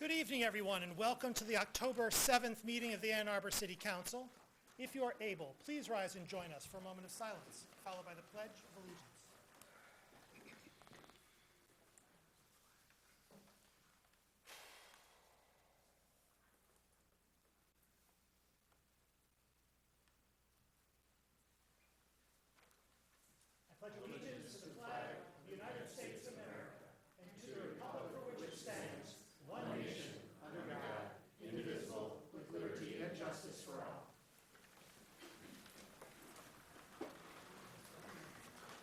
Good evening, everyone, and welcome to the October 7th meeting of the Ann Arbor City Council. If you are able, please rise and join us for a moment of silence, followed by the Pledge of Allegiance. I pledge allegiance to the flag of the United States of America and to the republic for which it stands, one nation, under God, indivisible, with liberty and justice for all.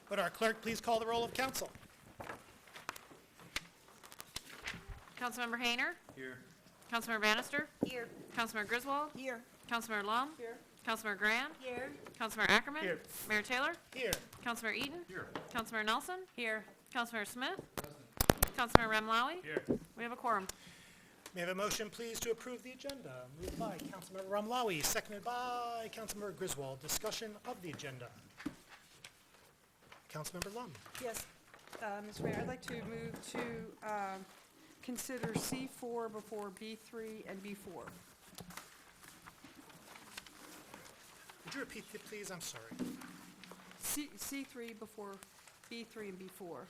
Would our clerk please call the roll of council? Councilmember Hayner? Here. Councilmember Bannister? Here. Councilmember Griswold? Here. Councilmember Lum? Here. Councilmember Graham? Here. Councilmember Ackerman? Here. Mayor Taylor? Here. Councilmember Eaton? Here. Councilmember Nelson? Here. Councilmember Smith? Councilmember Remlawi? Here. We have a quorum. May I have a motion, please, to approve the agenda? Moved by Councilmember Ramlawi, seconded by Councilmember Griswold. Discussion of the agenda. Councilmember Lum. Yes, Mr. Mayor, I'd like to move to consider C4 before B3 and B4. Would you repeat it, please? I'm sorry. C3 before B3 and B4.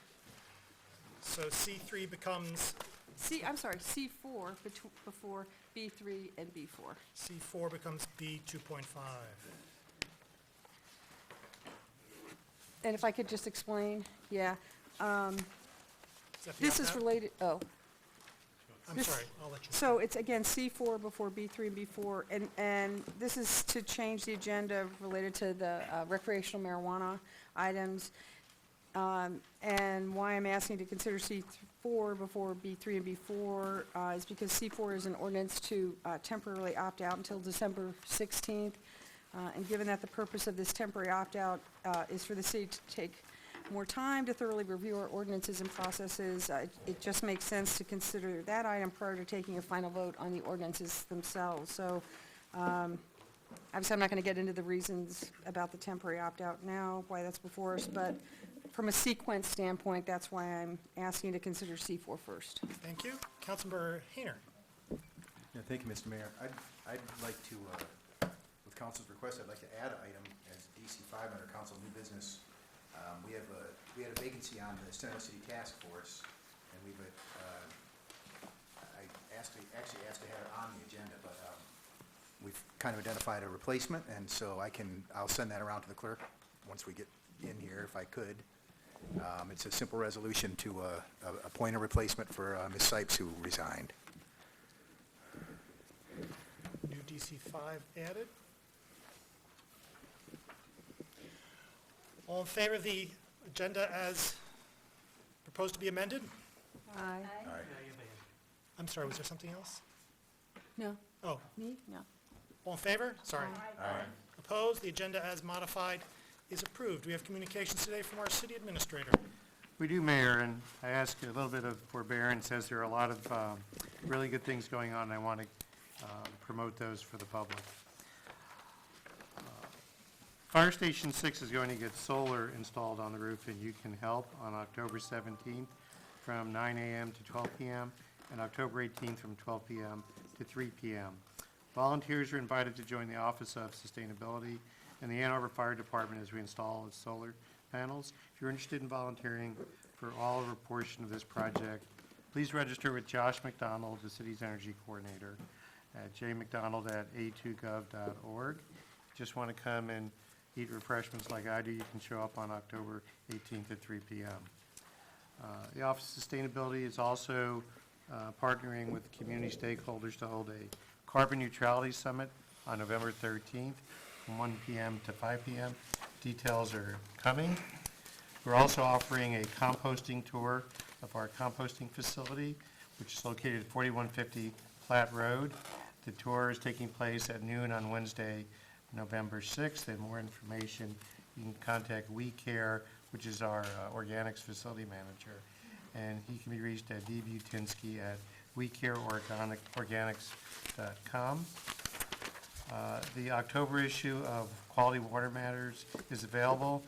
So C3 becomes, I'm sorry, C4 before B3 and B4. C4 becomes B2.5. And if I could just explain, yeah. Is that the This is opt-out? related, I'm this- sorry, I'll let you. so it's again C4 before B3 and B4, and this is to change the agenda related to the recreational marijuana items. And why I'm asking to consider C4 before B3 and B4 is because C4 is an ordinance to temporarily opt out until December 16th. And given that the purpose of this temporary opt-out is for the city to take more time to thoroughly review our ordinances and processes, it just makes sense to consider that item prior to taking a final vote on the ordinances themselves. So obviously, I'm not going to get into the reasons about the temporary opt-out now, why that's before us, but from a sequence standpoint, that's why I'm asking to consider C4 first. Thank you. Councilmember Hayner. Yeah, thank you, Mr. Mayor. I'd like to, with council's request, I'd like to add an item as DC5 under council new business. We had a vacancy on the Central City Task Force, and I actually asked to have it on the agenda, but we've kind of identified a replacement, and so I'll send that around to the clerk once we get in here, if I could. It's a simple resolution to appoint a replacement for Ms. Sipes, who resigned. New DC5 added. All in favor of the agenda as proposed to be amended? Aye. All right. I'm sorry, was there something else? No? Oh, Me? No. all in favor? Sorry. All right. Opposed? The agenda as modified is approved. We have communications today from our city administrator. We do, Mayor, and I ask a little bit of forbearance as there are a lot of really good things going on, and I want to promote those for the public. Fire Station 6 is going to get solar installed on the roof, and you can help on October 17th from 9 a.m. to 12 p.m. and October 18th from 12 p.m. to 3 p.m. Volunteers are invited to join the Office of Sustainability and the Ann Arbor Fire Department as we install its solar panels. If you're interested in volunteering for all or a portion of this project, please register with Josh McDonald, the city's energy coordinator, at jmcdonald@a2gov.org. Just want to come and eat refreshments like I do, you can show up on October 18th at 3 p.m. The Office of Sustainability is also partnering with community stakeholders to hold a carbon neutrality summit on November 13th from 1 p.m. to 5 p.m. Details are coming. We're also offering a composting tour of our composting facility, which is located at 4150 Platt Road. The tour is taking place at noon on Wednesday, November 6th, and more information, you can contact We Care, which is our organics facility manager, and he can be reached at dbutinsky@wecareorganics.com. The October issue of Quality Water Matters is available,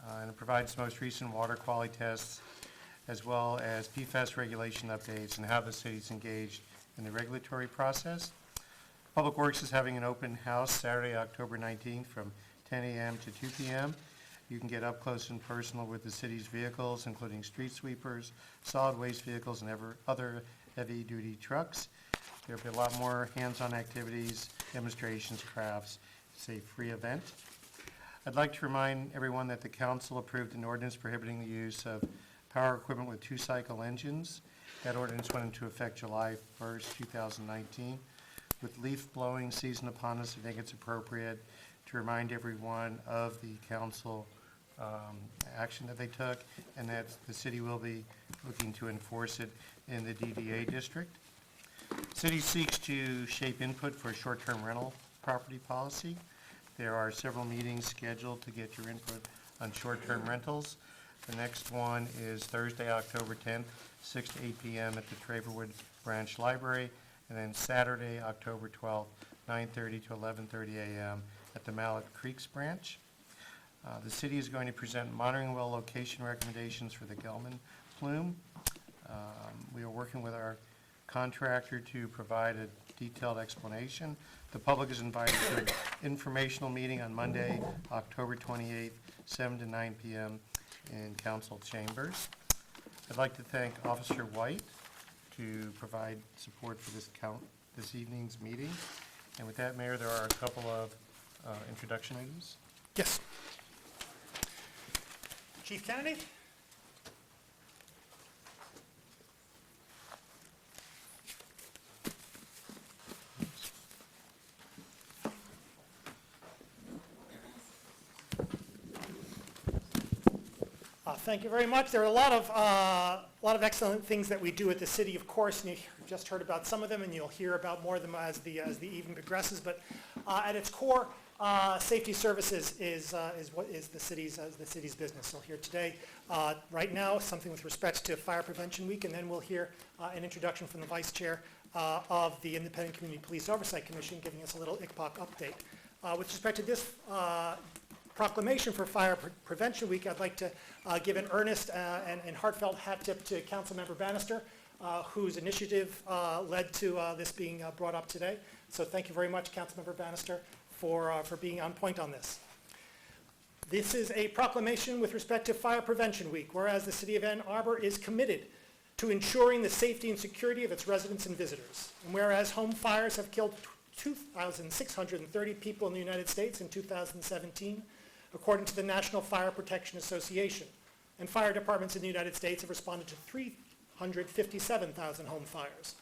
and it provides the most recent water quality tests, as well as PFAS regulation updates and how the city's engaged in the regulatory process. Public Works is having an open house Saturday, October 19th from 10 a.m. to 2 p.m. You can get up close and personal with the city's vehicles, including street sweepers, solid waste vehicles, and other heavy-duty trucks. There'll be a lot more hands-on activities, demonstrations, crafts. It's a free event. I'd like to remind everyone that the council approved an ordinance prohibiting the use of power equipment with two-cycle engines. That ordinance went into effect July 1st, 2019. With leaf blowing season upon us, I think it's appropriate to remind everyone of the council action that they took, and that the city will be looking to enforce it in the DDA district. City seeks to shape input for a short-term rental property policy. There are several meetings scheduled to get your input on short-term rentals. The next one is Thursday, October 10th, 6 to 8 p.m. at the Traverwood Branch Library, and then Saturday, October 12th, 9:30 to 11:30 a.m. at the Mallet Creeks Branch. The city is going to present monitoring well location recommendations for the Gelman plume. We are working with our contractor to provide a detailed explanation. The public is invited to an informational meeting on Monday, October 28th, 7 to 9 p.m. in council chambers. I'd like to thank Officer White to provide support for this evening's meeting. And with that, Mayor, there are a couple of introduction items. Yes. Chief Kennedy? Thank you very much. There are a lot of excellent things that we do at the city, of course, and you just heard about some of them, and you'll hear about more of them as the evening progresses. But at its core, safety services is what is the city's business. So here today, right now, something with respect to Fire Prevention Week, and then we'll hear an introduction from the Vice Chair of the Independent Community Police Oversight Commission, giving us a little ICPOC update. With respect to this proclamation for Fire Prevention Week, I'd like to give an earnest and heartfelt hat tip to Councilmember Bannister, whose initiative led to this being brought up today. So thank you very much, Councilmember Bannister, for being on point on this. This is a proclamation with respect to Fire Prevention Week, whereas the City of Ann Arbor is committed to ensuring the safety and security of its residents and visitors. And whereas home fires have killed 2,630 people in the United States in 2017, according to the National Fire Protection Association. And fire departments in the United States have responded to 357,000 home fires.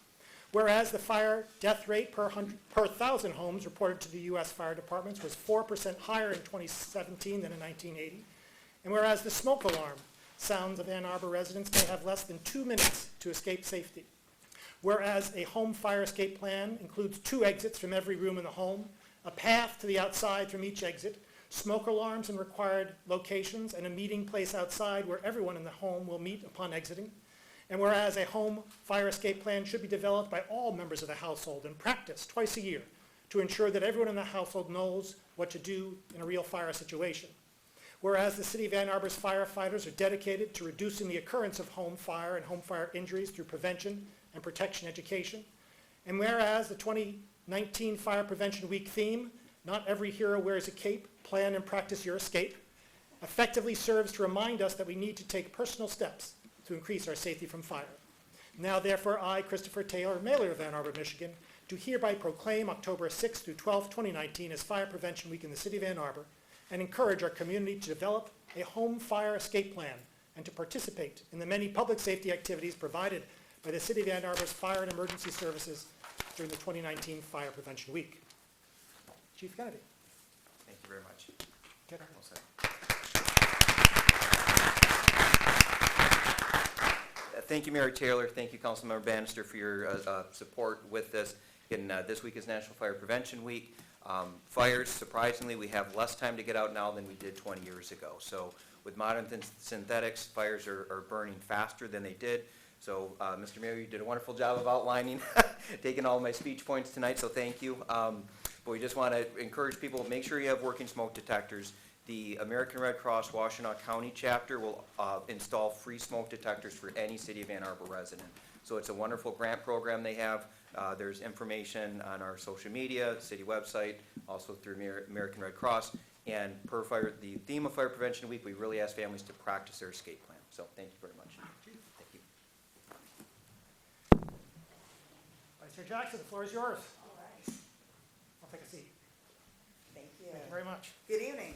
Whereas the fire death rate per 1,000 homes reported to the U.S. fire departments was 4% higher in 2017 than in 1980. And whereas the smoke alarm sounds of Ann Arbor residents may have less than 2 minutes to escape safety. Whereas a home fire escape plan includes 2 exits from every room in the home, a path to the outside from each exit, smoke alarms in required locations, and a meeting place outside where everyone in the home will meet upon exiting. And whereas a home fire escape plan should be developed by all members of the household and practiced twice a year to ensure that everyone in the household knows what to do in a real fire situation. Whereas the City of Ann Arbor's firefighters are dedicated to reducing the occurrence of home fire and home fire injuries through prevention and protection education. And whereas the 2019 Fire Prevention Week theme, "Not every hero wears a cape, plan and practice your escape," effectively serves to remind us that we need to take personal steps to increase our safety from fire. Now, therefore, I, Christopher Taylor, Mayor of Ann Arbor, Michigan, do hereby proclaim October 6th through 12th, 2019 as Fire Prevention Week in the City of Ann Arbor, and encourage our community to develop a home fire escape plan and to participate in the many public safety activities provided by the City of Ann Arbor's Fire and Emergency Services during the 2019 Fire Prevention Week. Chief Kennedy. Thank you very much. Get her. Well said. Thank you, Mayor Taylor. Thank you, Councilmember Bannister, for your support with this. Again, this week is National Fire Prevention Week. Fires, surprisingly, we have less time to get out now than we did 20 years ago. So with modern synthetics, fires are burning faster than they did. So, Mr. Mayor, you did a wonderful job of outlining, taking all my speech points tonight, so thank you. But we just want to encourage people, make sure you have working smoke detectors. The American Red Cross Washtenaw County chapter will install free smoke detectors for any City of Ann Arbor resident. So it's a wonderful grant program they have. There's information on our social media, city website, also through American Red Cross. And the theme of Fire Prevention Week, we really ask families to practice their escape plan. So thank you very much. Thank you. Vice Chair Jackson, the floor is yours. All right. I'll take a seat. Thank you. Thank you very much. Good evening.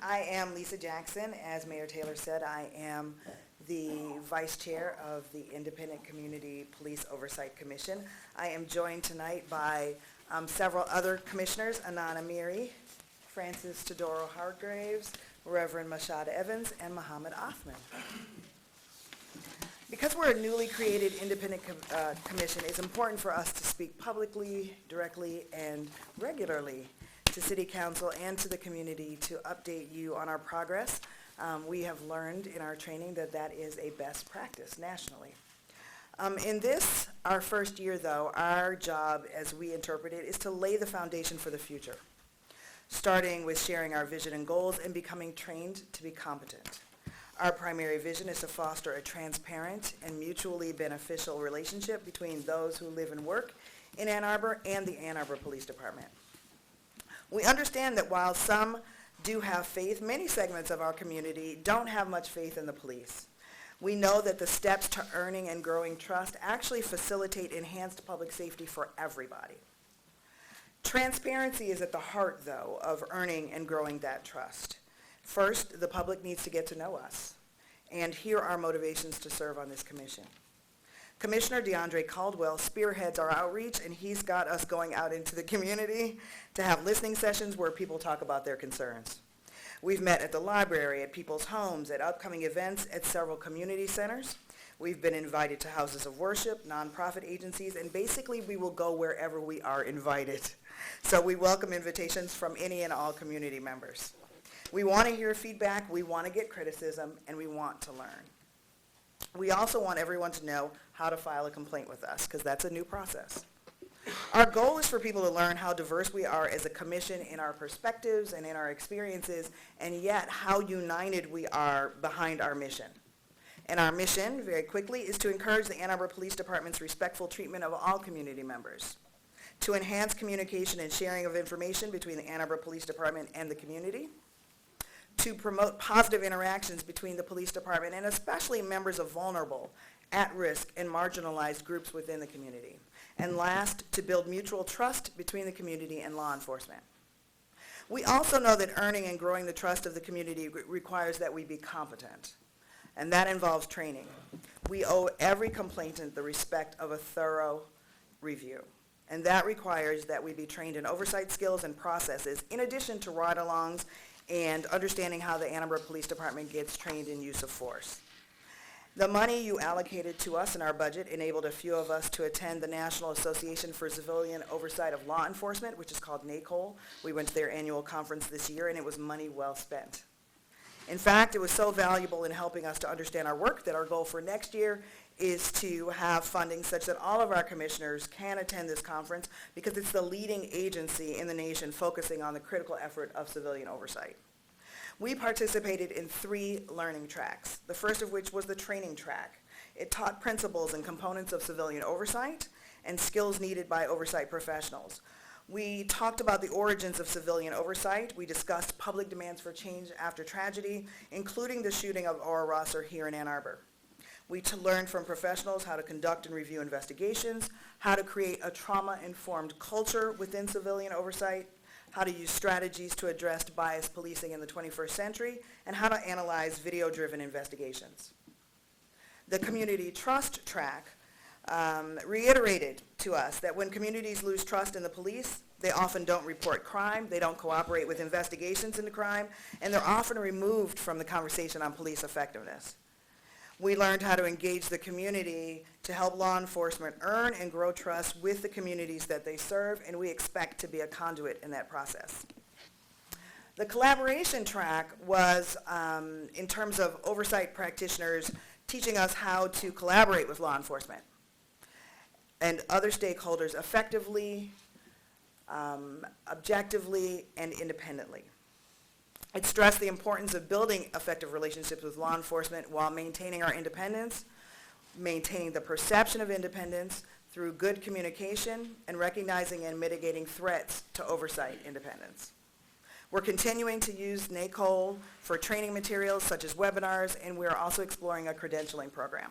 I am Lisa Jackson. As Mayor Taylor said, I am the Vice Chair of the Independent Community Police Oversight Commission. I am joined tonight by several other commissioners, Anana Miri, Francis Todoro Hargraves, Reverend Mashad Evans, and Muhammad Othman. Because we're a newly created independent commission, it's important for us to speak publicly, directly, and regularly to City Council and to the community to update you on our progress. We have learned in our training that that is a best practice nationally. In this, our first year though, our job as we interpret it is to lay the foundation for the future, starting with sharing our vision and goals and becoming trained to be competent. Our primary vision is to foster a transparent and mutually beneficial relationship between those who live and work in Ann Arbor and the Ann Arbor Police Department. We understand that while some do have faith, many segments of our community don't have much faith in the police. We know that the steps to earning and growing trust actually facilitate enhanced public safety for everybody. Transparency is at the heart, though, of earning and growing that trust. First, the public needs to get to know us, and here are our motivations to serve on this commission. Commissioner DeAndre Caldwell spearheads our outreach, and he's got us going out into the community to have listening sessions where people talk about their concerns. We've met at the library, at people's homes, at upcoming events at several community centers. We've been invited to houses of worship, nonprofit agencies, and basically we will go wherever we are invited. So we welcome invitations from any and all community members. We want to hear feedback, we want to get criticism, and we want to learn. We also want everyone to know how to file a complaint with us, because that's a new process. Our goal is for people to learn how diverse we are as a commission in our perspectives and in our experiences, and yet how united we are behind our mission. And our mission, very quickly, is to encourage the Ann Arbor Police Department's respectful treatment of all community members, to enhance communication and sharing of information between the Ann Arbor Police Department and the community, to promote positive interactions between the police department and especially members of vulnerable, at-risk, and marginalized groups within the community. And last, to build mutual trust between the community and law enforcement. We also know that earning and growing the trust of the community requires that we be competent, and that involves training. We owe every complainant the respect of a thorough review, and that requires that we be trained in oversight skills and processes, in addition to ride-alongs and understanding how the Ann Arbor Police Department gets trained in use of force. The money you allocated to us in our budget enabled a few of us to attend the National Association for Civilian Oversight of Law Enforcement, which is called NACOL. We went to their annual conference this year, and it was money well spent. In fact, it was so valuable in helping us to understand our work that our goal for next year is to have funding such that all of our commissioners can attend this conference, because it's the leading agency in the nation focusing on the critical effort of civilian oversight. We participated in 3 learning tracks, the first of which was the training track. It taught principles and components of civilian oversight and skills needed by oversight professionals. We talked about the origins of civilian oversight. We discussed public demands for change after tragedy, including the shooting of Ora Rosser here in Ann Arbor. We learned from professionals how to conduct and review investigations, how to create a trauma-informed culture within civilian oversight, how to use strategies to address bias policing in the 21st century, and how to analyze video-driven investigations. The community trust track reiterated to us that when communities lose trust in the police, they often don't report crime, they don't cooperate with investigations into crime, and they're often removed from the conversation on police effectiveness. We learned how to engage the community to help law enforcement earn and grow trust with the communities that they serve, and we expect to be a conduit in that process. The collaboration track was in terms of oversight practitioners teaching us how to collaborate with law enforcement and other stakeholders effectively, objectively, and independently. It stressed the importance of building effective relationships with law enforcement while maintaining our independence, maintaining the perception of independence through good communication and recognizing and mitigating threats to oversight independence. We're continuing to use NACOL for training materials such as webinars, and we're also exploring a credentialing program.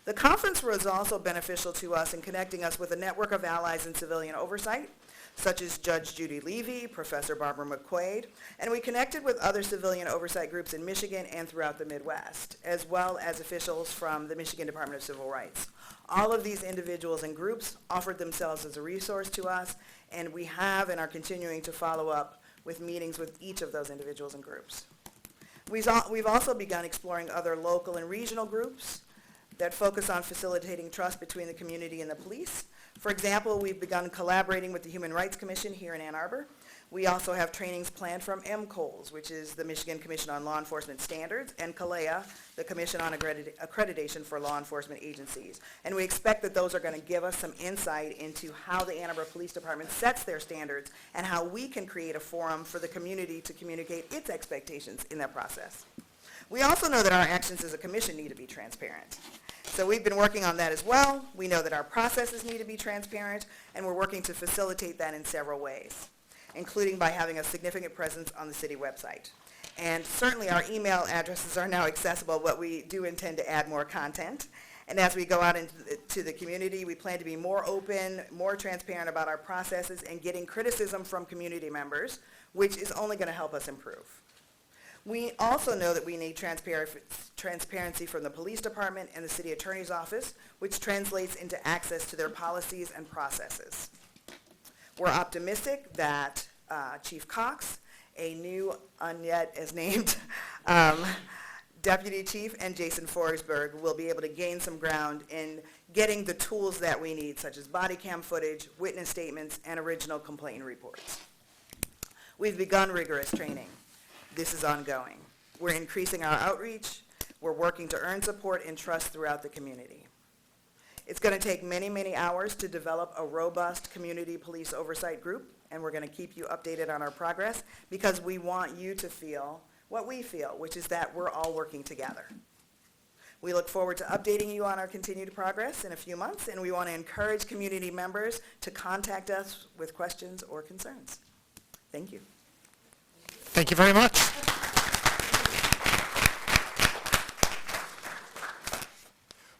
The conference was also beneficial to us in connecting us with a network of allies in civilian oversight, such as Judge Judy Levy, Professor Barbara McQuaid, and we connected with other civilian oversight groups in Michigan and throughout the Midwest, as well as officials from the Michigan Department of Civil Rights. All of these individuals and groups offered themselves as a resource to us, and we have and are continuing to follow up with meetings with each of those individuals and groups. We've also begun exploring other local and regional groups that focus on facilitating trust between the community and the police. For example, we've begun collaborating with the Human Rights Commission here in Ann Arbor. We also have trainings planned from MCOLS, which is the Michigan Commission on Law Enforcement Standards, and CALEA, the Commission on Accreditation for Law Enforcement Agencies. And we expect that those are going to give us some insight into how the Ann Arbor Police Department sets their standards and how we can create a forum for the community to communicate its expectations in that process. We also know that our actions as a commission need to be transparent. So we've been working on that as well. We know that our processes need to be transparent, and we're working to facilitate that in several ways, including by having a significant presence on the city website. And certainly our email addresses are now accessible, but we do intend to add more content. And as we go out into the community, we plan to be more open, more transparent about our processes and getting criticism from community members, which is only going to help us improve. We also know that we need transparency from the police department and the city attorney's office, which translates into access to their policies and processes. We're optimistic that Chief Cox, a new, unyet as named, Deputy Chief, and Jason Forsberg will be able to gain some ground in getting the tools that we need, such as body cam footage, witness statements, and original complaint reports. We've begun rigorous training. This is ongoing. We're increasing our outreach. We're working to earn support and trust throughout the community. It's going to take many, many hours to develop a robust community police oversight group, and we're going to keep you updated on our progress because we want you to feel what we feel, which is that we're all working together. We look forward to updating you on our continued progress in a few months, and we want to encourage community members to contact us with questions or concerns. Thank you. Thank you very much.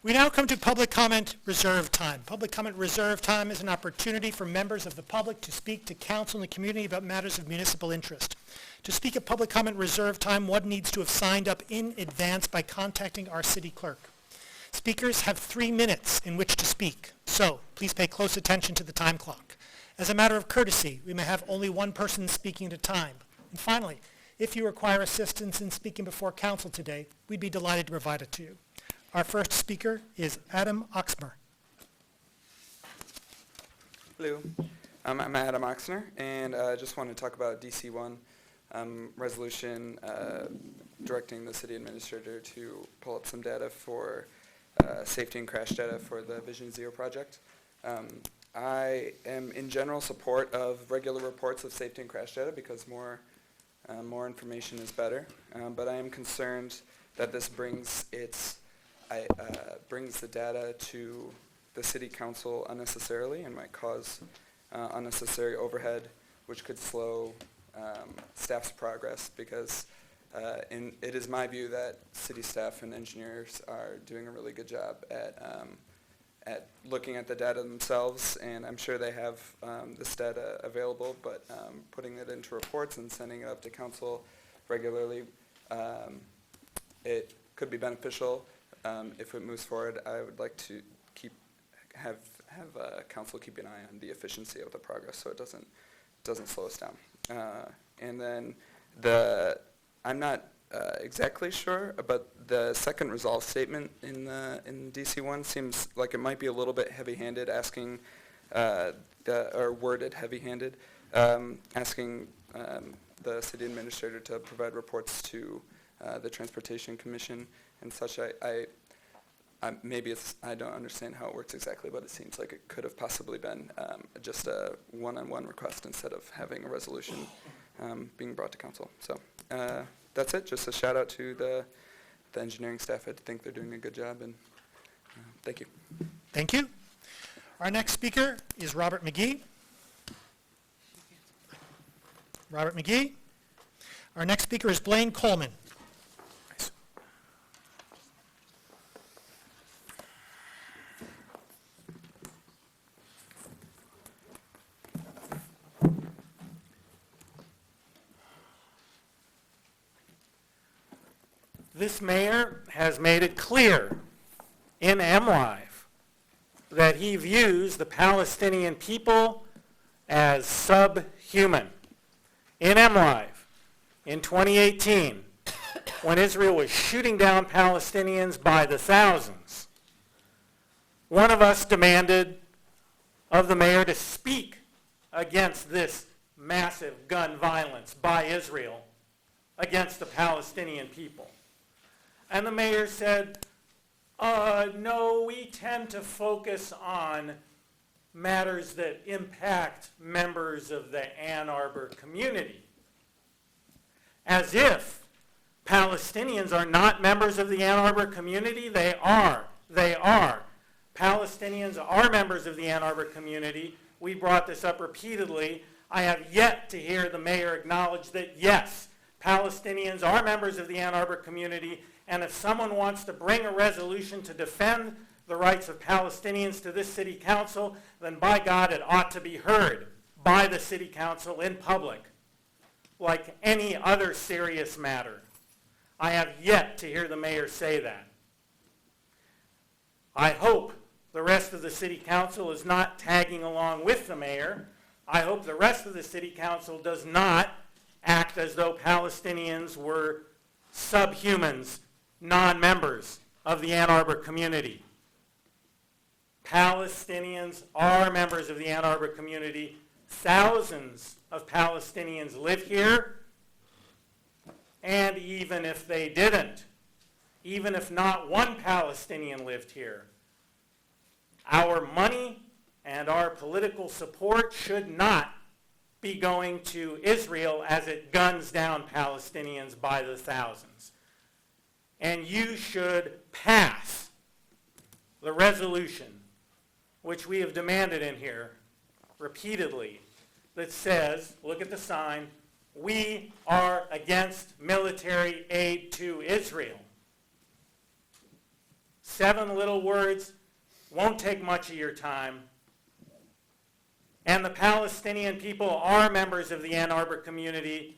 We now come to public comment reserve time. Public comment reserve time is an opportunity for members of the public to speak to council and the community about matters of municipal interest. To speak at public comment reserve time, one needs to have signed up in advance by contacting our city clerk. Speakers have 3 minutes in which to speak, so please pay close attention to the time clock. As a matter of courtesy, we may have only one person speaking at a time. And finally, if you require assistance in speaking before council today, we'd be delighted to provide it to you. Our first speaker is Adam Oxmer. Hello, I'm Adam Oxner, and I just want to talk about DC-1 resolution directing the city administrator to pull up some data for safety and crash data for the Vision Zero project. I am in general support of regular reports of safety and crash data because more information is better, but I am concerned that this brings the data to the city council unnecessarily and might cause unnecessary overhead, which could slow staff's progress because it is my view that city staff and engineers are doing a really good job at looking at the data themselves, and I'm sure they have this data available, but putting it into reports and sending it up to council regularly, it could be beneficial. If it moves forward, I would like to have council keep an eye on the efficiency of the progress so it doesn't slow us down. And then I'm not exactly sure, but the second resolve statement in DC-1 seems like it might be a little bit heavy-handed, asking or worded heavy-handed, asking the city administrator to provide reports to the Transportation Commission and such. Maybe I don't understand how it works exactly, but it seems like it could have possibly been just a one-on-one request instead of having a resolution being brought to council. So that's it. Just a shout out to the engineering staff. I think they're doing a good job, and thank you. Thank you. Our next speaker is Robert McGee. Robert McGee. Our next speaker is Blaine Coleman. This mayor has made it clear in MLive that he views the Palestinian people as subhuman. In MLive, in 2018, when Israel was shooting down Palestinians by the thousands, one of us demanded of the mayor to speak against this massive gun violence by Israel against the Palestinian people. And the mayor said, no, we tend to focus on matters that impact members of the Ann Arbor community. As if Palestinians are not members of the Ann Arbor community. They are. They are. Palestinians are members of the Ann Arbor community. We brought this up repeatedly. I have yet to hear the mayor acknowledge that, yes, Palestinians are members of the Ann Arbor community, and if someone wants to bring a resolution to defend the rights of Palestinians to this city council, then by God, it ought to be heard by the city council in public, like any other serious matter. I have yet to hear the mayor say that. I hope the rest of the city council is not tagging along with the mayor. I hope the rest of the city council does not act as though Palestinians were subhumans, non-members of the Ann Arbor community. Palestinians are members of the Ann Arbor community. Thousands of Palestinians live here. And even if they didn't, even if not one Palestinian lived here, our money and our political support should not be going to Israel as it guns down Palestinians by the thousands. And you should pass the resolution, which we have demanded in here repeatedly, that says, look at the sign, we are against military aid to Israel. 7 little words, won't take much of your time. And the Palestinian people are members of the Ann Arbor community.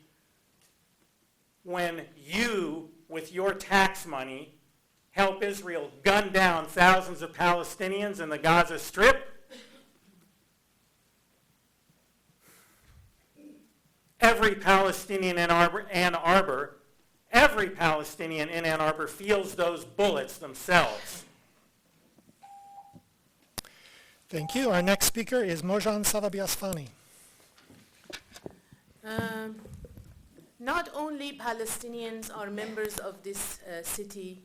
When you, with your tax money, help Israel gun down thousands of Palestinians in the Gaza Strip, every Palestinian in Ann Arbor, every Palestinian in Ann Arbor feels those bullets themselves. Thank you. Our next speaker is Mojan Salabiasfani. Not only Palestinians are members of this city,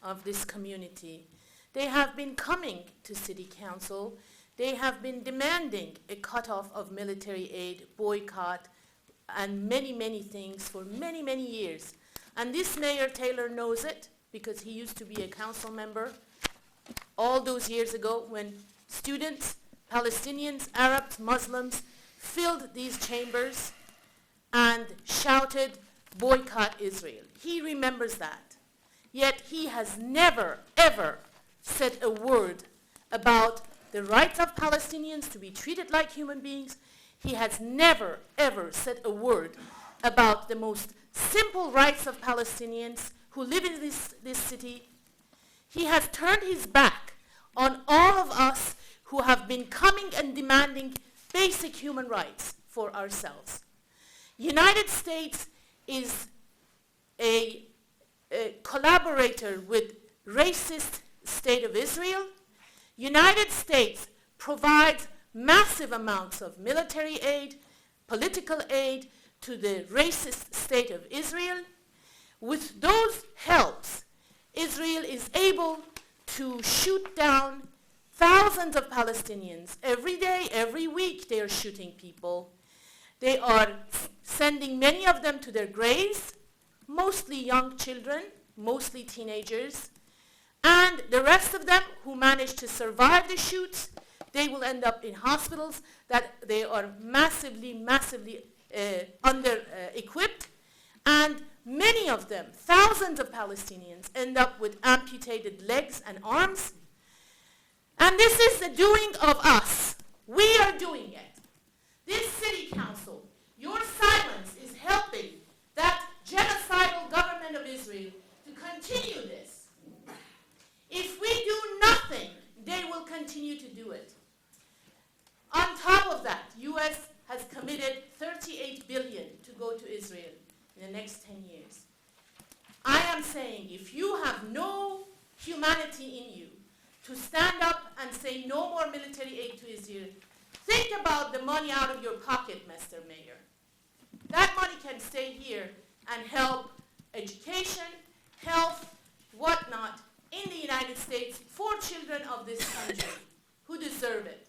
of this community, they have been coming to city council. They have been demanding a cutoff of military aid, boycott, and many, many things for many, many years. And this Mayor Taylor knows it because he used to be a council member all those years ago when students, Palestinians, Arabs, Muslims filled these chambers and shouted, boycott Israel. He remembers that. Yet he has never, ever said a word about the rights of Palestinians to be treated like human beings. He has never, ever said a word about the most simple rights of Palestinians who live in this city. He has turned his back on all of us who have been coming and demanding basic human rights for ourselves. United States is a collaborator with racist State of Israel. United States provides massive amounts of military aid, political aid to the racist State of Israel. With those helps, Israel is able to shoot down thousands of Palestinians. Every day, every week, they are shooting people. They are sending many of them to their graves, mostly young children, mostly teenagers. And the rest of them who manage to survive the shoots they will end up in hospitals that they are massively under-equipped, and many of them, thousands of Palestinians, end up with amputated legs and arms. And this is the doing of us. We are doing it. This city council, your silence is helping that genocidal government of Israel to continue this. If we do nothing, they will continue to do it. On top of that, U.S. has committed $38 billion to go to Israel in the next 10 years. I am saying, if you have no humanity in you to stand up and say no more military aid to Israel, think about the money out of your pocket, Mr. Mayor. That money can stay here and help education, health, whatnot, in the United States for children of this country who deserve it.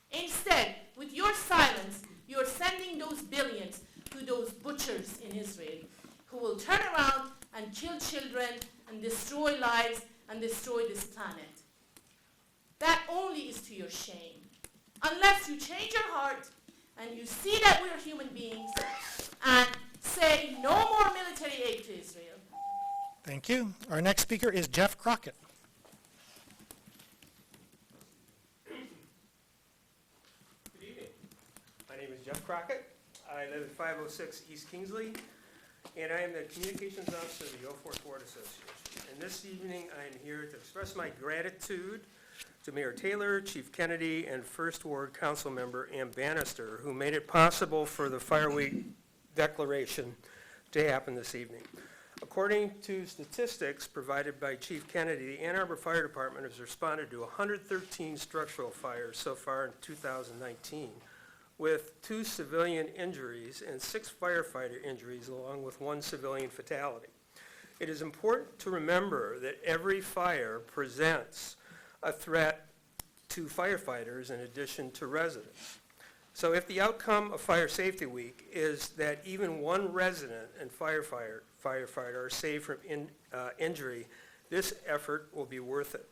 Instead, with your silence, you're sending those billions to those butchers in Israel who will turn around and kill children and destroy lives and destroy this planet. That only is to your shame. Unless you change your heart and you see that we're human beings and say no more military aid to Israel. Thank you. Our next speaker is Jeff Crockett. Good evening. My name is Jeff Crockett. I live at 506 East Kingsley, and I am the Communications Officer of the 04th Ward Association. And this evening, I am here to express my gratitude to Mayor Taylor, Chief Kennedy, and First Ward Council Member Ann Bannister, who made it possible for the Fire Week declaration to happen this evening. According to statistics provided by Chief Kennedy, the Ann Arbor Fire Department has responded to 113 structural fires so far in 2019, with 2 civilian injuries and 6 firefighter injuries, along with 1 civilian fatality. It is important to remember that every fire presents a threat to firefighters in addition to residents. So if the outcome of Fire Safety Week is that even one resident and firefighter are saved from injury, this effort will be worth it.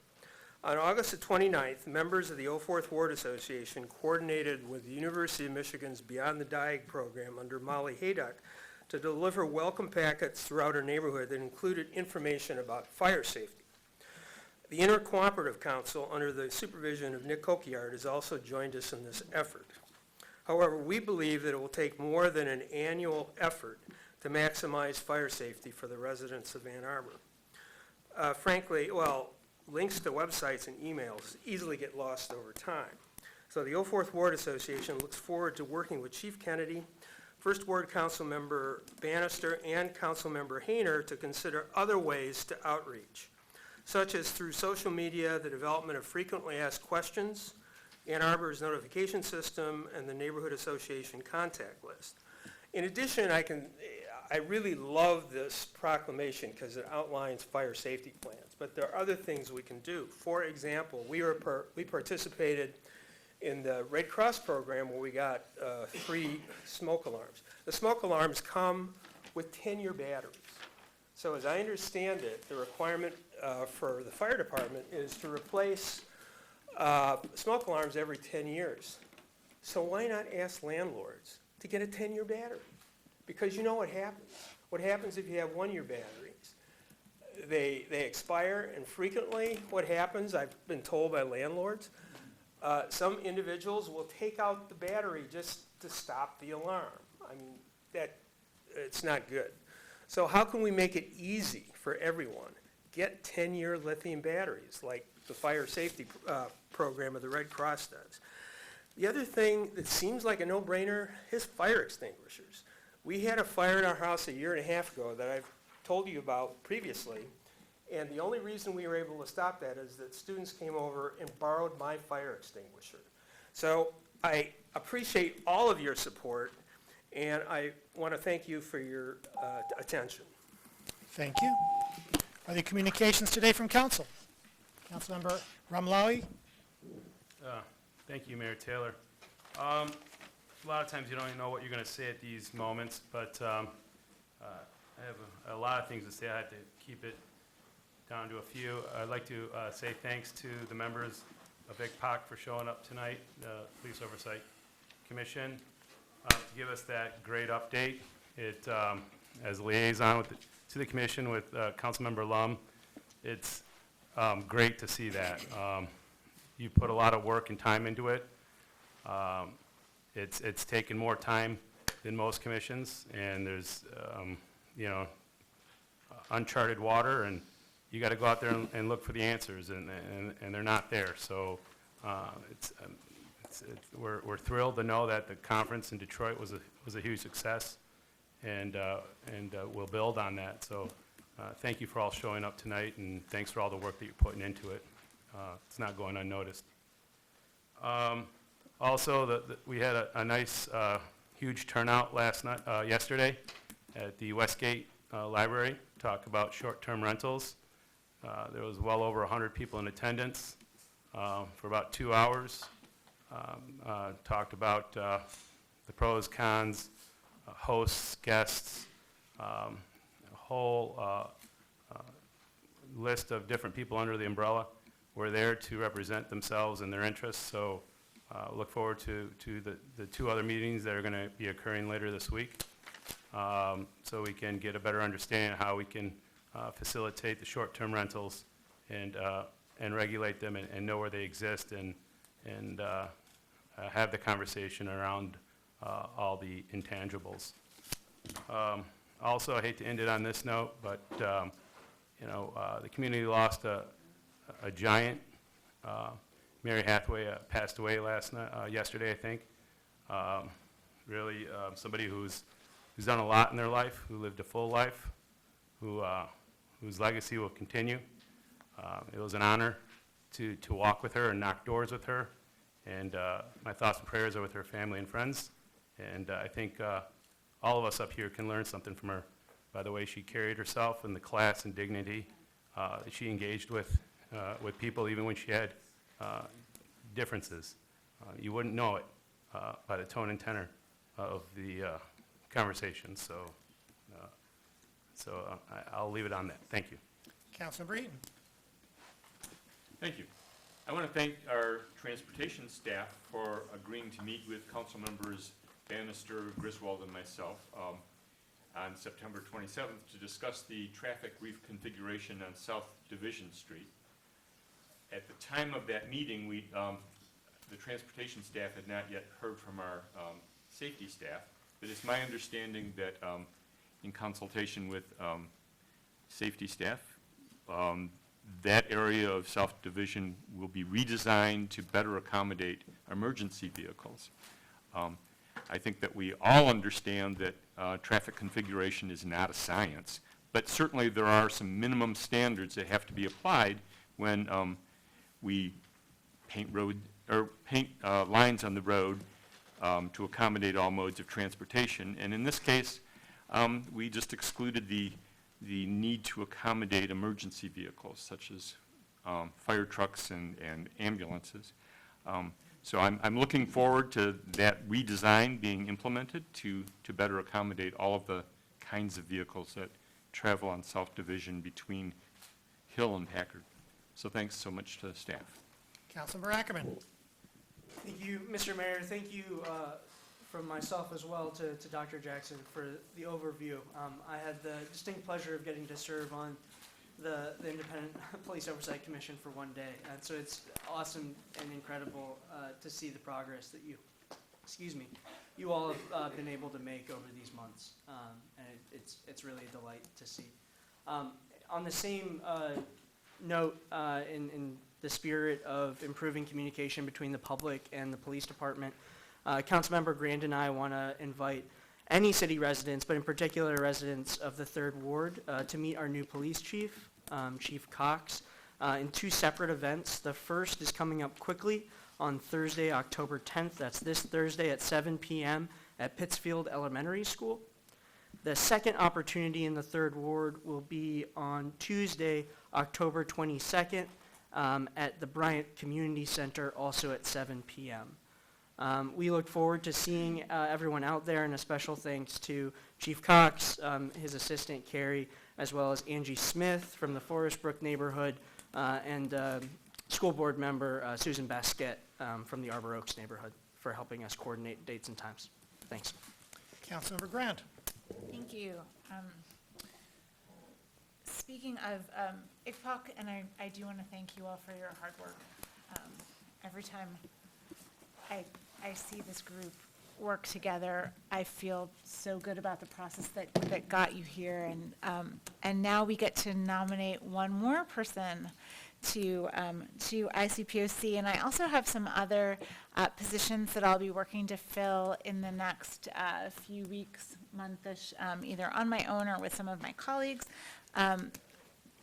On August the 29th, members of the 04th Ward Association coordinated with the University of Michigan's Beyond the Diag program under Molly Hayduck to deliver welcome packets throughout our neighborhood that included information about fire safety. The Intercooperative Council, under the supervision of Nick Kokiard, has also joined us in this effort. However, we believe that it will take more than an annual effort to maximize fire safety for the residents of Ann Arbor. Frankly, links to websites and emails easily get lost over time. So the 04th Ward Association looks forward to working with Chief Kennedy, First Ward Council Member Bannister, and Council Member Hayner to consider other ways to outreach, such as through social media, the development of frequently asked questions, Ann Arbor's notification system, and the Neighborhood Association contact list. In addition, I really love this proclamation because it outlines fire safety plans, but there are other things we can do. For example, we participated in the Red Cross program where we got 3 smoke alarms. The smoke alarms come with 10-year batteries. So as I understand it, the requirement for the fire department is to replace smoke alarms every 10 years. So why not ask landlords to get a 10-year battery? Because you know what happens. What happens if you have 1-year batteries? They expire, and frequently what happens, I've been told by landlords, some individuals will take out the battery just to stop the alarm. I mean, it's not good. So how can we make it easy for everyone? Get 10-year lithium batteries like the fire safety program of the Red Cross does. The other thing that seems like a no-brainer is fire extinguishers. We had a fire in our house a year and a half ago that I've told you about previously, and the only reason we were able to stop that is that students came over and borrowed my fire extinguisher. So I appreciate all of your support, and I want to thank you for your attention. Thank you. Are there communications today from council? Councilmember Ramlawi? Thank you, Mayor Taylor. A lot of times you don't even know what you're going to say at these moments, but I have a lot of things to say. I have to keep it down to a few. I'd like to say thanks to the members Vic Pock for showing up tonight, the Police Oversight Commission, to give us that great update. It, as liaison to the commission with Councilmember Lum, it's great to see that. You put a lot of work and time into it. It's taken more time than most commissions, and there's, uncharted water, and you got to go out there and look for the answers, and they're not there. So we're thrilled to know that the conference in Detroit was a huge success, and we'll build on that. So thank you for all showing up tonight, and thanks for all the work that you're putting into it. It's not going unnoticed. Also, we had a nice, huge turnout yesterday at the Westgate Library, talk about short-term rentals. There was well over 100 people in attendance for about 2 hours. Talked about the pros, cons, hosts, guests, a whole list of different people under the umbrella were there to represent themselves and their interests. So look forward to the 2 other meetings that are going to be occurring later this week, so we can get a better understanding of how we can facilitate the short-term rentals and regulate them and know where they exist and have the conversation around all the intangibles. Also, I hate to end it on this note, but the community lost a giant. Mary Hathaway passed away yesterday, I think. Really, somebody who's done a lot in their life, who lived a full life, whose legacy will continue. It was an honor to walk with her and knock doors with her, and my thoughts and prayers are with her family and friends. And I think all of us up here can learn something from her by the way she carried herself and the class and dignity that she engaged with people, even when she had differences. You wouldn't know it by the tone and tenor of the conversation. So I'll leave it on that. Thank you. Councilmember Eaton. Thank you. I want to thank our transportation staff for agreeing to meet with council members Bannister, Griswold, and myself on September 27th to discuss the traffic reconfiguration on South Division Street. At the time of that meeting, the transportation staff had not yet heard from our safety staff, but it's my understanding that in consultation with safety staff, that area of South Division will be redesigned to better accommodate emergency vehicles. I think that we all understand that traffic configuration is not a science, but certainly there are some minimum standards that have to be applied when we paint lines on the road to accommodate all modes of transportation. And in this case, we just excluded the need to accommodate emergency vehicles such as fire trucks and ambulances. So I'm looking forward to that redesign being implemented to better accommodate all of the kinds of vehicles that travel on South Division between Hill and Packard. So thanks so much to staff. Councilmember Ackerman. Thank you, Mr. Mayor. Thank you from myself as well to Dr. Jackson for the overview. I had the distinct pleasure of getting to serve on the Independent Police Oversight Commission for one day. And so it's awesome and incredible to see the progress that you all have been able to make over these months. And it's really a delight to see. On the same note, in the spirit of improving communication between the public and the police department, Councilmember Grand and I want to invite any city residents, but in particular residents of the 3rd Ward, to meet our new police chief, Chief Cox, in 2 separate events. The first is coming up quickly on Thursday, October 10th. That's this Thursday at 7 p.m. at Pittsfield Elementary School. The second opportunity in the 3rd Ward will be on Tuesday, October 22nd, at the Bryant Community Center, also at 7 p.m. We look forward to seeing everyone out there, and a special thanks to Chief Cox, his assistant Carrie, as well as Angie Smith from the Forest Brook neighborhood, and school board member Susan Basquette from the Arbor Oaks neighborhood for helping us coordinate dates and times. Thanks. Councilmember Grant. Thank you. Speaking of ICPOC, and I do want to thank you all for your hard work. Every time I see this group work together, I feel so good about the process that got you here. And now we get to nominate one more person to ICPOC. And I also have some other positions that I'll be working to fill in the next few weeks, monthish, either on my own or with some of my colleagues.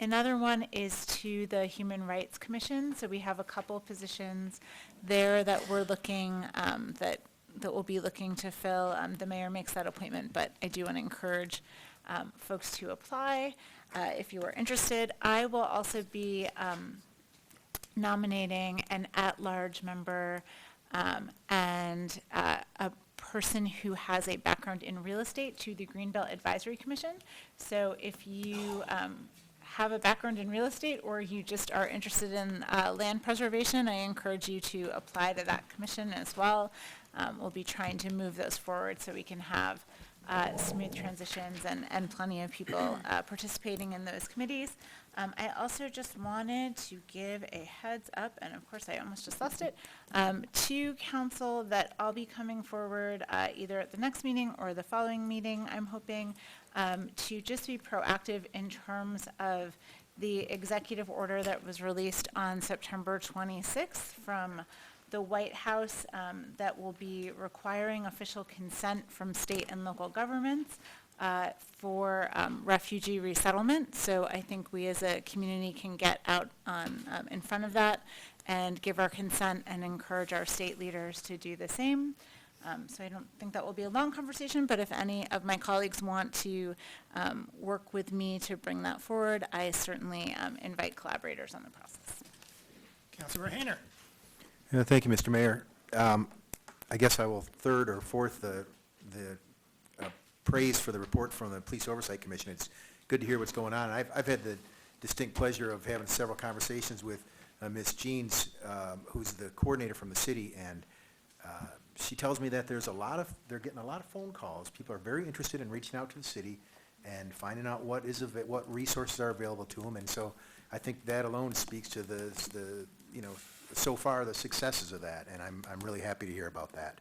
Another one is to the Human Rights Commission. So we have a couple positions there that we're looking, that we'll be looking to fill. The mayor makes that appointment, but I do want to encourage folks to apply if you are interested. I will also be nominating an at-large member and a person who has a background in real estate to the Greenbelt Advisory Commission. So if you have a background in real estate or you just are interested in land preservation, I encourage you to apply to that commission as well. We'll be trying to move those forward so we can have smooth transitions and plenty of people participating in those committees. I also just wanted to give a heads up, and of course I almost just lost it, to council that I'll be coming forward either at the next meeting or the following meeting, I'm hoping, to just be proactive in terms of the executive order that was released on September 26th from the White House that will be requiring official consent from state and local governments for refugee resettlement. So I think we as a community can get out on, in front of that and give our consent and encourage our state leaders to do the same. So I don't think that will be a long conversation, but if any of my colleagues want to work with me to bring that forward, I certainly invite collaborators on the process. Councilmember Hayner. Thank you, Mr. Mayor. I guess I will third or fourth the praise for the report from the Police Oversight Commission. It's good to hear what's going on. I've had the distinct pleasure of having several conversations with Ms. Jeans, who's the coordinator from the city, and she tells me that they're getting a lot of phone calls. People are very interested in reaching out to the city and finding out what resources are available to them. And so I think that alone speaks to the so far the successes of that, and I'm really happy to hear about that.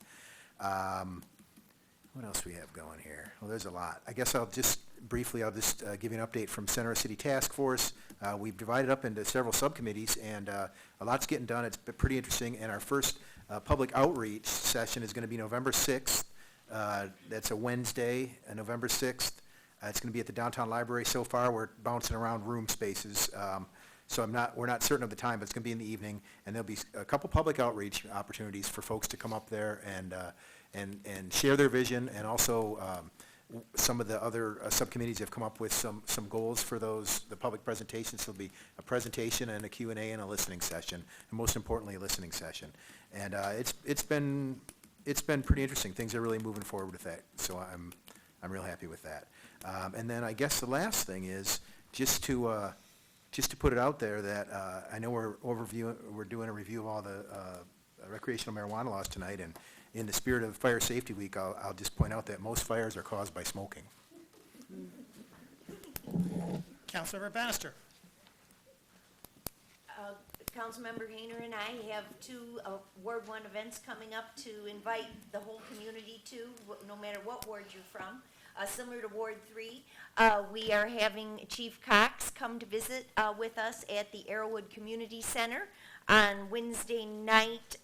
What else do we have going here? Well, there's a lot. I guess I'll just give you an update from Center City Task Force. We've divided up into several subcommittees, and a lot's getting done. It's been pretty interesting, and our first public outreach session is going to be November 6th. That's a Wednesday, November 6th. It's going to be at the downtown library. So far, we're bouncing around room spaces. So we're not certain of the time, but it's going to be in the evening, and there'll be a couple public outreach opportunities for folks to come up there and share their vision, and also some of the other subcommittees have come up with some goals for the public presentations. There'll be a presentation and a Q&A and a listening session, and most importantly, a listening session. And it's been pretty interesting. Things are really moving forward with that, so I'm real happy with that. And then I guess the last thing is just to put it out there that I know we're doing a review of all the recreational marijuana laws tonight, and in the spirit of Fire Safety Week, I'll just point out that most fires are caused by smoking. Councilmember Bannister. Councilmember Hayner and I have two Ward 1 events coming up to invite the whole community to, no matter what ward you're from. Similar to Ward 3, we are having Chief Cox come to visit with us at the Arrowwood Community Center on Wednesday night,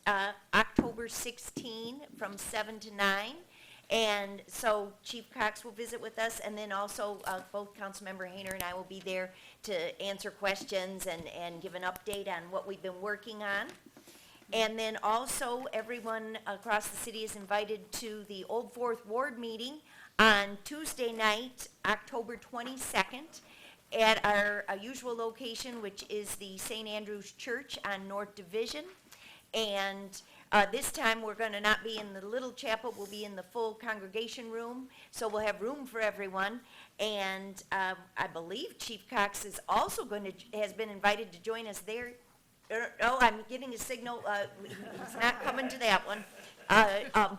October 16, from 7 to 9. And so Chief Cox will visit with us, and then also both Councilmember Hayner and I will be there to answer questions and give an update on what we've been working on. And then also everyone across the city is invited to the Old Fourth Ward meeting on Tuesday night, October 22nd, at our usual location, which is the St. Andrew's Church on North Division. And this time we're going to not be in the little chapel, we'll be in the full congregation room, so we'll have room for everyone. And I believe Chief Cox is also has been invited to join us there Oh, I'm getting a signal, it's not coming to that one.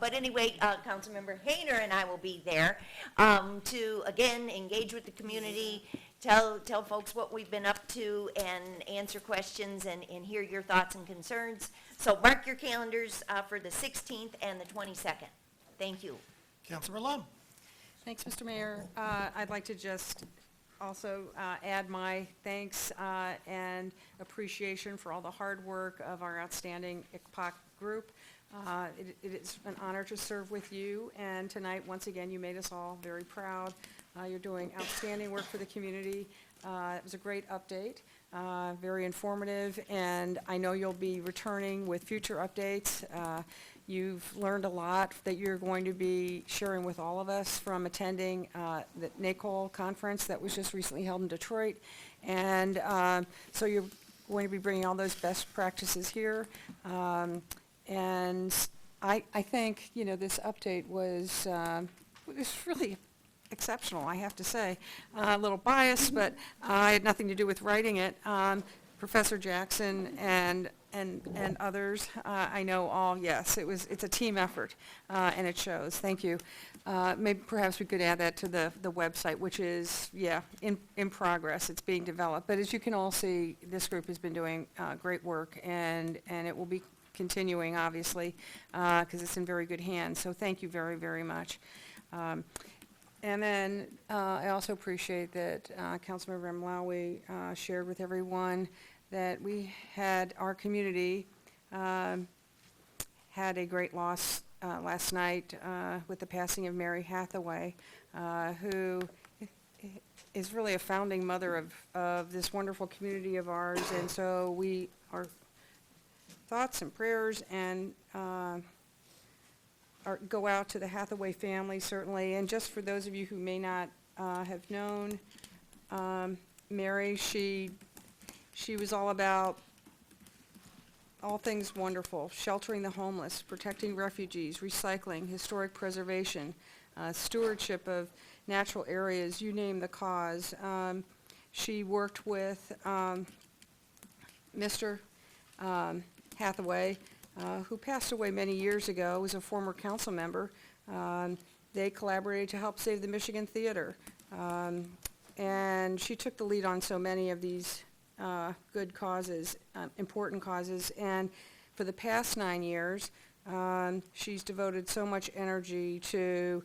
But anyway, Councilmember Hayner and I will be there to, again, engage with the community, tell folks what we've been up to, and answer questions and hear your thoughts and concerns. So mark your calendars for the 16th and the 22nd. Thank you. Councilmember Lum. Thanks, Mr. Mayor. I'd like to just also add my thanks and appreciation for all the hard work of our outstanding ICPOC group. It is an honor to serve with you, and tonight, once again, you made us all very proud. You're doing outstanding work for the community. It was a great update, very informative, and I know you'll be returning with future updates. You've learned a lot that you're going to be sharing with all of us from attending the NACOL conference that was just recently held in Detroit. And so you're going to be bringing all those best practices here. And I think, you know, this update was really exceptional, I have to say. A little biased, but I had nothing to do with writing it. Professor Jackson and others, I know all, yes, it's a team effort, and it shows. Thank you. Maybe perhaps we could add that to the website, which is, yeah, in progress. It's being developed. But as you can all see, this group has been doing great work, and it will be continuing, obviously, because it's in very good hands. So thank you very, very much. And then I also appreciate that Councilmember Remlawi shared with everyone that we had, our community had a great loss last night with the passing of Mary Hathaway, who is really a founding mother of this wonderful community of ours. And so our thoughts and prayers and go out to the Hathaway family, certainly. And just for those of you who may not have known Mary, she was all about all things wonderful: sheltering the homeless, protecting refugees, recycling, historic preservation, stewardship of natural areas, you name the cause. She worked with Mr. Hathaway, who passed away many years ago, was a former council member. They collaborated to help save the Michigan Theater. And she took the lead on so many of these good causes, important causes. And for the past 9 years, she's devoted so much energy to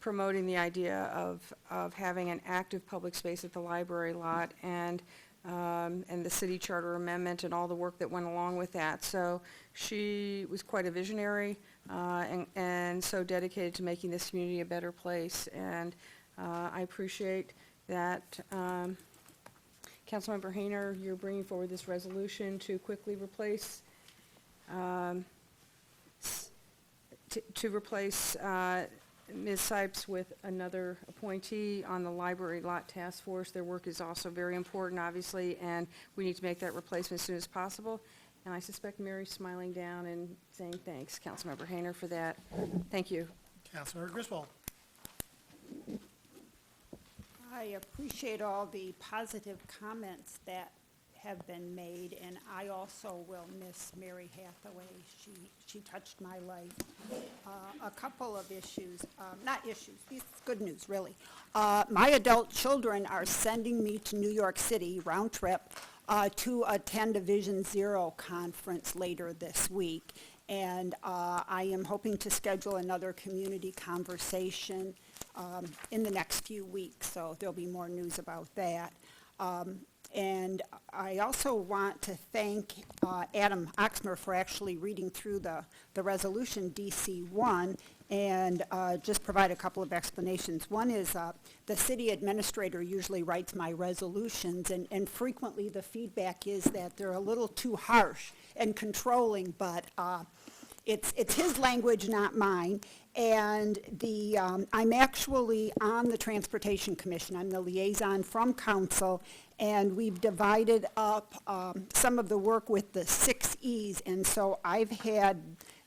promoting the idea of having an active public space at the library lot, and the city charter amendment and all the work that went along with that. So she was quite a visionary and so dedicated to making this community a better place. And I appreciate that, Councilmember Hayner, you're bringing forward this resolution to quickly replace Ms. Sipes with another appointee on the Library Lot Task Force. Their work is also very important, obviously, and we need to make that replacement as soon as possible. And I suspect Mary's smiling down and saying thanks, Councilmember Hayner, for that. Thank you. Councilmember Griswold. I appreciate all the positive comments that have been made, and I also will miss Mary Hathaway. She touched my life. A couple of issues, not issues, it's good news, really. My adult children are sending me to New York City, round trip, to attend a Vision Zero conference later this week. And I am hoping to schedule another community conversation in the next few weeks, so there'll be more news about that. And I also want to thank Adam Oxmer for actually reading through the resolution DC-1 and just provide a couple of explanations. One is the city administrator usually writes my resolutions, and frequently the feedback is that they're a little too harsh and controlling, but it's his language, not mine. And I'm actually on the Transportation Commission. I'm the liaison from council, and we've divided up some of the work with the 6 E's. And so I've had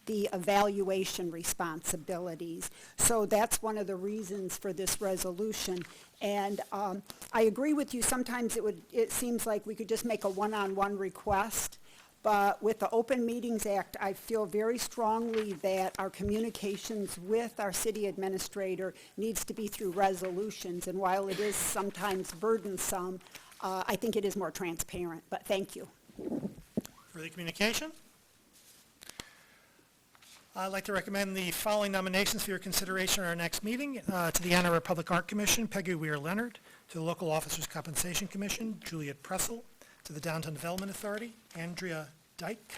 the evaluation responsibilities. So that's one of the reasons for this resolution. And I agree with you, sometimes it seems like we could just make a one-on-one request. But with the Open Meetings Act, I feel very strongly that our communications with our city administrator needs to be through resolutions. And while it is sometimes burdensome, I think it is more transparent. But thank you. Further communication? I'd like to recommend the following nominations for your consideration at our next meeting. To the Ann Arbor Public Art Commission, Peggy Weir-Leonard. To the Local Officers Compensation Commission, Juliet Pressel. To the Downtown Development Authority, Andrea Dyke.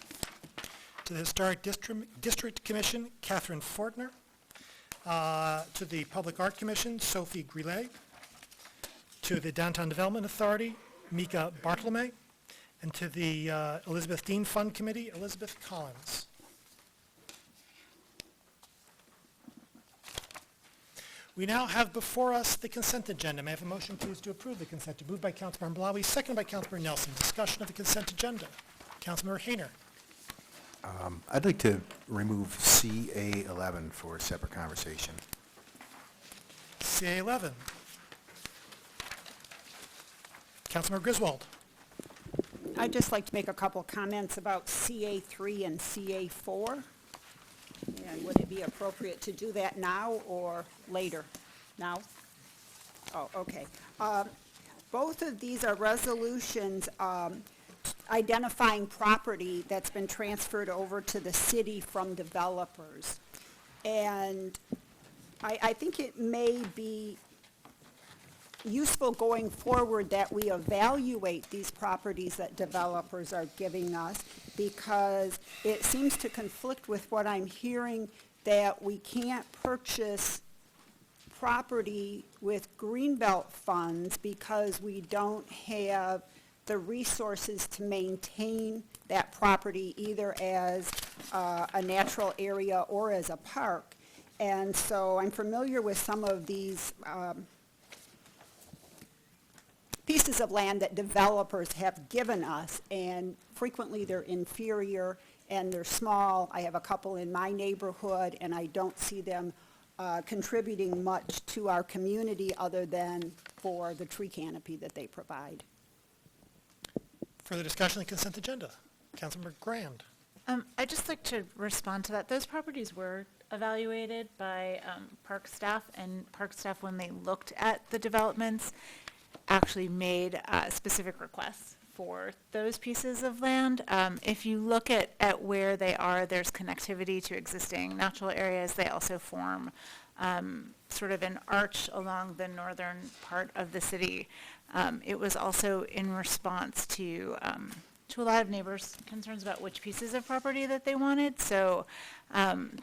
To the Historic District Commission, Catherine Fortner. To the Public Art Commission, Sophie Grillet. To the Downtown Development Authority, Mika Bartolome. And to the Elizabeth Dean Fund Committee, Elizabeth Collins. We now have before us the consent agenda. May I have a motion, please, to approve the consent agenda? Moved by Councilmember Blawy, seconded by Councilmember Nelson. Discussion of the consent agenda. Councilmember Hayner. I'd like to remove CA11 for a separate conversation. CA11. Councilmember Griswold. I'd just like to make a couple comments about CA3 and CA4. And would it be appropriate to do that now or later? Now? Oh, okay. Both of these are resolutions identifying property that's been transferred over to the city from developers. And I think it may be useful going forward that we evaluate these properties that developers are giving us, because it seems to conflict with what I'm hearing that we can't purchase property with Greenbelt funds because we don't have the resources to maintain that property either as a natural area or as a park. And so I'm familiar with some of these pieces of land that developers have given us, and frequently they're inferior and they're small. I have a couple in my neighborhood, and I don't see them contributing much to our community other than for the tree canopy that they provide. Further discussion on the consent agenda. Councilmember Grand. I'd just like to respond to that. Those properties were evaluated by park staff, and park staff, when they looked at the developments, actually made specific requests for those pieces of land. If you look at where they are, there's connectivity to existing natural areas. They also form sort of an arch along the northern part of the city. It was also in response to a lot of neighbors' concerns about which pieces of property that they wanted. So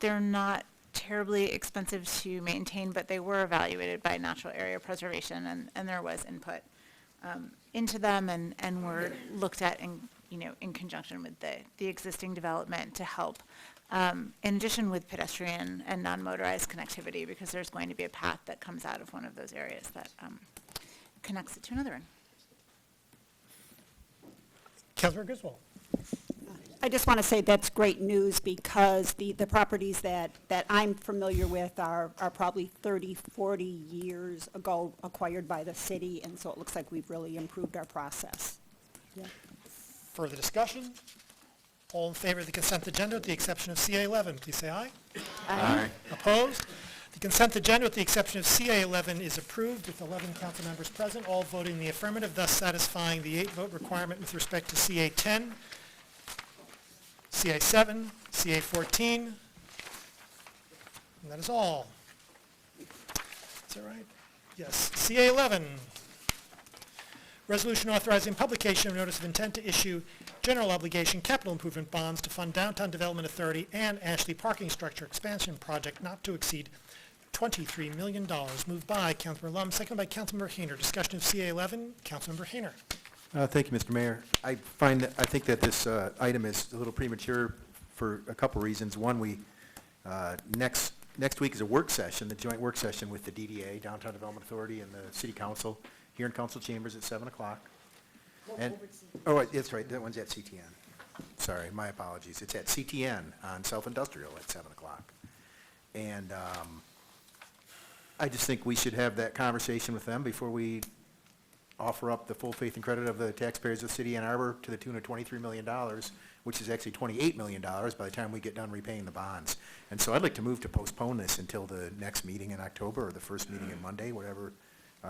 they're not terribly expensive to maintain, but they were evaluated by Natural Area Preservation, and there was input into them, and were looked at in conjunction with the existing development to help, in addition with pedestrian and non-motorized connectivity, because there's going to be a path that comes out of one of those areas that connects it to another one. Councilmember Griswold. I just want to say that's great news, because the properties that I'm familiar with are probably 30, 40 years ago acquired by the city, and so it looks like we've really improved our process. Yeah. Further discussion? All in favor of the consent agenda with the exception of CA11, please say aye. Aye. Opposed? The consent agenda with the exception of CA11 is approved with 11 council members present, all voting in the affirmative, thus satisfying the 8-vote requirement with respect to CA10, CA7, CA14, and that is all. Is that right? Yes. CA11, resolution authorizing publication of notice of intent to issue general obligation capital improvement bonds to fund Downtown Development Authority and Ashley Parking Structure Expansion Project not to exceed $23 million. Moved by Councilmember Lum, seconded by Councilmember Hayner. Discussion of CA11, Councilmember Hayner. Thank you, Mr. Mayor. I think that this item is a little premature for a couple reasons. One, next week is a work session, the joint work session with the DDA, Downtown Development Authority, and the City Council here in Council Chambers at 7 o'clock. And, oh, that's right, that one's at CTN. sorry, my apologies. It's at CTN on South Industrial at 7 o'clock. And I just think we should have that conversation with them before we offer up the full faith and credit of the taxpayers of the city of Ann Arbor to the tune of $23 million, which is actually $28 million by the time we get done repaying the bonds. And so I'd like to move to postpone this until the next meeting in October, or the first meeting in Monday, whatever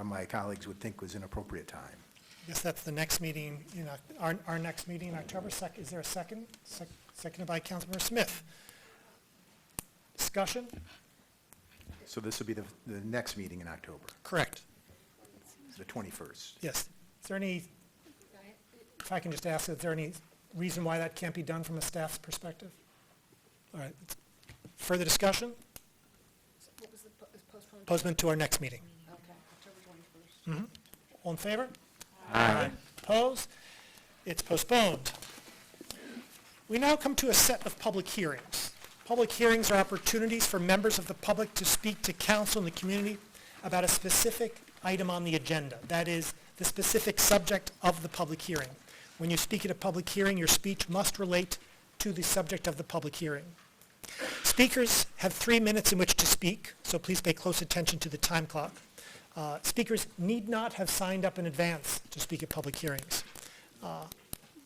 my colleagues would think was an appropriate time. I guess that's the next meeting, our next meeting in October. Is there a second? Seconded by Councilmember Smith. Discussion? So this will be the next meeting in October, Correct. the 21st. Yes. Is there any, if I can just ask, is there any reason why that can't be done from a staff's perspective? All right. Further discussion? Postponement to our next meeting. Okay, October 21st. All in favor? Aye. Opposed? It's postponed. We now come to a set of public hearings. Public hearings are opportunities for members of the public to speak to council and the community about a specific item on the agenda. That is, the specific subject of the public hearing. When you speak at a public hearing, your speech must relate to the subject of the public hearing. Speakers have 3 minutes in which to speak, so please pay close attention to the time clock. Speakers need not have signed up in advance to speak at public hearings.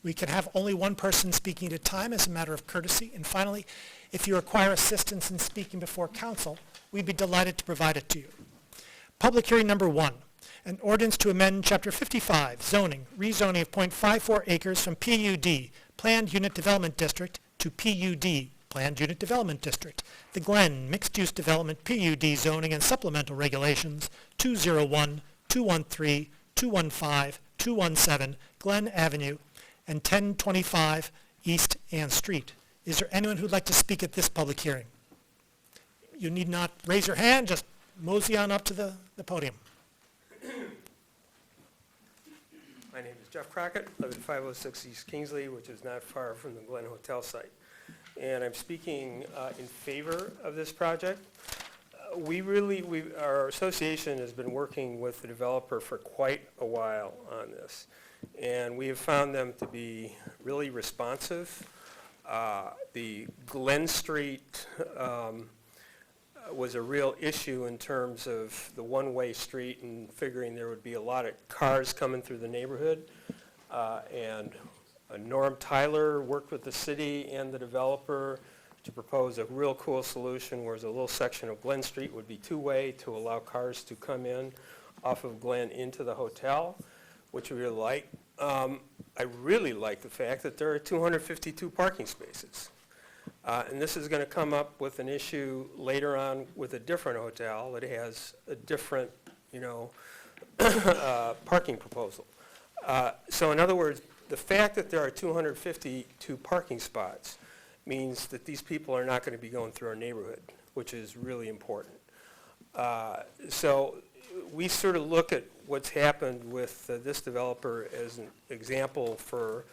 We can have only one person speaking at a time as a matter of courtesy. And finally, if you require assistance in speaking before council, we'd be delighted to provide it to you. Public hearing number 1, an ordinance to amend Chapter 55, zoning, rezoning of .54 acres from PUD, Planned Unit Development District, to PUD, Planned Unit Development District, the Glen Mixed Use Development PUD zoning and supplemental regulations, 201, 213, 215, 217 Glen Avenue, and 1025 East Ann Street. Is there anyone who'd like to speak at this public hearing? You need not raise your hand, just mosey on up to the podium. My name is Jeff Crockett, live at 506 East Kingsley, which is not far from the Glen Hotel site. And I'm speaking in favor of this project. Our association has been working with the developer for quite a while on this. And we have found them to be really responsive. The Glen Street was a real issue in terms of the one-way street and figuring there would be a lot of cars coming through the neighborhood. And Norm Tyler worked with the city and the developer to propose a real cool solution where a little section of Glen Street would be two-way to allow cars to come in off of Glen into the hotel, which we really like. I really like the fact that there are 252 parking spaces. And this is going to come up with an issue later on with a different hotel that has a different, parking proposal. So in other words, the fact that there are 252 parking spots means that these people are not going to be going through our neighborhood, which is really important. So we sort of look at what's happened with this developer as an example for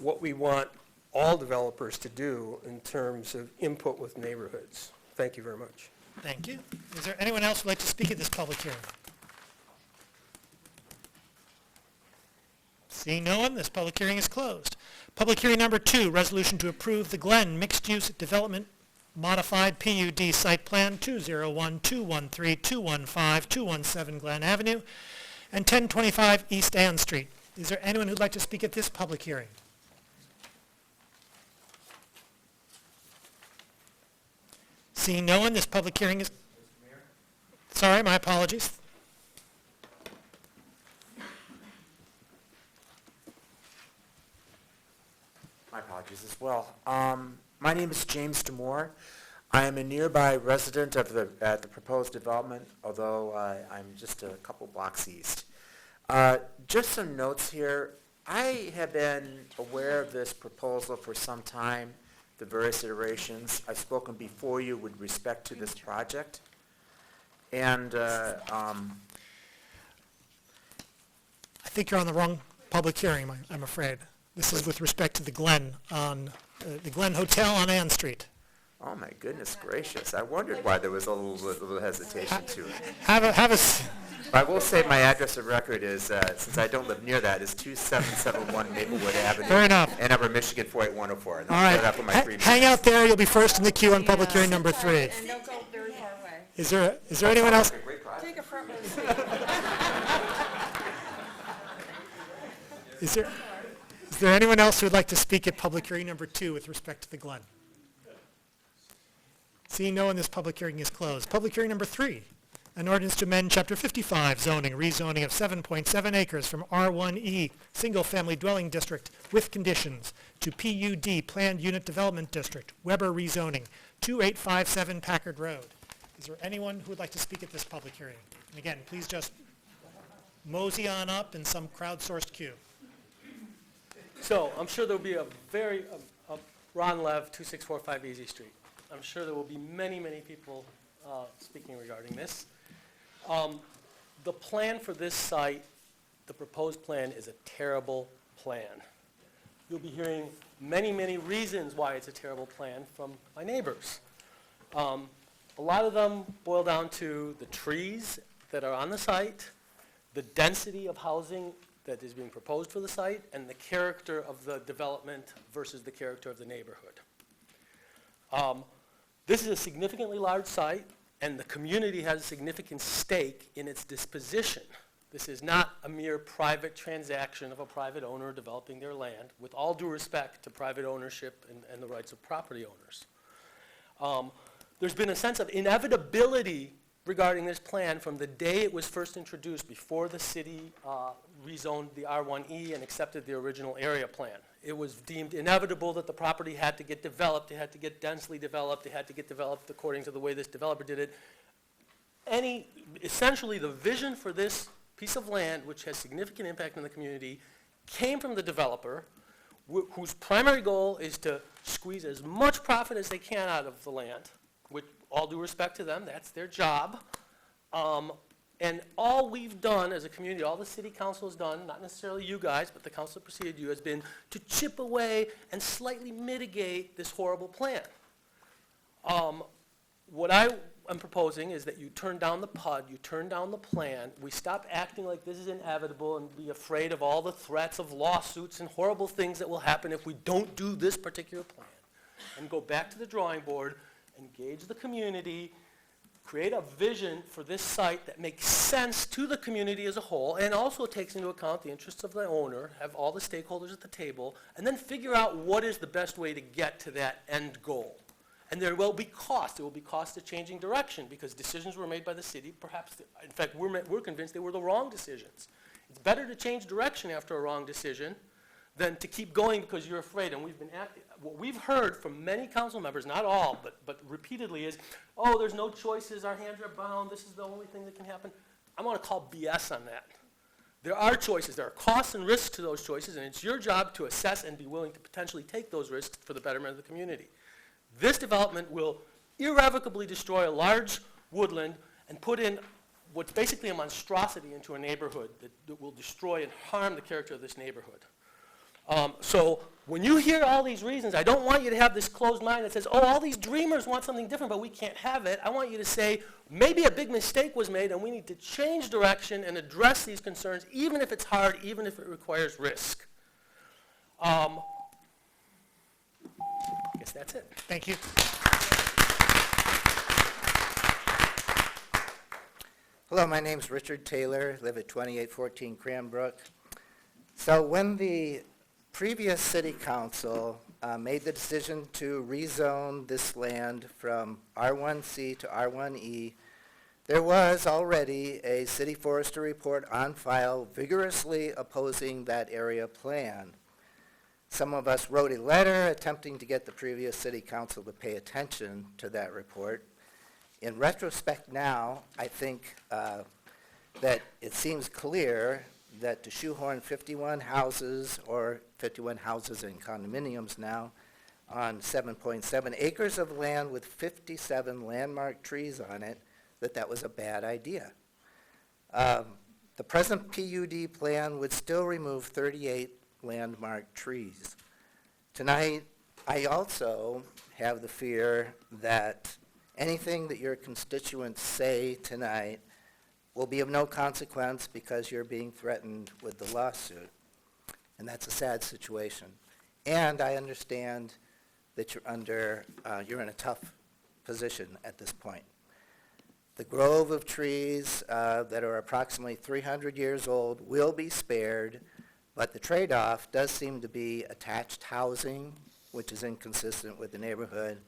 what we want all developers to do in terms of input with neighborhoods. Thank you very much. Thank you. Is there anyone else who'd like to speak at this public hearing? Seeing no one, this public hearing is closed. Public hearing number 2, resolution to approve the Glen Mixed Use Development Modified PUD Site Plan 201, 213, 215, 217 Glen Avenue, and 1025 East Ann Street. Is there anyone who'd like to speak at this public hearing? Seeing no one, this public hearing is... Sorry, my apologies. My apologies as well. My name is James Demore. I am a nearby resident of the proposed development, although I'm just a couple blocks east. Just some notes here. I have been aware of this proposal for some time, the various iterations. I've spoken before you with respect to this project. And I think you're on the wrong public hearing, I'm afraid. This is with respect to the Glen on the Glen Hotel on Ann Street. oh my goodness gracious, I wondered why there was a little hesitation to it. Have a I will say my address of record is, since I don't live near that, is 2771 Maplewood Avenue. Fair enough. Ann Arbor, Michigan, 48104. And All I'll right. set it up with my 3 minutes. Hang out there, you'll be first in the queue on public hearing number 3. And don't go very far away. Is there anyone else? Take a front row seat. Is there anyone else who would like to speak at public hearing number 2 with respect to the Glen? Seeing no one, this public hearing is closed. Public hearing number 3, an ordinance to amend Chapter 55 zoning, rezoning of 7.7 acres from R1E, single-family dwelling district with conditions, to PUD, planned unit development district, Weber rezoning, 2857 Packard Road. Is there anyone who would like to speak at this public hearing? And again, please just mosey on up in some crowdsourced queue. So I'm sure there'll be a Ron Lev, 2645 Easy Street. I'm sure there will be many, many people speaking regarding this. The plan for this site, the proposed plan, is a terrible plan. You'll be hearing many, many reasons why it's a terrible plan from my neighbors. A lot of them boil down to the trees that are on the site, the density of housing that is being proposed for the site, and the character of the development versus the character of the neighborhood. This is a significantly large site, and the community has a significant stake in its disposition. This is not a mere private transaction of a private owner developing their land, with all due respect to private ownership and the rights of property owners. There's been a sense of inevitability regarding this plan from the day it was first introduced, before the city rezoned the R1E and accepted the original area plan. It was deemed inevitable that the property had to get developed, it had to get densely developed, it had to get developed according to the way this developer did it. Essentially, the vision for this piece of land, which has significant impact on the community, came from the developer, whose primary goal is to squeeze as much profit as they can out of the land, with all due respect to them, that's their job. And all we've done as a community, all the city council has done, not necessarily you guys, but the council that preceded you, has been to chip away and slightly mitigate this horrible plan. What I am proposing is that you turn down the PUD, you turn down the plan, we stop acting like this is inevitable and be afraid of all the threats of lawsuits and horrible things that will happen if we don't do this particular plan, and go back to the drawing board, engage the community, create a vision for this site that makes sense to the community as a whole, and also takes into account the interests of the owner, have all the stakeholders at the table, and then figure out what is the best way to get to that end goal. And there will be cost. There will be cost of changing direction, because decisions were made by the city. Perhaps, in fact, we're convinced they were the wrong decisions. It's better to change direction after a wrong decision than to keep going because you're afraid. And we've been what we've heard from many council members, not all, but repeatedly, is, oh, there's no choices, our hands are bound, this is the only thing that can happen. I want to call BS on that. There are choices, there are costs and risks to those choices, and it's your job to assess and be willing to potentially take those risks for the betterment of the community. This development will irrevocably destroy a large woodland and put in what's basically a monstrosity into a neighborhood that will destroy and harm the character of this neighborhood. So when you hear all these reasons, I don't want you to have this closed mind that says, oh, all these dreamers want something different, but we can't have it. I want you to say, maybe a big mistake was made, and we need to change direction and address these concerns, even if it's hard, even if it requires risk. I guess that's it. Thank you. Hello, my name's Richard Taylor, live at 2814 Cranbrook. So when the previous city council made the decision to rezone this land from R1C to R1E, there was already a city forester report on file vigorously opposing that area plan. Some of us wrote a letter attempting to get the previous city council to pay attention to that report. In retrospect now, I think that it seems clear that to shoehorn 51 houses, or 51 houses and condominiums now, on 7.7 acres of land with 57 landmark trees on it, that was a bad idea. The present PUD plan would still remove 38 landmark trees. Tonight, I also have the fear that anything that your constituents say tonight will be of no consequence because you're being threatened with the lawsuit. And that's a sad situation. And I understand that you're in a tough position at this point. The grove of trees that are approximately 300 years old will be spared, but the trade-off does seem to be attached housing, which is inconsistent with the neighborhood,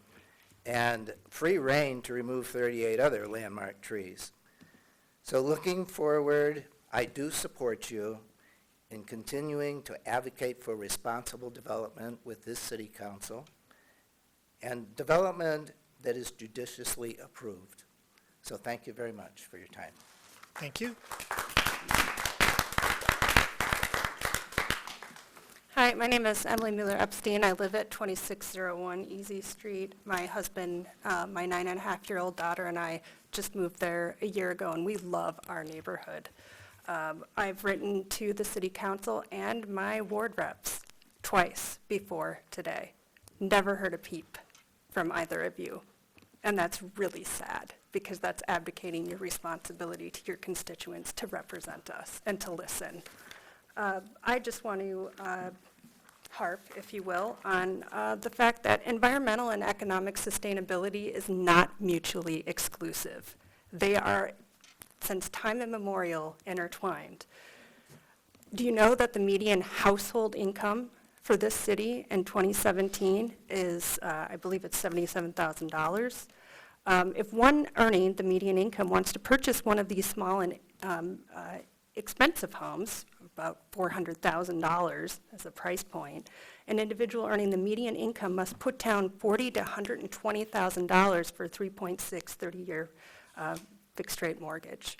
and free rein to remove 38 other landmark trees. So looking forward, I do support you in continuing to advocate for responsible development with this city council and development that is judiciously approved. So thank you very much for your time. Thank you. Hi, my name is Emily Mueller-Epstein. I live at 2601 Easy Street. My husband, my 9.5-year-old daughter, and I just moved there a year ago, and we love our neighborhood. I've written to the city council and my ward reps twice before today. Never heard a peep from either of you. And that's really sad, because that's abdicating your responsibility to your constituents to represent us and to listen. I just want to harp, if you will, on the fact that environmental and economic sustainability is not mutually exclusive. They are, since time immemorial, intertwined. Do you know that the median household income for this city in 2017 is, I believe it's $77,000? If one earning the median income wants to purchase one of these small and expensive homes, about $400,000 as a price point, an individual earning the median income must put down $40,000 to $120,000 for a 3.6 30-year fixed-rate mortgage.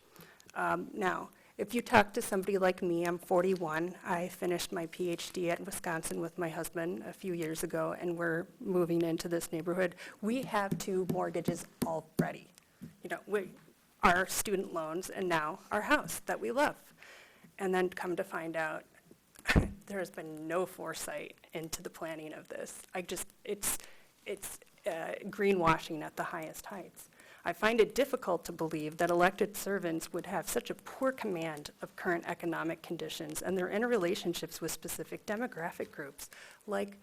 Now, if you talk to somebody like me, I'm 41. I finished my PhD at Wisconsin with my husband a few years ago, and we're moving into this neighborhood. We have 2 mortgages already. You know, our student loans and now our house that we love. And then come to find out, there has been no foresight into the planning of this. It's greenwashing at the highest heights. I find it difficult to believe that elected servants would have such a poor command of current economic conditions and their interrelationships with specific demographic groups, like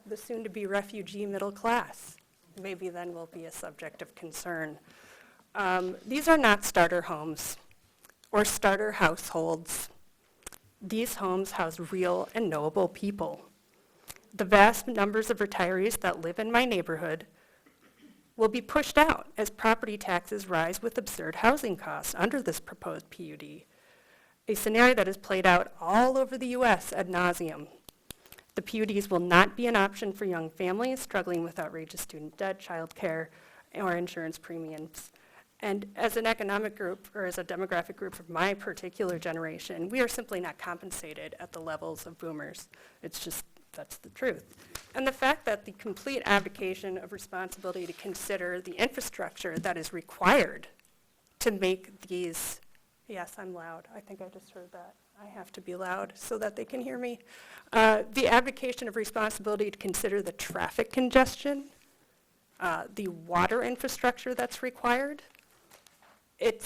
the soon-to-be refugee middle class. Maybe then will be a subject of concern. These are not starter homes or starter households. These homes house real and knowable people. The vast numbers of retirees that live in my neighborhood will be pushed out as property taxes rise with absurd housing costs under this proposed PUD, a scenario that is played out all over the U.S. ad nauseum. The PUDs will not be an option for young families struggling with outrageous student debt, child care, or insurance premiums. And as an economic group, or as a demographic group of my particular generation, we are simply not compensated at the levels of boomers. It's just, that's the truth. And the fact that the complete abdication of responsibility to consider the infrastructure that is required to make these, yes, I'm loud. I think I just heard that. I have to be loud so that they can hear me. The abdication of responsibility to consider the traffic congestion, the water infrastructure that's required, it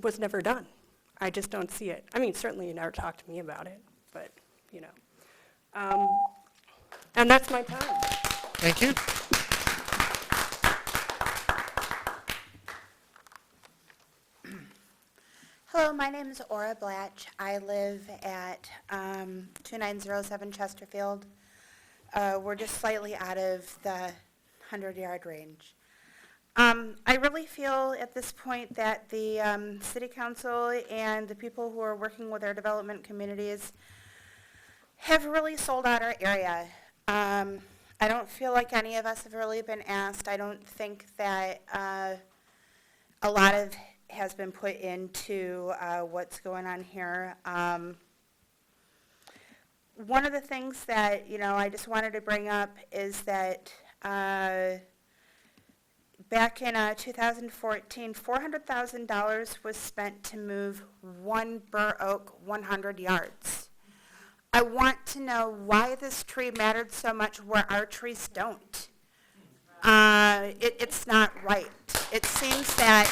was never done. I just don't see it. I mean, certainly you never talked to me about it, but, you know. And that's my time. Thank you. Hello, my name is Aura Blatch. I live at 2907 Chesterfield. We're just slightly out of the 100-yard range. I really feel at this point that the City Council and the people who are working with our development communities have really sold out our area. I don't feel like any of us have really been asked. I don't think that a lot of has been put into what's going on here. One of the things that, you know, I just wanted to bring up is that back in 2014, $400,000 was spent to move one bur oak 100 yards. I want to know why this tree mattered so much where our trees don't. It's not right. It seems that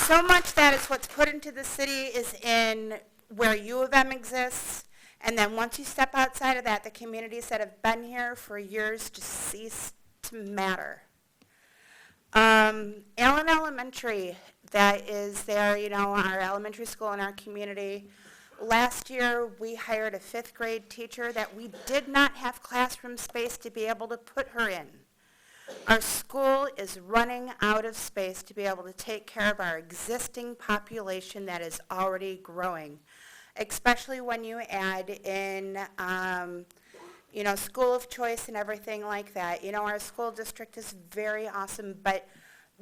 so much that is what's put into the city is in where U of M exists, and then once you step outside of that, the communities that have been here for years just cease to matter. Allen Elementary, that is there, you know, our elementary school in our community. Last year, we hired a 5th grade teacher that we did not have classroom space to be able to put her in. Our school is running out of space to be able to take care of our existing population that is already growing, especially when you add in, you know, school of choice and everything like that. You know, our school district is very awesome, but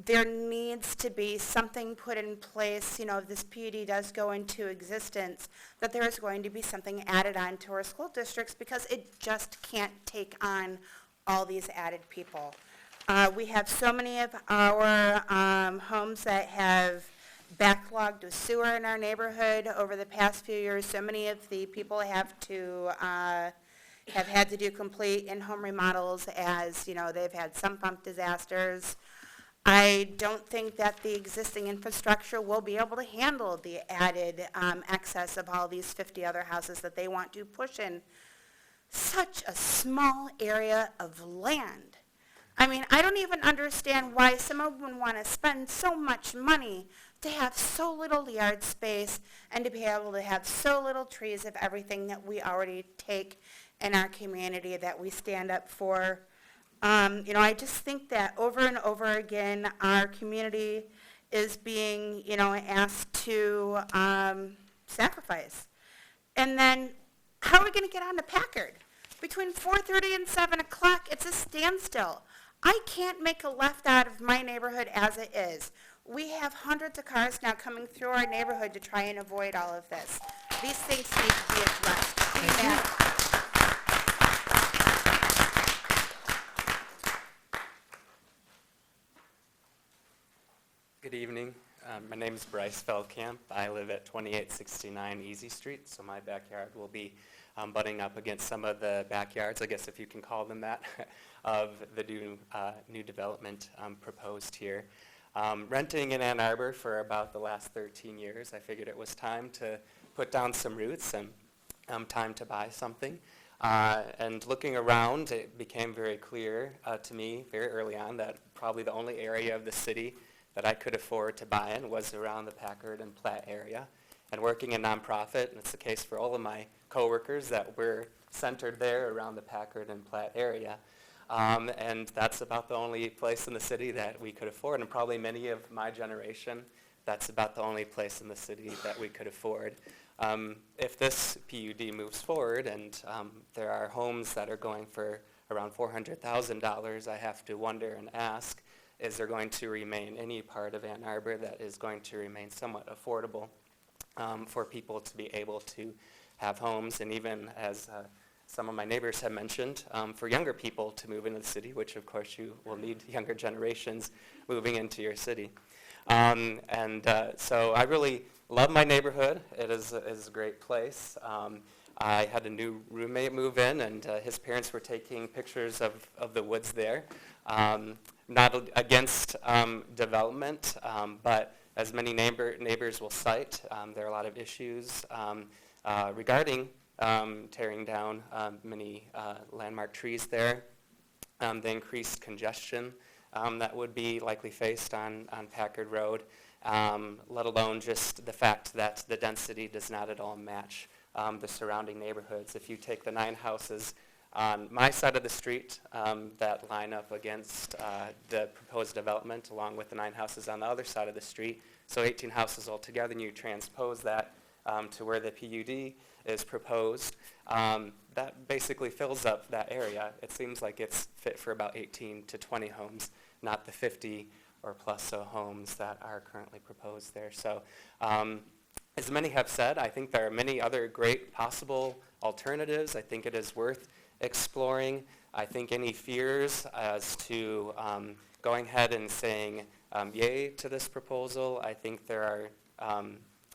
there needs to be something put in place, you know, if this PUD does go into existence, that there is going to be something added on to our school districts because it just can't take on all these added people. We have so many of our homes that have backlogged with sewer in our neighborhood over the past few years. So many of the people have had to do complete in-home remodels as, you know, they've had sump pump disasters. I don't think that the existing infrastructure will be able to handle the added excess of all these 50 other houses that they want to push in such a small area of land. I mean, I don't even understand why someone would want to spend so much money to have so little yard space and to be able to have so little trees of everything that we already take in our community that we stand up for. You know, I just think that over and over again, our community is being, you know, asked to sacrifice. And then how are we going to get on to Packard? Between 4:30 and 7 o'clock, it's a standstill. I can't make a left out of my neighborhood as it is. We have hundreds of cars now coming through our neighborhood to try and avoid all of this. These things need to be addressed. Good evening. My name is Bryce Feldkamp. I live at 2869 Easy Street, so my backyard will be butting up against some of the backyards, I guess if you can call them that, of the new development proposed here. Renting in Ann Arbor for about the last 13 years, I figured it was time to put down some roots and time to buy something. And looking around, it became very clear to me very early on that probably the only area of the city that I could afford to buy in was around the Packard and Platte area. And working in nonprofit, and it's the case for all of my coworkers, that we're centered there around the Packard and Platte area. And that's about the only place in the city that we could afford, and probably many of my generation, that's about the only place in the city that we could afford. If this PUD moves forward and there are homes that are going for around $400,000, I have to wonder and ask, is there going to remain any part of Ann Arbor that is going to remain somewhat affordable for people to be able to have homes, and even as some of my neighbors have mentioned, for younger people to move into the city, which of course you will need younger generations moving into your city. So I really love my neighborhood. It is a great place. I had a new roommate move in, and his parents were taking pictures of the woods there. Not against development, but as many neighbors will cite, there are a lot of issues regarding tearing down many landmark trees there, the increased congestion that would be likely faced on Packard Road, let alone just the fact that the density does not at all match the surrounding neighborhoods. If you take the 9 houses on my side of the street that line up against the proposed development, along with the 9 houses on the other side of the street, so 18 houses altogether, and you transpose that to where the PUD is proposed, that basically fills up that area. It seems like it's fit for about 18 to 20 homes, not the 50 or plus so homes that are currently proposed there. So as many have said, I think there are many other great possible alternatives. I think it is worth exploring. I think any fears as to going ahead and saying yay to this proposal, I think there are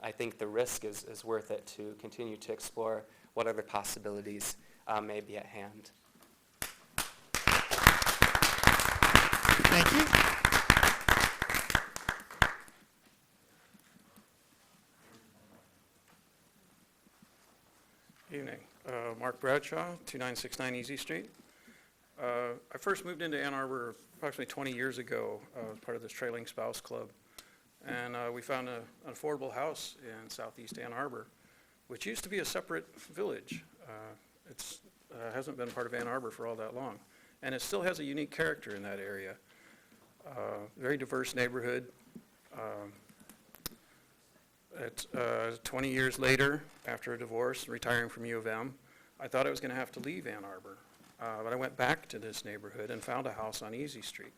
I think the risk is worth it to continue to explore what other possibilities may be at hand. Thank you. Evening. Mark Bradshaw, 2969 Easy Street. I first moved into Ann Arbor approximately 20 years ago as part of this Trailing Spouse Club. And we found an affordable house in southeast Ann Arbor, which used to be a separate village. It hasn't been part of Ann Arbor for all that long. And it still has a unique character in that area. Very diverse neighborhood. 20 years later, after a divorce, retiring from U of M, I thought I was going to have to leave Ann Arbor. But I went back to this neighborhood and found a house on Easy Street.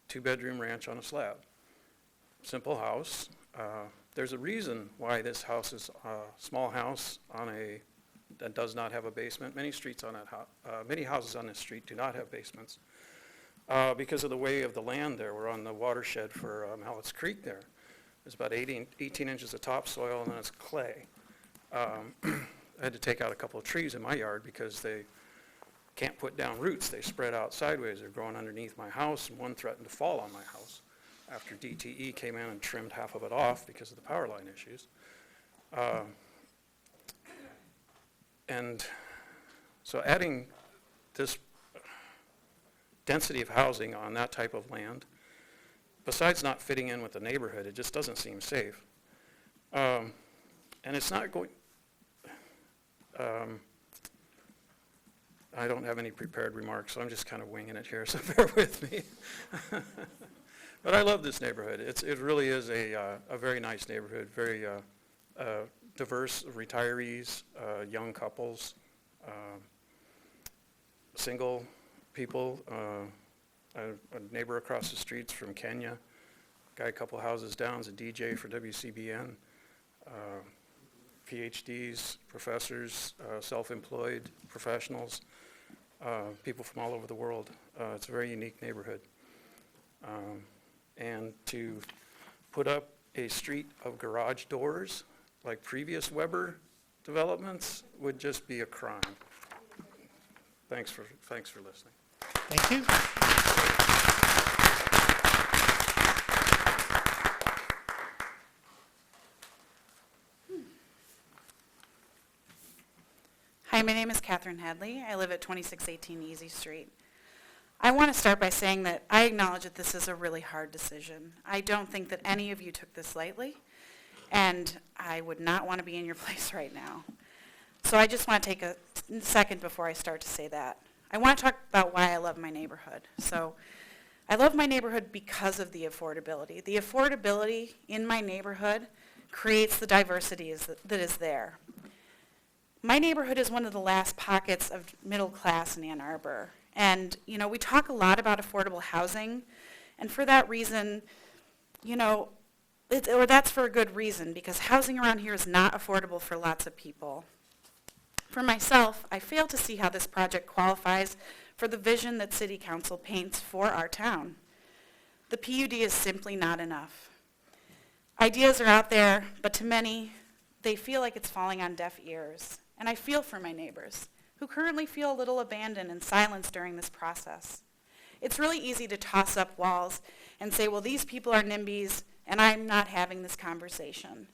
2-bedroom ranch on a slab. Simple house. There's a reason why this house is a small house that does not have a basement. Many houses on this street do not have basements because of the way of the land there. We're on the watershed for Mallett's Creek there. There's about 18 inches of topsoil, and then it's clay. I had to take out a couple of trees in my yard because they can't put down roots. They spread out sideways. They're growing underneath my house, and one threatened to fall on my house after DTE came in and trimmed half of it off because of the power line issues. And so adding this density of housing on that type of land, besides not fitting in with the neighborhood, it just doesn't seem safe. And it's not going, I don't have any prepared remarks, so I'm just kind of winging it here, so bear with me. But I love this neighborhood. It really is a very nice neighborhood, very diverse retirees, young couples, single people. A neighbor across the street's from Kenya. Guy a couple houses down is a DJ for WCBN. PhDs, professors, self-employed professionals, people from all over the world. It's a very unique neighborhood. And to put up a street of garage doors like previous Weber developments would just be a crime. Thanks for listening. Thank you. Hi, my name is Catherine Hadley. I live at 2618 Easy Street. I want to start by saying that I acknowledge that this is a really hard decision. I don't think that any of you took this lightly, and I would not want to be in your place right now. So I just want to take a second before I start to say that. I want to talk about why I love my neighborhood. So I love my neighborhood because of the affordability. The affordability in my neighborhood creates the diversity that is there. My neighborhood is one of the last pockets of middle class in Ann Arbor. And, we talk a lot about affordable housing, and for that reason, that's for a good reason, because housing around here is not affordable for lots of people. For myself, I fail to see how this project qualifies for the vision that City Council paints for our town. The PUD is simply not enough. Ideas are out there, but to many, they feel like it's falling on deaf ears. And I feel for my neighbors, who currently feel a little abandoned and silenced during this process. It's really easy to toss up walls and say, well, these people are NIMBYs, and I'm not having this conversation.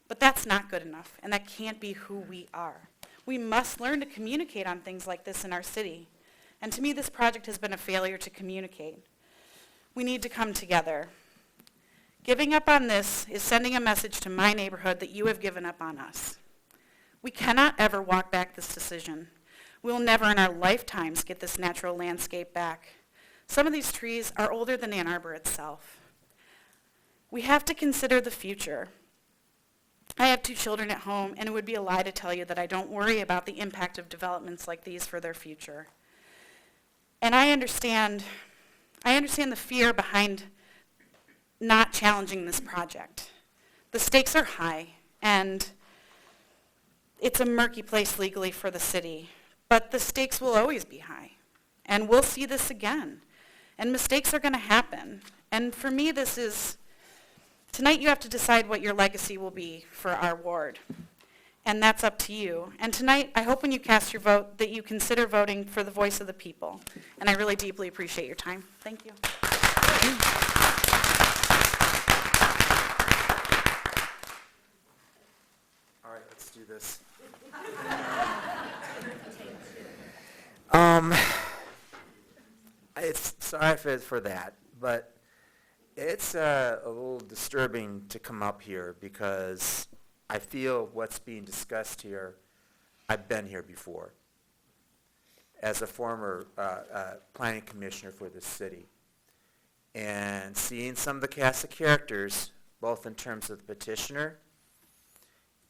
But that's not good enough, and that can't be who we are. We must learn to communicate on things like this in our city. And to me, this project has been a failure to communicate. We need to come together. Giving up on this is sending a message to my neighborhood that you have given up on us. We cannot ever walk back this decision. We will never in our lifetimes get this natural landscape back. Some of these trees are older than Ann Arbor itself. We have to consider the future. I have 2 children at home, and it would be a lie to tell you that I don't worry about the impact of developments like these for their future. And I understand the fear behind not challenging this project. The stakes are high, and it's a murky place legally for the city, but the stakes will always be high, and we'll see this again, and mistakes are going to happen. And for me, tonight you have to decide what your legacy will be for our ward, and that's up to you. And tonight, I hope when you cast your vote that you consider voting for the voice of the people, and I really deeply appreciate your time. Thank you. All right, let's do this. It's sorry for that, but it's a little disturbing to come up here because I feel what's being discussed here, I've been here before as a former planning commissioner for this city. And seeing some of the cast of characters, both in terms of the petitioner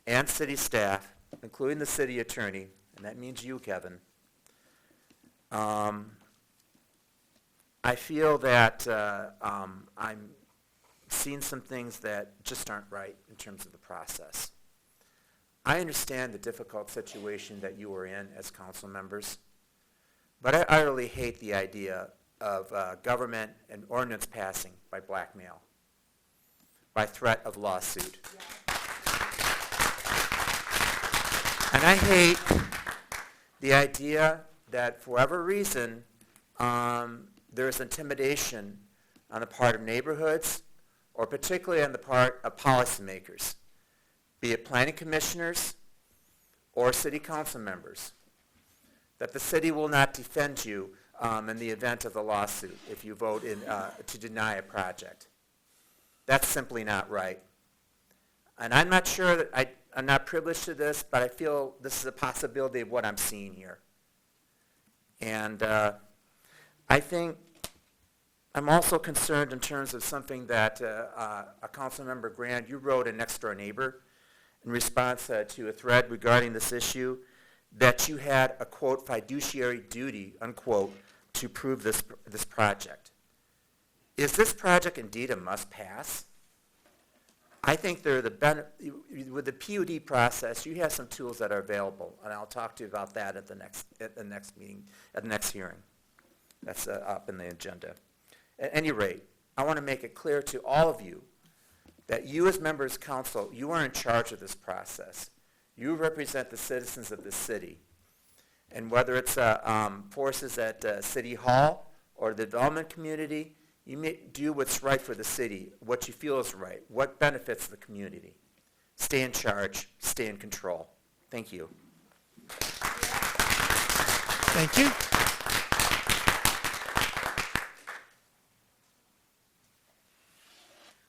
and city staff, including the city attorney, and that means you, Kevin, I feel that I'm seeing some things that just aren't right in terms of the process. I understand the difficult situation that you are in as council members, but I utterly hate the idea of government and ordinance passing by blackmail, by threat of lawsuit. And I hate the idea that for whatever reason, there's intimidation on the part of neighborhoods, or particularly on the part of policymakers, be it planning commissioners or city council members, that the city will not defend you in the event of the lawsuit if you vote to deny a project. That's simply not right. And I'm not sure that I'm not privileged to this, but I feel this is a possibility of what I'm seeing here. And I think I'm also concerned in terms of something that a council member, Grant, you wrote in Next Door Neighbor in response to a thread regarding this issue, that you had a, quote, fiduciary duty, unquote, to prove this project. Is this project indeed a must-pass? I think with the PUD process, you have some tools that are available, and I'll talk to you about that at the next meeting, at the next hearing. That's up in the agenda. At any rate, I want to make it clear to all of you that you as members of council, you are in charge of this process. You represent the citizens of the city. And whether it's forces at City Hall or the development community, you may do what's right for the city, what you feel is right, what benefits the community. Stay in charge, stay in control. Thank you. Thank you.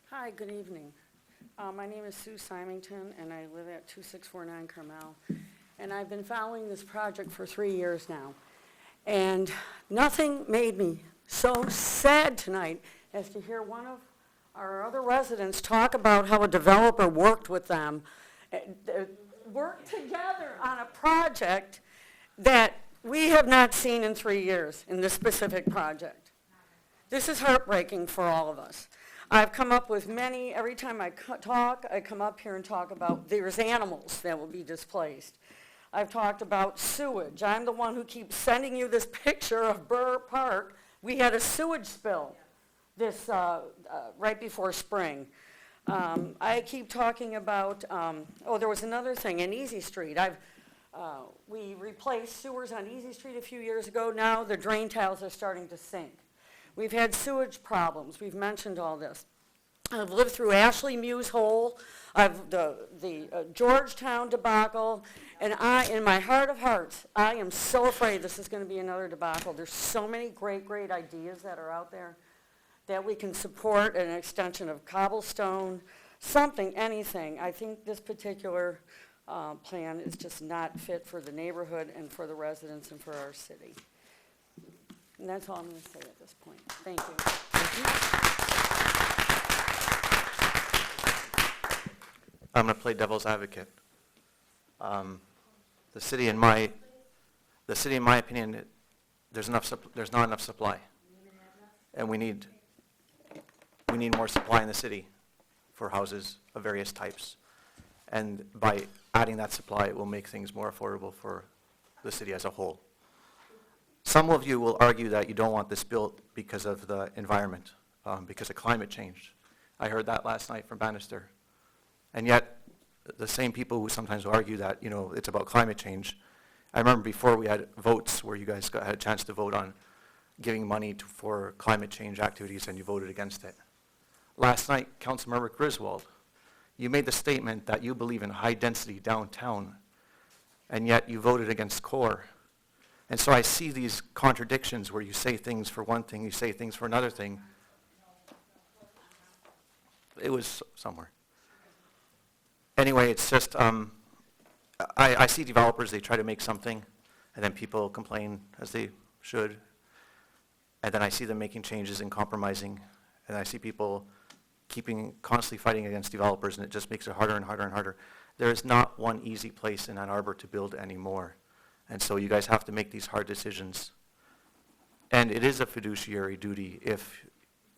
Hi, good evening. My name is Sue Symington, and I live at 2649 Carmel. And I've been following this project for 3 years now. And nothing made me so sad tonight as to hear one of our other residents talk about how a developer worked with them, worked together on a project that we have not seen in 3 years in this specific project. This is heartbreaking for all of us. I've come up with many, every time I talk, I come up here and talk about there's animals that will be displaced. I've talked about sewage. I'm the one who keeps sending you this picture of Burr Park. We had a sewage spill this right before spring. I keep talking about, there was another thing in Easy Street. We replaced sewers on Easy Street a few years ago. Now the drain tiles are starting to sink. We've had sewage problems. We've mentioned all this. I've lived through Ashley Muse Hole, the Georgetown debacle, and in my heart of hearts, I am so afraid this is going to be another debacle. There's so many great, great ideas that are out there that we can support, an extension of cobblestone, something, anything. I think this particular plan is just not fit for the neighborhood and for the residents and for our city. And that's all I'm going to say at this point. Thank you. I'm going to play devil's advocate. The city, in my opinion, there's not enough supply, and we need more supply in the city for houses of various types. And by adding that supply, it will make things more affordable for the city as a whole. Some of you will argue that you don't want this built because of the environment, because of climate change. I heard that last night from Bannister. And yet, the same people who sometimes argue that, it's about climate change. I remember before we had votes where you guys had a chance to vote on giving money for climate change activities, and you voted against it. Last night, Councilmember Griswold, You made the statement that you believe in high density downtown, and yet you voted against core. And so I see these contradictions where you say things for one thing, you say things for another thing. It was somewhere. Anyway, it's just, I see developers, they try to make something, and then people complain, as they should. And then I see them making changes and compromising, and I see people constantly fighting against developers, and it just makes it harder and harder and harder. There is not one easy place in Ann Arbor to build anymore. And so you guys have to make these hard decisions. And it is a fiduciary duty if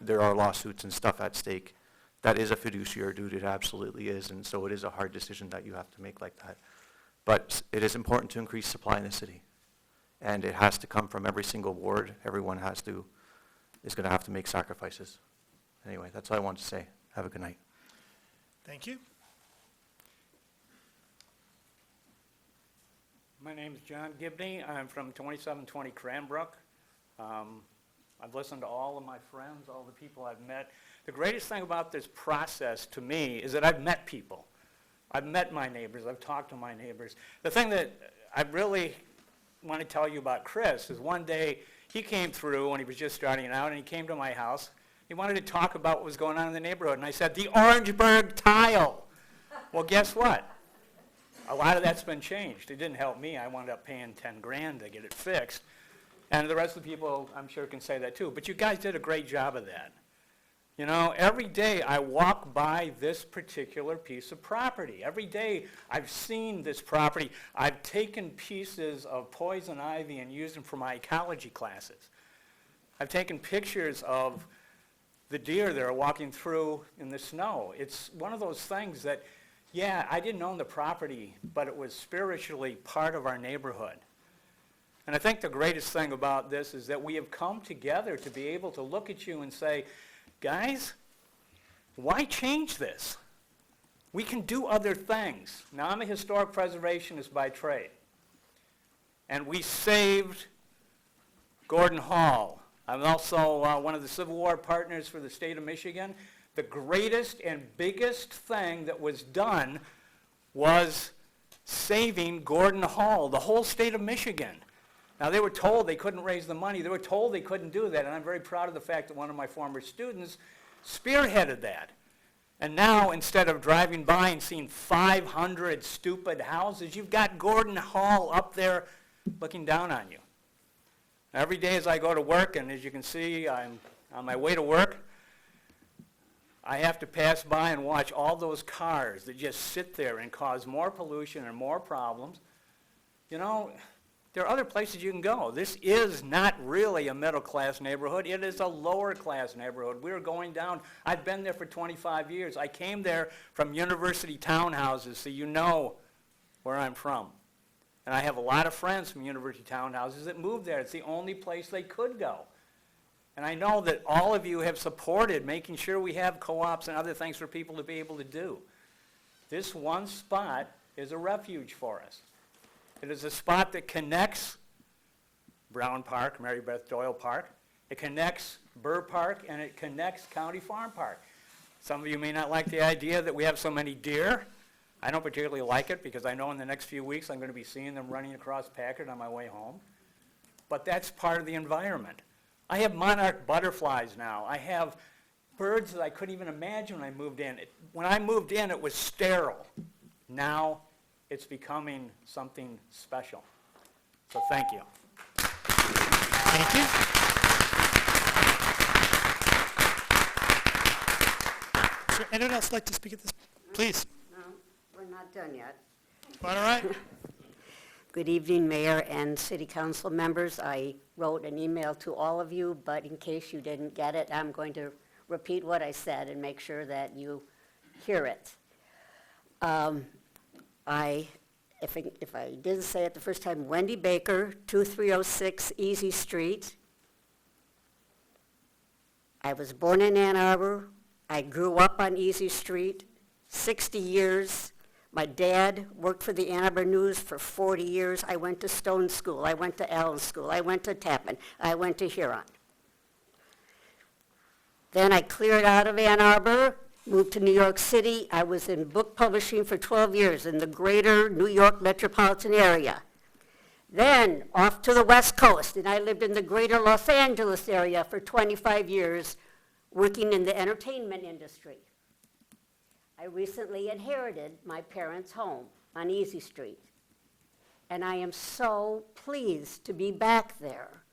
there are lawsuits and stuff at stake. That is a fiduciary duty, it absolutely is, and so it is a hard decision that you have to make like that. But it is important to increase supply in the city. And it has to come from every single ward. Everyone is going to have to make sacrifices. Anyway, that's all I wanted to say. Have a good night. Thank you. My name is John Gibney. I'm from 2720 Cranbrook. I've listened to all of my friends, all the people I've met. The greatest thing about this process to me is that I've met people. I've met my neighbors. I've talked to my neighbors. The thing that I really want to tell you about Chris is one day he came through when he was just starting out, and he came to my house. He wanted to talk about what was going on in the neighborhood, and I said, the Orangeburg tile. Well, guess what? A lot of that's been changed. It didn't help me. I wound up paying 10 grand to get it fixed. And the rest of the people, I'm sure, can say that too. But you guys did a great job of that. You know, every day I walk by this particular piece of property. Every day I've seen this property. I've taken pieces of poison ivy and used them for my ecology classes. I've taken pictures of the deer that are walking through in the snow. It's one of those things that, yeah, I didn't own the property, but it was spiritually part of our neighborhood. And I think the greatest thing about this is that we have come together to be able to look at you and say, guys, why change this? We can do other things. Now, I'm a historic preservationist by trade. And we saved Gordon Hall. I'm also one of the Civil War partners for the state of Michigan. The greatest and biggest thing that was done was saving Gordon Hall, the whole state of Michigan. Now, they were told they couldn't raise the money. They were told they couldn't do that, and I'm very proud of the fact that one of my former students spearheaded that. And now, instead of driving by and seeing 500 stupid houses, you've got Gordon Hall up there looking down on you. Every day as I go to work, and as you can see, I'm on my way to work, I have to pass by and watch all those cars that just sit there and cause more pollution and more problems. You know, there are other places you can go. This is not really a middle-class neighborhood. It is a lower-class neighborhood. We're going down. I've been there for 25 years. I came there from university townhouses, so you know where I'm from. And I have a lot of friends from university townhouses that moved there. It's the only place they could go. And I know that all of you have supported making sure we have co-ops and other things for people to be able to do. This one spot is a refuge for us. It is a spot that connects Brown Park, Mary Beth Doyle Park. It connects Burr Park, and it connects County Farm Park. Some of you may not like the idea that we have so many deer. I don't particularly like it because I know in the next few weeks I'm going to be seeing them running across Packard on my way home. But that's part of the environment. I have monarch butterflies now. I have birds that I couldn't even imagine when I moved in. When I moved in, it was sterile. Now it's becoming something special. So thank you. Thank you. Is there anyone else like to speak at this? Please. No, we're not done yet. All right. Good evening, Mayor and City Council members. I wrote an email to all of you, but in case you didn't get it, I'm going to repeat what I said and make sure that you hear it. If I didn't say it the first time, Wendy Baker, 2306 Easy Street. I was born in Ann Arbor. I grew up on Easy Street, 60 years. My dad worked for the Ann Arbor News for 40 years. I went to Stone School. I went to Allen School. I went to Tappan. I went to Huron. Then I cleared out of Ann Arbor, moved to New York City. I was in book publishing for 12 years in the greater New York metropolitan area. Then off to the West Coast, and I lived in the greater Los Angeles area for 25 years, working in the entertainment industry. I recently inherited my parents' home on Easy Street, and I am so pleased to be back there,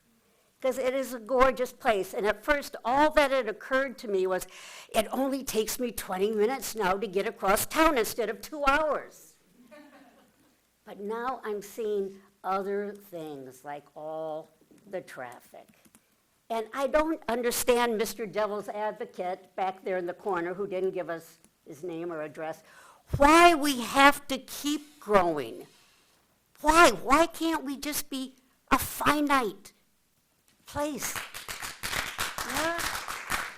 because it is a gorgeous place. And at first, all that had occurred to me was, it only takes me 20 minutes now to get across town instead of 2 hours. But now I'm seeing other things, like all the traffic. And I don't understand Mr. Devil's Advocate back there in the corner, who didn't give us his name or address, why we have to keep growing. Why? Why can't we just be a finite place? Yeah?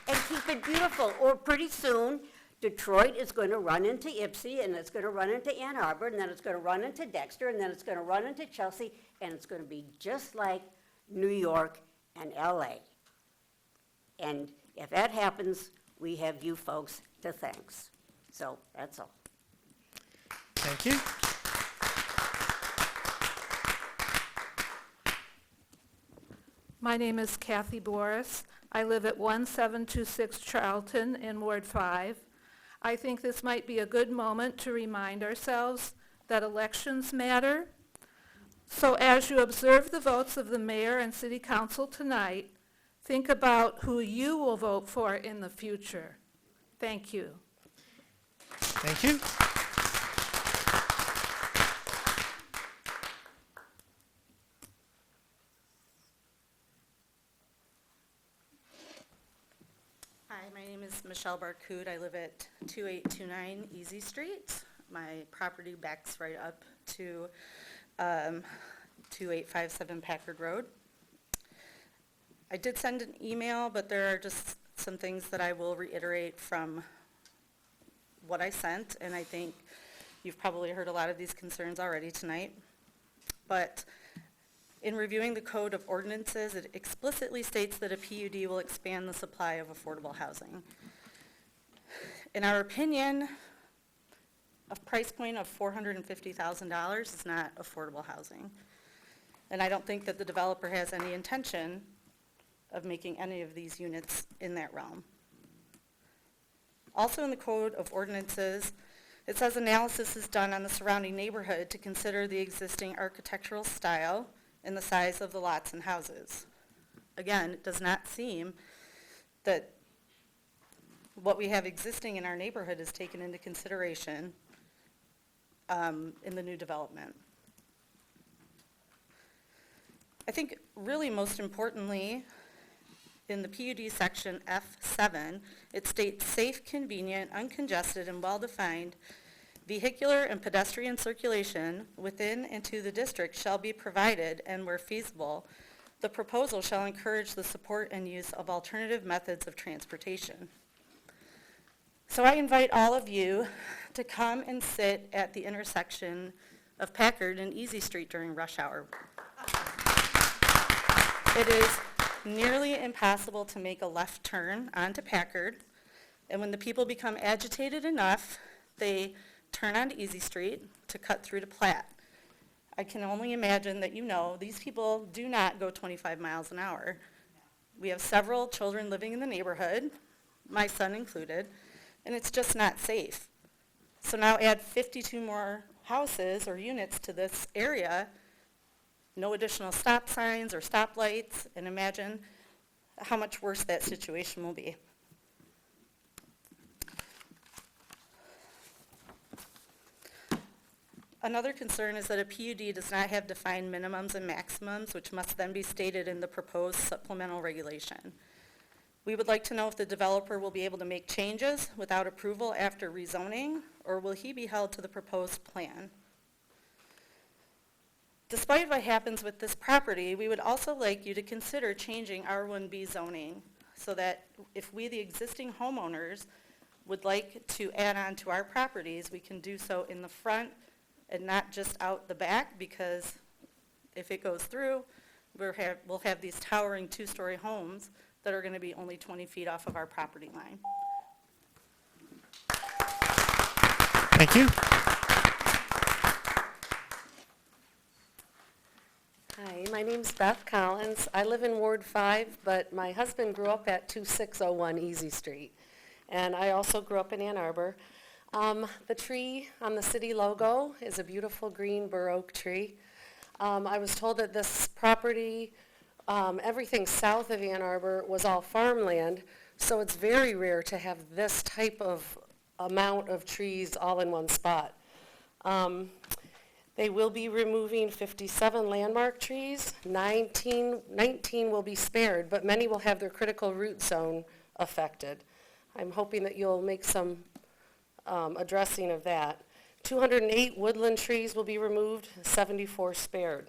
And keep it beautiful. Or pretty soon, Detroit is going to run into Ypsi, and it's going to run into Ann Arbor, and then it's going to run into Dexter, and then it's going to run into Chelsea, and it's going to be just like New York and LA. And if that happens, we have you folks to thank. So that's all. Thank you. My name is Kathy Boris. I live at 1726 Charlton in Ward 5. I think this might be a good moment to remind ourselves that elections matter. So as you observe the votes of the mayor and city council tonight, think about who you will vote for in the future. Thank you. Thank you. Hi, my name is Michelle Barcoud. I live at 2829 Easy Street. My property backs right up to 2857 Packard Road. I did send an email, but there are just some things that I will reiterate from what I sent, and I think you've probably heard a lot of these concerns already tonight. But in reviewing the Code of Ordinances, it explicitly states that a PUD will expand the supply of affordable housing. In our opinion, a price point of $450,000 is not affordable housing. And I don't think that the developer has any intention of making any of these units in that realm. Also in the Code of Ordinances, it says analysis is done on the surrounding neighborhood to consider the existing architectural style and the size of the lots and houses. Again, it does not seem that what we have existing in our neighborhood is taken into consideration in the new development. I think really most importantly, in the PUD section F7, it states safe, convenient, uncongested, and well-defined vehicular and pedestrian circulation within and to the district shall be provided, and where feasible, the proposal shall encourage the support and use of alternative methods of transportation. So I invite all of you to come and sit at the intersection of Packard and Easy Street during rush hour. It is nearly impossible to make a left turn onto Packard, and when the people become agitated enough, they turn onto Easy Street to cut through to Platt. I can only imagine that you know these people do not go 25 miles an hour. We have several children living in the neighborhood, my son included, and it's just not safe. So now add 52 more houses or units to this area, no additional stop signs or stoplights, and imagine how much worse that situation will be. Another concern is that a PUD does not have defined minimums and maximums, which must then be stated in the proposed supplemental regulation. We would like to know if the developer will be able to make changes without approval after rezoning, or will he be held to the proposed plan? Despite what happens with this property, we would also like you to consider changing R1B zoning so that if we, the existing homeowners, would like to add on to our properties, we can do so in the front and not just out the back, because if it goes through, we'll have these towering two-story homes that are going to be only 20 feet off of our property line. Thank you. Hi, my name's Beth Collins. I live in Ward 5, but my husband grew up at 2601 Easy Street. And I also grew up in Ann Arbor. The tree on the city logo is a beautiful green bur oak tree. I was told that this property, everything south of Ann Arbor was all farmland, so it's very rare to have this type of amount of trees all in one spot. They will be removing 57 landmark trees. 19 will be spared, but many will have their critical root zone affected. I'm hoping that you'll make some addressing of that. 208 woodland trees will be removed, 74 spared.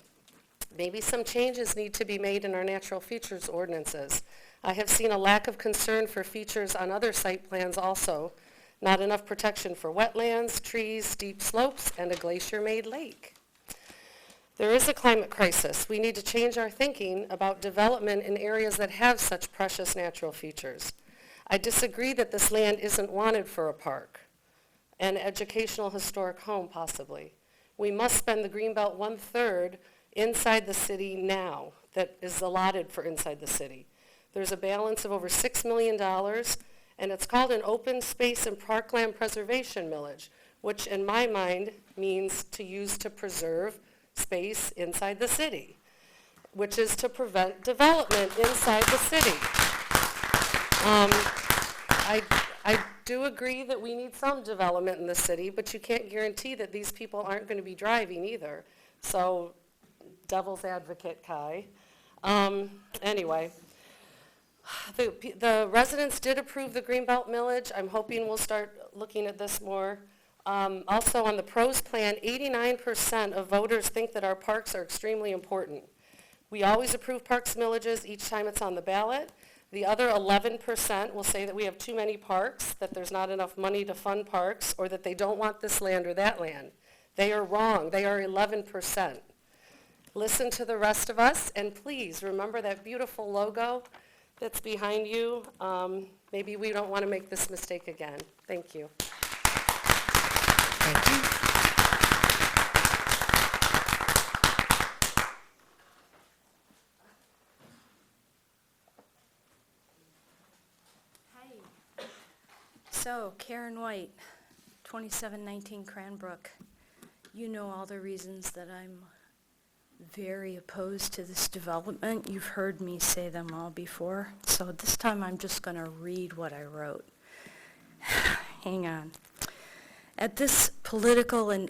Maybe some changes need to be made in our natural features ordinances. I have seen a lack of concern for features on other site plans also. Not enough protection for wetlands, trees, steep slopes, and a glacier-made lake. There is a climate crisis. We need to change our thinking about development in areas that have such precious natural features. I disagree that this land isn't wanted for a park, an educational historic home possibly. We must spend the Greenbelt 1/3 inside the city now that is allotted for inside the city. There's a balance of over $6 million, and it's called an open space and parkland preservation millage, which in my mind means to use to preserve space inside the city, which is to prevent development inside the city. I do agree that we need some development in the city, but you can't guarantee that these people aren't going to be driving either. So, devil's advocate, Kai. Anyway. The residents did approve the Greenbelt millage. I'm hoping we'll start looking at this more. Also on the pros plan, 89% of voters think that our parks are extremely important. We always approve parks millages each time it's on the ballot. The other 11% will say that we have too many parks, that there's not enough money to fund parks, or that they don't want this land or that land. They are wrong. They are 11%. Listen to the rest of us, and please remember that beautiful logo that's behind you. Maybe we don't want to make this mistake again. Thank you. Thank you. Hi. So, Karen White, 2719 Cranbrook. You know all the reasons that I'm very opposed to this development. You've heard me say them all before, so this time I'm just going to read what I wrote. Hang on. At this political and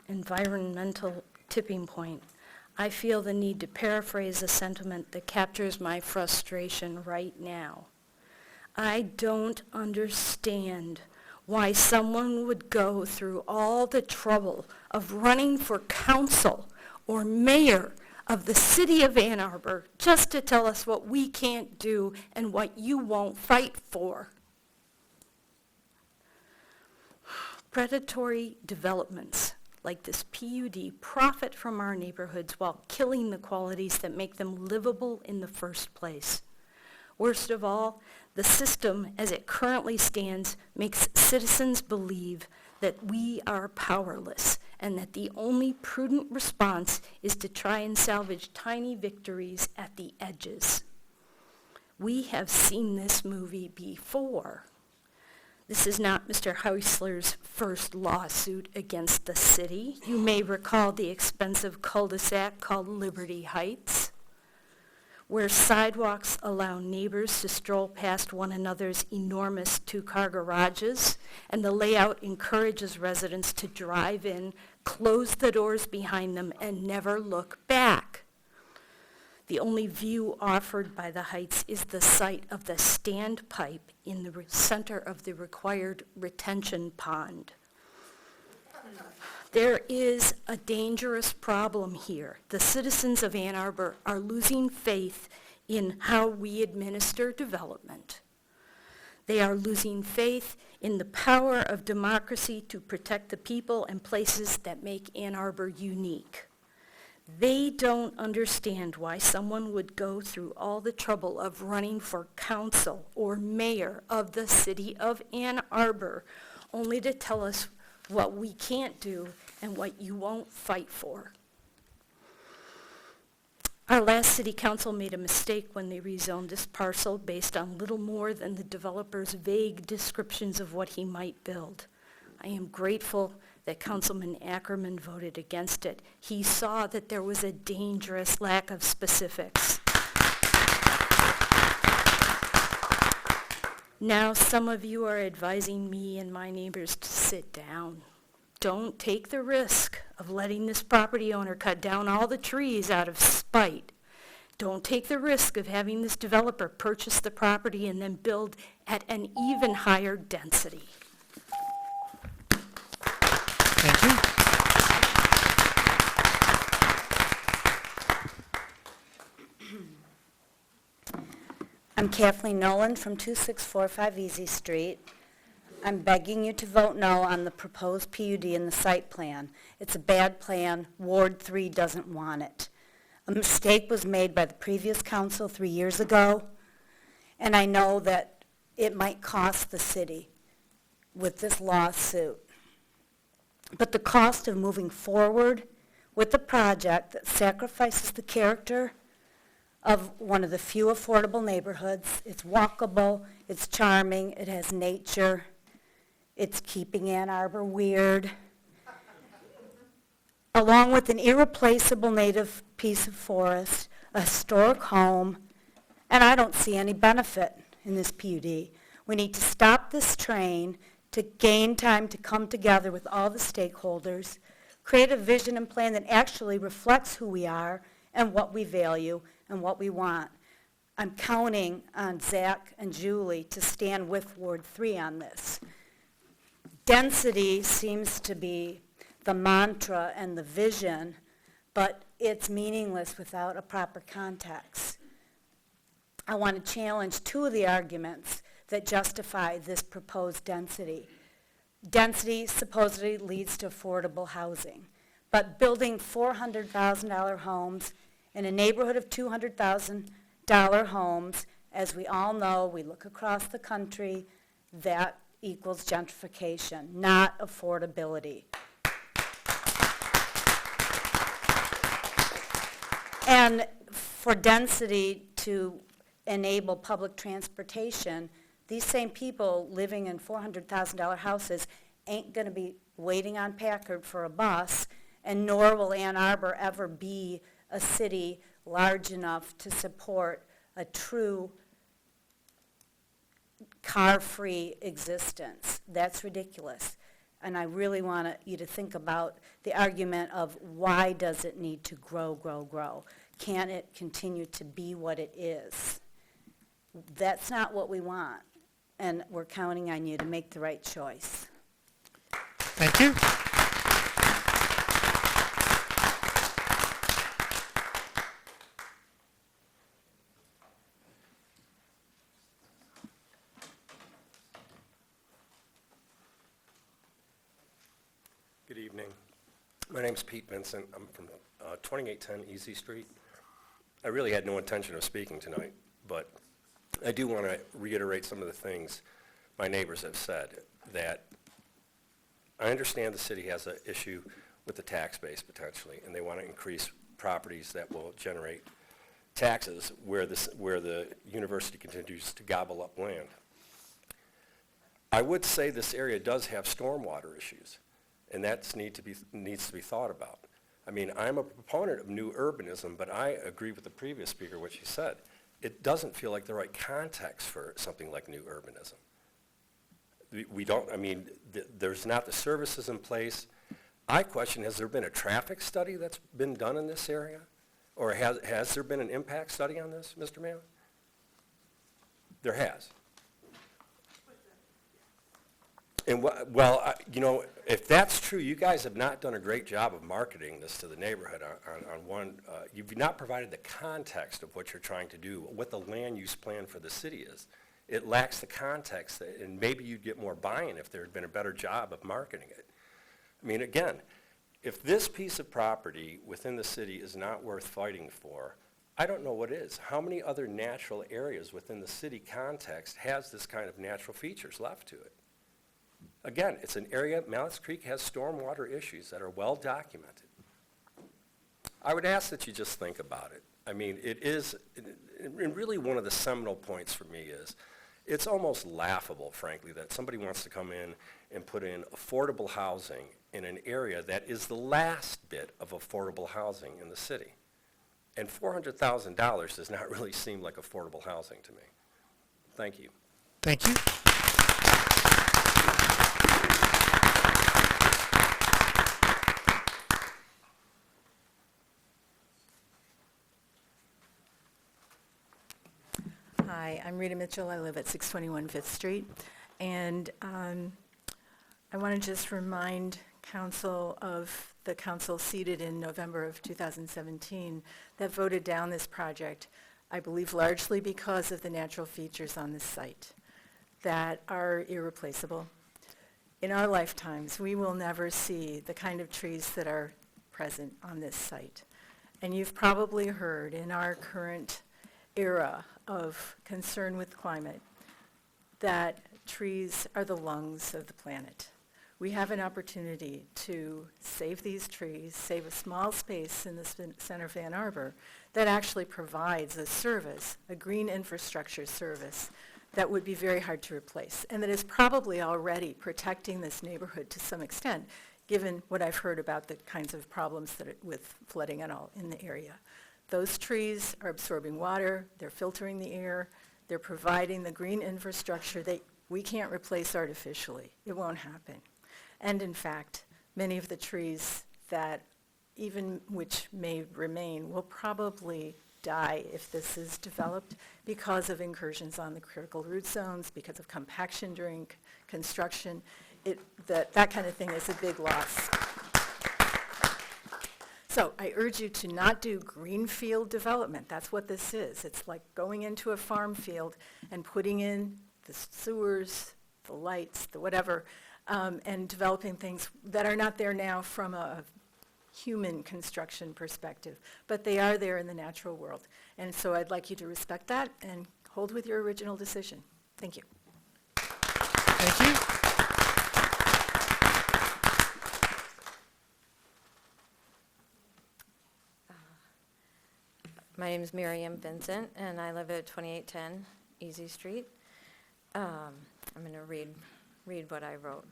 environmental tipping point, I feel the need to paraphrase a sentiment that captures my frustration right now. I don't understand why someone would go through all the trouble of running for council or mayor of the city of Ann Arbor just to tell us what we can't do and what you won't fight for. Predatory developments like this PUD profit from our neighborhoods while killing the qualities that make them livable in the first place. Worst of all, the system as it currently stands makes citizens believe that we are powerless and that the only prudent response is to try and salvage tiny victories at the edges. We have seen this movie before. This is not Mr. Heisler's first lawsuit against the city. You may recall the expensive cul-de-sac called Liberty Heights, where sidewalks allow neighbors to stroll past one another's enormous two-car garages, and the layout encourages residents to drive in, close the doors behind them, and never look back. The only view offered by the Heights is the site of the standpipe in the center of the required retention pond. There is a dangerous problem here. The citizens of Ann Arbor are losing faith in how we administer development. They are losing faith in the power of democracy to protect the people and places that make Ann Arbor unique. They don't understand why someone would go through all the trouble of running for council or mayor of the city of Ann Arbor only to tell us what we can't do, and what you won't fight for. Our last city council made a mistake when they rezoned this parcel based on little more than the developer's vague descriptions of what he might build. I am grateful that Councilman Ackerman voted against it. He saw that there was a dangerous lack of specifics. Now some of you are advising me and my neighbors to sit down. Don't take the risk of letting this property owner cut down all the trees out of spite. Don't take the risk of having this developer purchase the property and then build at an even higher density. Thank you. I'm Kathleen Nolan from 2645 Easy Street. I'm begging you to vote no on the proposed PUD in the site plan. It's a bad plan. Ward 3 doesn't want it. A mistake was made by the previous council 3 years ago, and I know that it might cost the city with this lawsuit. But the cost of moving forward with the project that sacrifices the character of one of the few affordable neighborhoods. It's walkable, it's charming, it has nature, it's keeping Ann Arbor weird, along with an irreplaceable native piece of forest, a historic home, and I don't see any benefit in this PUD. We need to stop this train to gain time to come together with all the stakeholders, create a vision and plan that actually reflects who we are and what we value and what we want. I'm counting on Zach and Julie to stand with Ward 3 on this. Density seems to be the mantra and the vision, but it's meaningless without a proper context. I want to challenge two of the arguments that justify this proposed density. Density supposedly leads to affordable housing, but building $400,000 homes in a neighborhood of $200,000 homes, as we all know, we look across the country, that equals gentrification, not affordability. And for density to enable public transportation, these same people living in $400,000 houses ain't going to be waiting on Packard for a bus, and nor will Ann Arbor ever be a city large enough to support a true car-free existence. That's ridiculous. And I really want you to think about the argument of why does it need to grow, grow, grow? Can it continue to be what it is? That's not what we want, and we're counting on you to make the right choice. Thank you. Good evening. My name's Pete Vincent. I'm from 2810 Easy Street. I really had no intention of speaking tonight, but I do want to reiterate some of the things my neighbors have said, that I understand the city has an issue with the tax base potentially, and they want to increase properties that will generate taxes where the university continues to gobble up land. I would say this area does have stormwater issues, and that needs to be thought about. I mean, I'm a proponent of new urbanism, but I agree with the previous speaker, what she said. It doesn't feel like the right context for something like new urbanism. We don't, I mean, there's not the services in place. I question, has there been a traffic study that's been done in this area? Or has there been an impact study on this, Mr. Mayor? There has. And you know, if that's true, you guys have not done a great job of marketing this to the neighborhood on one. You've not provided the context of what you're trying to do, what the land use plan for the city is. It lacks the context, and maybe you'd get more buy-in if there had been a better job of marketing it. I mean, again, if this piece of property within the city is not worth fighting for, I don't know what is. How many other natural areas within the city context has this kind of natural features left to it? Again, it's an area, Mallets Creek has stormwater issues that are well documented. I would ask that you just think about it. I mean, it is, and really one of the seminal points for me is, it's almost laughable, frankly, that somebody wants to come in and put in affordable housing in an area that is the last bit of affordable housing in the city. And $400,000 does not really seem like affordable housing to me. Thank you. Thank you. Hi, I'm Rita Mitchell. I live at 621 Fifth Street. And I want to just remind council of the council seated in November of 2017 that voted down this project, I believe largely because of the natural features on this site that are irreplaceable. In our lifetimes, we will never see the kind of trees that are present on this site. And you've probably heard in our current era of concern with climate that trees are the lungs of the planet. We have an opportunity to save these trees, save a small space in the center of Ann Arbor that actually provides a service, a green infrastructure service that would be very hard to replace and that is probably already protecting this neighborhood to some extent, given what I've heard about the kinds of problems that with flooding and all in the area. Those trees are absorbing water, they're filtering the air, they're providing the green infrastructure that we can't replace artificially. It won't happen. And in fact, many of the trees that even which may remain will probably die if this is developed because of incursions on the critical root zones, because of compaction during construction. That kind of thing is a big loss. So I urge you to not do greenfield development. That's what this is. It's like going into a farm field and putting in the sewers, the lights, the whatever, and developing things that are not there now from a human construction perspective, but they are there in the natural world. And so I'd like you to respect that and hold with your original decision. Thank you. Thank you. My name is Miriam Vincent, and I live at 2810 Easy Street. I'm going to read what I wrote,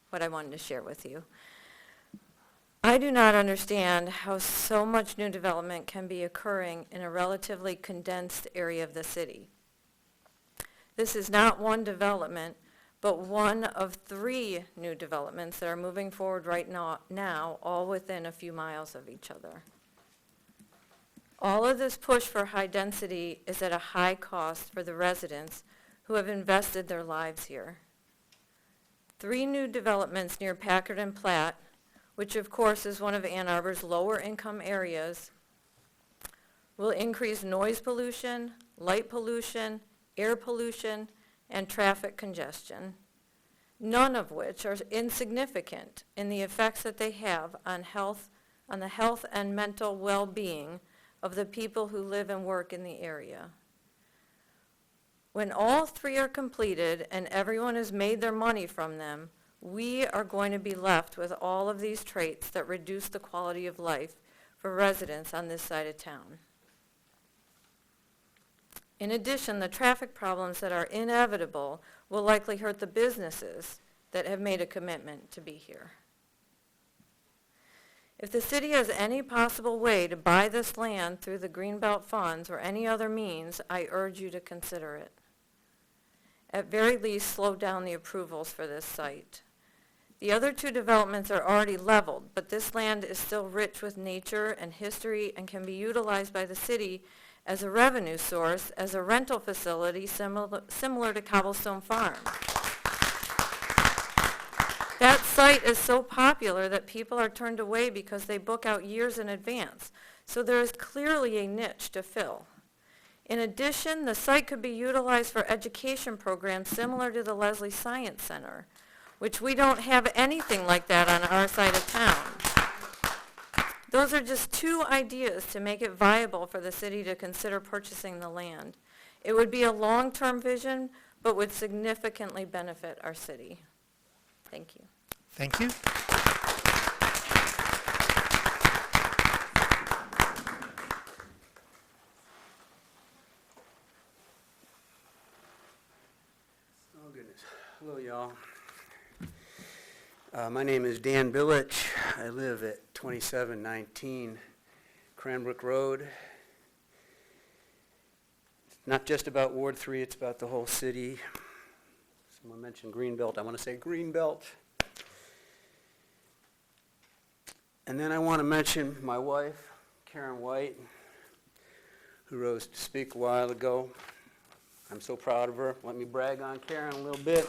what I wanted to share with you. I do not understand how so much new development can be occurring in a relatively condensed area of the city. This is not one development, but one of 3 new developments that are moving forward right now, all within a few miles of each other. All of this push for high density is at a high cost for the residents who have invested their lives here. 3 new developments near Packard and Platt, which of course is one of Ann Arbor's lower income areas, will increase noise pollution, light pollution, air pollution, and traffic congestion, none of which are insignificant in the effects that they have on the health and mental well-being of the people who live and work in the area. When all 3 are completed and everyone has made their money from them, we are going to be left with all of these traits that reduce the quality of life for residents on this side of town. In addition, the traffic problems that are inevitable will likely hurt the businesses that have made a commitment to be here. If the city has any possible way to buy this land through the Greenbelt funds or any other means, I urge you to consider it. At very least, slow down the approvals for this site. The other 2 developments are already leveled, but this land is still rich with nature and history and can be utilized by the city as a revenue source, as a rental facility similar to Cobblestone Farm. That site is so popular that people are turned away because they book out years in advance. So there is clearly a niche to fill. In addition, the site could be utilized for education programs similar to the Leslie Science Center, which we don't have anything like that on our side of town. Those are just 2 ideas to make it viable for the city to consider purchasing the land. It would be a long-term vision, but would significantly benefit our city. Thank you. Thank you. Oh, goodness. Hello, y'all. My name is Dan Billich. I live at 2719 Cranbrook Road. It's not just about Ward 3, it's about the whole city. Someone mentioned Greenbelt. I want to say Greenbelt. And then I want to mention my wife, Karen White, who rose to speak a while ago. I'm so proud of her. Let me brag on Karen a little bit.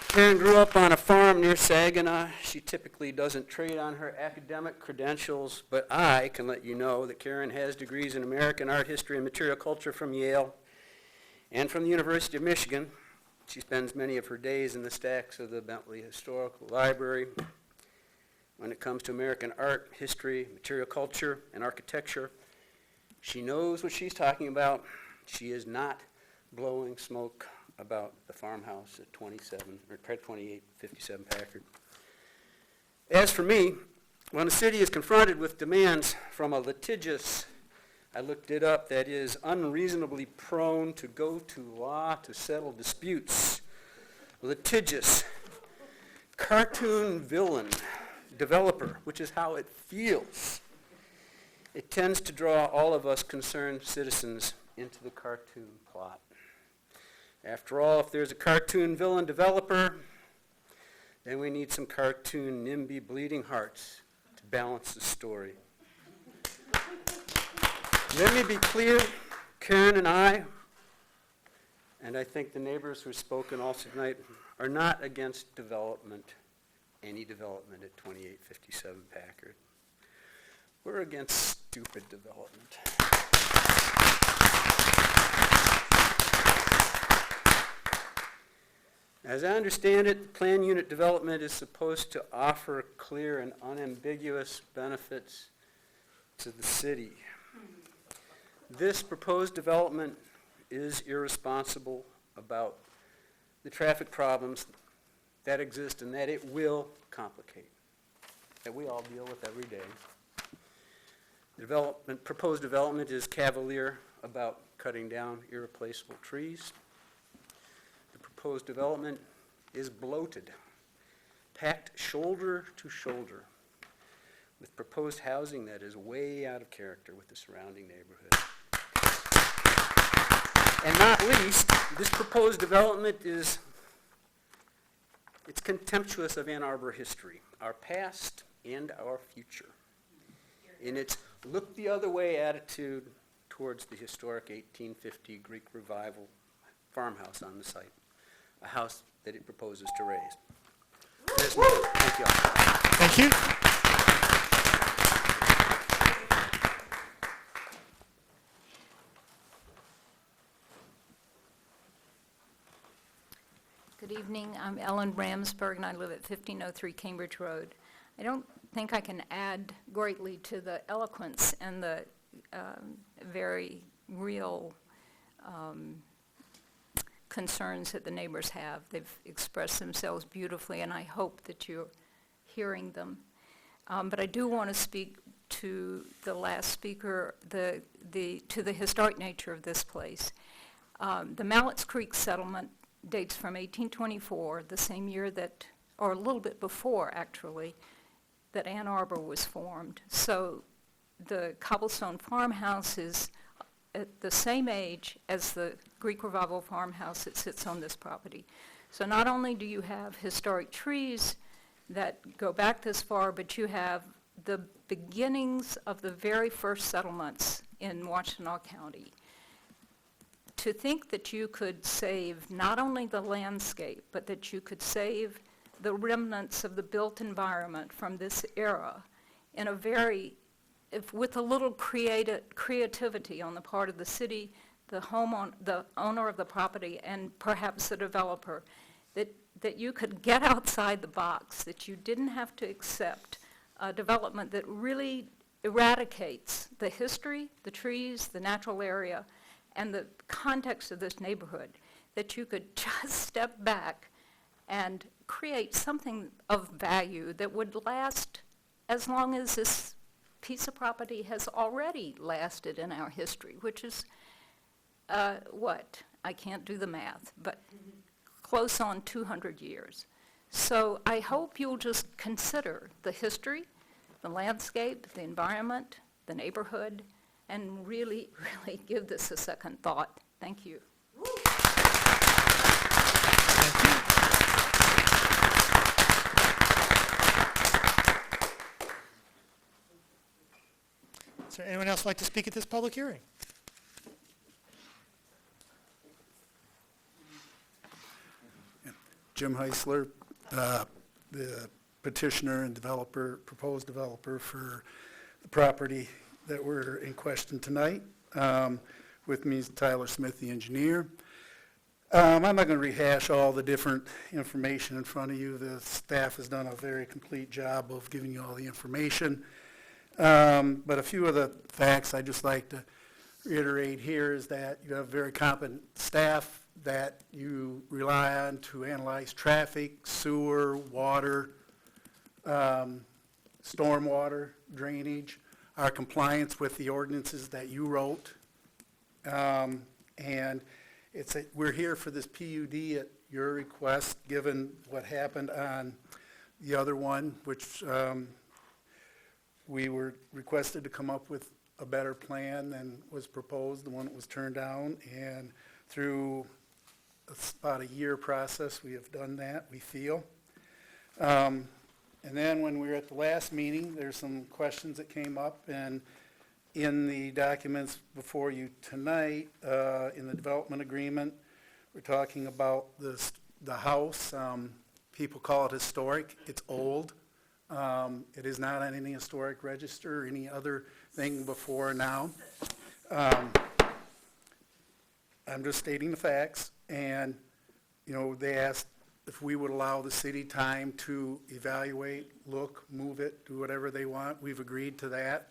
Karen grew up on a farm near Saginaw. She typically doesn't trade on her academic credentials, but I can let you know that Karen has degrees in American art history and material culture from Yale and from the University of Michigan. She spends many of her days in the stacks of the Bentley Historical Library. When it comes to American art, history, material culture, and architecture, she knows what she's talking about. She is not blowing smoke about the farmhouse at 2857 Packard. As for me, when a city is confronted with demands from a litigious, I looked it up, that is unreasonably prone to go to law to settle disputes, litigious, cartoon villain, developer, which is how it feels, it tends to draw all of us concerned citizens into the cartoon plot. After all, if there's a cartoon villain developer, then we need some cartoon NIMBY bleeding hearts to balance the story. Let me be clear, Karen and I think the neighbors who have spoken also tonight, are not against development, any development at 2857 Packard. We're against stupid development. As I understand it, the plan unit development is supposed to offer clear and unambiguous benefits to the city. This proposed development is irresponsible about the traffic problems that exist and that it will complicate, that we all deal with every day. The proposed development is cavalier about cutting down irreplaceable trees. The proposed development is bloated, packed shoulder to shoulder with proposed housing that is way out of character with the surrounding neighborhood. And not least, this proposed development it's contemptuous of Ann Arbor history, our past and our future, in its look the other way attitude towards the historic 1850 Greek Revival farmhouse on the site, a house that it proposes to raise. Thank you all. Thank you. Good evening. I'm Ellen Bramsberg, and I live at 1503 Cambridge Road. I don't think I can add greatly to the eloquence and the very real concerns that the neighbors have. They've expressed themselves beautifully, and I hope that you're hearing them. But I do want to speak to the last speaker, to the historic nature of this place. The Mallets Creek settlement dates from 1824, the same year that, or a little bit before actually, that Ann Arbor was formed. So the cobblestone farmhouse is at the same age as the Greek Revival farmhouse that sits on this property. So not only do you have historic trees that go back this far, but you have the beginnings of the very first settlements in Washtenaw County. To think that you could save not only the landscape, but that you could save the remnants of the built environment from this era in a with a little creativity on the part of the city, the owner of the property, and perhaps the developer, that you could get outside the box, that you didn't have to accept a development that really eradicates the history, the trees, the natural area, and the context of this neighborhood, that you could just step back and create something of value that would last as long as this piece of property has already lasted in our history, which is, what? I can't do the math, but close on 200 years. So I hope you'll just consider the history, the landscape, the environment, the neighborhood, and really, really give this a second thought. Thank you. Is there anyone else like to speak at this public hearing? Jim Heisler, the petitioner and developer, proposed developer for the property that we're in question tonight. With me is Tyler Smith, the engineer. I'm not going to rehash all the different information in front of you. The staff has done a very complete job of giving you all the information. But a few of the facts I'd just like to reiterate here is that you have very competent staff that you rely on to analyze traffic, sewer, water, stormwater, drainage, our compliance with the ordinances that you wrote. And we're here for this PUD at your request, given what happened on the other one, which we were requested to come up with a better plan than was proposed, the one that was turned down. And through about a year process, we have done that, we feel. And then when we were at the last meeting, there's some questions that came up, and in the documents before you tonight, in the development agreement, we're talking about the house. People call it historic. It's old. It is not on any historic register or any other thing before now. I'm just stating the facts, and they asked if we would allow the city time to evaluate, look, move it, do whatever they want. We've agreed to that.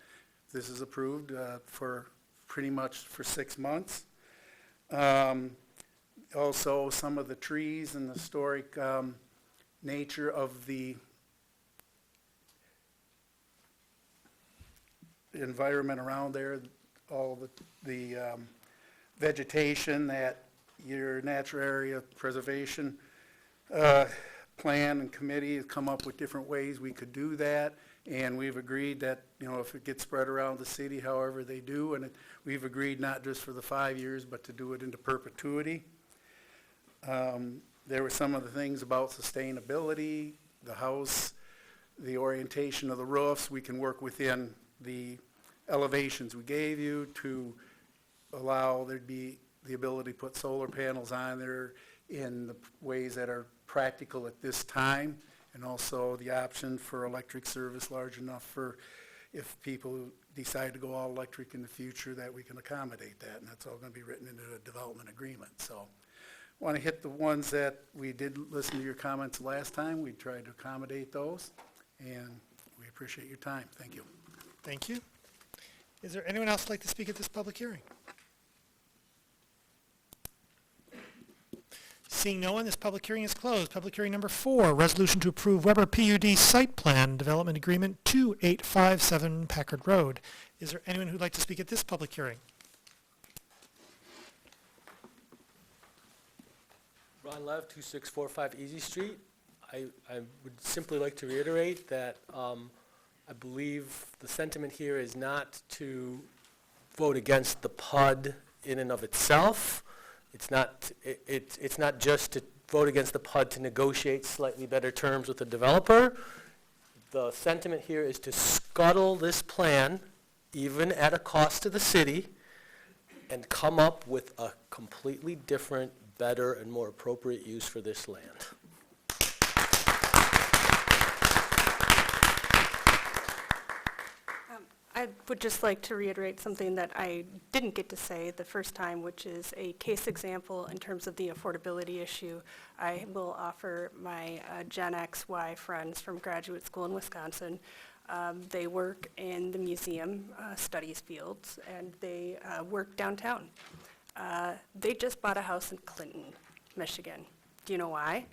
This is approved for pretty much for 6 months. Also, some of the trees and the historic nature of the environment around there, all the vegetation that your natural area preservation plan and committee has come up with different ways we could do that, and we've agreed that if it gets spread around the city however they do, and we've agreed not just for the 5 years but to do it into perpetuity. There were some of the things about sustainability, the house, the orientation of the roofs. We can work within the elevations we gave you to allow there'd be the ability to put solar panels on there in the ways that are practical at this time, and also the option for electric service large enough for if people decide to go all electric in the future, that we can accommodate that, and that's all going to be written into a development agreement. So I want to hit the ones that we did listen to your comments last time. We tried to accommodate those, and we appreciate your time. Thank you. Thank you. Is there anyone else like to speak at this public hearing? Seeing no one, this public hearing is closed. Public hearing number 4, resolution to approve Weber PUD Site Plan Development Agreement 2857 Packard Road. Is there anyone who'd like to speak at this public hearing? Ron Lev, 2645 Easy Street. I would simply like to reiterate that I believe the sentiment here is not to vote against the PUD in and of itself. It's not just to vote against the PUD to negotiate slightly better terms with the developer. The sentiment here is to scuttle this plan, even at a cost to the city, and come up with a completely different, better, and more appropriate use for this land. I would just like to reiterate something that I didn't get to say the first time, which is a case example in terms of the affordability issue. I will offer my Gen XY friends from graduate school in Wisconsin. They work in the museum studies fields, and they work downtown. They just bought a house in Clinton, Michigan. Do you know why?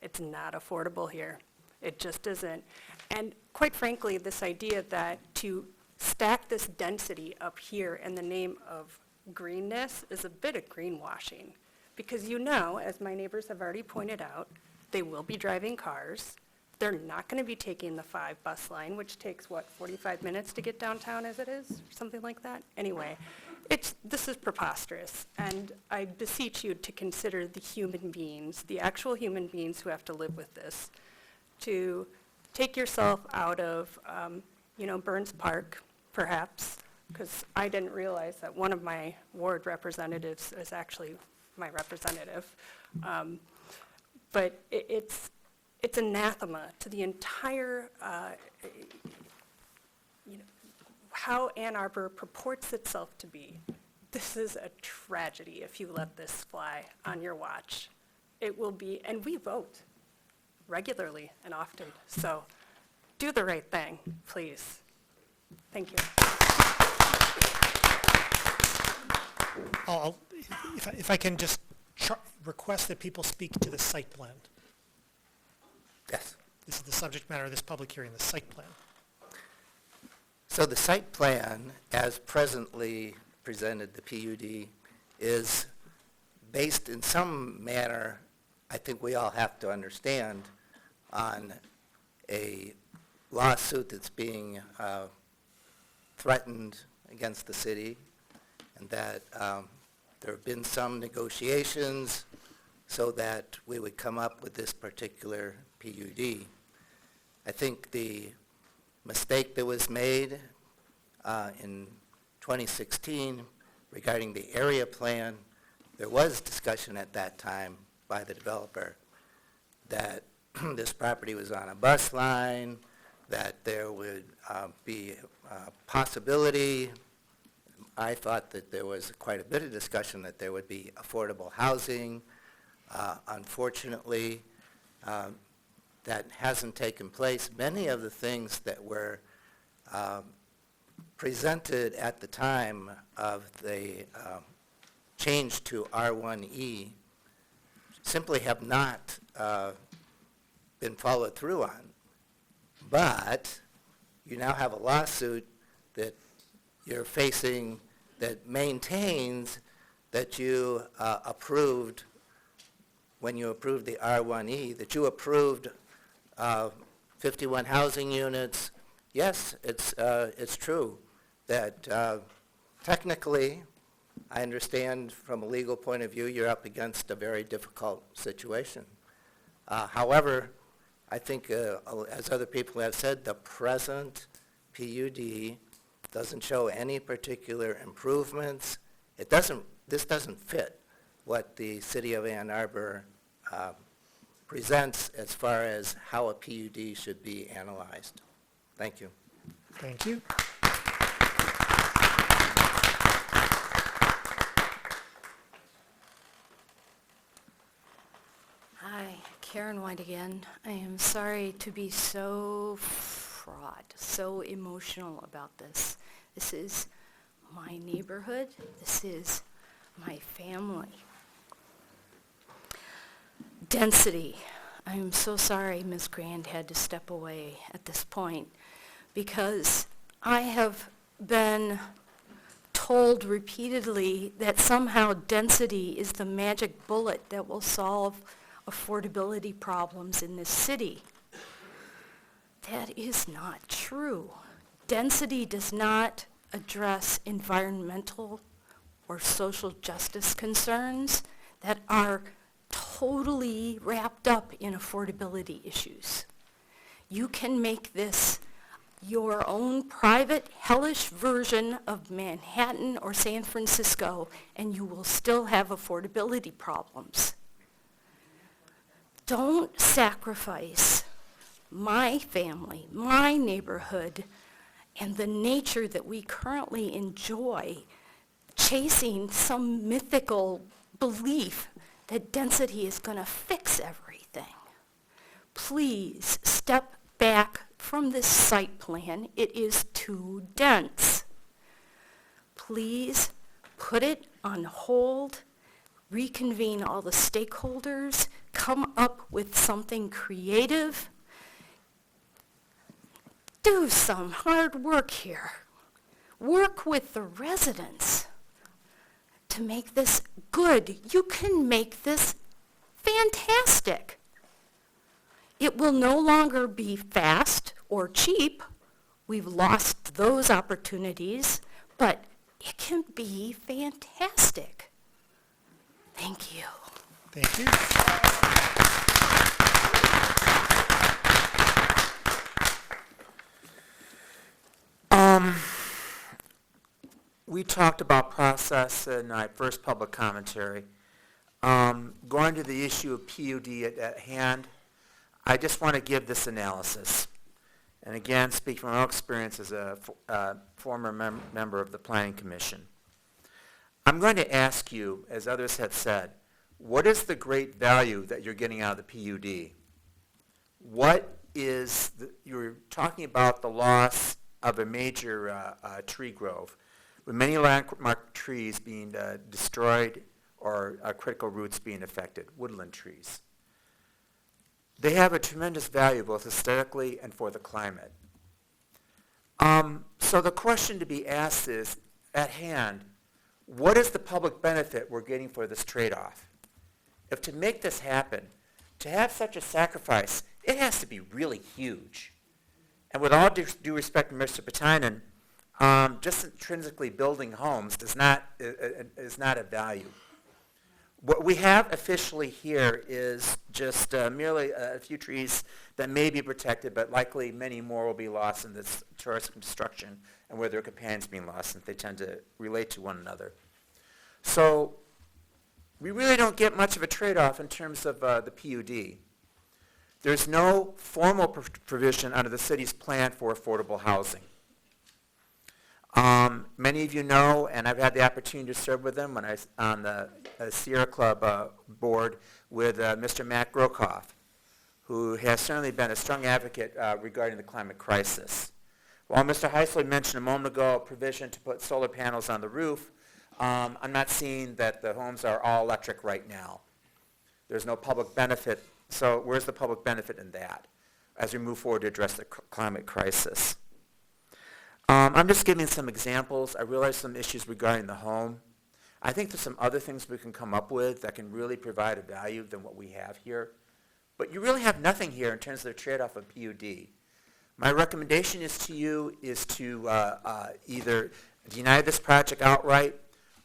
It's not affordable here. It just isn't. And quite frankly, this idea that to stack this density up here in the name of greenness is a bit of greenwashing. Because you know, as my neighbors have already pointed out, they will be driving cars. They're not going to be taking the 5 bus line, which takes, 45 minutes to get downtown as it is? Something like that? Anyway, this is preposterous. And I beseech you to consider the human beings, the actual human beings who have to live with this, to take yourself out of, Burns Park, perhaps, because I didn't realize that one of my ward representatives is actually my representative. But it's anathema to the entire, how Ann Arbor purports itself to be. This is a tragedy if you let this fly on your watch. It will be, and we vote regularly and often, so do the right thing, please. Thank you. If I can just request that people speak to the site plan. Yes. This is the subject matter of this public hearing, the site plan. So the site plan, as presently presented, the PUD, is based in some manner, I think we all have to understand, on a lawsuit that's being threatened against the city, and that there have been some negotiations so that we would come up with this particular PUD. I think the mistake that was made in 2016 regarding the area plan, there was discussion at that time by the developer that this property was on a bus line, that there would be a possibility. I thought that there was quite a bit of discussion that there would be affordable housing. Unfortunately, that hasn't taken place. Many of the things that were presented at the time of the change to R1E simply have not been followed through on. But you now have a lawsuit that you're facing that maintains that you approved, when you approved the R1E, that you approved 51 housing units. Yes, it's true that technically, I understand from a legal point of view, you're up against a very difficult situation. However, I think, as other people have said, the present PUD doesn't show any particular improvements. This doesn't fit what the city of Ann Arbor presents as far as how a PUD should be analyzed. Thank you. Thank you. Hi, Karen White again. I am sorry to be so fraught, so emotional about this. This is my neighborhood. This is my family. Density. I'm so sorry Ms. Grand had to step away at this point, because I have been told repeatedly that somehow density is the magic bullet that will solve affordability problems in this city. That is not true. Density does not address environmental or social justice concerns that are totally wrapped up in affordability issues. You can make this your own private, hellish version of Manhattan or San Francisco, and you will still have affordability problems. Don't sacrifice my family, my neighborhood, and the nature that we currently enjoy, chasing some mythical belief that density is going to fix everything. Please step back from this site plan. It is too dense. Please put it on hold, reconvene all the stakeholders, come up with something creative. Do some hard work here. Work with the residents to make this good. You can make this fantastic. It will no longer be fast or cheap. We've lost those opportunities, but it can be fantastic. Thank you. Thank you. We talked about process in our first public commentary. Going to the issue of PUD at hand, I just want to give this analysis. And again, speak from my own experience as a former member of the Planning Commission. I'm going to ask you, as others have said, what is the great value that you're getting out of the PUD? What is, you're talking about the loss of a major tree grove, with many landmark trees being destroyed or critical roots being affected, woodland trees. They have a tremendous value both aesthetically and for the climate. So the question to be asked is, at hand, what is the public benefit we're getting for this trade-off? If to make this happen, to have such a sacrifice, it has to be really huge. And with all due respect to Mr. Patainen, just intrinsically building homes is not a value. What we have officially here is just merely a few trees that may be protected, but likely many more will be lost in this tourist construction and where their companions being lost, since they tend to relate to one another. So we really don't get much of a trade-off in terms of the PUD. There's no formal provision under the city's plan for affordable housing. Many of you know, and I've had the opportunity to serve with them when I was on the Sierra Club board with Mr. Matt Grokoff, who has certainly been a strong advocate regarding the climate crisis. While Mr. Heisler mentioned a moment ago a provision to put solar panels on the roof, I'm not seeing that the homes are all electric right now. There's no public benefit, so where's the public benefit in that as we move forward to address the climate crisis? I'm just giving some examples. I realize some issues regarding the home. I think there's some other things we can come up with that can really provide a value than what we have here. But you really have nothing here in terms of the trade-off of PUD. My recommendation is to you is to either deny this project outright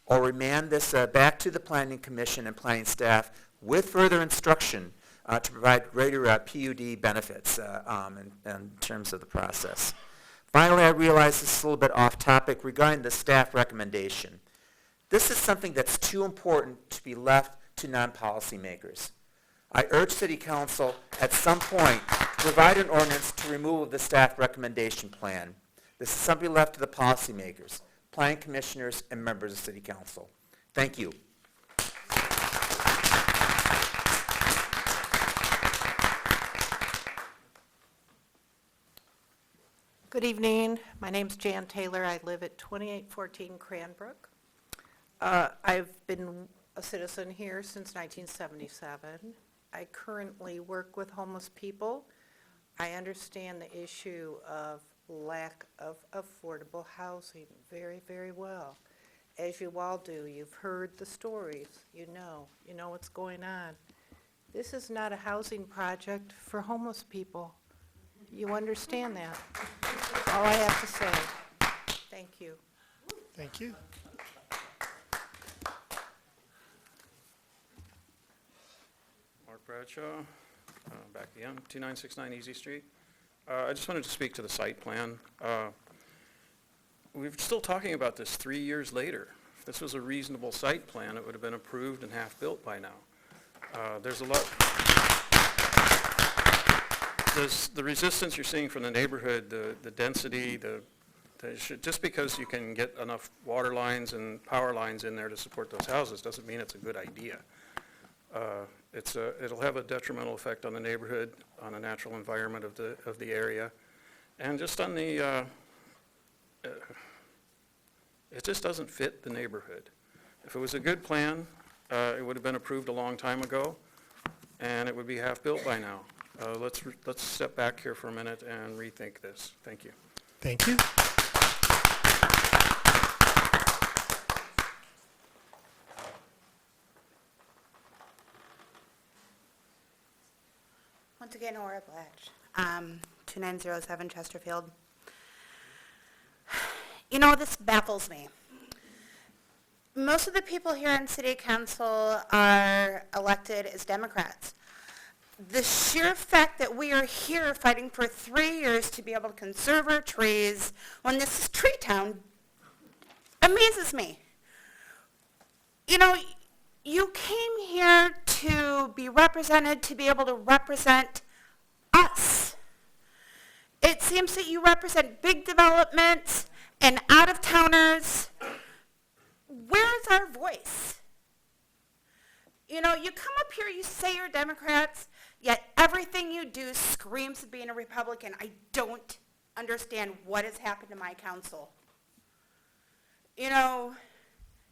or remand this back to the Planning Commission and planning staff with further instruction to provide greater PUD benefits in terms of the process. Finally, I realize this is a little bit off topic regarding the staff recommendation. This is something that's too important to be left to non-policymakers. I urge City Council at some point to provide an ordinance to remove the staff recommendation plan. This is something left to the policymakers, planning commissioners, and members of City Council. Thank you. Good evening. My name's Jan Taylor. I live at 2814 Cranbrook. I've been a citizen here since 1977. I currently work with homeless people. I understand the issue of lack of affordable housing very, very well. As you all do, you've heard the stories. You know what's going on. This is not a housing project for homeless people. You understand that. All I have to say. Thank you. Thank you. Mark Bradshaw, back again, 2969 Easy Street. I just wanted to speak to the site plan. We're still talking about this 3 years later. If this was a reasonable site plan, it would have been approved and half-built by now. There's a lot. The resistance you're seeing from the neighborhood, the density, just because you can get enough water lines and power lines in there to support those houses doesn't mean it's a good idea. It'll have a detrimental effect on the neighborhood, on the natural environment of the area, and just on the. It just doesn't fit the neighborhood. If it was a good plan, it would have been approved a long time ago. and it would be half-built by now. Let's step back here for a minute and rethink this. Thank you. Thank you. Once again, Ora Blatch, 2907 Chesterfield. You know, this baffles me. Most of the people here in city council are elected as Democrats. The sheer fact that we are here fighting for 3 years to be able to conserve our trees when this is Tree Town amazes me. You know, you came here to be represented, to be able to represent us. It seems that you represent big developments and out-of-towners. Where's our voice? You know, you come up here, you say you're Democrats, yet everything you do screams of being a Republican. I don't understand what has happened to my council. You know,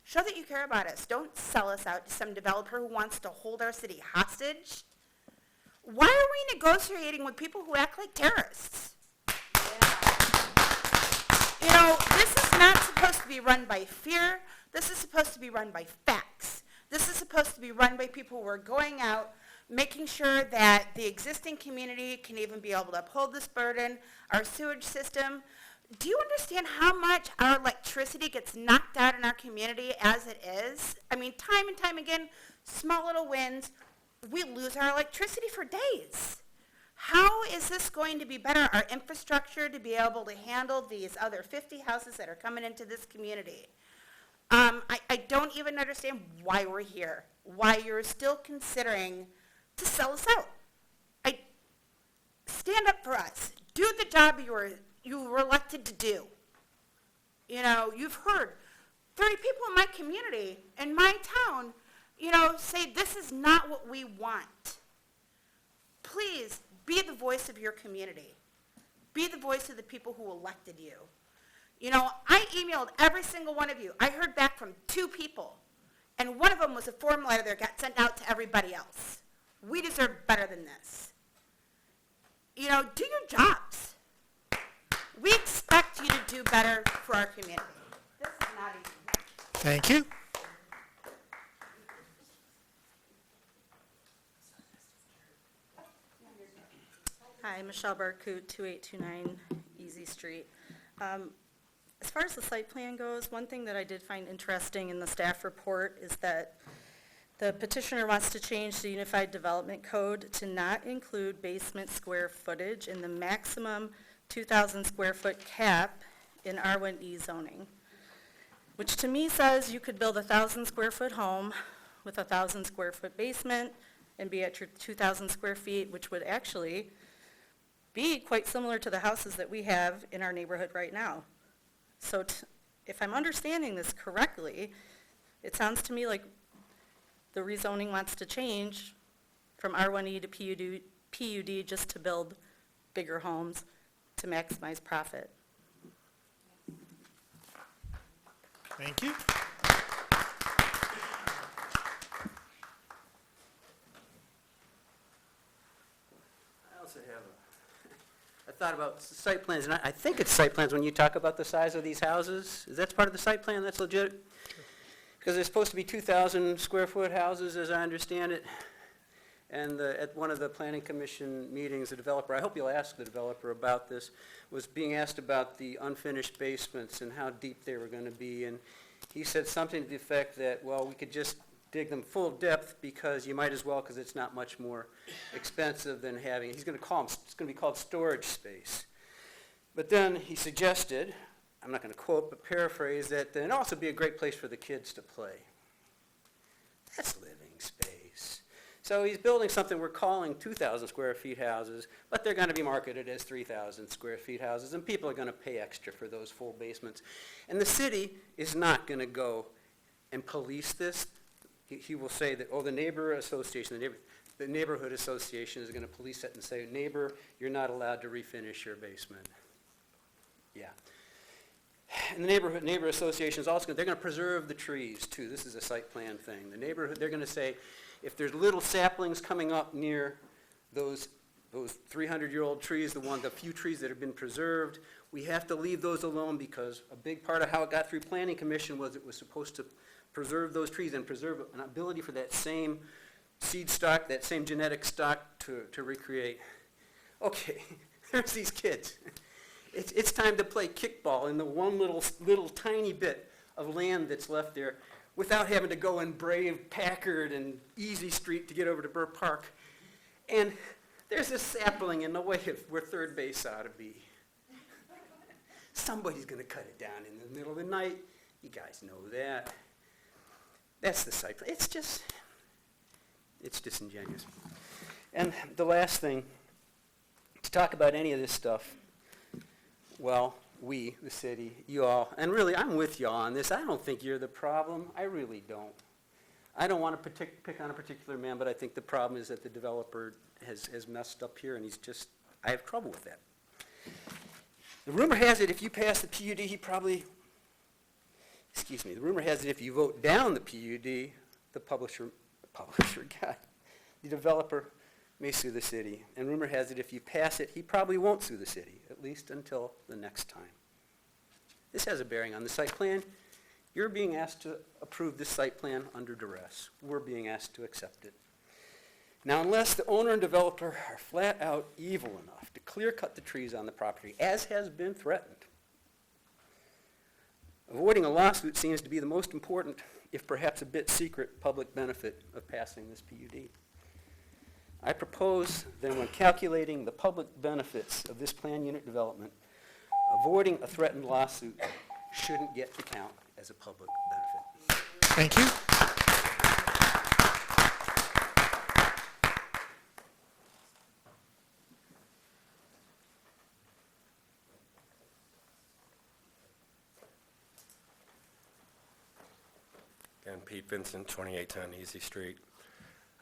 show that you care about us. Don't sell us out to some developer who wants to hold our city hostage. Why are we negotiating with people who act like terrorists? You know, this is not supposed to be run by fear. This is supposed to be run by facts. This is supposed to be run by people who are going out, making sure that the existing community can even be able to uphold this burden, our sewage system. Do you understand how much our electricity gets knocked out in our community as it is? I mean, time and time again, small little wins, we lose our electricity for days. How is this going to be better, our infrastructure, to be able to handle these other 50 houses that are coming into this community? I don't even understand why we're here, why you're still considering to sell us out. Stand up for us. Do the job you were elected to do. You know, you've heard 30 people in my community, in my town, you know, say this is not what we want. Please be the voice of your community. Be the voice of the people who elected you. You know, I emailed every single one of you. I heard back from 2 people, and one of them was a form letter that got sent out to everybody else. We deserve better than this. You know, do your jobs. We expect you to do better for our community. This is not easy. Thank you. Hi, Michelle Barcoot, 2829 Easy Street. As far as the site plan goes, one thing that I did find interesting in the staff report is that the petitioner wants to change the Unified Development Code to not include basement square footage in the maximum 2,000 square foot cap in R1E zoning, which to me says you could build a 1,000 square foot home with a 1,000 square foot basement and be at your 2,000 square feet, which would actually be quite similar to the houses that we have in our neighborhood right now. So if I'm understanding this correctly, it sounds to me like the rezoning wants to change from R1E to PUD just to build bigger homes to maximize profit. Thank you. I also have I thought about site plans, and I think it's site plans when you talk about the size of these houses. Is that part of the site plan? That's legit? Because they're supposed to be 2,000 square foot houses, as I understand it. And at one of the planning commission meetings, the developer, I hope you'll ask the developer about this, was being asked about the unfinished basements and how deep they were going to be. And he said something to the effect that, well, we could just dig them full depth because you might as well, because it's not much more expensive than having, he's going to call them, it's going to be called storage space. But then he suggested, I'm not going to quote, but paraphrase, that it'd also be a great place for the kids to play. That's living space. So he's building something we're calling 2,000 square feet houses, but they're going to be marketed as 3,000 square feet houses, and people are going to pay extra for those full basements. And the city is not going to go and police this. He will say that, oh, the neighbor association, the neighborhood association is going to police it and say, neighbor, you're not allowed to refinish your basement. Yeah. And the neighbor association is also, they're going to preserve the trees too. This is a site plan thing. The neighborhood, they're going to say, If there's little saplings coming up near those 300-year-old trees, the few trees that have been preserved, we have to leave those alone because a big part of how it got through Planning Commission was it was supposed to preserve those trees and preserve an ability for that same seed stock, that same genetic stock to recreate. Okay, there's these kids. It's time to play kickball in the one little tiny bit of land that's left there without having to go and brave Packard and Easy Street to get over to Burr Park. And there's this sapling in the way of where third base ought to be. Somebody's going to cut it down in the middle of the night. You guys know that. That's the site plan. It's disingenuous. And the last thing, to talk about any of this stuff, well, we, the city, you all, and really I'm with you all on this. I don't think you're the problem. I really don't. I don't want to pick on a particular man, but I think the problem is that the developer has messed up here, and I have trouble with that. The rumor has it if you pass the PUD, the rumor has it if you vote down the PUD, the developer may sue the city. And rumor has it if you pass it, he probably won't sue the city, at least until the next time. This has a bearing on the site plan. You're being asked to approve this site plan under duress. We're being asked to accept it. Now, unless the owner and developer are flat out evil enough to clear cut the trees on the property, as has been threatened, avoiding a lawsuit seems to be the most important, if perhaps a bit secret, public benefit of passing this PUD. I propose that when calculating the public benefits of this plan unit development, avoiding a threatened lawsuit shouldn't get to count as a public benefit. Thank you. Again, Pete Vincent, 2810 Easy Street.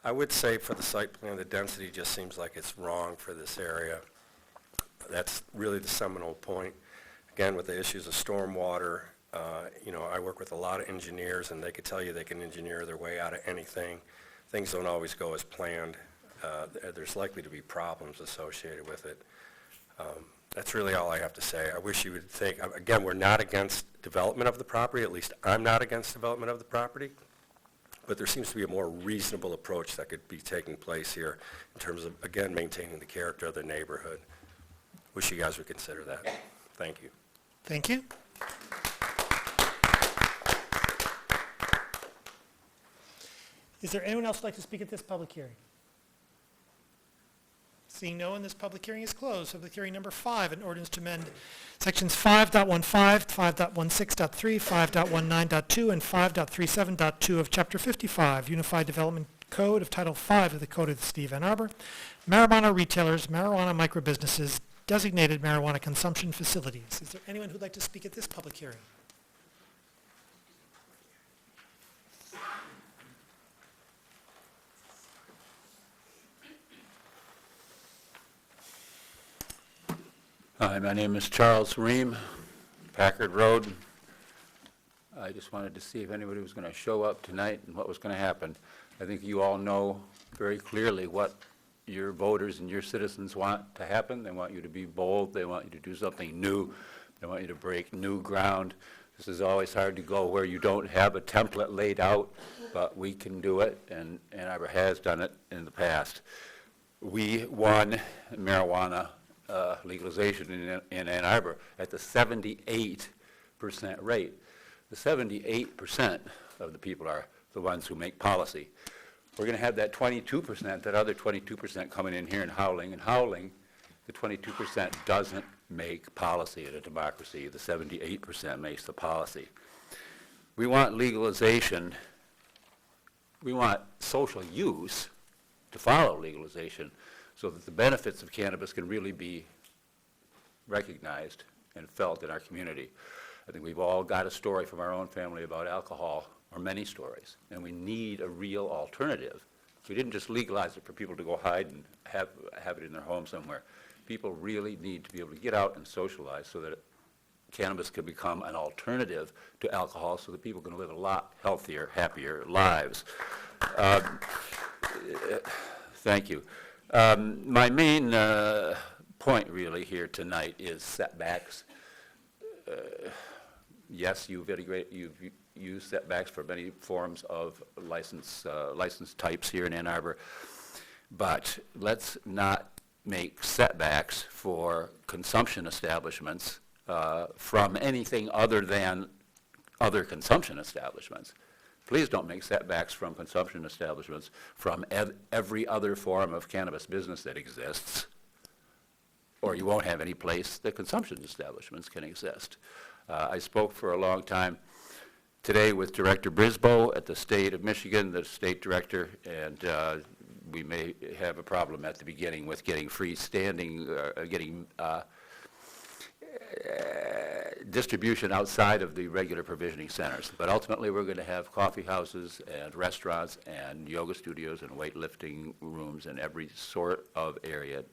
I would say for the site plan, the density just seems like it's wrong for this area. That's really the seminal point. Again, with the issues of stormwater, I work with a lot of engineers, and they could tell you they can engineer their way out of anything. Things don't always go as planned. There's likely to be problems associated with it. That's really all I have to say. I wish you would think, again, we're not against development of the property, at least I'm not against development of the property, but there seems to be a more reasonable approach that could be taking place here in terms of, again, maintaining the character of the neighborhood. Wish you guys would consider that. Thank you. Thank you. Is there anyone else who'd like to speak at this public hearing? Seeing no one, this public hearing is closed. Public hearing number 5, an ordinance to amend sections 5.15, 5.16.3, 5.19.2, and 5.37.2 of Chapter 55, Unified Development Code of Title 5 of the Code of the City of Ann Arbor, marijuana retailers, marijuana microbusinesses, designated marijuana consumption facilities. Is there anyone who'd like to speak at this public hearing? Hi, my name is Charles Ream, Packard Road. I just wanted to see if anybody was going to show up tonight and what was going to happen. I think you all know very clearly what your voters and your citizens want to happen. They want you to be bold. They want you to do something new. They want you to break new ground. This is always hard to go where you don't have a template laid out, but we can do it, and Ann Arbor has done it in the past. We won marijuana legalization in Ann Arbor at the 78% rate. The 78% of the people are the ones who make policy. We're going to have that 22%, that other 22% coming in here and howling, the 22% doesn't make policy in a democracy. The 78% makes the policy. We want legalization. We want social use to follow legalization, so that the benefits of cannabis can really be recognized and felt in our community. I think we've all got a story from our own family about alcohol, or many stories, and we need a real alternative. We didn't just legalize it for people to go hide and have it in their home somewhere. People really need to be able to get out and socialize so that cannabis can become an alternative to alcohol so that people can live a lot healthier, happier lives. Thank you. My main point really here tonight is setbacks. Yes, you've used setbacks for many forms of license types here in Ann Arbor, but let's not make setbacks for consumption establishments from anything other than other consumption establishments. Please don't make setbacks from consumption establishments from every other form of cannabis business that exists, or you won't have any place that consumption establishments can exist. I spoke for a long time today with Director Brisboe at the State of Michigan, the state director, and we may have a problem at the beginning with getting freestanding, distribution outside of the regular provisioning centers. But ultimately, we're going to have coffee houses and restaurants and yoga studios and weightlifting rooms, and every sort of area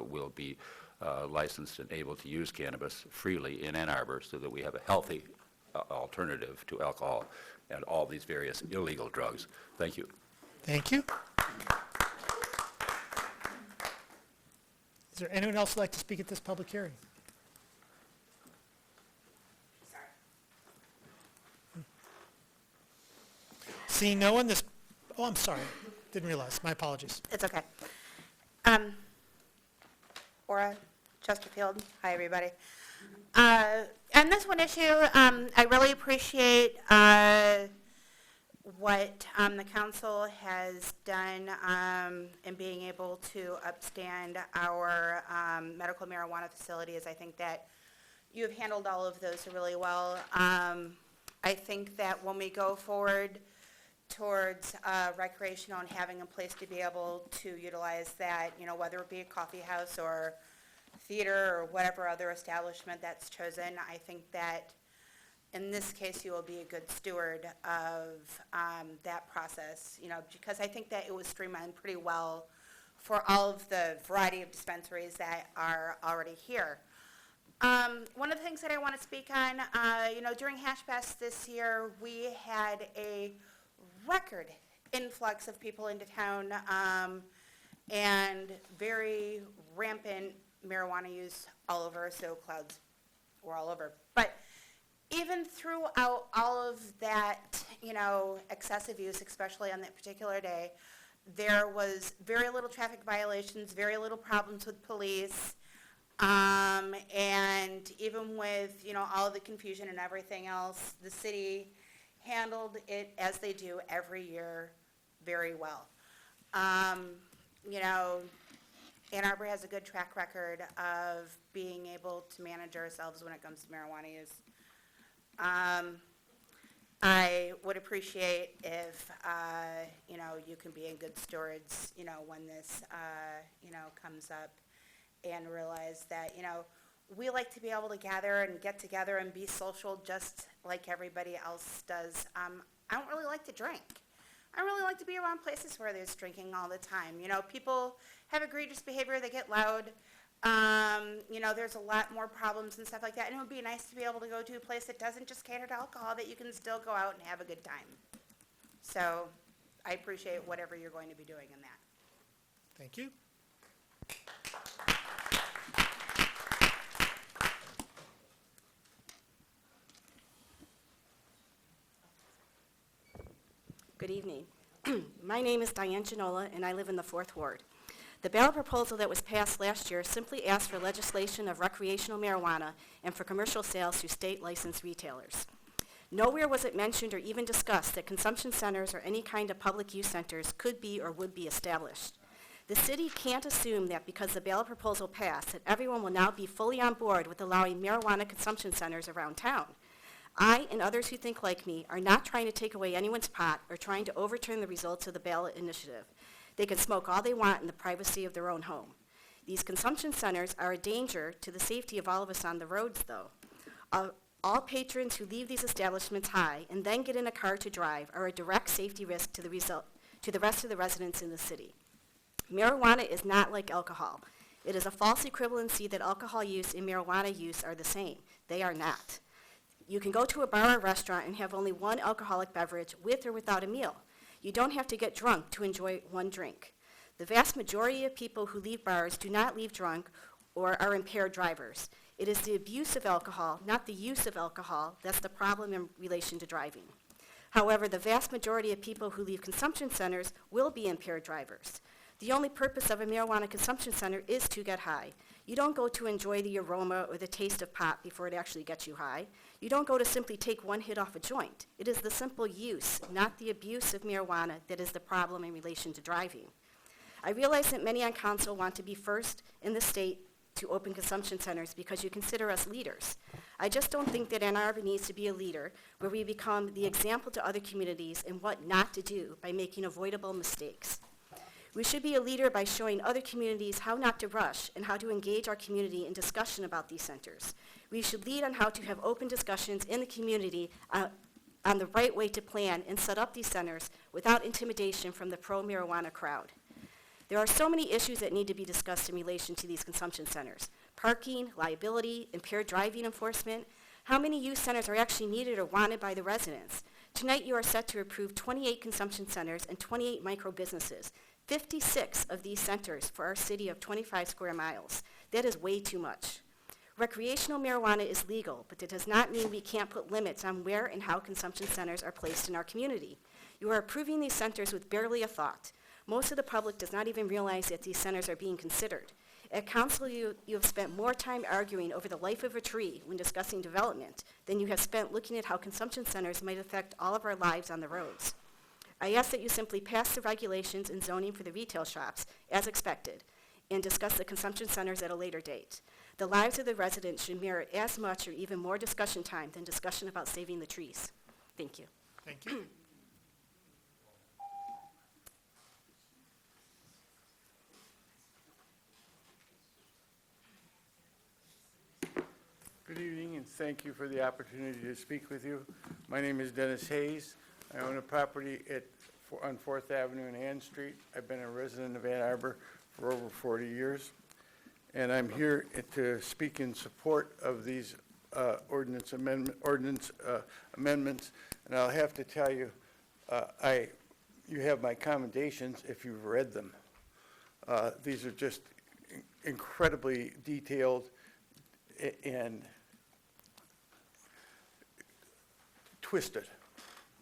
will be licensed and able to use cannabis freely in Ann Arbor, so that we have a healthy alternative to alcohol and all these various illegal drugs. Thank you. Thank you. Is there anyone else who'd like to speak at this public hearing? Seeing no one, oh, I'm sorry. Didn't realize. My apologies. It's okay. Ora, Chesterfield. Hi, everybody. On this one issue, I really appreciate what the council has done in being able to upstand our medical marijuana facilities. I think that you have handled all of those really well. I think that when we go forward towards recreational and having a place to be able to utilize that, you know, whether it be a coffee house or theater or whatever other establishment that's chosen, I think that in this case you will be a good steward of that process, you know, because I think that it was streamlined pretty well for all of the variety of dispensaries that are already here. One of the things that I want to speak on, you know, during Hash Fest this year, we had a record influx of people into town and very rampant marijuana use all over, so clouds were all over. But even throughout all of that, you know, excessive use, especially on that particular day, there was very little traffic violations, very little problems with police, and even with, you know, all of the confusion and everything else, the city handled it as they do every year very well. You know, Ann Arbor has a good track record of being able to manage ourselves when it comes to marijuana use. I would appreciate if, you know, you can be in good stewards, you know, when this, you know, comes up, and realize that, you know, we like to be able to gather and get together and be social just like everybody else does. I don't really like to drink. I really like to be around places where there's drinking all the time. You know, people have egregious behavior, they get loud. You know, there's a lot more problems and stuff like that, and it would be nice to be able to go to a place that doesn't just cater to alcohol, that you can still go out and have a good time. So I appreciate whatever you're going to be doing in that. Thank you. Good evening. My name is Diane Ginola, and I live in the 4th Ward. The ballot proposal that was passed last year simply asked for legislation of recreational marijuana and for commercial sales through state licensed retailers. Nowhere was it mentioned or even discussed that consumption centers or any kind of public use centers could be or would be established. The city can't assume that because the ballot proposal passed that everyone will now be fully on board with allowing marijuana consumption centers around town. I and others who think like me are not trying to take away anyone's pot or trying to overturn the results of the ballot initiative. They can smoke all they want in the privacy of their own home. These consumption centers are a danger to the safety of all of us on the roads, though. All patrons who leave these establishments high and then get in a car to drive are a direct safety risk to the rest of the residents in the city. Marijuana is not like alcohol. It is a false equivalency that alcohol use and marijuana use are the same. They are not. You can go to a bar or restaurant and have only one alcoholic beverage with or without a meal. You don't have to get drunk to enjoy one drink. The vast majority of people who leave bars do not leave drunk or are impaired drivers. It is the abuse of alcohol, not the use of alcohol, that's the problem in relation to driving. However, the vast majority of people who leave consumption centers will be impaired drivers. The only purpose of a marijuana consumption center is to get high. You don't go to enjoy the aroma or the taste of pot before it actually gets you high. You don't go to simply take one hit off a joint. It is the simple use, not the abuse of marijuana, that is the problem in relation to driving. I realize that many on council want to be first in the state to open consumption centers because you consider us leaders. I just don't think that Ann Arbor needs to be a leader where we become the example to other communities in what not to do by making avoidable mistakes. We should be a leader by showing other communities how not to rush and how to engage our community in discussion about these centers. We should lead on how to have open discussions in the community on the right way to plan and set up these centers without intimidation from the pro-marijuana crowd. There are so many issues that need to be discussed in relation to these consumption centers. Parking, liability, impaired driving enforcement. How many youth centers are actually needed or wanted by the residents? Tonight you are set to approve 28 consumption centers and 28 micro businesses. 56 of these centers for our city of 25 square miles. That is way too much. Recreational marijuana is legal, but that does not mean we can't put limits on where and how consumption centers are placed in our community. You are approving these centers with barely a thought. Most of the public does not even realize that these centers are being considered. At council, you have spent more time arguing over the life of a tree when discussing development than you have spent looking at how consumption centers might affect all of our lives on the roads. I ask that you simply pass the regulations and zoning for the retail shops as expected and discuss the consumption centers at a later date. The lives of the residents should merit as much or even more discussion time than discussion about saving the trees. Thank you. Thank you. Good evening, and thank you for the opportunity to speak with you. My name is Dennis Hayes. I own a property on 4th Avenue and Ann Street. I've been a resident of Ann Arbor for over 40 years, and I'm here to speak in support of these ordinance amendments. And I'll have to tell you, you have my commendations if you've read them. These are just incredibly detailed and twisted.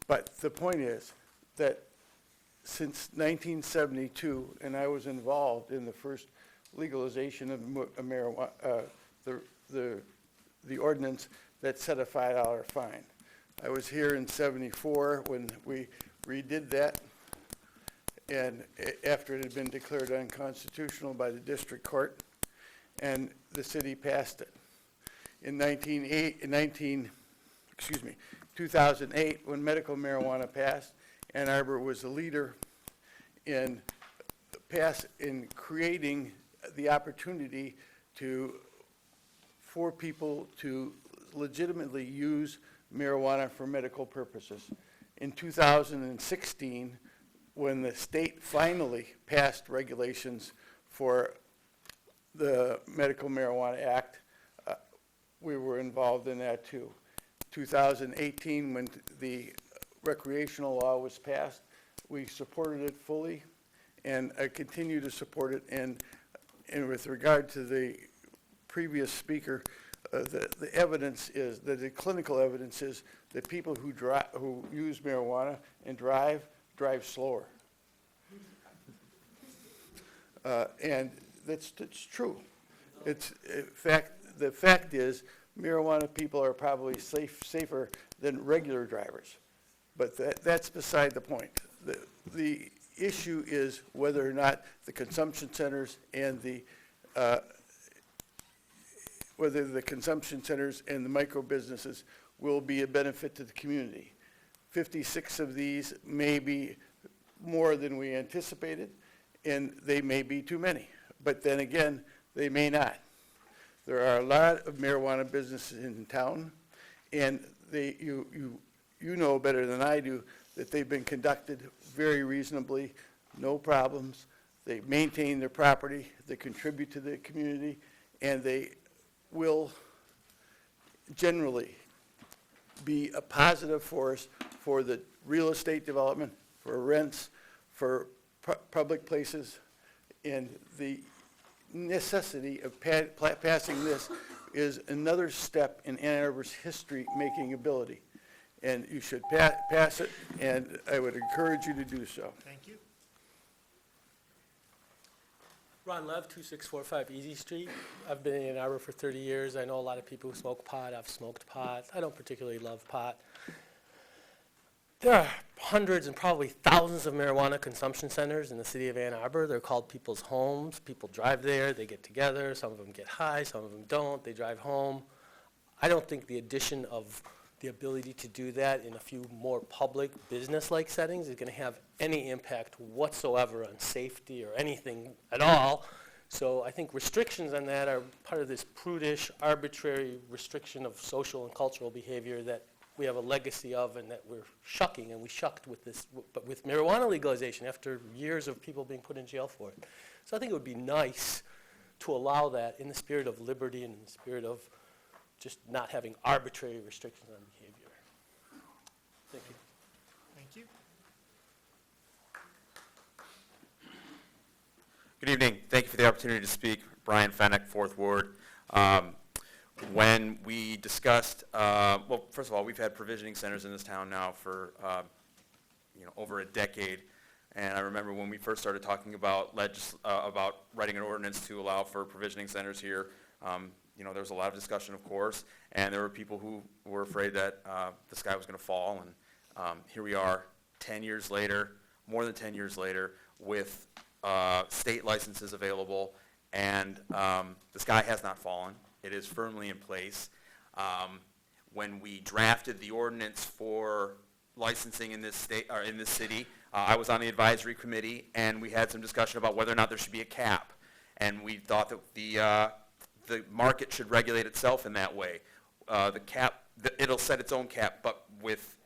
But the point is that since 1972, and I was involved in the first legalization of marijuana, the ordinance that set a $5 fine. I was here in '74 when we redid that, and after it had been declared unconstitutional by the district court, and the city passed it. In 2008, when medical marijuana passed, Ann Arbor was the leader in creating the opportunity for people to legitimately use marijuana for medical purposes. In 2016, when the state finally passed regulations for the Medical Marijuana Act, we were involved in that too. 2018, when the recreational law was passed, we supported it fully, and I continue to support it. And with regard to the previous speaker, the evidence is, the clinical evidence is that people who use marijuana and drive slower. And that's true. The fact is, marijuana people are probably safer than regular drivers. But that's beside the point. The issue is whether or not the consumption centers and the micro businesses will be a benefit to the community. 56 of these may be more than we anticipated, and they may be too many. But then again, they may not. There are a lot of marijuana businesses in town, and you know better than I do that they've been conducted very reasonably, no problems. They maintain their property, they contribute to the community, and they will generally be a positive force for the real estate development for rents, for public places, and the necessity of passing this is another step in Ann Arbor's history-making ability. And you should pass it, and I would encourage you to do so. Thank you. Ron Lev, 2645 Easy Street. I've been in Ann Arbor for 30 years. I know a lot of people who smoke pot. I've smoked pot. I don't particularly love pot. There are hundreds and probably thousands of marijuana consumption centers in the city of Ann Arbor. They're called people's homes. People drive there, they get together. Some of them get high, some of them don't. They drive home. I don't think the addition of the ability to do that in a few more public, business-like settings is going to have any impact whatsoever on safety or anything at all. So I think restrictions on that are part of this prudish, arbitrary restriction of social and cultural behavior that we have a legacy of and that we're shucking, and we shucked with this, but with marijuana legalization after years of people being put in jail for it. So I think it would be nice to allow that in the spirit of liberty and in the spirit of just not having arbitrary restrictions on behavior. Thank you. Thank you. Good evening. Thank you for the opportunity to speak. Brian Fennick, 4th Ward. When we discussed, well, first of all, we've had provisioning centers in this town now for over a decade. And I remember when we first started talking about writing an ordinance to allow for provisioning centers here, there was a lot of discussion, of course, and there were people who were afraid that the sky was going to fall. And here we are 10 years later, more than 10 years later, with state licenses available, and the sky has not fallen. It is firmly in place. When we drafted the ordinance for licensing in this state or in this city, I was on the advisory committee, and we had some discussion about whether or not there should be a cap. And we thought that the market should regulate itself in that way. The cap, it'll set its own cap, but with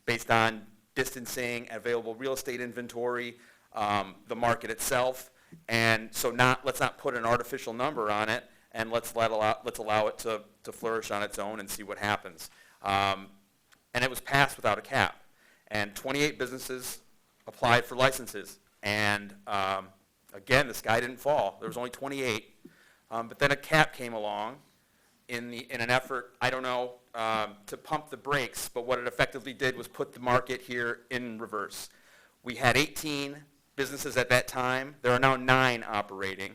based on distancing, available real estate inventory, the market itself, and so let's not put an artificial number on it, and let's allow it to flourish on its own and see what happens. And it was passed without a cap, and 28 businesses applied for licenses, and again, the sky didn't fall. There was only 28, but then a cap came along in an effort, I don't know, to pump the brakes, but what it effectively did was put the market here in reverse. We had 18 businesses at that time. There are now 9 operating.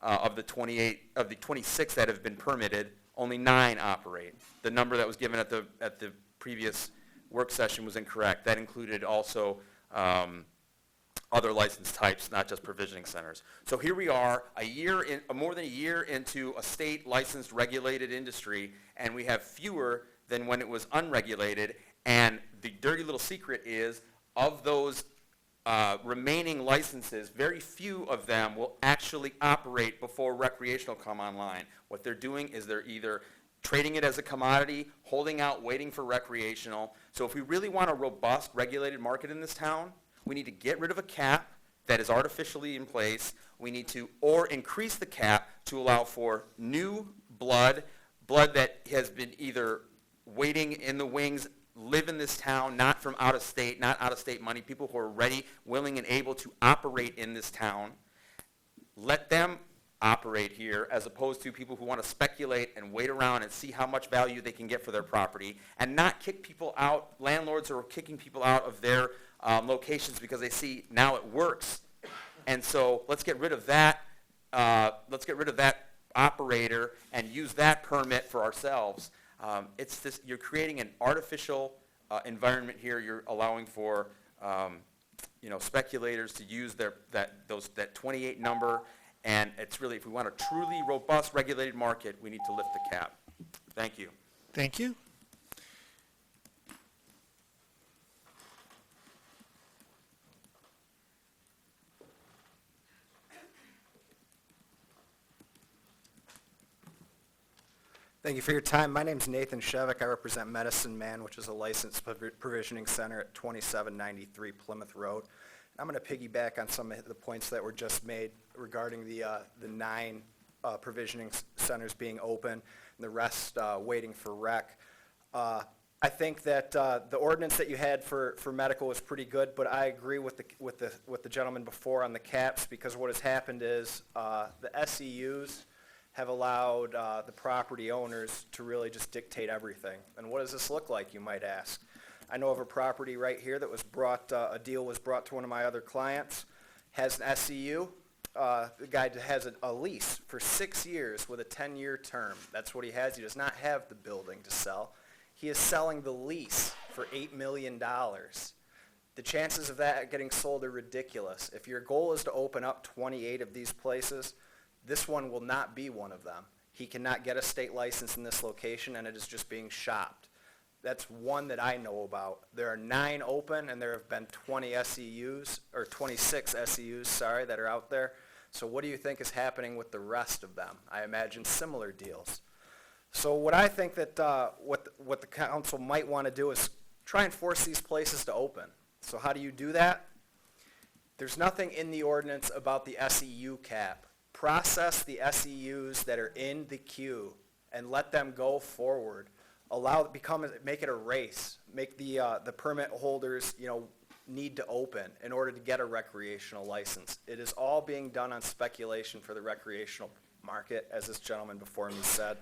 Of the 26 that have been permitted, only 9 operate. The number that was given at the previous work session was incorrect. That included also other license types, not just provisioning centers. So here we are, more than a year into a state licensed regulated industry, and we have fewer than when it was unregulated. And the dirty little secret is, of those remaining licenses, very few of them will actually operate before recreational come online. What they're doing is they're either trading it as a commodity, holding out, waiting for recreational. So if we really want a robust regulated market in this town, we need to get rid of a cap that is artificially in place. We need to, or increase the cap to allow for new blood that has been either waiting in the wings, live in this town, not from out of state, not out of state money, people who are ready, willing, and able to operate in this town. Let them operate here, as opposed to people who want to speculate and wait around and see how much value they can get for their property, and not kick people out. Landlords are kicking people out of their locations because they see now it works. And so let's get rid of that. Let's get rid of that operator and use that permit for ourselves. You're creating an artificial environment here. You're allowing for speculators to use that 28 number, and it's really, if we want a truly robust regulated market, we need to lift the cap. Thank you. Thank you. Thank you for your time. My name is Nathan Shevik. I represent Medicine Man, which is a licensed provisioning center at 2793 Plymouth Road. I'm going to piggyback on some of the points that were just made regarding the 9 provisioning centers being open and the rest waiting for rec. I think that the ordinance that you had for medical was pretty good, but I agree with the gentleman before on the caps, because what has happened is the SEUs have allowed the property owners to really just dictate everything. And what does this look like, you might ask? I know of a property right here that was brought, a deal was brought to one of my other clients, has an SEU. The guy has a lease for 6 years with a 10-year term. That's what he has. He does not have the building to sell. He is selling the lease for $8 million. The chances of that getting sold are ridiculous. If your goal is to open up 28 of these places, this one will not be one of them. He cannot get a state license in this location, and it is just being shopped. That's one that I know about. There are 9 open, and there have been 20 SEUs, or 26 SEUs, sorry, that are out there. So what do you think is happening with the rest of them? I imagine similar deals. So what I think that what the council might want to do is try and force these places to open. So how do you do that? There's nothing in the ordinance about the SEU cap. Process the SEUs that are in the queue and let them go forward. Make it a race. Make the permit holders, need to open in order to get a recreational license. It is all being done on speculation for the recreational market, as this gentleman before me said.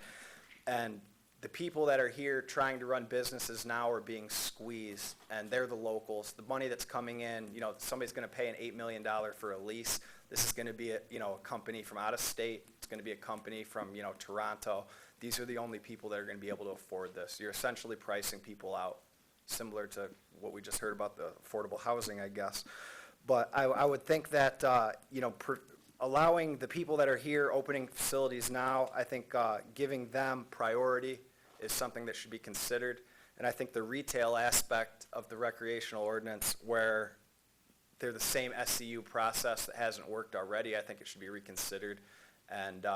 And the people that are here trying to run businesses now are being squeezed, and they're the locals. The money that's coming in, somebody's going to pay an $8 million for a lease. This is going to be a company from out of state. It's going to be a company from, Toronto. These are the only people that are going to be able to afford this. You're essentially pricing people out, similar to what we just heard about the affordable housing, I guess. But I would think that, allowing the people that are here opening facilities now, I think giving them priority is something that should be considered. And I think the retail aspect of the recreational ordinance, where they're the same SCU process that hasn't worked already, I think it should be reconsidered and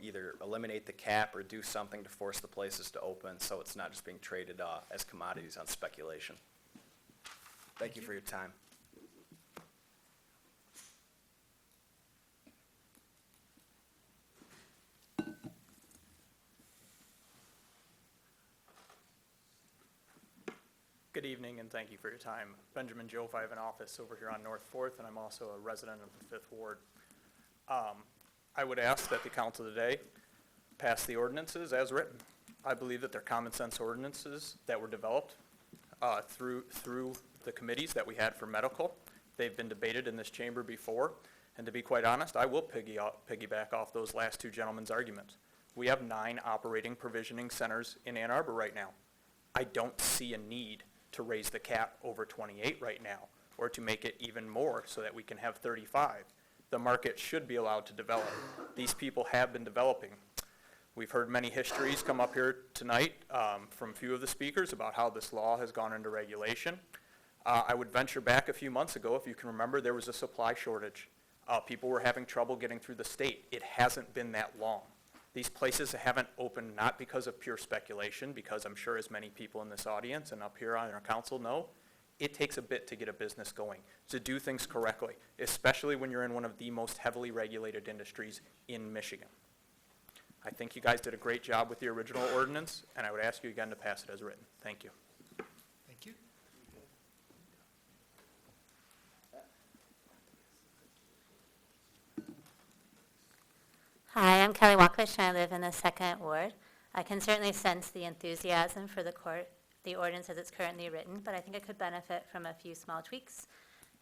either eliminate the cap or do something to force the places to open so it's not just being traded as commodities on speculation. Thank you for your time. Good evening, and thank you for your time. Benjamin Jove, I have an office over here on North 4th, and I'm also a resident of the 5th Ward. I would ask that the council today pass the ordinances as written. I believe that they're common sense ordinances that were developed through the committees that we had for medical. They've been debated in this chamber before, and to be quite honest, I will piggyback off those last two gentlemen's arguments. We have 9 operating provisioning centers in Ann Arbor right now. I don't see a need to raise the cap over 28 right now, or to make it even more so that we can have 35. The market should be allowed to develop. These people have been developing. We've heard many histories come up here tonight from a few of the speakers about how this law has gone into regulation. I would venture back a few months ago, if you can remember, there was a supply shortage. People were having trouble getting through the state. It hasn't been that long. These places haven't opened not because of pure speculation, because I'm sure as many people in this audience and up here on our council know, it takes a bit to get a business going, to do things correctly, especially when you're in one of the most heavily regulated industries in Michigan. I think you guys did a great job with the original ordinance, and I would ask you again to pass it as written. Thank you. Thank you. Hi, I'm Kelly Walkish, and I live in the 2nd Ward. I can certainly sense the enthusiasm for the ordinance as it's currently written, but I think it could benefit from a few small tweaks.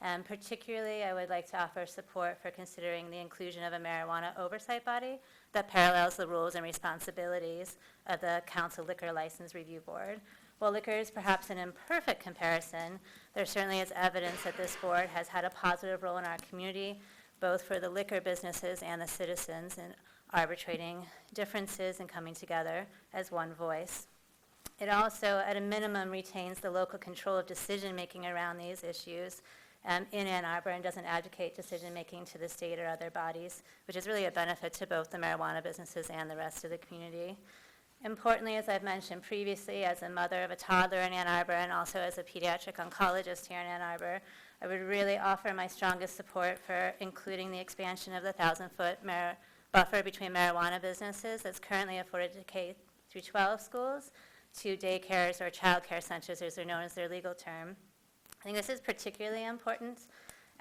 And particularly, I would like to offer support for considering the inclusion of a marijuana oversight body that parallels the rules and responsibilities of the Council Liquor License Review Board. While liquor is perhaps an imperfect comparison, there certainly is evidence that this board has had a positive role in our community, both for the liquor businesses and the citizens, in arbitrating differences and coming together as one voice. It also, at a minimum, retains the local control of decision-making around these issues in Ann Arbor and doesn't advocate decision-making to the state or other bodies, which is really a benefit to both the marijuana businesses and the rest of the community. Importantly, as I've mentioned previously, as a mother of a toddler in Ann Arbor and also as a pediatric oncologist here in Ann Arbor, I would really offer my strongest support for including the expansion of the 1,000-foot buffer between marijuana businesses that's currently afforded to K through 12 schools to daycares or child care centers, as they're known as their legal term. I think this is particularly important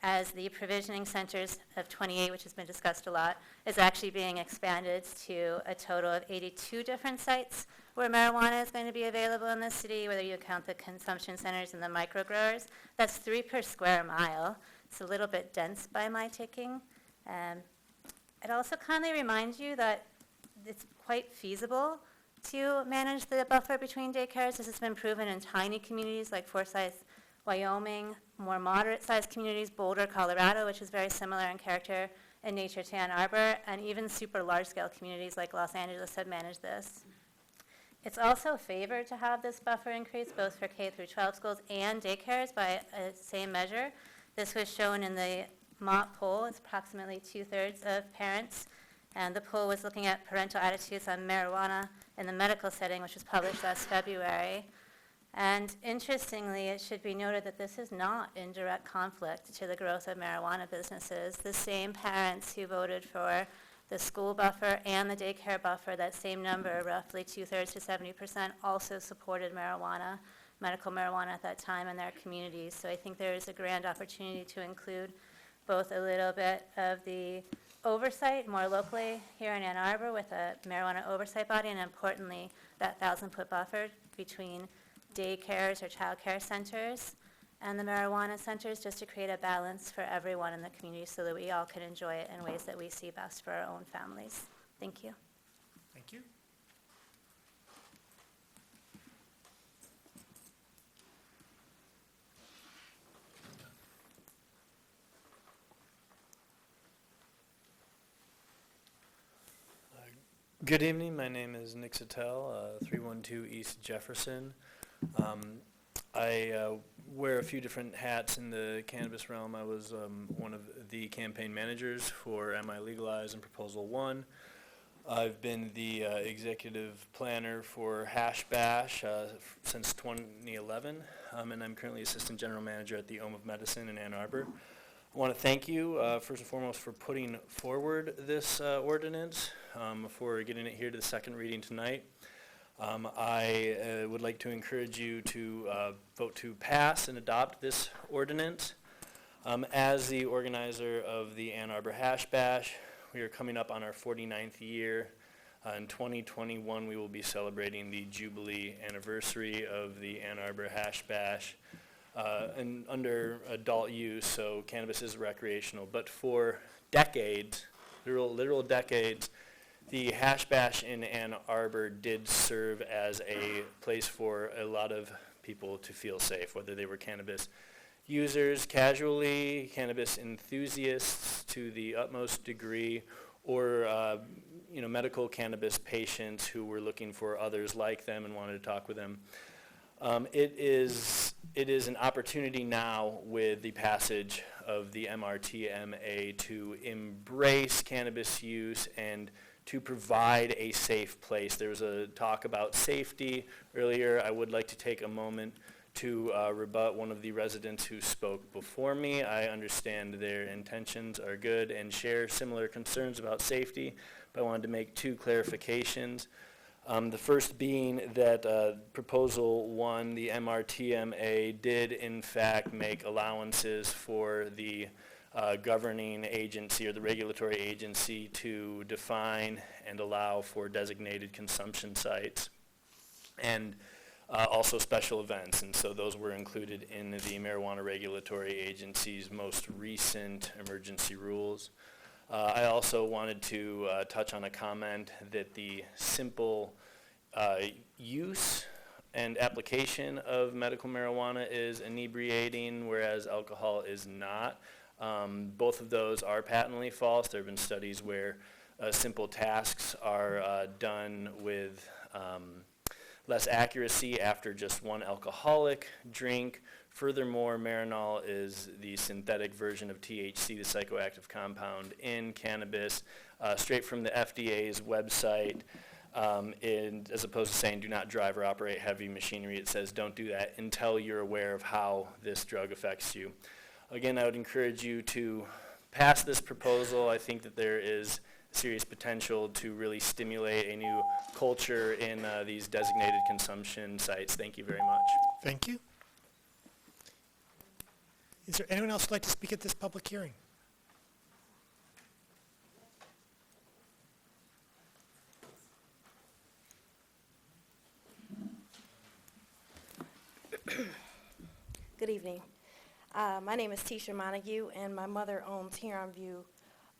as the provisioning centers of 28, which has been discussed a lot, is actually being expanded to a total of 82 different sites where marijuana is going to be available in the city, whether you count the consumption centers and the microgrowers. That's 3 per square mile. It's a little bit dense by my taking. It also kindly reminds you that it's quite feasible to manage the buffer between daycares. This has been proven in tiny communities like Forsyth, Wyoming, more moderate-sized communities, Boulder, Colorado, which is very similar in character and nature to Ann Arbor, and even super large-scale communities like Los Angeles have managed this. It's also favored to have this buffer increase both for K through 12 schools and daycares by a same measure. This was shown in the Mott poll. It's approximately 2/3 of parents, and the poll was looking at parental attitudes on marijuana in the medical setting, which was published last February. And interestingly, it should be noted that this is not in direct conflict to the growth of marijuana businesses. The same parents who voted for the school buffer and the daycare buffer, that same number, roughly 2/3 to 70%, also supported marijuana, medical marijuana at that time in their communities. So I think there is a grand opportunity to include both a little bit of the oversight more locally here in Ann Arbor with a marijuana oversight body, and importantly, that 1,000-foot buffer between daycares or child care centers and the marijuana centers, just to create a balance for everyone in the community so that we all can enjoy it in ways that we see best for our own families. Thank you. Thank you. Good evening. My name is Nick Sattel, 312 East Jefferson. I wear a few different hats in the cannabis realm. I was one of the campaign managers for Am I Legalized and Proposal 1. I've been the executive planner for Hash Bash since 2011, and I'm currently assistant general manager at the Ohm of Medicine in Ann Arbor. I want to thank you, first and foremost, for putting forward this ordinance, for getting it here to the second reading tonight. I would like to encourage you to vote to pass and adopt this ordinance. As the organizer of the Ann Arbor Hash Bash, we are coming up on our 49th year. In 2021, we will be celebrating the Jubilee anniversary of the Ann Arbor Hash Bash. And under adult use, so cannabis is recreational. But for decades, literal decades, the Hash Bash in Ann Arbor did serve as a place for a lot of people to feel safe, whether they were cannabis users casually, cannabis enthusiasts to the utmost degree, or medical cannabis patients who were looking for others like them and wanted to talk with them. It is an opportunity now with the passage of the MRTMA to embrace cannabis use and to provide a safe place. There was a talk about safety earlier. I would like to take a moment to rebut one of the residents who spoke before me. I understand their intentions are good and share similar concerns about safety, but I wanted to make 2 clarifications. The first being that Proposal 1, the MRTMA, did in fact make allowances for the governing agency or the regulatory agency to define and allow for designated consumption sites and also special events. And so those were included in the Marijuana Regulatory Agency's most recent emergency rules. I also wanted to touch on a comment that the simple use and application of medical marijuana is inebriating, whereas alcohol is not. Both of those are patently false. There have been studies where simple tasks are done with less accuracy after just one alcoholic drink. Furthermore, Marinol is the synthetic version of THC, the psychoactive compound in cannabis, straight from the FDA's website. As opposed to saying do not drive or operate heavy machinery, it says don't do that until you're aware of how this drug affects you. Again, I would encourage you to pass this proposal. I think that there is serious potential to really stimulate a new culture in these designated consumption sites. Thank you very much. Thank you. Is there anyone else who'd like to speak at this public hearing? Good evening. My name is Tisha Montague, and my mother owns Huron View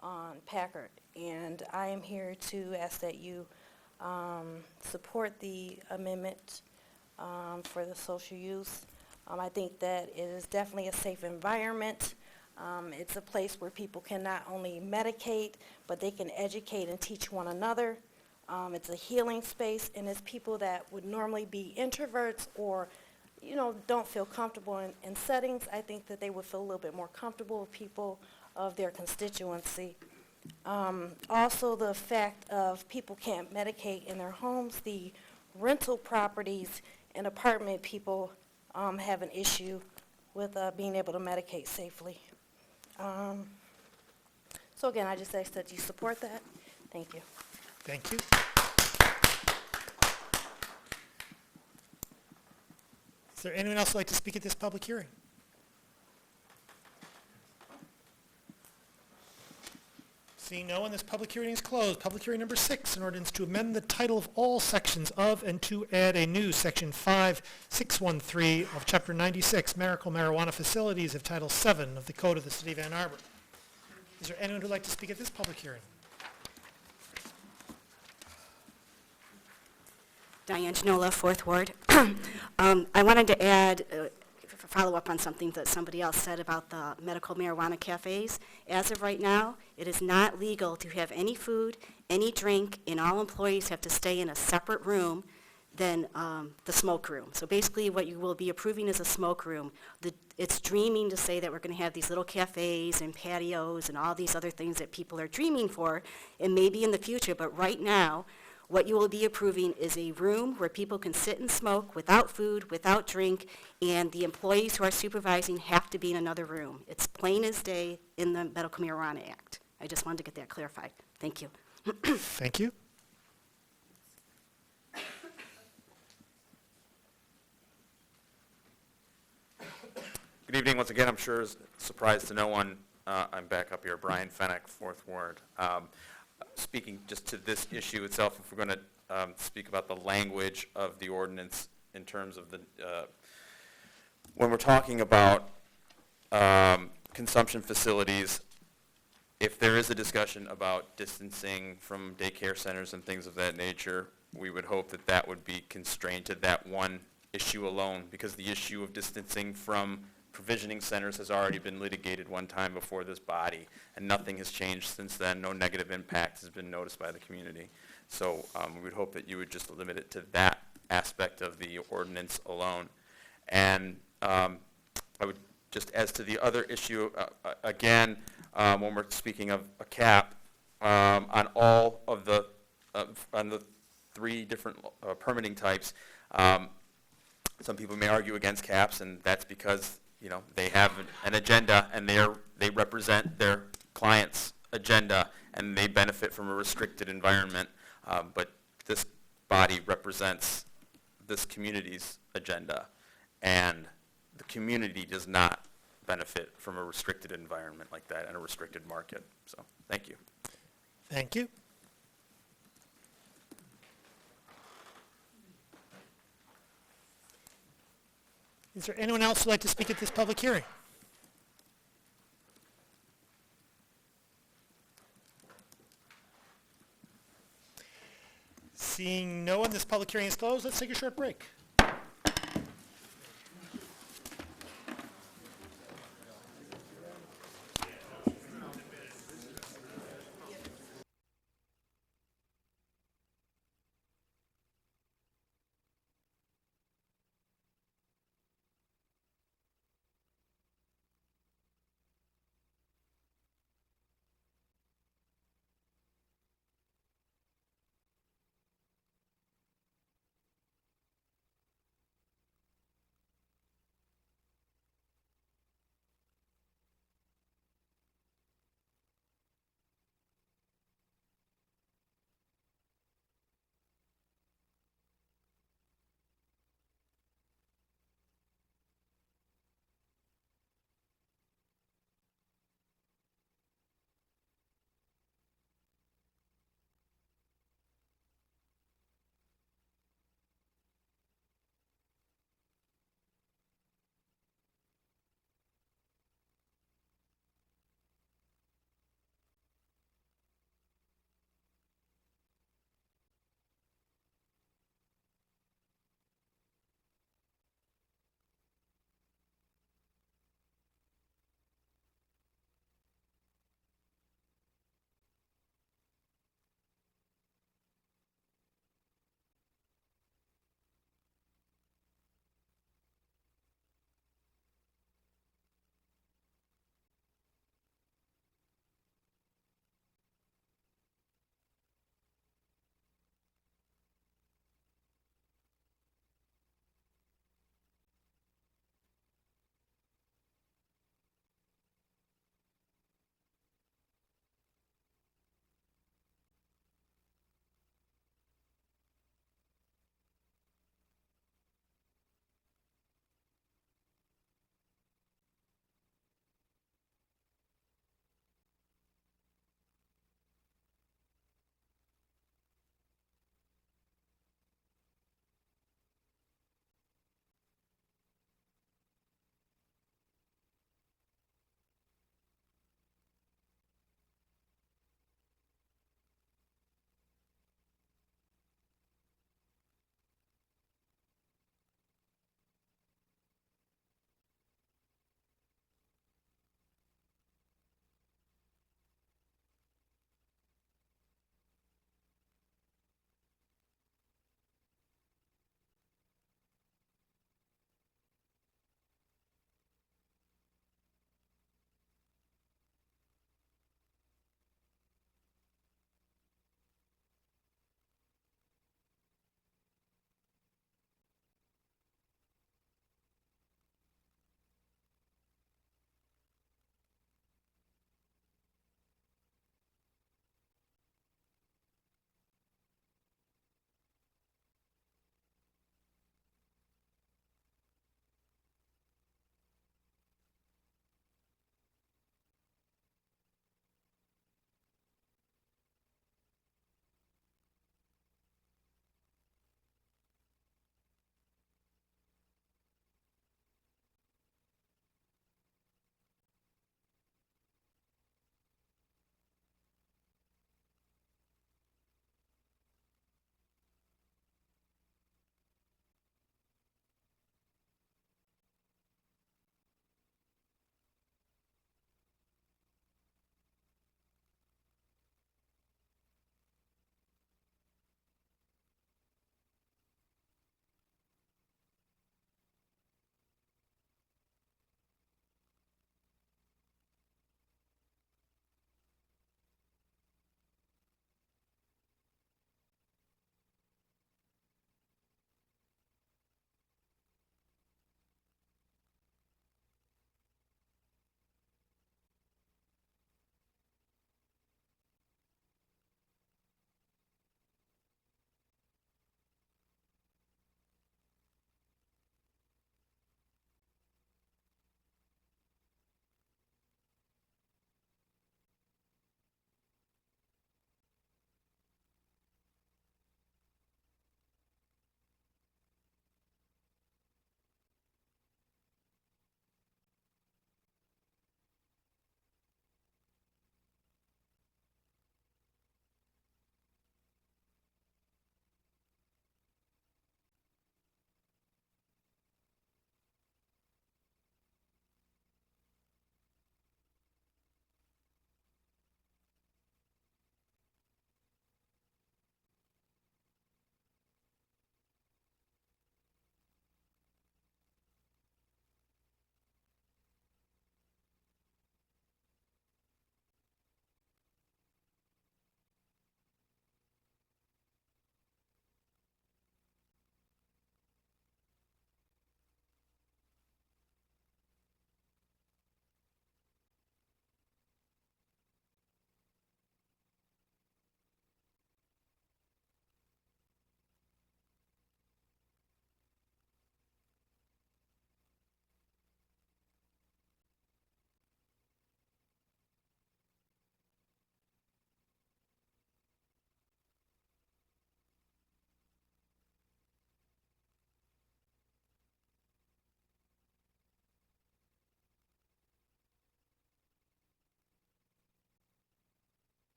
on Packard. And I am here to ask that you support the amendment for the social use. I think that it is definitely a safe environment. It's a place where people can not only medicate, but they can educate and teach one another. It's a healing space, and it's people that would normally be introverts or don't feel comfortable in settings. I think that they would feel a little bit more comfortable with people of their constituency. Also, the fact of people can't medicate in their homes, the rental properties and apartment people have an issue with being able to medicate safely. So again, I just ask that you support that. Thank you. Thank you. Is there anyone else who'd like to speak at this public hearing? Seeing no one, this public hearing is closed. Public hearing number 6, an ordinance to amend the title of all sections of and to add a new section 5613 of chapter 96, medical marijuana facilities of title 7 of the Code of the City of Ann Arbor. Is there anyone who'd like to speak at this public hearing? Diane Ginola, Fourth Ward. I wanted to add, follow up on something that somebody else said about the medical marijuana cafes. As of right now, it is not legal to have any food, any drink, and all employees have to stay in a separate room than the smoke room. So basically what you will be approving is a smoke room. It's dreaming to say that we're going to have these little cafes and patios and all these other things that people are dreaming for, and maybe in the future, but right now, what you will be approving is a room where people can sit and smoke without food, without drink, and the employees who are supervising have to be in another room. It's plain as day in the Medical Marijuana Act. I just wanted to get that clarified. Thank you. Thank you. Good evening once again. I'm sure it's a surprise to no one. I'm back up here, Brian Fennick, Fourth Ward. Speaking just to this issue itself, if we're going to speak about the language of the ordinance in terms of the, when we're talking about consumption facilities, if there is a discussion about distancing from daycare centers and things of that nature, we would hope that that would be constrained to that one issue alone, because the issue of distancing from provisioning centers has already been litigated one time before this body, and nothing has changed since then. No negative impact has been noticed by the community. So we would hope that you would just limit it to that aspect of the ordinance alone. And I would just, as to the other issue, again, when we're speaking of a cap on all of the, on the 3 different permitting types, some people may argue against caps, and that's because they have an agenda, and they represent their client's agenda, and they benefit from a restricted environment. But this body represents this community's agenda, and the community does not benefit from a restricted environment like that and a restricted market. So, thank you. Thank you. Is there anyone else who'd like to speak at this public hearing? Seeing no one, this public hearing is closed. Let's take a short break.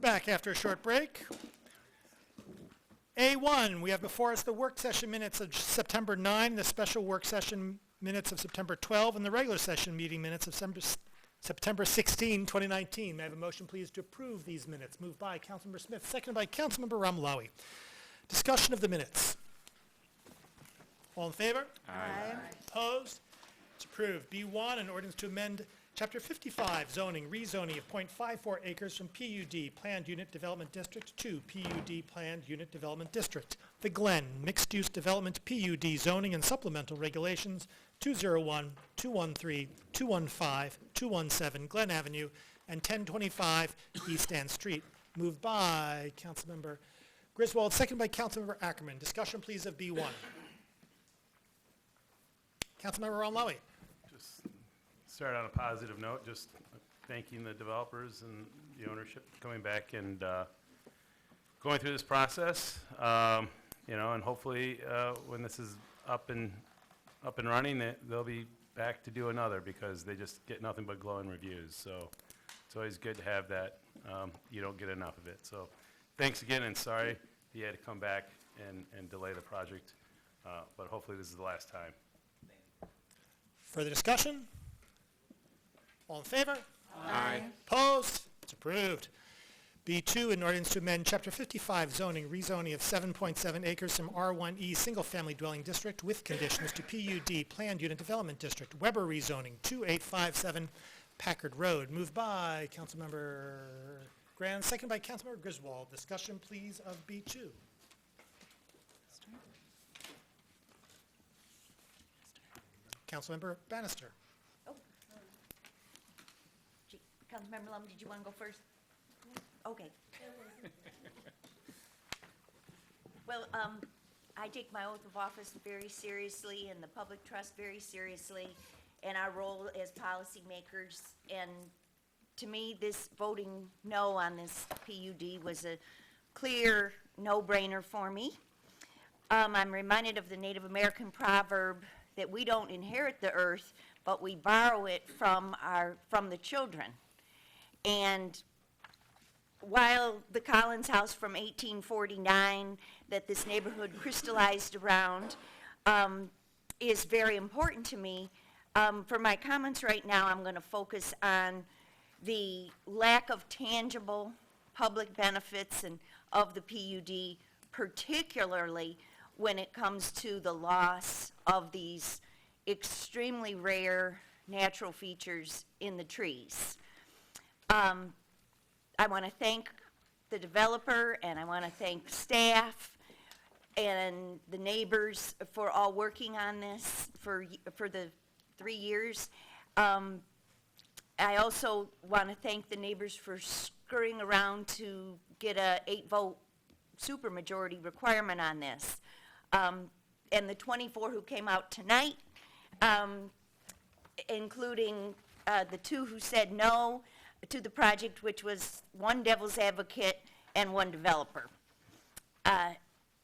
We're back after a short break. A1, we have before us the work session minutes of September 9, the special work session minutes of September 12, and the regular session meeting minutes of September 16, 2019. May I have a motion, please, to approve these minutes? Moved by Councilmember Smith, seconded by Councilmember Ramalawi. Discussion of the minutes. All in favor? Aye. Opposed? It's approved. B1, an ordinance to amend Chapter 55, zoning, rezoning of .54 acres from PUD, Planned Unit Development District, to PUD, Planned Unit Development District. The Glen, Mixed-Use Development PUD Zoning and Supplemental Regulations, 201, 213, 215, 217 Glen Avenue, and 1025 East End Street. Moved by Councilmember Griswold, seconded by Councilmember Ackerman. Discussion, please, of B1. Councilmember Ramalawi. Start on a positive note, just thanking the developers and the ownership coming back and going through this process. And hopefully when this is up and running, they'll be back to do another because they just get nothing but glowing reviews. So it's always good to have that. You don't get enough of it. So thanks again, and sorry you had to come back and delay the project, but hopefully this is the last time. Further discussion? All in favor? Aye. Opposed? It's approved. B2, an ordinance to amend Chapter 55 zoning, rezoning of 7.7 acres from R1E Single Family Dwelling District with conditions to PUD Planned Unit Development District. Weber rezoning, 2857 Packard Road. Moved by Councilmember Grand, seconded by Councilmember Griswold. Discussion, please, of B2. Councilmember Bannister. Councilmember Lum, did you want to go first? Okay. Well, I take my oath of office very seriously and the public trust very seriously and our role as policymakers. And to me, this voting no on this PUD was a clear no-brainer for me. I'm reminded of the Native American proverb that we don't inherit the earth, but we borrow it from the children. And while the Collins House from 1849 that this neighborhood crystallized around is very important to me, for my comments right now, I'm going to focus on the lack of tangible public benefits and of the PUD, particularly when it comes to the loss of these extremely rare natural features in the trees. I want to thank the developer, and I want to thank staff and the neighbors for all working on this for the 3 years. I also want to thank the neighbors for scurrying around to get a 8-vote supermajority requirement on this. And the 24 who came out tonight, including the 2 who said no to the project, which was 1 devil's advocate and 1 developer.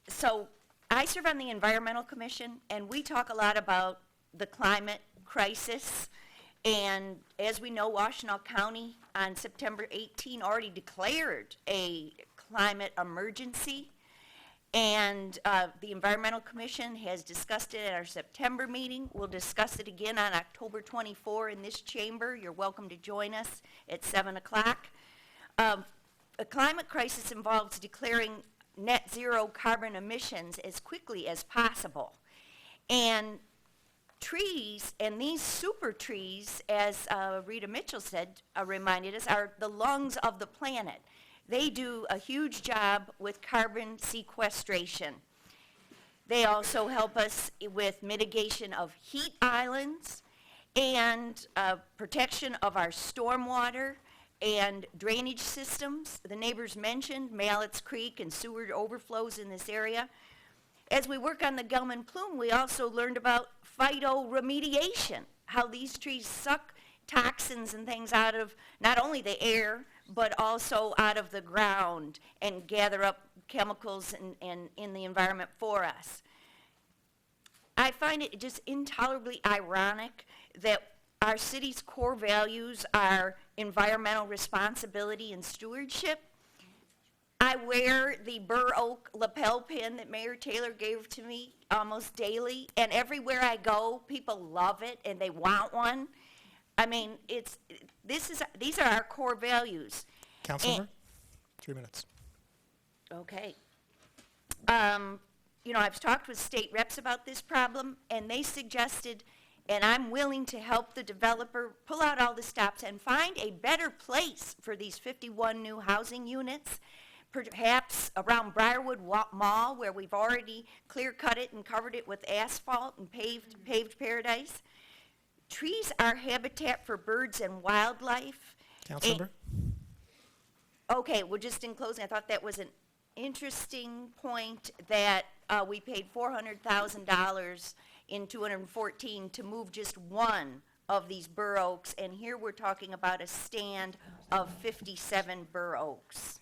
So I serve on the Environmental Commission, and we talk a lot about the climate crisis. And as we know, Washtenaw County on September 18 already declared a climate emergency. And the Environmental Commission has discussed it at our September meeting. We'll discuss it again on October 24 in this chamber. You're welcome to join us at 7 o'clock. A climate crisis involves declaring net zero carbon emissions as quickly as possible. And trees, and these super trees, as Rita Mitchell said, reminded us, are the lungs of the planet. They do a huge job with carbon sequestration. They also help us with mitigation of heat islands and protection of our stormwater and drainage systems. The neighbors mentioned Mallett's Creek and sewer overflows in this area. As we work on the Gelman Plume, we also learned about phytoremediation, how these trees suck toxins and things out of not only the air, but also out of the ground and gather up chemicals and in the environment for us. I find it just intolerably ironic that our city's core values are environmental responsibility and stewardship, I wear the Burr Oak lapel pin that Mayor Taylor gave to me almost daily, and everywhere I go, people love it and they want one. I mean, these are our core values. Councilmember, 3 minutes. Okay. You know, I've talked with state reps about this problem, and they suggested, and I'm willing to help the developer pull out all the stops and find a better place for these 51 new housing units, perhaps around Briarwood Mall, where we've already clear-cut it and covered it with asphalt and paved paradise. Trees are habitat for birds and wildlife. Councilmember? Okay, well, just in closing, I thought that was an interesting point that we paid $400,000 in 214 to move just one of these bur oaks, and here we're talking about a stand of 57 bur oaks.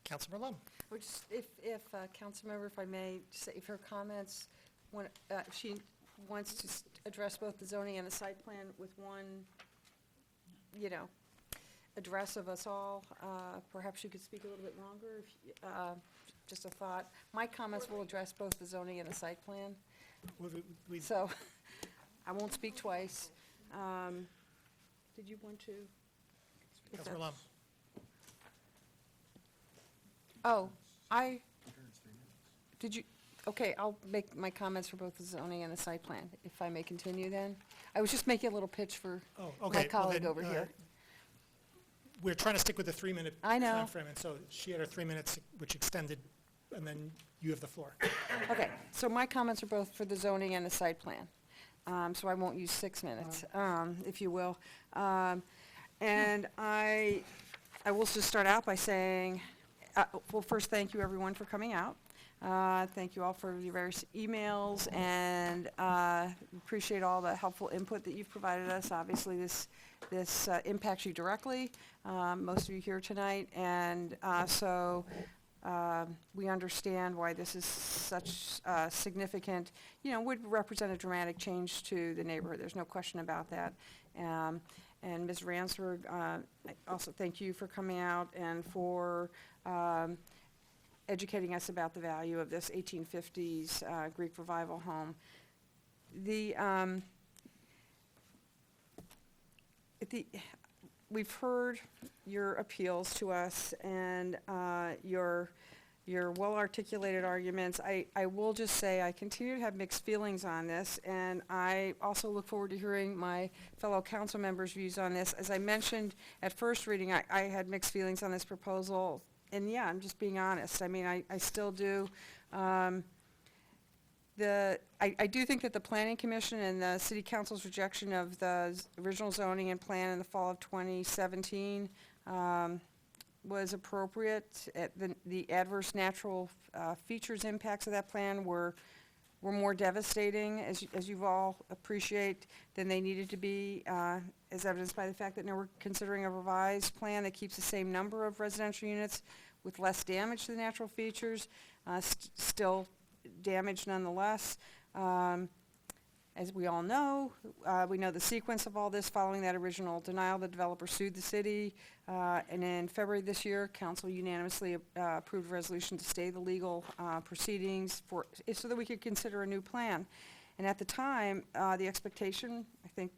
Councilmember Lum? Well, just if Councilmember, if I may, say if her comments, she wants to address both the zoning and the site plan with one, address of us all. Perhaps you could speak a little bit longer, just a thought. My comments will address both the zoning and the site plan. So, I won't speak twice. Did you want to? Councilmember Lum? Oh, okay, I'll make my comments for both the zoning and the site plan, if I may continue then. I was just making a little pitch for my colleague over here. We're trying to stick with the 3-minute I know. time frame, and so she had her 3 minutes, which extended, and then you have the floor. Okay, so my comments are both for the zoning and the site plan. So I won't use 6 minutes, if you will. And I will just start out by saying, well, first, thank you everyone for coming out. Thank you all for your various emails, and appreciate all the helpful input that you've provided us. Obviously, this impacts you directly, most of you here tonight, and so we understand why this is such significant, would represent a dramatic change to the neighborhood. There's no question about that. And Ms. Ransford, I also thank you for coming out and for educating us about the value of this 1850s Greek Revival home. We've heard your appeals to us and your well-articulated arguments. I will just say I continue to have mixed feelings on this, and I also look forward to hearing my fellow council members' views on this. As I mentioned at first reading, I had mixed feelings on this proposal, and yeah, I'm just being honest. I mean, I still do. I do think that the Planning Commission and the City Council's rejection of the original zoning and plan in the fall of 2017 was appropriate. The adverse natural features impacts of that plan were more devastating, as you've all appreciate, than they needed to be, as evidenced by the fact that now we're considering a revised plan that keeps the same number of residential units with less damage to the natural features, still damage nonetheless. As we all know, we know the sequence of all this. Following that original denial, the developer sued the city, and in February this year, council unanimously approved a resolution to stay the legal proceedings so that we could consider a new plan. And at the time, the expectation, I think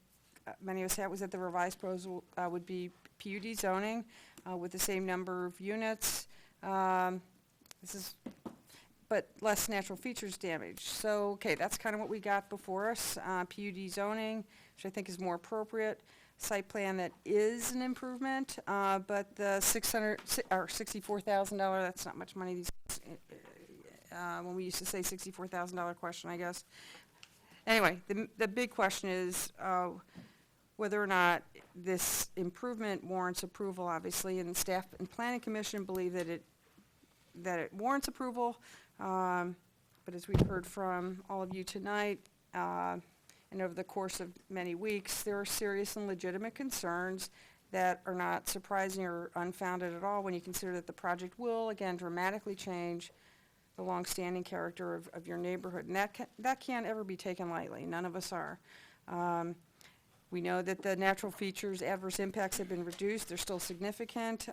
many of us had, was that the revised proposal would be PUD zoning with the same number of units. But less natural features damage. So, okay, that's kind of what we got before us. PUD zoning, which I think is more appropriate. Site plan that is an improvement, but the $64,000, that's not much money these when we used to say $64,000 question, I guess. Anyway, the big question is whether or not this improvement warrants approval, obviously, and the staff and planning commission believe that it warrants approval. But as we've heard from all of you tonight, and over the course of many weeks, there are serious and legitimate concerns that are not surprising or unfounded at all when you consider that the project will, again, dramatically change the longstanding character of your neighborhood. And that can't ever be taken lightly. None of us are. We know that the natural features, adverse impacts have been reduced. They're still significant.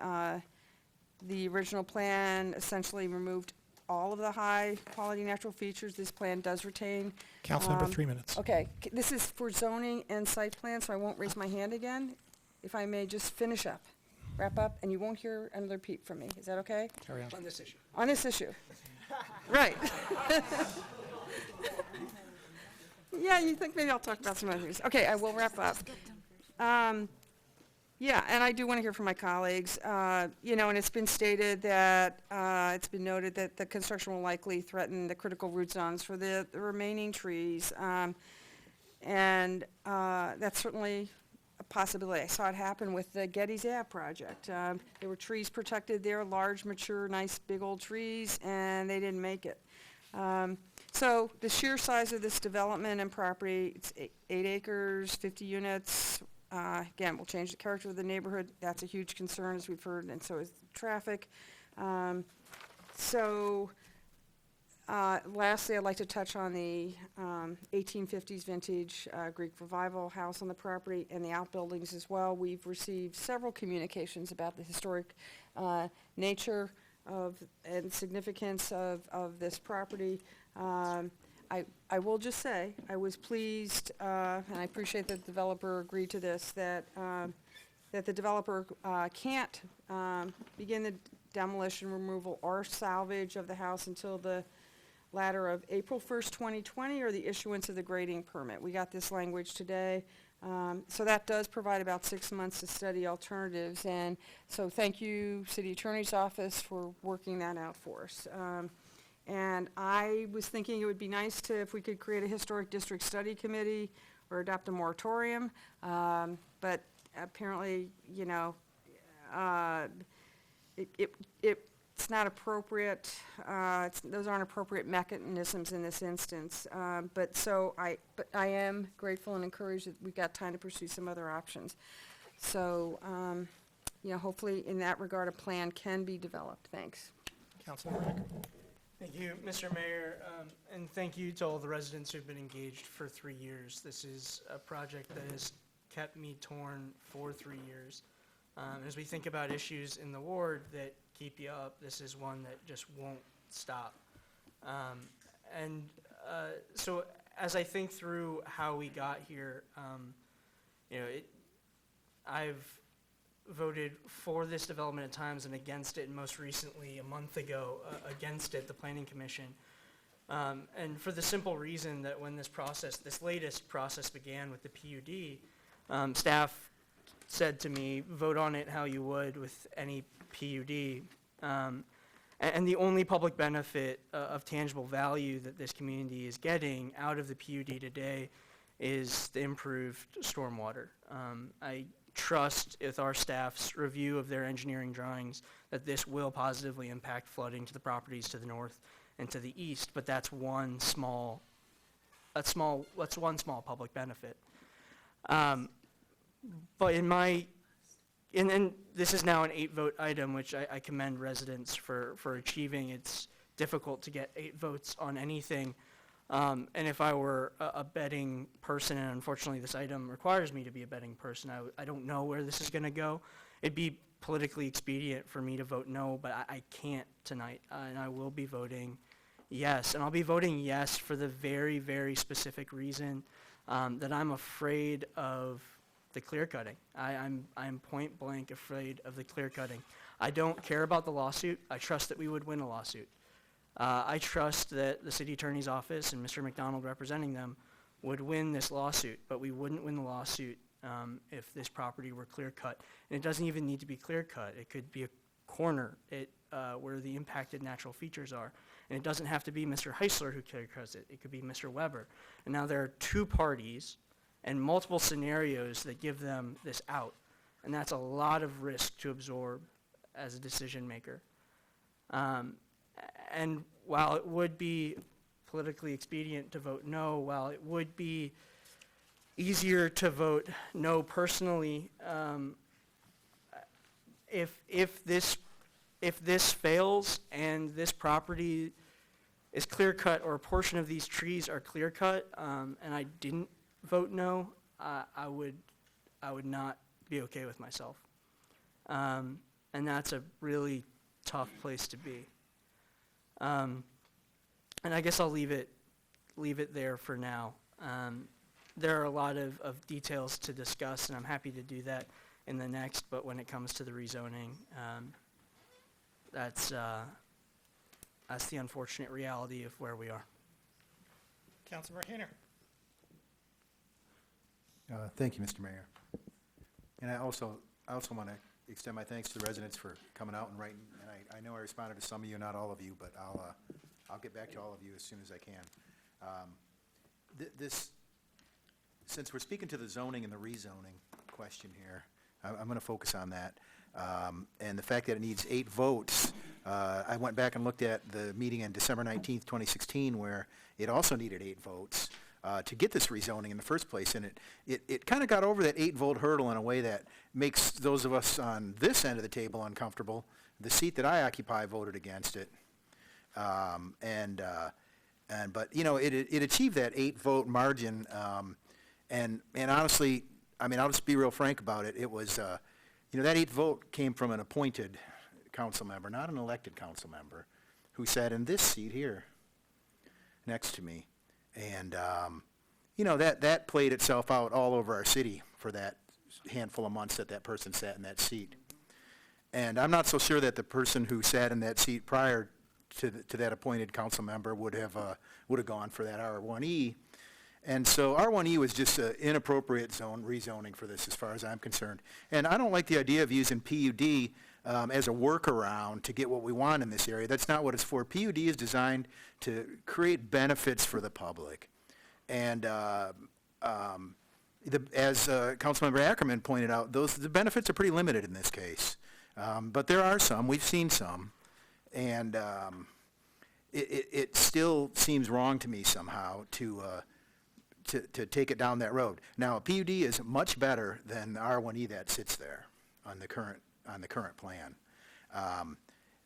The original plan essentially removed all of the high-quality natural features. This plan does retain. Councilmember, 3 minutes. Okay, this is for zoning and site plan, so I won't raise my hand again. If I may just finish up, wrap up, and you won't hear another peep from me. Is that okay? Carry on. On this issue. On this issue. Right. Yeah, you think maybe I'll talk about some other things. Okay, I will wrap up. Yeah, and I do want to hear from my colleagues. You know, and it's been stated that, it's been noted that the construction will likely threaten the critical root zones for the remaining trees. And that's certainly a possibility. I saw it happen with the Getty's Ave project. There were trees protected there, large, mature, nice, big old trees, and they didn't make it. So the sheer size of this development and property, it's 8 acres, 50 units. Again, will change the character of the neighborhood. That's a huge concern, as we've heard, and so is traffic. Lastly, I'd like to touch on the 1850s vintage Greek Revival house on the property and the outbuildings as well. We've received several communications about the historic nature of and significance of this property. I will just say, I was pleased, and I appreciate that the developer agreed to this, that the developer can't begin the demolition, removal, or salvage of the house until the latter of April 1st, 2020, or the issuance of the grading permit. We got this language today. So that does provide about 6 months to study alternatives. And so thank you, City Attorney's Office, for working that out for us. And I was thinking it would be nice to, if we could create a historic district study committee or adopt a moratorium, but apparently, you know, it's not appropriate. Those aren't appropriate mechanisms in this instance. But I am grateful and encouraged that we've got time to pursue some other options. So, you know, hopefully in that regard, a plan can be developed. Thanks. Councilmember Heck. Thank you, Mr. Mayor, and thank you to all the residents who've been engaged for 3 years. This is a project that has kept me torn for 3 years. As we think about issues in the ward that keep you up, this is one that just won't stop. So as I think through how we got here, you know, I've voted for this development at times and against it, and most recently, a month ago, against it, the Planning Commission. And for the simple reason that when this latest process began with the PUD, staff said to me, vote on it how you would with any PUD. And the only public benefit of tangible value that this community is getting out of the PUD today is the improved stormwater. I trust with our staff's review of their engineering drawings that this will positively impact flooding to the properties to the north and to the east, but that's one small public benefit. But and this is now an 8-vote item, which I commend residents for achieving. It's difficult to get 8 votes on anything. And if I were a betting person, and unfortunately this item requires me to be a betting person, I don't know where this is going to go. It'd be politically expedient for me to vote no, but I can't tonight, and I will be voting yes. And I'll be voting yes for the very, very specific reason that I'm afraid of the clear cutting. I'm point blank afraid of the clear cutting. I don't care about the lawsuit. I trust that we would win a lawsuit. I trust that the City Attorney's Office and Mr. McDonald representing them would win this lawsuit, but we wouldn't win the lawsuit if this property were clear cut. And it doesn't even need to be clear cut. It could be a corner where the impacted natural features are. And it doesn't have to be Mr. Heisler who clear cuts it. It could be Mr. Weber. And now there are 2 parties and multiple scenarios that give them this out. And that's a lot of risk to absorb as a decision maker. And while it would be politically expedient to vote no, while it would be easier to vote no personally, if this fails and this property is clear cut, or a portion of these trees are clear cut, and I didn't vote no, I would not be okay with myself. And that's a really tough place to be. And I guess I'll leave it there for now. There are a lot of details to discuss, and I'm happy to do that in the next, but when it comes to the rezoning, that's the unfortunate reality of where we are. Councilmember Hayner. Thank you, Mr. Mayor. And I also want to extend my thanks to the residents for coming out and writing. And I know I responded to some of you, not all of you, but I'll get back to all of you as soon as I can. Since we're speaking to the zoning and the rezoning question here, I'm going to focus on that. And the fact that it needs 8 votes, I went back and looked at the meeting on December 19th, 2016, where it also needed 8 votes to get this rezoning in the first place. And it kind of got over that 8-vote hurdle in a way that makes those of us on this end of the table uncomfortable. The seat that I occupy voted against it. But you know, it achieved that 8-vote margin. And honestly, I mean, I'll just be real frank about it. It was, you know, that 8th vote came from an appointed council member, not an elected council member, who sat in this seat here next to me. And, you know, that played itself out all over our city for that handful of months that person sat in that seat. And I'm not so sure that the person who sat in that seat prior to that appointed council member would have gone for that R1E. And so R1E was just an inappropriate rezoning for this as far as I'm concerned. And I don't like the idea of using PUD as a workaround to get what we want in this area. That's not what it's for. PUD is designed to create benefits for the public. And as Councilmember Ackerman pointed out, the benefits are pretty limited in this case. But there are some. We've seen some. And it still seems wrong to me somehow to take it down that road. Now, a PUD is much better than the R1E that sits there on the current plan.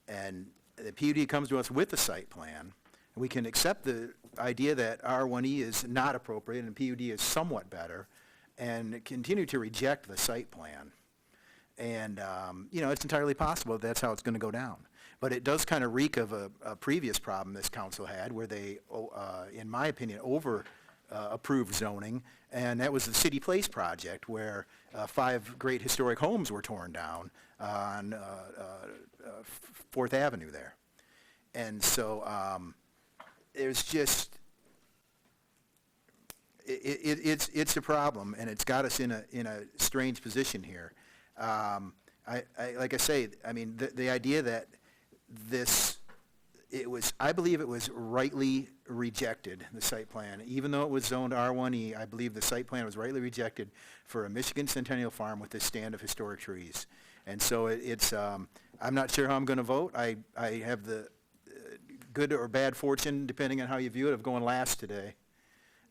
And the PUD comes to us with the site plan. We can accept the idea that R1E is not appropriate and PUD is somewhat better and continue to reject the site plan. And, you know, it's entirely possible that's how it's going to go down. But it does kind of reek of a previous problem this council had where they, in my opinion, approved zoning, and that was the City Place project where 5 great historic homes were torn down on 4th Avenue there. And so there's just, it's a problem, and it's got us in a strange position here. Like I say, I mean, the idea that I believe it was rightly rejected, the site plan. Even though it was zoned R1E, I believe the site plan was rightly rejected for a Michigan Centennial Farm with this stand of historic trees. And so I'm not sure how I'm going to vote. I have the good or bad fortune, depending on how you view it, of going last today.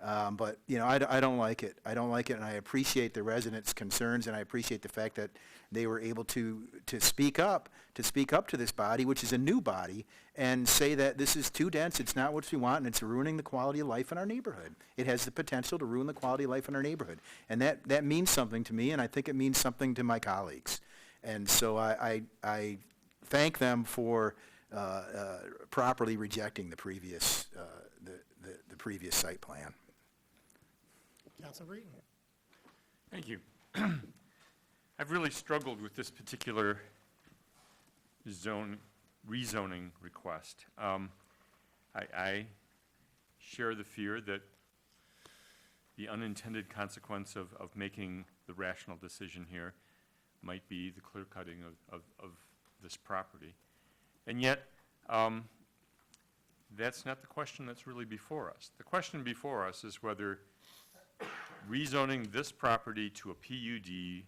But, you know, I don't like it. I don't like it, and I appreciate the residents' concerns, and I appreciate the fact that they were able to speak up to this body, which is a new body, and say that this is too dense, it's not what we want, and it's ruining the quality of life in our neighborhood. It has the potential to ruin the quality of life in our neighborhood. And that means something to me, and I think it means something to my colleagues. And so I thank them for properly rejecting the previous site plan. Councilor Breeden. Thank you. I've really struggled with this particular rezoning request. I share the fear that the unintended consequence of making the rational decision here might be the clear cutting of this property. And yet, that's not the question that's really before us. The question before us is whether rezoning this property to a PUD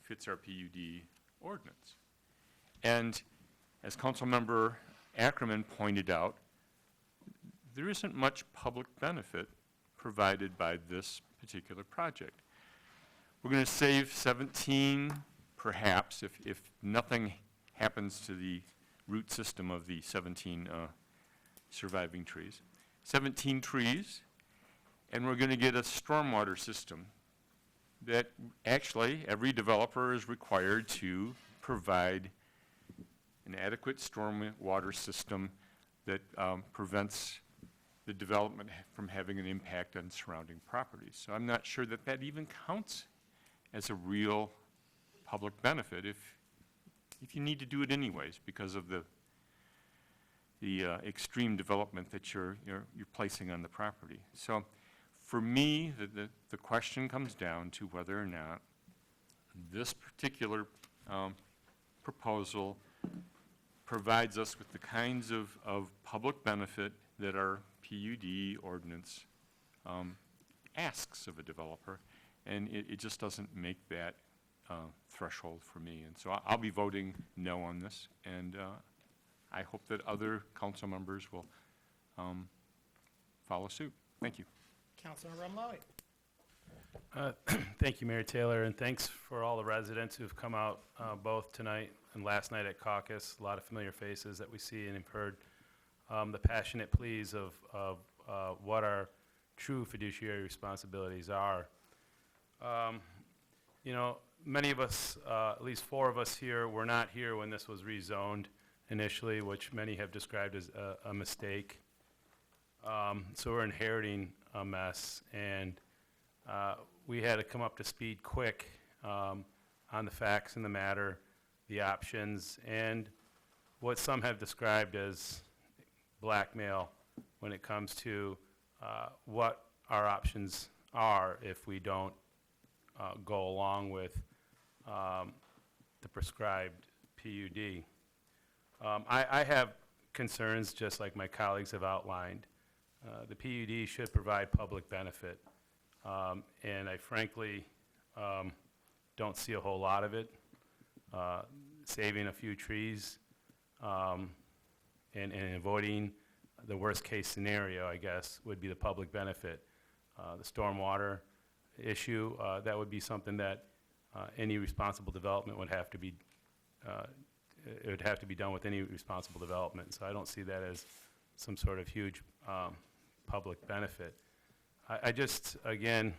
fits our PUD ordinance. And as Councilmember Ackerman pointed out, there isn't much public benefit provided by this particular project. We're going to save 17, perhaps, if nothing happens to the root system of the 17 surviving trees. 17 trees, and we're going to get a stormwater system that actually every developer is required to provide an adequate stormwater system that prevents the development from having an impact on surrounding properties. So I'm not sure that that even counts as a real public benefit if you need to do it anyways because of the extreme development that you're placing on the property. So for me, the question comes down to whether or not this particular proposal provides us with the kinds of public benefit that our PUD ordinance asks of a developer, and it just doesn't make that threshold for me. And so I'll be voting no on this, and I hope that other council members will follow suit. Thank you. Councilmember Amlawi. Thank you, Mayor Taylor, and thanks for all the residents who've come out both tonight and last night at caucus. A lot of familiar faces that we see and have heard the passionate pleas of what our true fiduciary responsibilities are. You know, many of us, at least 4 of us here, were not here when this was rezoned initially, which many have described as a mistake. So we're inheriting a mess, and we had to come up to speed quick on the facts in the matter, the options, and what some have described as blackmail when it comes to what our options are if we don't go along with the prescribed PUD. I have concerns, just like my colleagues have outlined. The PUD should provide public benefit, and I frankly don't see a whole lot of it. Saving a few trees and avoiding the worst-case scenario, I guess, would be the public benefit. The stormwater issue, that would be something that any responsible development would have to be, it would have to be done with any responsible development. So I don't see that as some sort of huge public benefit. I just, again,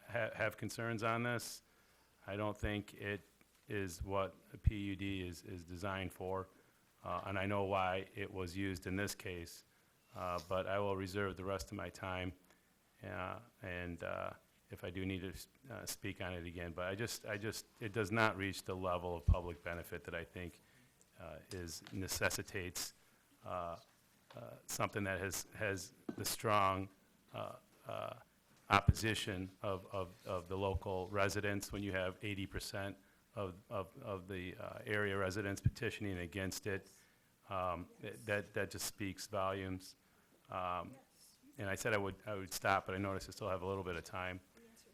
have concerns on this. I don't think it is what a PUD is designed for, and I know why it was used in this case, but I will reserve the rest of my time, and if I do need to speak on it again. But it does not reach the level of public benefit that I think necessitates something that has the strong opposition of the local residents. When you have 80% of the area residents petitioning against it, that just speaks volumes. And I said I would stop, but I noticed I still have a little bit of time.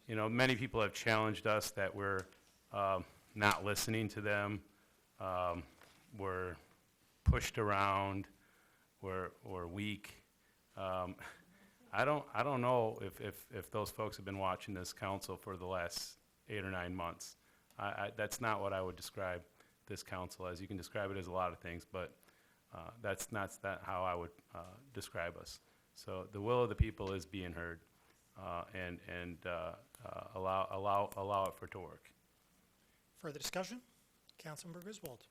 You know, many people have challenged us that we're not listening to them. We're pushed around. We're weak. I don't know if those folks have been watching this council for the last 8 or 9 months. That's not what I would describe this council as. You can describe it as a lot of things, but that's not how I would describe us. So the will of the people is being heard, and allow it for it to work. Further discussion? Councilmember Griswold.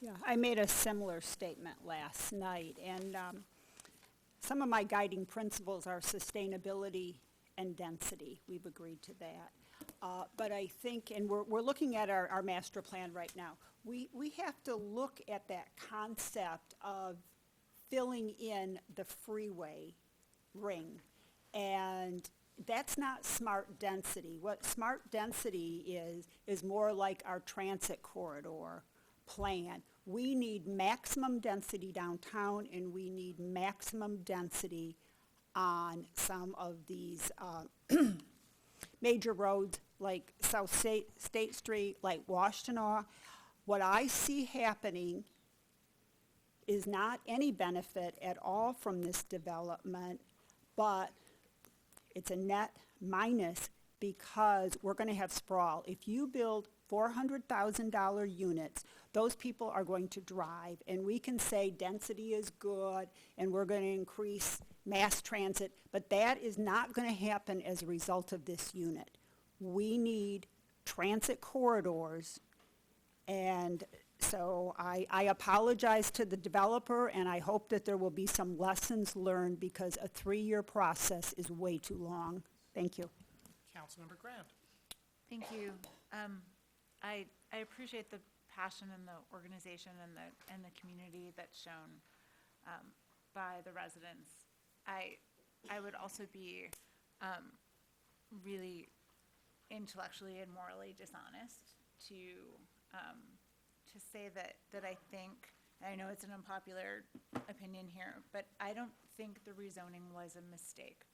Yeah, I made a similar statement last night, and some of my guiding principles are sustainability and density. We've agreed to that. But I think, and we're looking at our master plan right now, we have to look at that concept of filling in the freeway ring. And that's not smart density. What smart density is more like our transit corridor plan. We need maximum density downtown, and we need maximum density on some of these major roads like South State Street, like Washtenaw. What I see happening is not any benefit at all from this development, but it's a net minus because we're going to have sprawl. If you build $400,000 units, those people are going to drive, and we can say density is good and we're going to increase mass transit, but that is not going to happen as a result of this unit. We need transit corridors And so I apologize to the developer, and I hope that there will be some lessons learned, because a 3-year process is way too long. Thank you. Councilmember Grant. Thank you. I appreciate the passion and the organization and the community that's shown by the residents. I would also be really intellectually and morally dishonest to say that I think, and I know it's an unpopular opinion here, but I don't think the rezoning was a mistake.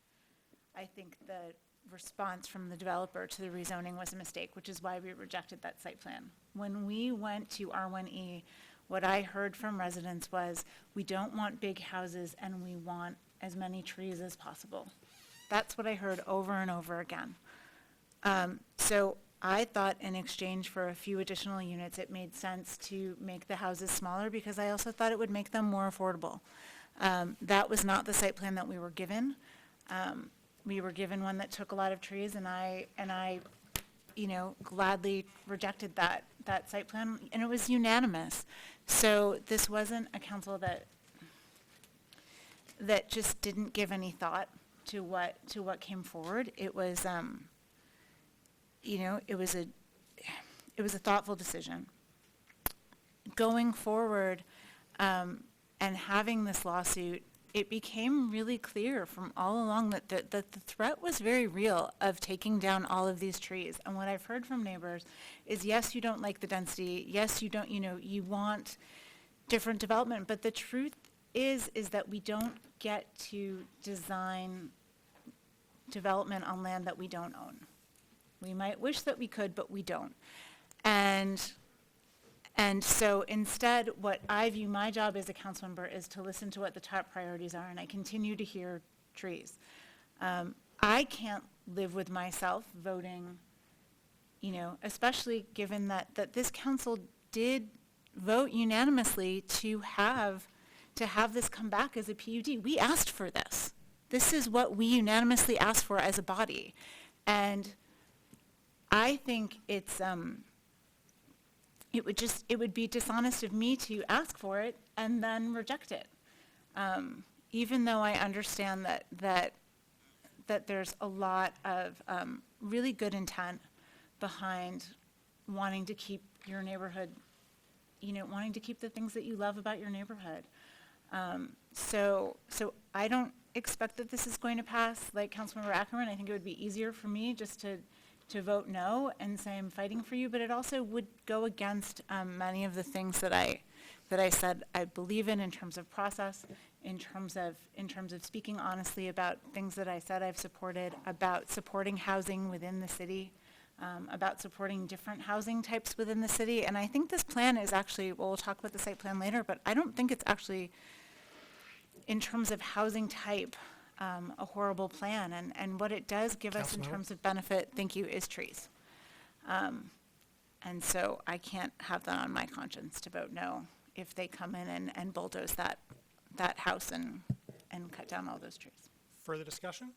I think the response from the developer to the rezoning was a mistake, which is why we rejected that site plan. When we went to R1E, what I heard from residents was, we don't want big houses and we want as many trees as possible. That's what I heard over and over again. So I thought in exchange for a few additional units, it made sense to make the houses smaller, because I also thought it would make them more affordable. That was not the site plan that we were given. We were given one that took a lot of trees, and I gladly rejected that site plan, and it was unanimous. So this wasn't a council that just didn't give any thought to what came forward. It was, it was a thoughtful decision. Going forward, and having this lawsuit, it became really clear from all along that the threat was very real of taking down all of these trees. And what I've heard from neighbors is, yes, you don't like the density. Yes, you don't, you want different development. But the truth is that we don't get to design development on land that we don't own. We might wish that we could, but we don't. And so instead, what I view my job as a council member is to listen to what the top priorities are, and I continue to hear trees. I can't live with myself voting, especially given that this council did vote unanimously to have this come back as a PUD. We asked for this. This is what we unanimously asked for as a body. And I think it would be dishonest of me to ask for it and then reject it. Even though I understand that there's a lot of really good intent behind wanting to keep your neighborhood, wanting to keep the things that you love about your neighborhood. So I don't expect that this is going to pass like Councilmember Ackerman. I think it would be easier for me just to vote no and say I'm fighting for you, but it also would go against many of the things that I said I believe in terms of process, in terms of speaking honestly about things that I said I've supported, about supporting housing within the city, about supporting different housing types within the city. And I think this plan is actually, well, we'll talk about the site plan later, but I don't think it's actually, in terms of housing type, a horrible plan, and what it does give us in terms of benefit, thank you, is trees. And so I can't have that on my conscience to vote no if they come in and bulldoze that house and cut down all those trees. Further discussion?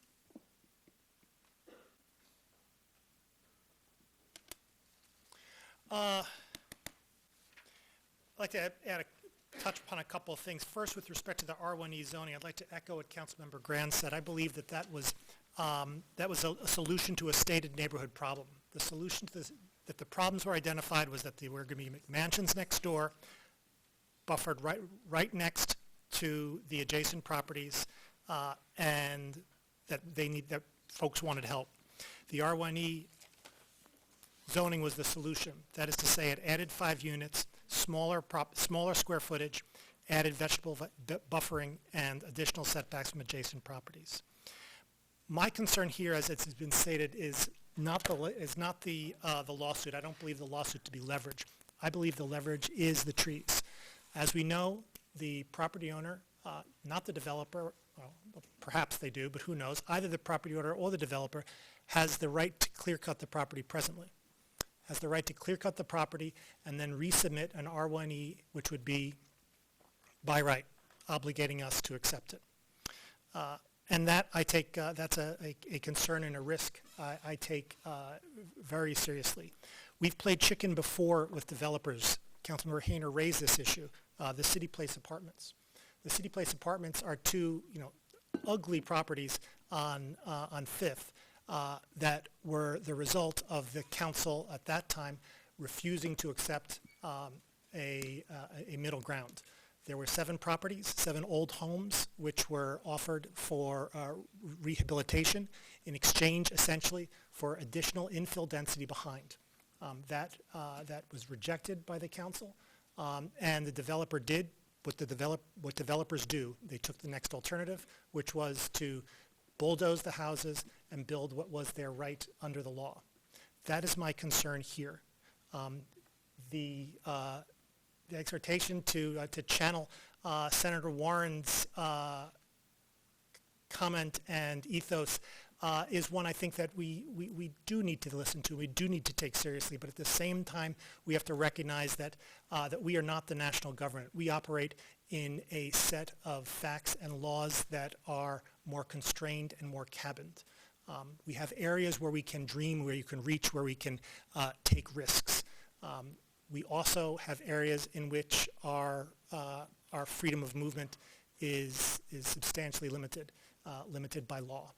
I'd like to touch upon a couple of things. First, with respect to the R1E zoning, I'd like to echo what Councilmember Grant said. I believe that was a solution to a stated neighborhood problem. The solution to this, that the problems were identified, was that there were going to be mansions next door, buffered right next to the adjacent properties, and that folks wanted help. The R1E zoning was the solution. That is to say, it added 5 units, smaller square footage, added vegetable buffering, and additional setbacks from adjacent properties. My concern here, as it's been stated, is not the lawsuit. I don't believe the lawsuit to be leverage. I believe the leverage is the trees. As we know, the property owner, not the developer, well, perhaps they do, but who knows, either the property owner or the developer has the right to clear cut the property presently. Has the right to clear cut the property and then resubmit an R1E, which would be by right, obligating us to accept it. And that I take, that's a concern and a risk I take very seriously. We've played chicken before with developers. Councilmember Hayner raised this issue, the City Place Apartments. The City Place Apartments are two, ugly properties on Fifth that were the result of the council at that time refusing to accept a middle ground. There were 7 properties, 7 old homes, which were offered for rehabilitation in exchange, essentially, for additional infill density behind. That was rejected by the council, and the developer did what developers do. They took the next alternative, which was to bulldoze the houses and build what was their right under the law. That is my concern here. The exhortation to channel Senator Warren's comment and ethos is one I think that we do need to listen to, we do need to take seriously, but at the same time, we have to recognize that, that we are not the national government. We operate in a set of facts and laws that are more constrained and more cabined. We have areas where we can dream, where you can reach, where we can take risks. We also have areas in which our freedom of movement is substantially limited, limited by law.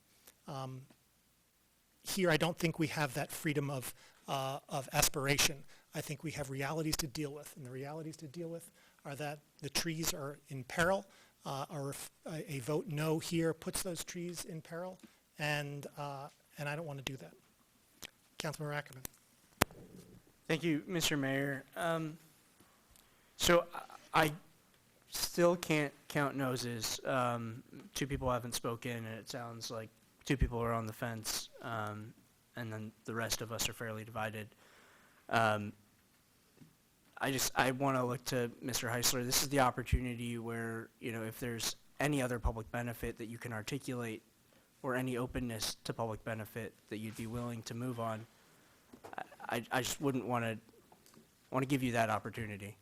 Here, I don't think we have that freedom of aspiration. I think we have realities to deal with, and the realities to deal with are that the trees are in peril, or if a vote no here puts those trees in peril, and I don't want to do that. Councilmember Ackerman. Thank you, Mr. Mayor. So I still can't count noses. 2 people haven't spoken, and it sounds like 2 people are on the fence, and then the rest of us are fairly divided. I want to look to Mr. Heisler. This is the opportunity where, if there's any other public benefit that you can articulate or any openness to public benefit that you'd be willing to move on, I just wouldn't want to give you that opportunity.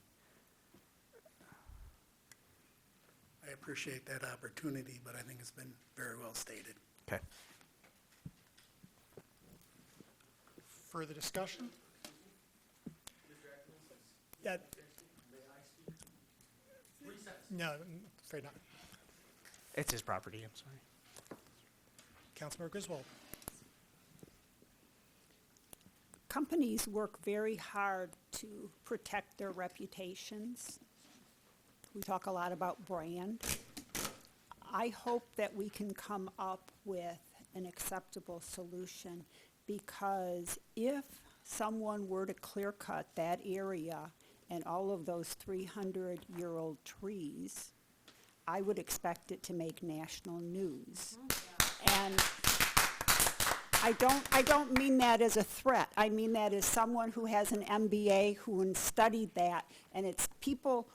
I appreciate that opportunity, but I think it's been very well stated. Okay. Further discussion? Yeah. No, I'm afraid not. It's his property, I'm sorry. Councilmember Griswold. Companies work very hard to protect their reputations. We talk a lot about brand. I hope that we can come up with an acceptable solution, because if someone were to clear cut that area and all of those 300-year-old trees, I would expect it to make national news. And I don't mean that as a threat. I mean that as someone who has an MBA who studied that, and it's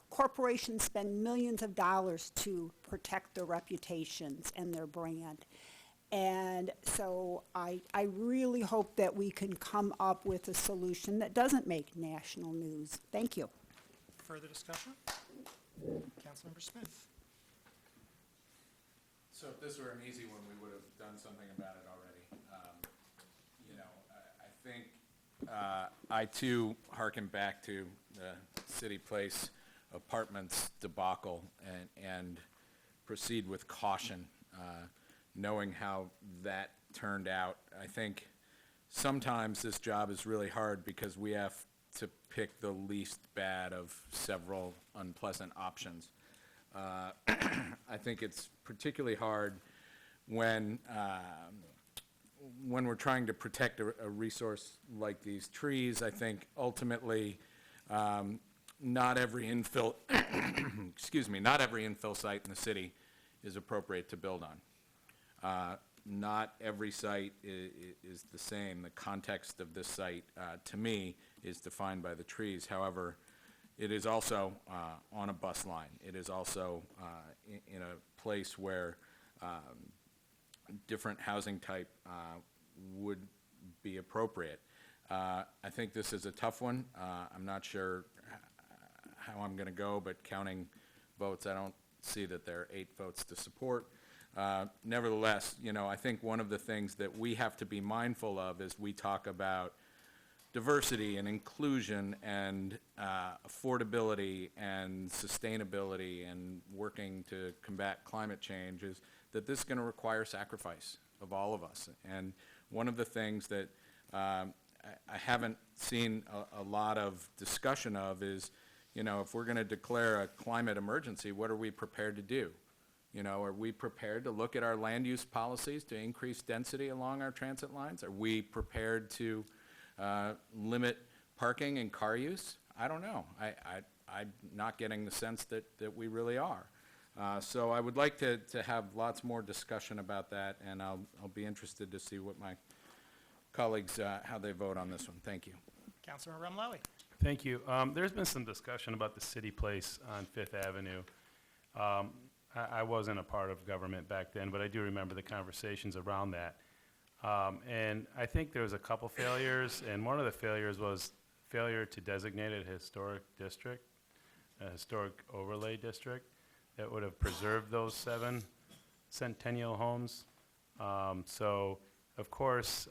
corporations spend millions of dollars to protect their reputations and their brand. And so I really hope that we can come up with a solution that doesn't make national news. Thank you. Further discussion? Councilmember Smith. So if this were an easy one, we would have done something about it already. I think I too hearken back to the City Place Apartments debacle and proceed with caution, knowing how that turned out. I think sometimes this job is really hard because we have to pick the least bad of several unpleasant options. I think it's particularly hard when we're trying to protect a resource like these trees. I think ultimately not every infill not every infill site in the city is appropriate to build on. Not every site is the same. The context of this site, to me, is defined by the trees. However, it is also on a bus line. It is also in a place where different housing type would be appropriate. I think this is a tough one. I'm not sure how I'm going to go, but counting votes, I don't see that there are 8 votes to support. Nevertheless, I think one of the things that we have to be mindful of as we talk about diversity and inclusion and affordability and sustainability and working to combat climate change is that this is going to require sacrifice of all of us. And one of the things that I haven't seen a lot of discussion of is, you know, if we're going to declare a climate emergency, what are we prepared to do? You know, are we prepared to look at our land use policies to increase density along our transit lines? Are we prepared to limit parking and car use? I don't know. I'm not getting the sense that we really are. So I would like to have lots more discussion about that, and I'll be interested to see what my colleagues, how they vote on this one. Thank you. Councilmember Remlawi. Thank you. There's been some discussion about the City Place on Fifth Avenue. I wasn't a part of government back then, but I do remember the conversations around that. And I think there was a couple failures, and one of the failures was failure to designate a historic district, a historic overlay district that would have preserved those 7 centennial homes. So, of course,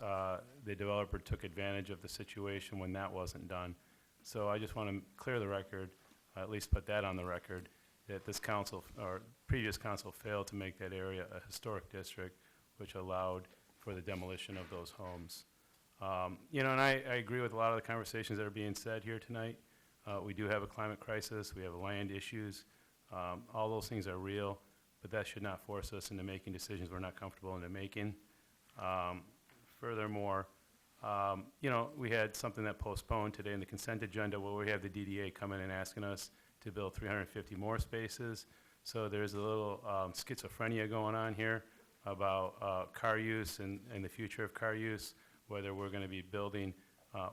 the developer took advantage of the situation when that wasn't done. So I just want to clear the record, at least put that on the record, that this council, or previous council, failed to make that area a historic district, which allowed for the demolition of those homes. You know, and I agree with a lot of the conversations that are being said here tonight. We do have a climate crisis, we have land issues, all those things are real, but that should not force us into making decisions we're not comfortable into making. Furthermore, you know, we had something that postponed today in the consent agenda where we have the DDA coming and asking us to build 350 more spaces. So there's a little schizophrenia going on here about car use and the future of car use, whether we're going to be building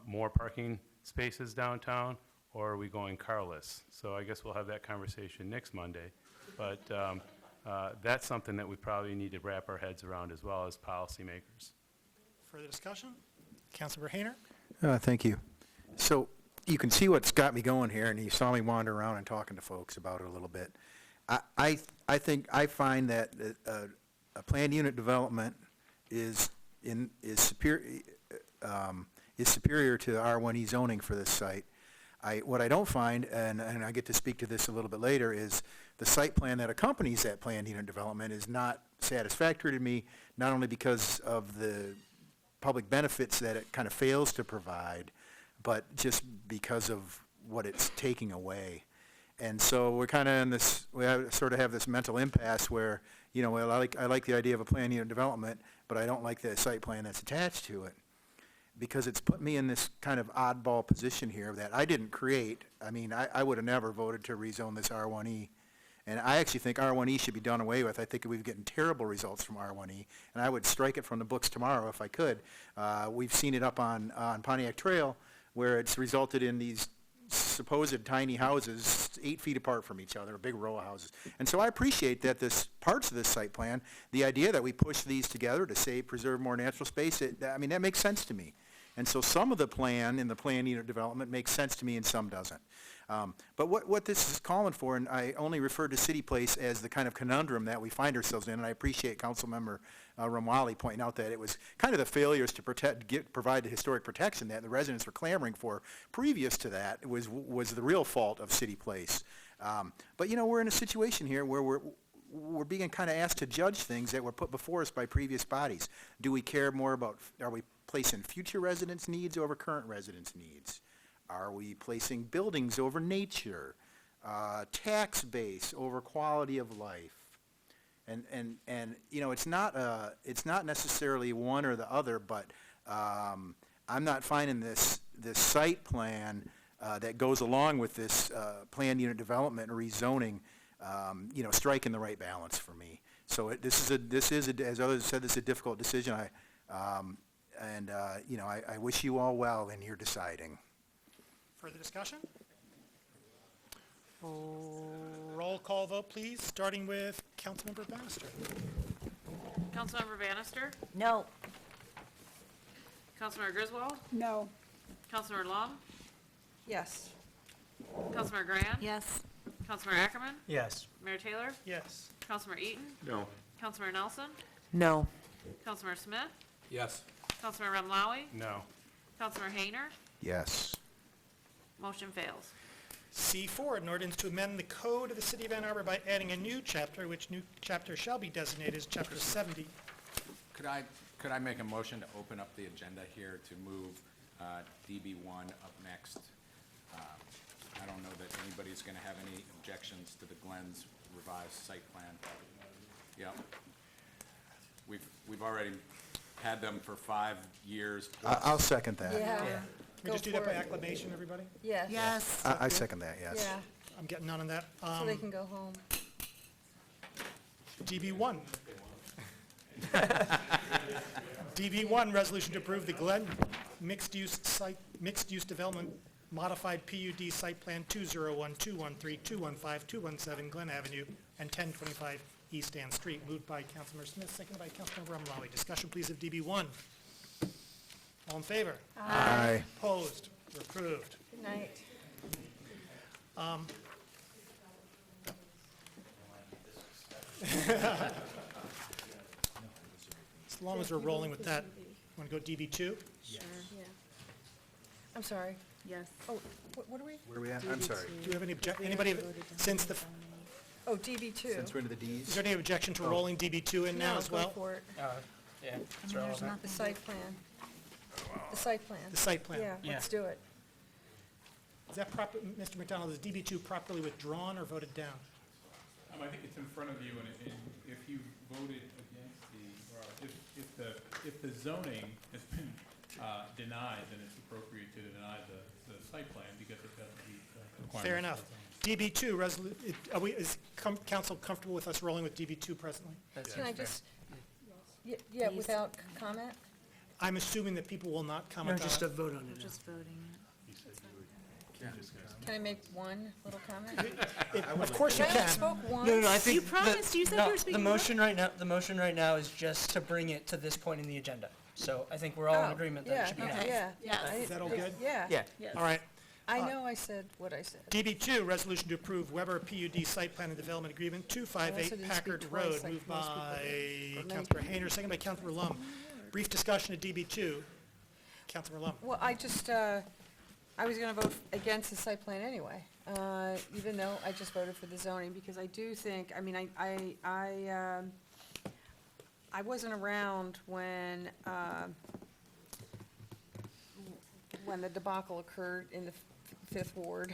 more parking spaces downtown or are we going carless. So I guess we'll have that conversation next Monday. But that's something that we probably need to wrap our heads around as well as policymakers. Further discussion? Councilmember Hayner. Thank you. So you can see what's got me going here, and you saw me wander around and talking to folks about it a little bit. I find that a planned unit development is superior to R1E zoning for this site. What I don't find, and I get to speak to this a little bit later, is the site plan that accompanies that planned unit development is not satisfactory to me, not only because of the public benefits that it kind of fails to provide, but just because of what it's taking away. And so we're kind of in this, sort of have this mental impasse where, you know, well, I like the idea of a planned unit development, but I don't like the site plan that's attached to it, because it's put me in this kind of oddball position here that I didn't create. I mean, I would have never voted to rezone this R1E. And I actually think R1E should be done away with. I think we've gotten terrible results from R1E, and I would strike it from the books tomorrow if I could. We've seen it up on Pontiac Trail, where it's resulted in these supposed tiny houses 8 feet apart from each other, a big row of houses. And so I appreciate that this parts of this site plan, the idea that we push these together to preserve more natural space, I mean, that makes sense to me. And so some of the plan in the planned unit development makes sense to me and some doesn't. But what this is calling for, and I only refer to City Place as the kind of conundrum that we find ourselves in, and I appreciate Councilmember Remlawi pointing out that it was kind of the failures to provide the historic protection that the residents were clamoring for previous to that was the real fault of City Place. But you know, we're in a situation here where we're being kind of asked to judge things that were put before us by previous bodies. Do we care more about, are we placing future residents' needs over current residents' needs? Are we placing buildings over nature, tax base over quality of life? And you know, it's not necessarily one or the other, but I'm not finding this site plan that goes along with this planned unit development and rezoning, you know, striking the right balance for me. So this is as others said, this is a difficult decision. You know, I wish you all well in your deciding. Further discussion? Roll call vote, please, starting with Councilmember Bannister. Councilmember Bannister? No. Councilmember Griswold? No. Councilmember Long? Yes. Councilmember Grant? Yes. Councilmember Ackerman? Yes. Mayor Taylor? Yes. Councilmember Eaton? No. Councilmember Nelson? No. Councilmember Smith? Yes. Councilmember Remlawi? No. Councilmember Hayner? Yes. Motion fails. C4, an ordinance to amend the code of the City of Ann Arbor by adding a new chapter, which new chapter shall be designated as Chapter 70. Could I make a motion to open up the agenda here to move DB1 up next? I don't know that anybody's going to have any objections to the Glenn's revised site plan. Yep. We've already had them for 5 years. I'll second that. Can we just do that by acclamation, everybody? Yes. Yes. I second that, yes. Yeah, I'm getting none on that. so they can go home. DB1. DB1, resolution to approve the Glen mixed-use development modified PUD site plan 201, 213, 215, 217 Glen Avenue and 1025 East Ann Street, moved by Councilmember Smith, seconded by Councilmember Umlawi. Discussion, please, of DB1. All in favor? Aye. Opposed? Or approved? Good night. As long as we're rolling with that, want to go DB2? Sure, yeah. I'm sorry. Yes. Oh, what are we? Where are we at? I'm sorry. Do we have any anybody, since the, Oh, DB2. Since we're into the Ds? is there any objection to rolling DB2 in now No, as go well? for it. Yeah, it's There's relevant. nothing. The site plan. The site plan. The site plan. Yeah, let's do it. Is that proper, Mr. McDonald, is DB2 properly withdrawn or voted down? I think it's in front of you, and if you voted against if the zoning has been denied, then it's appropriate to deny the site plan because it doesn't meet the requirements. Fair enough. DB2, is council comfortable with us rolling with DB2 presently? Can I just, yeah, without comment? I'm assuming that people will not No, comment on just a it. vote on it now. Just voting Can I make one little comment? Of course you I only can. spoke once. No, I think. You promised, you said you were speaking The motion right now, is just to bring it to this point in the agenda. So I think we're all in agreement that it should be Yeah, done. yeah. Yes. I- Is that all good? Yeah. Yeah. All right. I know I said what I said. DB2, resolution to approve Weber PUD site plan and development agreement, I also 258 didn't Packard speak twice Road, like moved most people by do. Or many Councilor people Hayner, seconded by Councilor Lum. Brief discussion of DB2. Councilor Lum. Well, I just, I was gonna vote against the site plan anyway, even though I just voted for the zoning, because I do think, I mean, I wasn't around when the debacle occurred in the Fifth Ward,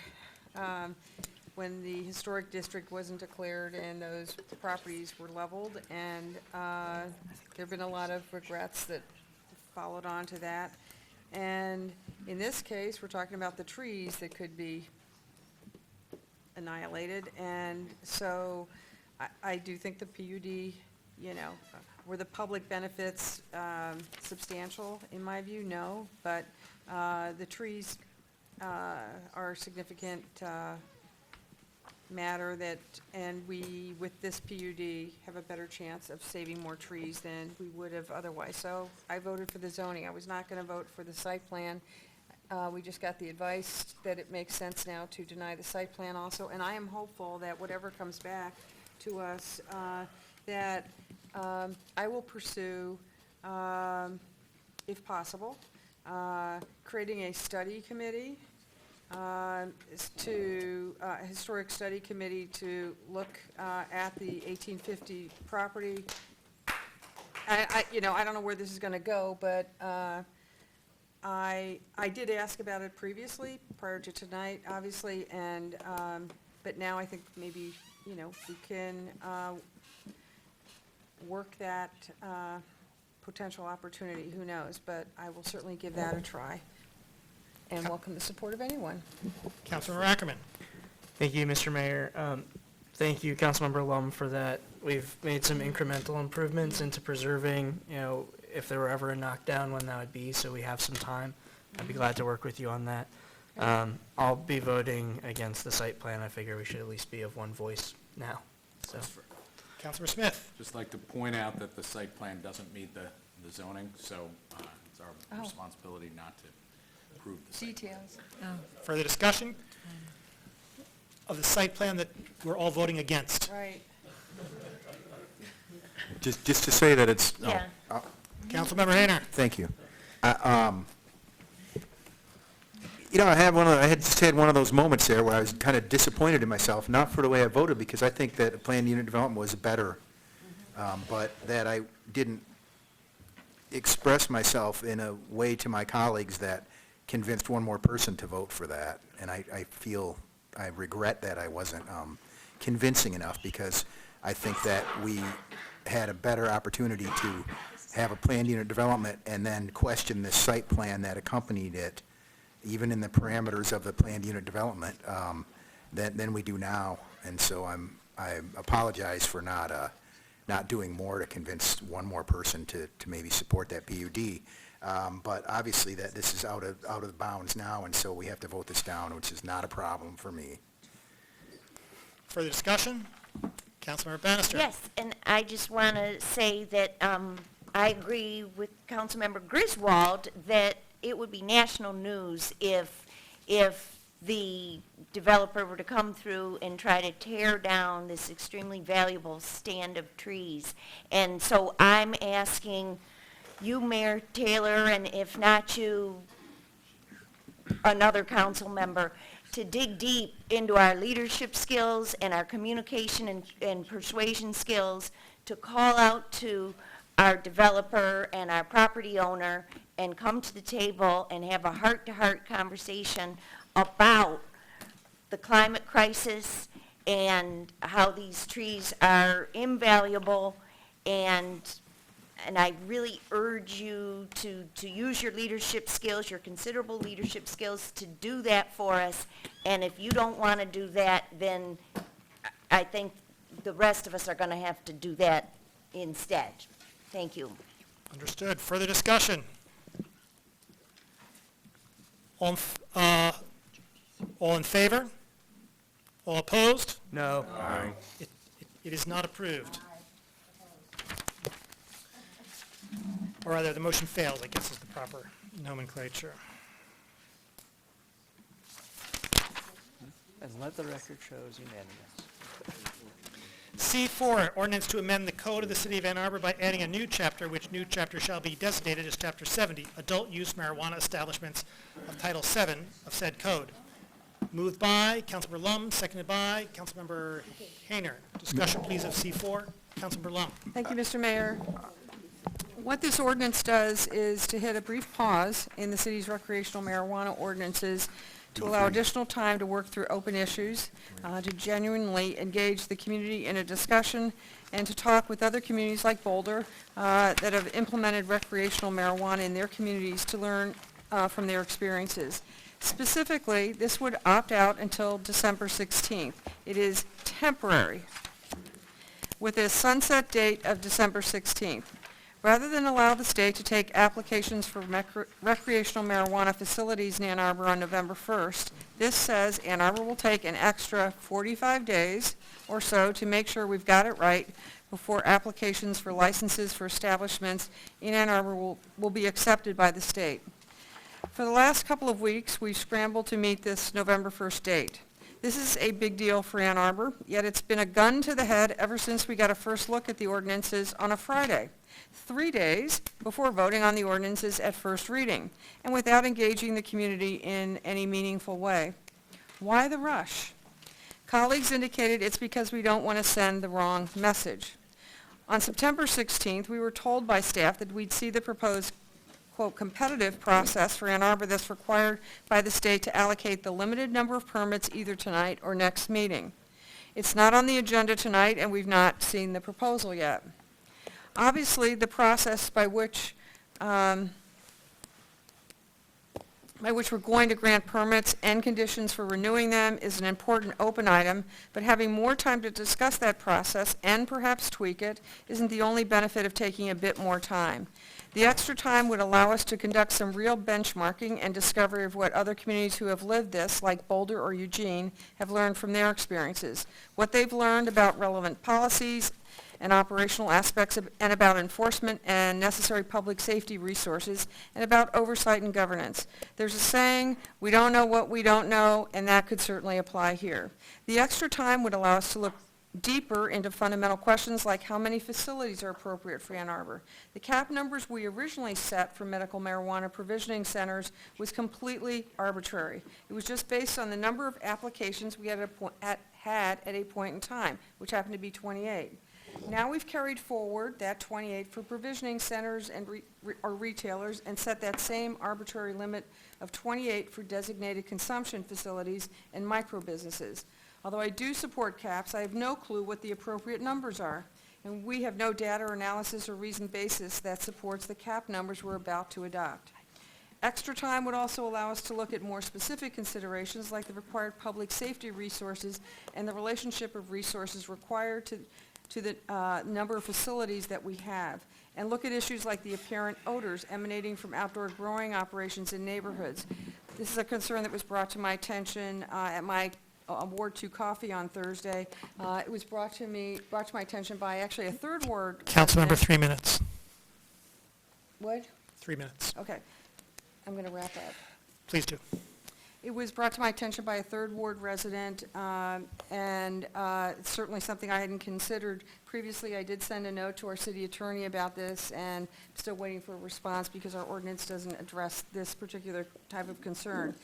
when the historic district wasn't declared and those properties were leveled, and there've been a lot of regrets that followed on to that. And in this case, we're talking about the trees that could be annihilated, and so I do think the PUD, were the public benefits substantial, in my view? No, but the trees are a significant matter that, and we, with this PUD, have a better chance of saving more trees than we would have otherwise. So I voted for the zoning. I was not going to vote for the site plan. We just got the advice that it makes sense now to deny the site plan also, and I am hopeful that whatever comes back to us, that I will pursue, if possible, creating a study committee, a historic study committee to look at the 1850 property. I don't know where this is going to go, but I did ask about it previously, prior to tonight, obviously, and, but now I think maybe, we can work that potential opportunity, who knows, but I will certainly give that a try, and welcome the support of anyone. Councilmember Ackerman. Thank you, Mr. Mayor. Thank you, Councilmember Lum, for that. We've made some incremental improvements into preserving, if there were ever a knockdown, when that would be, so we have some time. I'd be glad to work with you on that. I'll be voting against the site plan. I figure we should at least be of one voice now, so. Councilor Smith. Just like to point out that the site plan doesn't meet the zoning, so it's our responsibility not to approve the site plan. Details. Further discussion of the site plan that we're all voting against? Right. Just to say that it's, Yeah. Councilmember Hayner. Thank you. You know, I had just had one of those moments there where I was kind of disappointed in myself, not for the way I voted, because I think that planned unit development was better, but that I didn't express myself in a way to my colleagues that convinced one more person to vote for that. And I regret that I wasn't convincing enough, because I think that we had a better opportunity to have a planned unit development and then question the site plan that accompanied it, even in the parameters of the planned unit development, than we do now. And so I apologize for not doing more to convince one more person to maybe support that PUD. But obviously that this is out of bounds now, and so we have to vote this down, which is not a problem for me. Further discussion? Councilmember Bannister. Yes, and I just want to say that I agree with Councilmember Griswold that it would be national news if the developer were to come through and try to tear down this extremely valuable stand of trees. And so I'm asking you, Mayor Taylor, and if not you, another council member, to dig deep into our leadership skills and our communication and persuasion skills, to call out to our developer and our property owner and come to the table and have a heart-to-heart conversation about the climate crisis and how these trees are invaluable. And I really urge you to use your leadership skills, your considerable leadership skills, to do that for us. And if you don't want to do that, then I think the rest of us are going to have to do that instead. Thank you. Understood. Further discussion? All in favor? All opposed? No. It is not approved. Or rather, the motion fails, I guess is the proper nomenclature. And let the record show is unanimous. C4, ordinance to amend the code of the City of Ann Arbor by adding a new chapter, which new chapter shall be designated as Chapter 70, Adult Use Marijuana Establishments of Title 7 of said code. Moved by Councilmember Lum, seconded by Councilmember Hayner. Discussion, please, of C4. Councilmember Lum. Thank you, Mr. Mayor. What this ordinance does is to hit a brief pause in the city's recreational marijuana ordinances to allow additional time to work through open issues, to genuinely engage the community in a discussion, and to talk with other communities like Boulder that have implemented recreational marijuana in their communities to learn from their experiences. Specifically, this would opt out until December 16th. It is temporary, with a sunset date of December 16th. Rather than allow the state to take applications for recreational marijuana facilities in Ann Arbor on November 1st, this says Ann Arbor will take an extra 45 days or so to make sure we've got it right before applications for licenses for establishments in Ann Arbor will be accepted by the state. For the last couple of weeks, we've scrambled to meet this November 1st date. This is a big deal for Ann Arbor, yet it's been a gun to the head ever since we got a first look at the ordinances on a Friday, 3 days before voting on the ordinances at first reading, and without engaging the community in any meaningful way. Why the rush? Colleagues indicated it's because we don't want to send the wrong message. On September 16th, we were told by staff that we'd see the proposed, quote, competitive process for Ann Arbor that's required by the state to allocate the limited number of permits either tonight or next meeting. It's not on the agenda tonight, and we've not seen the proposal yet. Obviously, the process by which we're going to grant permits and conditions for renewing them is an important open item, but having more time to discuss that process and perhaps tweak it isn't the only benefit of taking a bit more time. The extra time would allow us to conduct some real benchmarking and discovery of what other communities who have lived this, like Boulder or Eugene, have learned from their experiences, what they've learned about relevant policies and operational aspects and about enforcement and necessary public safety resources, and about oversight and governance. There's a saying, we don't know what we don't know, and that could certainly apply here. The extra time would allow us to look deeper into fundamental questions like how many facilities are appropriate for Ann Arbor. The cap numbers we originally set for medical marijuana provisioning centers was completely arbitrary. It was just based on the number of applications we had at a point in time, which happened to be 28. Now we've carried forward that 28 for provisioning centers and or retailers and set that same arbitrary limit of 28 for designated consumption facilities and micro-businesses. Although I do support caps, I have no clue what the appropriate numbers are, and we have no data or analysis or reasoned basis that supports the cap numbers we're about to adopt. Extra time would also allow us to look at more specific considerations like the required public safety resources and the relationship of resources required to the number of facilities that we have, and look at issues like the apparent odors emanating from outdoor growing operations in neighborhoods. This is a concern that was brought to my attention at my Ward 2 coffee on Thursday. It was brought to my attention by actually a third ward. Councilmember, resident. 3 minutes. What? 3 minutes. Okay. I'm going to wrap up. Please do. It was brought to my attention by a third ward resident, and it's certainly something I hadn't considered previously. I did send a note to our city attorney about this, and I'm still waiting for a response because our ordinance doesn't address this particular type of concern.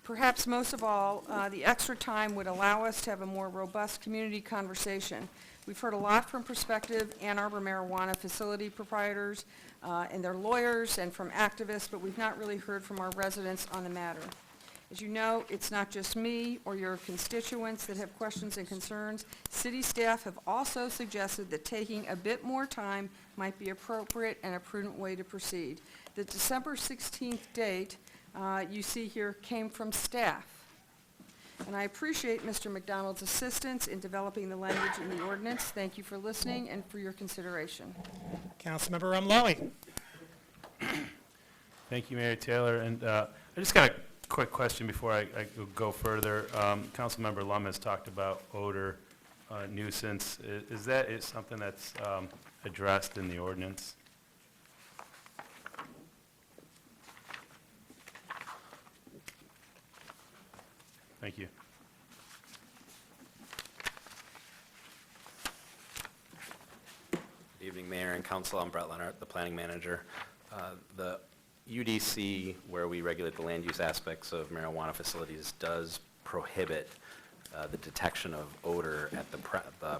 Perhaps most of all, the extra time would allow us to have a more robust community conversation. We've heard a lot from prospective Ann Arbor marijuana facility proprietors and their lawyers and from activists, but we've not really heard from our residents on the matter. As you know, it's not just me or your constituents that have questions and concerns. City staff have also suggested that taking a bit more time might be appropriate and a prudent way to proceed. The December 16th date you see here came from staff. And I appreciate Mr. McDonald's assistance in developing the language in the ordinance. Thank you for listening and for your consideration. Councilmember Rumlowy. Thank you, Mayor Taylor. And I just got a quick question before I go further. Councilmember Lum has talked about odor nuisance. Is that something that's addressed in the ordinance? Thank you. Good evening, Mayor and Council. I'm Brett Leonard, the planning manager. The UDC, where we regulate the land use aspects of marijuana facilities, does prohibit the detection of odor at the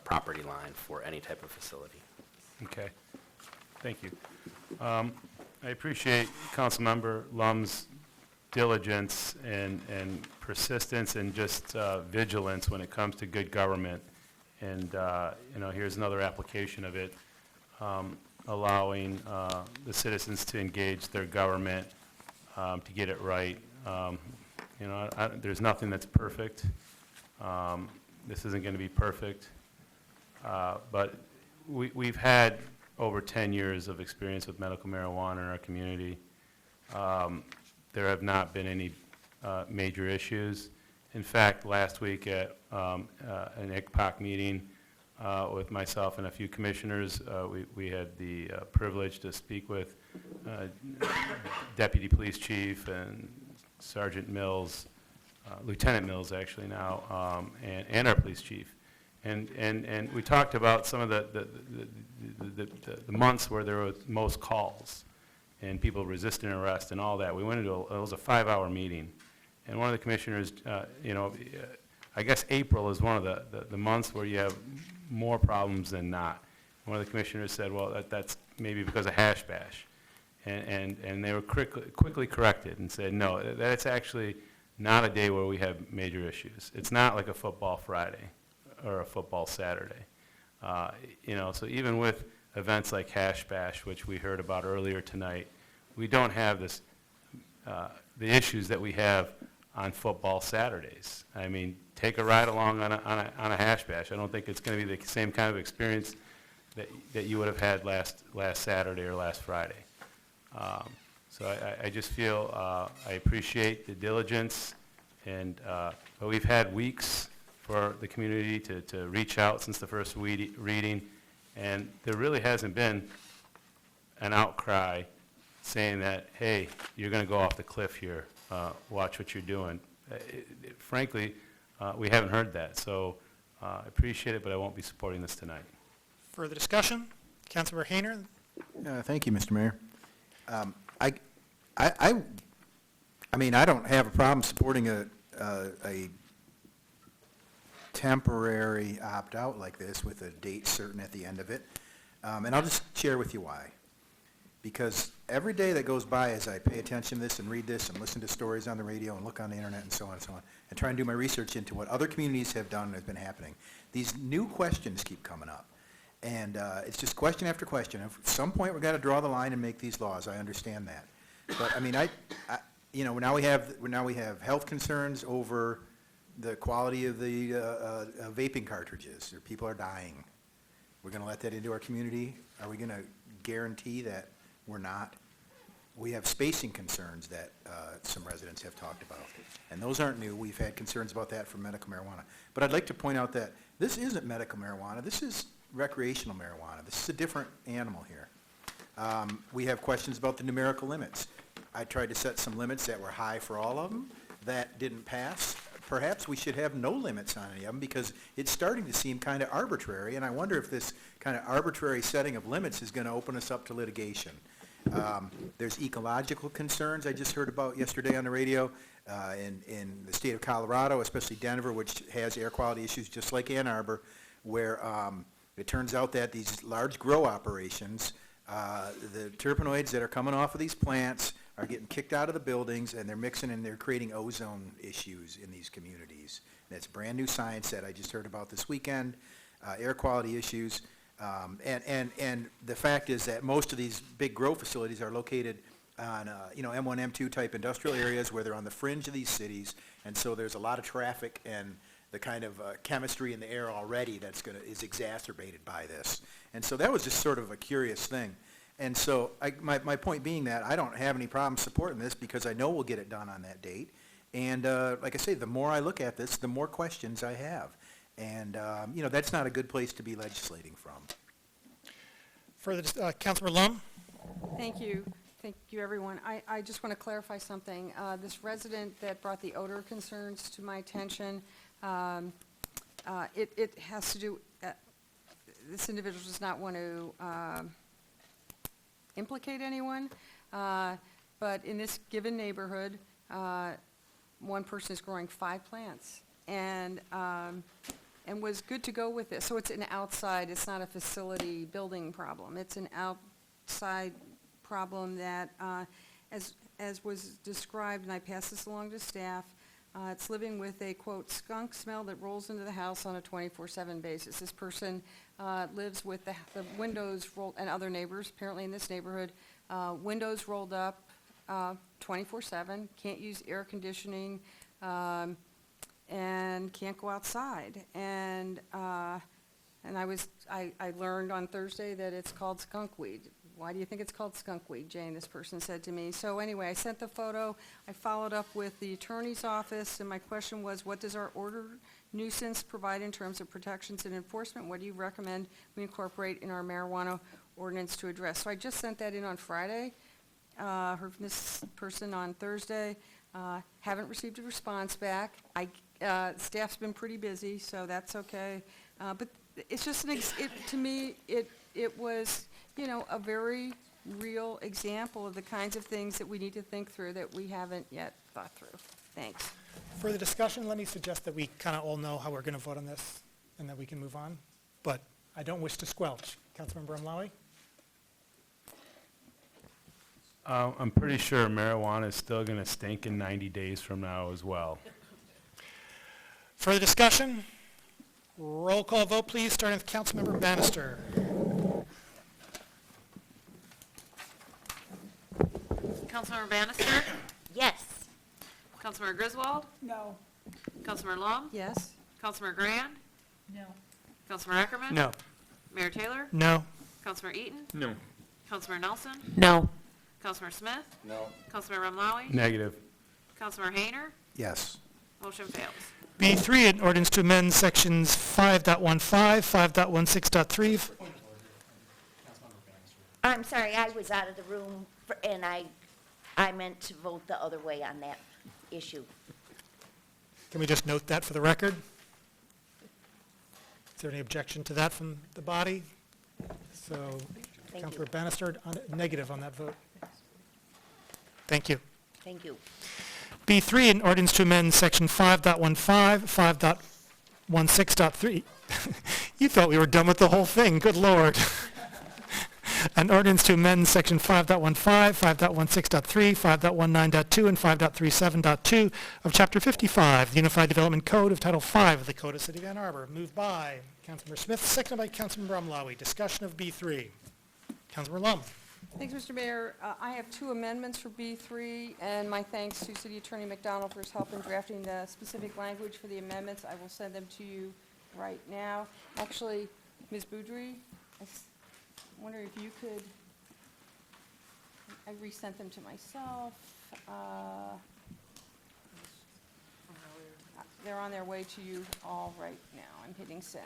property line for any type of facility. Okay. Thank you. I appreciate Councilmember Lum's diligence and persistence and just vigilance when it comes to good government. And, here's another application of it, allowing the citizens to engage their government to get it right. There's nothing that's perfect. This isn't going to be perfect. But we've had over 10 years of experience with medical marijuana in our community. There have not been any major issues. In fact, last week at an ICPOC meeting with myself and a few commissioners, we had the privilege to speak with Deputy Police Chief and Sergeant Mills, Lieutenant Mills actually now, and our Police Chief. And we talked about some of the months where there was most calls and people resisting arrest and all that. We went into, it was a 5-hour meeting. And one of the commissioners, I guess April is one of the months where you have more problems than not. One of the commissioners said, well, that's maybe because of hash bash. And they were quickly corrected and said, no, that's actually not a day where we have major issues. It's not like a football Friday or a football Saturday. So even with events like hash bash, which we heard about earlier tonight, we don't have this, the issues that we have on football Saturdays. I mean, take a ride along on a hash bash. I don't think it's going to be the same kind of experience that you would have had last Saturday or last Friday. So I just feel I appreciate the diligence, but we've had weeks for the community to reach out since the first reading, and there really hasn't been an outcry saying that, hey, you're going to go off the cliff here, watch what you're doing. Frankly, we haven't heard that. So I appreciate it, but I won't be supporting this tonight. Further discussion? Councilmember Hayner? Thank you, Mr. Mayor. I mean, I don't have a problem supporting a temporary opt-out like this with a date certain at the end of it. And I'll just share with you why. Because every day that goes by as I pay attention to this and read this and listen to stories on the radio and look on the internet and so on, and try and do my research into what other communities have done and has been happening, these new questions keep coming up. And it's just question after question. At some point, we've got to draw the line and make these laws. I understand that. But I mean, now we have health concerns over the quality of the vaping cartridges. Or people are dying. We're going to let that into our community? Are we going to guarantee that we're not? We have spacing concerns that some residents have talked about. And those aren't new. We've had concerns about that for medical marijuana. But I'd like to point out that this isn't medical marijuana. This is recreational marijuana. This is a different animal here. We have questions about the numerical limits. I tried to set some limits that were high for all of them. That didn't pass. Perhaps we should have no limits on any of them because it's starting to seem kind of arbitrary, and I wonder if this kind of arbitrary setting of limits is going to open us up to litigation. There's ecological concerns I just heard about yesterday on the radio in the state of Colorado, especially Denver, which has air quality issues just like Ann Arbor, where it turns out that these large grow operations, the terpenoids that are coming off of these plants are getting kicked out of the buildings, and they're mixing and they're creating ozone issues in these communities. That's brand new science that I just heard about this weekend, air quality issues. And the fact is that most of these big grow facilities are located on, M1, M2 type industrial areas where they're on the fringe of these cities, and so there's a lot of traffic and the kind of chemistry in the air already is exacerbated by this. And so that was just sort of a curious thing. And so my point being that I don't have any problem supporting this because I know we'll get it done on that date. And like I say, the more I look at this, the more questions I have. And, that's not a good place to be legislating from. Further, Councilmember Lum? Thank you. Thank you, everyone. I just want to clarify something. This resident that brought the odor concerns to my attention, it has to do, this individual does not want to implicate anyone, but in this given neighborhood, one person is growing 5 plants and was good to go with this. So it's an outside, it's not a facility building problem. It's an outside problem that, as was described, and I passed this along to staff, it's living with a, quote, skunk smell that rolls into the house on a 24/7 basis. This person lives with the windows rolled, and other neighbors, apparently in this neighborhood, windows rolled up 24/7, can't use air conditioning, and can't go outside. And I learned on Thursday that it's called skunkweed. Why do you think it's called skunkweed, Jane? This person said to me. So anyway, I sent the photo. I followed up with the attorney's office, and my question was, what does our order nuisance provide in terms of protections and enforcement? What do you recommend we incorporate in our marijuana ordinance to address? So I just sent that in on Friday. Heard from this person on Thursday. Haven't received a response back. Staff's been pretty busy, so that's okay. But it's just to me, it was, a very real example of the kinds of things that we need to think through that we haven't yet thought through. Thanks. Further discussion? Let me suggest that we kind of all know how we're going to vote on this and that we can move on. But I don't wish to squelch. Councilmember Amlawi? I'm pretty sure marijuana is still going to stink in 90 days from now as well. Further discussion? Roll call vote, please, starting with Councilmember Bannister. Councilmember Bannister? Yes. Councilmember Griswold? No. Councilmember Lum? Yes? Councilmember Grand? No. Councilmember Ackerman? No. Mayor Taylor? No. Councilmember Eaton? No. Councilmember Nelson? No. Councilmember Smith? No. Councilmember Ramlawi? Negative. Councilmember Hayner? Yes. Motion fails. B3, an ordinance to amend sections 5.15, 5.16.3. I'm sorry, I was out of the room, and I meant to vote the other way on that issue. Can we just note that for the record? Is there any objection to that from the body? So, Thank Councilor you. Bannister, negative on that vote. Thank you. Thank you. B3, an ordinance to amend section 5.15, 5.16.3. You thought we were done with the whole thing, good lord. An ordinance to amend section 5.15, 5.16.3, 5.19.2, and 5.37.2 of Chapter 55, the Unified Development Code of Title V of the Code of City of Ann Arbor. Moved by Councilmember Smith, seconded by Councilmember Umlawi. Discussion of B3. Councilmember Lum. Thanks, Mr. Mayor. I have two amendments for B3, and my thanks to City Attorney McDonald for his help in drafting the specific language for the amendments. I will send them to you right now. Actually, Ms. Boudry, I wonder if you could, I resent them to myself. They're on their way to you all right now. I'm hitting send.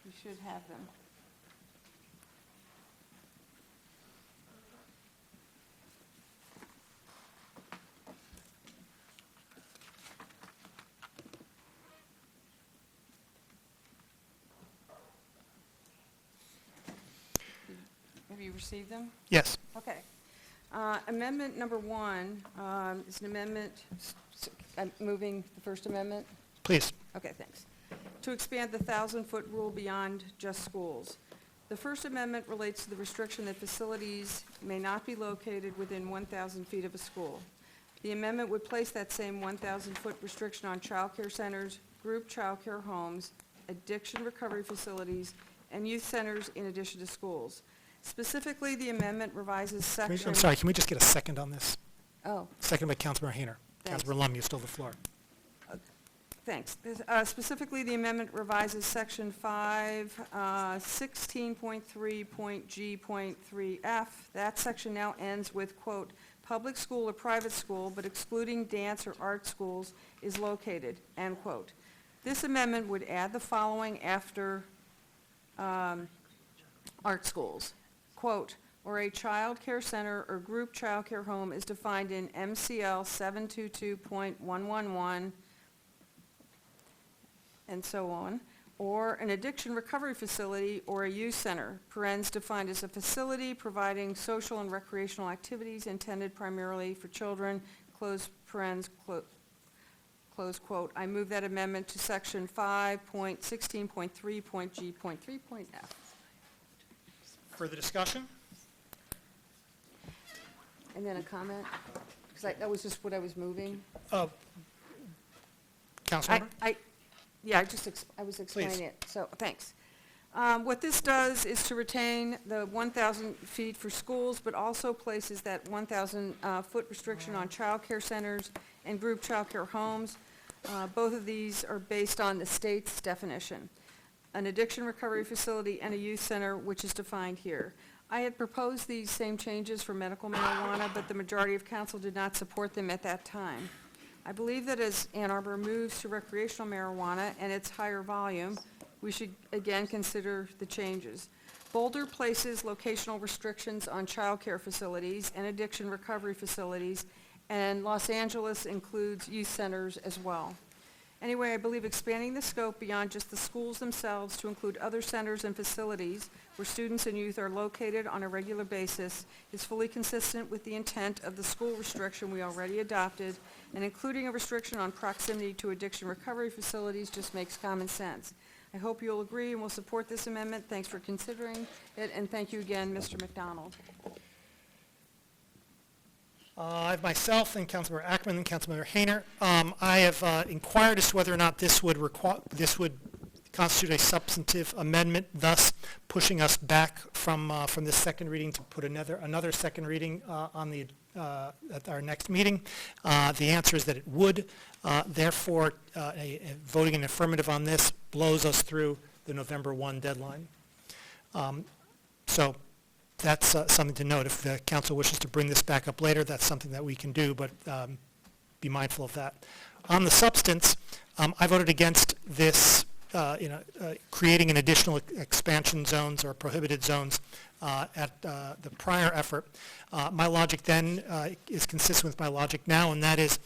You should have them. Have you received them? Yes. Okay. Amendment number 1 is an amendment, I'm moving the First Amendment. Please. Okay, thanks. To expand the 1,000-foot rule beyond just schools. The First Amendment relates to the restriction that facilities may not be located within 1,000 feet of a school. The amendment would place that same 1,000-foot restriction on child care centers, group child care homes, addiction recovery facilities, and youth centers in addition to schools. Specifically, the amendment revises section... I'm sorry, can we just get a second on this? Oh. Second by Councilmember Hayner. Thanks. Councilmember Lum, you still have the floor. Thanks. Specifically, the amendment revises Section 5, 16.3.G.3F. That section now ends with, quote, "Public school or private school, but excluding dance or art schools, is located," end quote. This amendment would add the following after art schools. Quote, "or a child care center or group child care home is defined in MCL 722.111, and so on, or an addiction recovery facility or a youth center, parens defined as a facility providing social and recreational activities intended primarily for children, close parens, close quote." I move that amendment to section 5.16.3.G.3.F. Further discussion? And then a comment, because that was just what I was moving. Councilmember? Yeah, I was explaining it, so, thanks. What this does is to retain the 1,000 feet for schools, but also places that 1,000 foot restriction on child care centers and group child care homes. Both of these are based on the state's definition. An addiction recovery facility and a youth center, which is defined here. I had proposed these same changes for medical marijuana, but the majority of council did not support them at that time. I believe that as Ann Arbor moves to recreational marijuana and its higher volume, we should again consider the changes. Boulder places locational restrictions on child care facilities and addiction recovery facilities, and Los Angeles includes youth centers as well. Anyway, I believe expanding the scope beyond just the schools themselves to include other centers and facilities where students and youth are located on a regular basis is fully consistent with the intent of the school restriction we already adopted, and including a restriction on proximity to addiction recovery facilities just makes common sense. I hope you'll agree and will support this amendment. Thanks for considering it, and thank you again, Mr. McDonald. I have myself and Councilmember Ackerman and Councilmember Hayner. I have inquired as to whether or not this would constitute a substantive amendment, thus pushing us back from this second reading to put another second reading on the at our next meeting. The answer is that it would. Therefore, voting an affirmative on this blows us through the November 1 deadline. So that's something to note. If the council wishes to bring this back up later, that's something that we can do, but be mindful of that. On the substance, I voted against this, creating an additional expansion zones or prohibited zones at the prior effort. My logic then is consistent with my logic now, and that is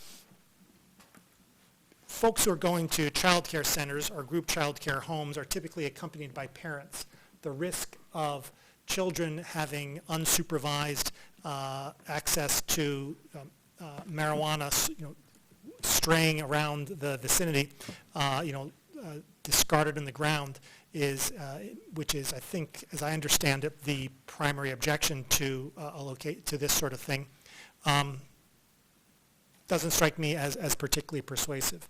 folks who are going to child care centers or group child care homes are typically accompanied by parents. The risk of children having unsupervised access to marijuana, straying around the vicinity, discarded in the ground is, which is, I think, as I understand it, the primary objection to to this sort of thing. Doesn't strike me as particularly persuasive.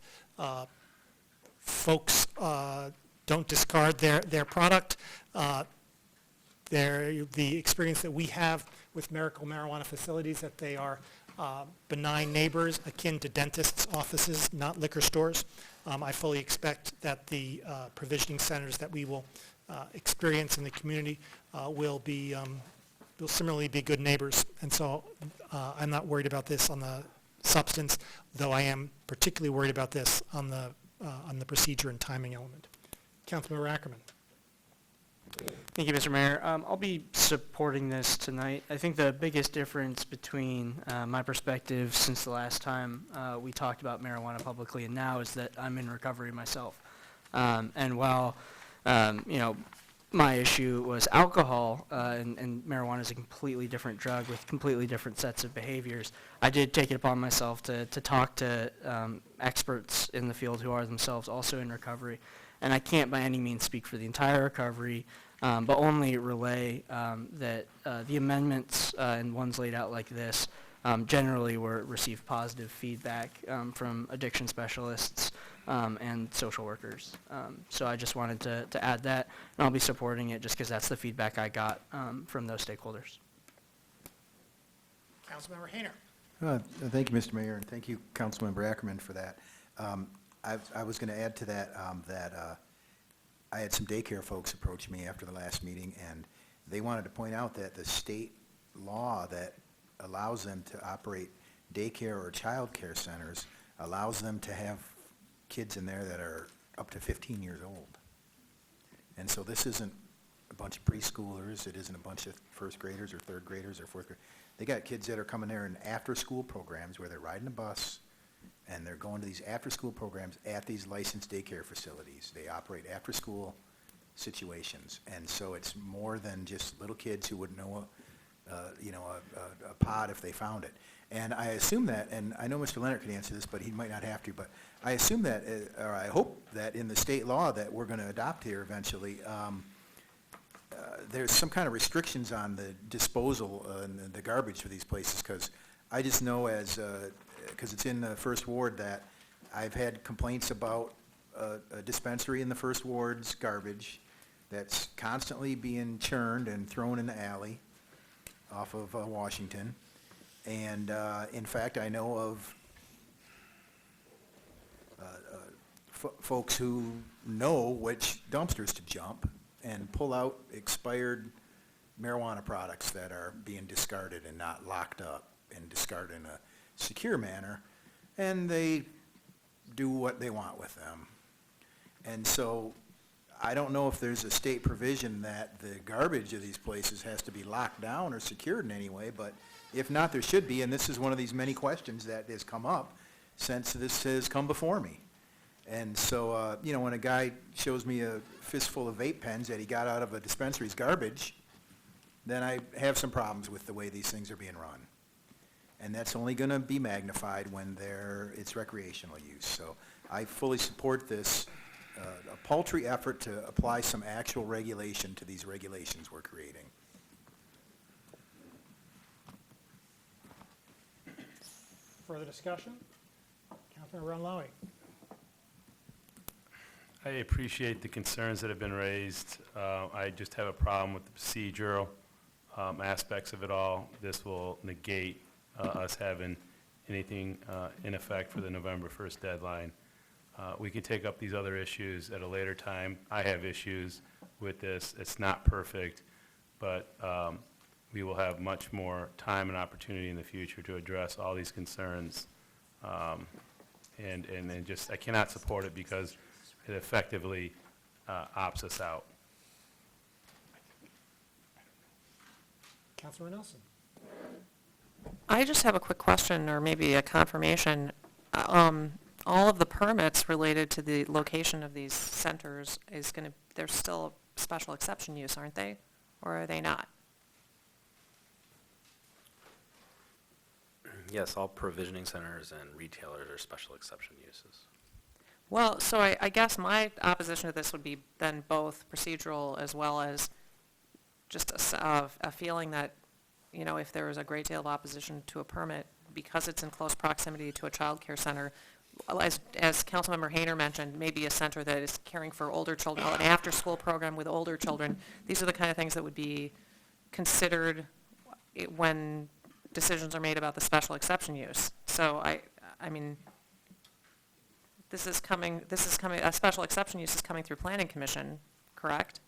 Folks don't discard their product. The experience that we have with medical marijuana facilities, that they are benign neighbors akin to dentists' offices, not liquor stores. I fully expect that the provisioning centers that we will experience in the community will similarly be good neighbors. And so I'm not worried about this on the substance, though I am particularly worried about this on the procedure and timing element. Councilmember Ackerman. Thank you, Mr. Mayor. I'll be supporting this tonight. I think the biggest difference between my perspective since the last time we talked about marijuana publicly and now is that I'm in recovery myself. And while, my issue was alcohol, and marijuana is a completely different drug with completely different sets of behaviors, I did take it upon myself to talk to experts in the field who are themselves also in recovery. And I can't by any means speak for the entire recovery, but only relay that the amendments and ones laid out like this generally received positive feedback from addiction specialists and social workers. So I just wanted to add that, and I'll be supporting it just because that's the feedback I got from those stakeholders. Councilmember Hayner. Thank you, Mr. Mayor, and thank you, Councilmember Ackerman, for that. I was going to add to that that I had some daycare folks approach me after the last meeting, and they wanted to point out that the state law that allows them to operate daycare or child care centers allows them to have kids in there that are up to 15 years old. And so this isn't a bunch of preschoolers, it isn't a bunch of first graders or third graders or fourth graders. They got kids that are coming there in after-school programs where they're riding a bus and they're going to these after-school programs at these licensed daycare facilities. They operate after-school situations, and so it's more than just little kids who would know a pod if they found it. And I assume that, and I know Mr. Leonard could answer this, but he might not have to, but I assume that, or I hope that in the state law that we're going to adopt here eventually, there's some kind of restrictions on the disposal and the garbage for these places, because I just know because it's in the First Ward, that I've had complaints about a dispensary in the First Ward's garbage that's constantly being churned and thrown in the alley off of Washington. And in fact, I know of folks who know which dumpsters to jump and pull out expired marijuana products that are being discarded and not locked up and discarded in a secure manner, and they do what they want with them. And so I don't know if there's a state provision that the garbage of these places has to be locked down or secured in any way, but if not, there should be, and this is one of these many questions that has come up since this has come before me. And so, when a guy shows me a fistful of vape pens that he got out of a dispensary's garbage, then I have some problems with the way these things are being run. And that's only going to be magnified when it's recreational use. So I fully support this a paltry effort to apply some actual regulation to these regulations we're creating. Further discussion? Councilmember Ronlawi. I appreciate the concerns that have been raised. I just have a problem with the procedural aspects of it all. This will negate us having anything in effect for the November 1st deadline. We can take up these other issues at a later time. I have issues with this. It's not perfect, but we will have much more time and opportunity in the future to address all these concerns and just, I cannot support it because it effectively opts us out. Councilor Nelson. I just have a quick question, or maybe a confirmation. All of the permits related to the location of these centers is going to, they're still special exception use, aren't they? Or are they not? Yes, all provisioning centers and retailers are special exception uses. Well, so I guess my opposition to this would be then both procedural as well as just a feeling that, you know, if there is a great deal of opposition to a permit because it's in close proximity to a child care center, as Councilmember Hayner mentioned, maybe a center that is caring for older children, an after-school program with older children. These are the kind of things that would be considered when decisions are made about the special exception use. So I mean, this is coming, a special exception use is coming through Planning Commission, correct?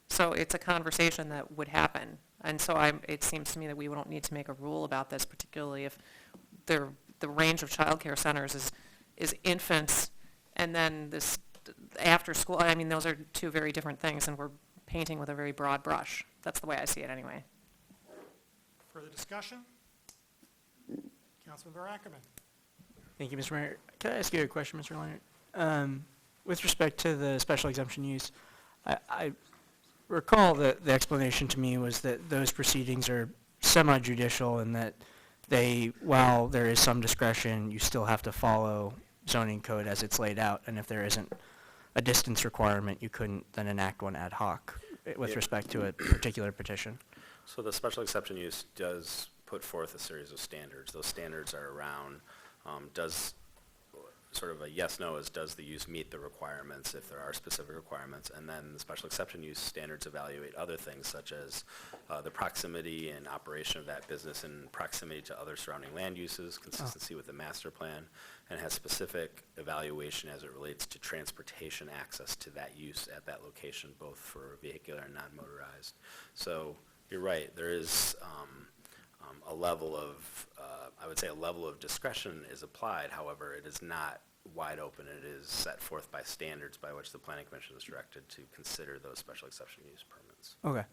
So it's a conversation that would happen. And so it seems to me that we don't need to make a rule about this, particularly if the range of child care centers is infants and then this after school. I mean, those are two very different things, and we're painting with a very broad brush. That's the way I see it anyway. Further discussion? Councilmember Ackerman. Thank you, Mr. Mayor. Can I ask you a question, Mr. Leonard? With respect to the special exemption use, I recall that the explanation to me was that those proceedings are semi-judicial and that while there is some discretion, you still have to follow zoning code as it's laid out, and if there isn't a distance requirement, you couldn't then enact one ad hoc with Yeah. respect to a particular petition. So the special exception use does put forth a series of standards. Those standards are around, does, sort of a yes/no is, does the use meet the requirements, if there are specific requirements, and then the special exception use standards evaluate other things such as the proximity and operation of that business in proximity to other surrounding land uses, consistency with the master plan, and has specific evaluation as it relates to transportation access to that use at that location, both for vehicular and non-motorized. So you're right, there is a level of, I would say a level of discretion is applied. However, it is not wide open. It is set forth by standards by which the Planning Commission is directed to consider those special exception use permits. Okay.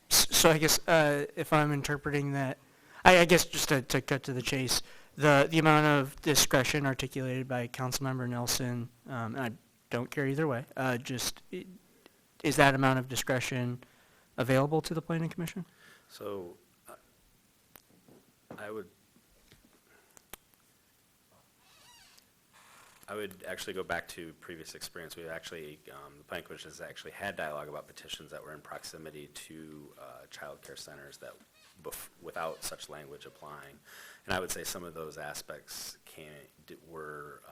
So I guess if I'm interpreting that, I guess just to cut to the chase, the amount of discretion articulated by Councilmember Nelson, and I don't care either way, is that amount of discretion available to the Planning Commission? So I would actually go back to previous experience. We've actually, the Planning Commission has actually had dialogue about petitions that were in proximity to child care centers that without such language applying. And I would say some of those aspects were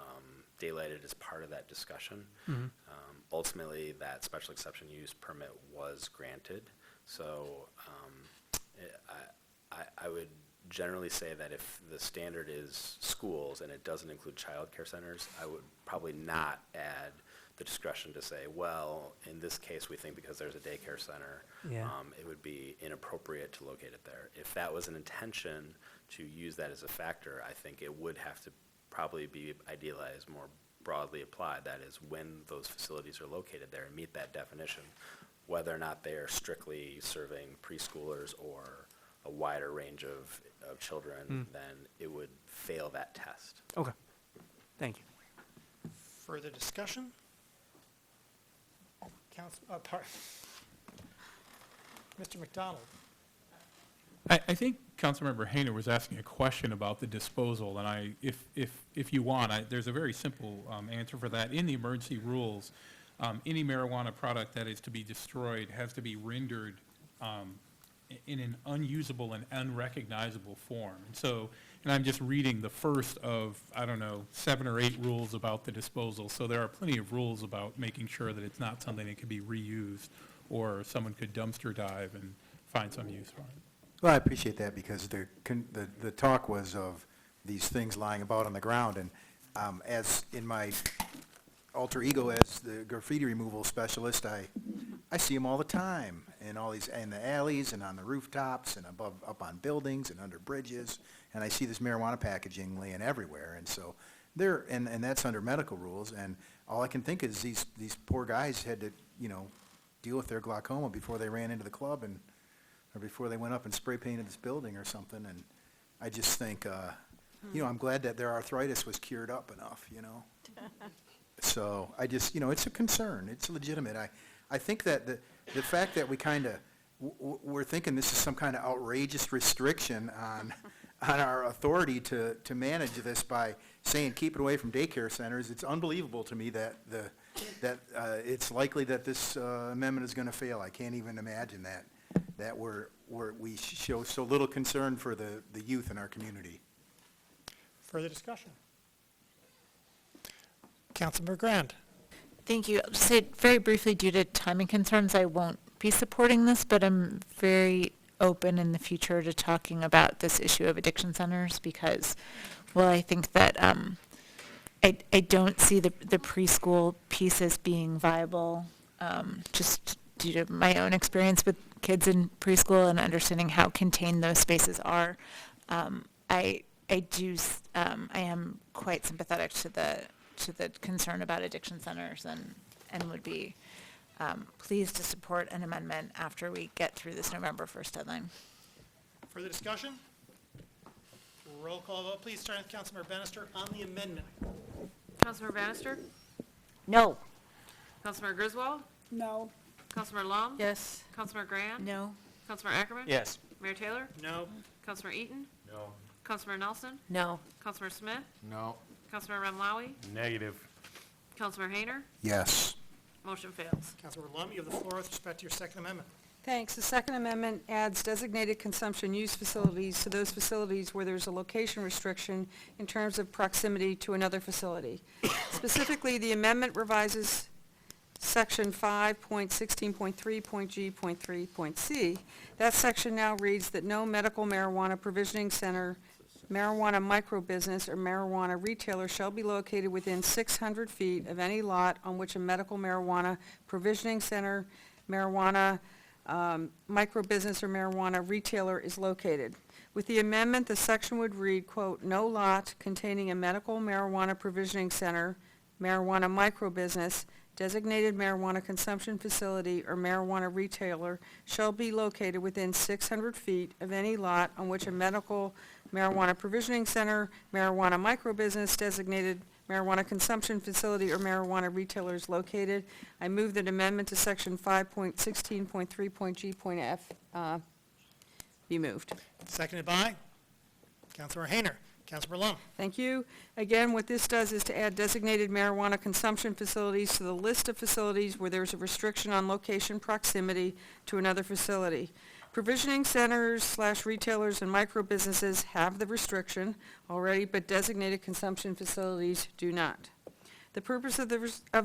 daylighted as part of that discussion. Mm-hmm. Ultimately, that special exception use permit was granted. So I would generally say that if the standard is schools and it doesn't include child care centers, I would probably not add the discretion to say, well, in this case, we think because there's a daycare center, Yeah. it would be inappropriate to locate it there. If that was an intention to use that as a factor, I think it would have to probably be idealized, more broadly applied. That is, when those facilities are located there and meet that definition, whether or not they are strictly serving preschoolers or a wider range of children, then it would fail that test. Okay. Thank you. Further discussion? Mr. McDonald. I think Councilmember Hayner was asking a question about the disposal, and if you want, there's a very simple answer for that. In the emergency rules, any marijuana product that is to be destroyed has to be rendered in an unusable and unrecognizable form. And I'm just reading the first of, 7 or 8 rules about the disposal. So there are plenty of rules about making sure that it's not something that can be reused or someone could dumpster dive and find some use for it. Well, I appreciate that because the talk was of these things lying about on the ground, and as in my alter ego as the graffiti removal specialist, I see them all the time, in all these, in the alleys and on the rooftops and above, up on buildings and under bridges. And I see this marijuana packaging laying everywhere. And so there, and that's under medical rules. And all I can think is these poor guys had to, you know, deal with their glaucoma before they ran into the club and, or before they went up and spray painted this building or something. And I just think, you know, I'm glad that their arthritis was cured up enough, you know. So I just, you know, it's a concern. It's legitimate. I think that the fact that we kind of, we're thinking this is some kind of outrageous restriction on our authority to manage this by saying keep it away from daycare centers, it's unbelievable to me that it's likely that this amendment is going to fail. I can't even imagine that we show so little concern for the youth in our community. Further discussion? Councilmember Grand. Thank you. I'll just say very briefly, due to timing concerns, I won't be supporting this, but I'm very open in the future to talking about this issue of addiction centers because, well, I think that I don't see the preschool piece as being viable, just due to my own experience with kids in preschool and understanding how contained those spaces are. I am quite sympathetic to the concern about addiction centers and would be pleased to support an amendment after we get through this November 1st deadline. Further discussion? Roll call vote, please. Starting with Councilmember Bannister on the amendment. Councilmember Bannister? No. Councilmember Griswold? No. Councilmember Lum? Yes. Councilmember Graham? No. Councilmember Ackerman? Yes. Mayor Taylor? No. Councilmember Eaton? No. Councilmember Nelson? No. Councilmember Smith? No. Councilmember Remlawi? Negative. Councilmember Hayner? Yes. Motion fails. Councilmember Lum, you have the floor with respect to your second amendment. Thanks. The Second Amendment adds designated consumption use facilities to those facilities where there's a location restriction in terms of proximity to another facility. Specifically, the amendment revises Section 5.16.3.G.3.C. That section now reads that no medical marijuana provisioning center, marijuana microbusiness, or marijuana retailer shall be located within 600 feet of any lot on which a medical marijuana provisioning center, marijuana microbusiness, or marijuana retailer is located. With the amendment, the section would read, quote, "No lot containing a medical marijuana provisioning center, marijuana microbusiness, designated marijuana consumption facility, or marijuana retailer shall be located within 600 feet of any lot on which a medical marijuana provisioning center, marijuana microbusiness, designated marijuana consumption facility, or marijuana retailer is located." I move that amendment to Section 5.16.3.G.F be moved. Seconded by Councilmember Hayner. Councilmember Lum. Thank you. Again, what this does is to add designated marijuana consumption facilities to the list of facilities where there's a restriction on location proximity to another facility. Provisioning centers / retailers and micro-businesses have the restriction already, but designated consumption facilities do not. The purpose of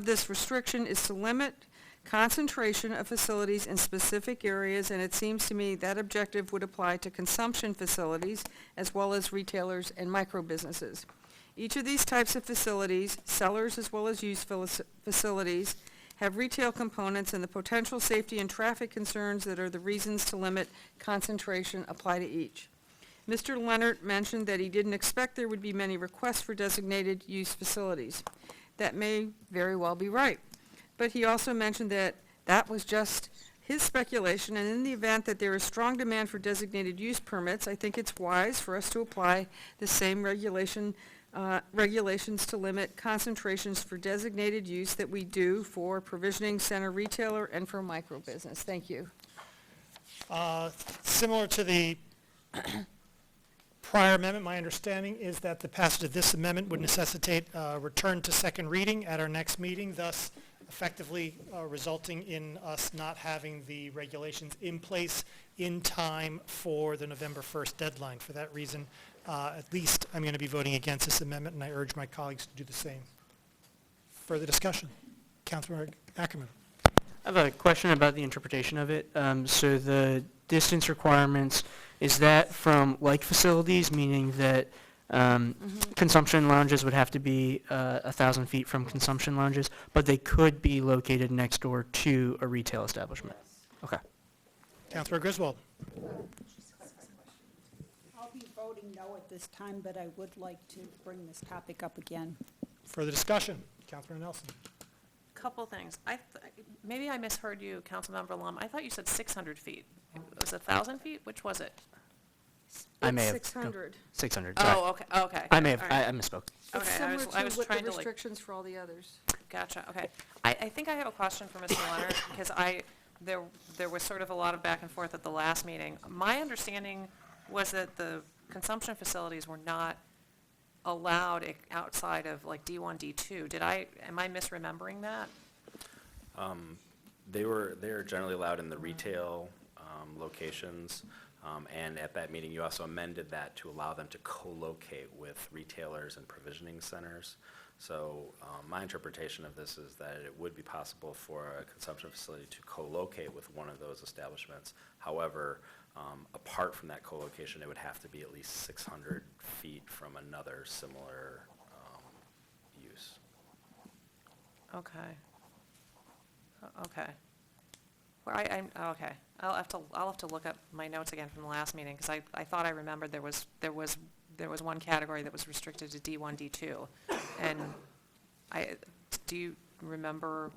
this restriction is to limit concentration of facilities in specific areas, and it seems to me that objective would apply to consumption facilities as well as retailers and micro-businesses. Each of these types of facilities, cellars as well as use facilities, have retail components, and the potential safety and traffic concerns that are the reasons to limit concentration apply to each. Mr. Leonard mentioned that he didn't expect there would be many requests for designated use facilities. That may very well be right. But he also mentioned that that was just his speculation, and in the event that there is strong demand for designated use permits, I think it's wise for us to apply the same regulations to limit concentrations for designated use that we do for provisioning center retailer and for micro-business. Thank you. Similar to the prior amendment, my understanding is that the passage of this amendment would necessitate return to second reading at our next meeting, thus effectively resulting in us not having the regulations in place in time for the November 1st deadline. For that reason, at least I'm going to be voting against this amendment, and I urge my colleagues to do the same. Further discussion? Councilmember Ackerman. I have a question about the interpretation of it. So the distance requirements, is that from like facilities, meaning that consumption lounges would have to be 1,000 feet from consumption lounges, but they could be located next door to a retail establishment? Okay. Councilor Griswold. I'll be voting no at this time, but I would like to bring this topic up again. Further discussion? Councilor Nelson. Couple things. Maybe I misheard you, Councilmember Lum. I thought you said 600 feet. Was it 1,000 feet? Which was it? I may have. 600. 600, sorry. Oh, okay, okay. I may have, All right. I misspoke. Okay, It's I was similar to what the trying to like. restrictions for all the others. Gotcha, okay. I think I have a question for Mr. Leonard, because there was sort of a lot of back and forth at the last meeting. My understanding was that the consumption facilities were not allowed outside of like D1, D2. Am I misremembering that? They are generally allowed in the retail locations, and at that meeting, you also amended that to allow them to co-locate with retailers and provisioning centers. So my interpretation of this is that it would be possible for a consumption facility to co-locate with one of those establishments. However, apart from that co-location, it would have to be at least 600 feet from another similar use. Okay. Okay. Well, okay. I'll have to look up my notes again from the last meeting, because I thought I remembered there was one category that was restricted to D1, D2. And do you remember?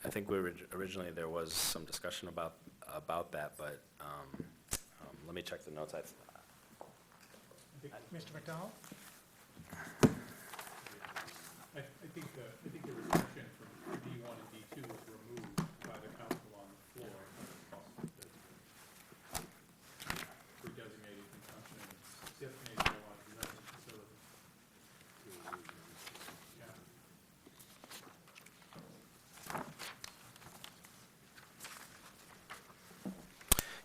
I think originally there was some discussion about that, but let me check the notes. Mr. McDonald? I think the restriction from D1 and D2 was removed by the council on the floor for designated consumption and designated marijuana possession facilities.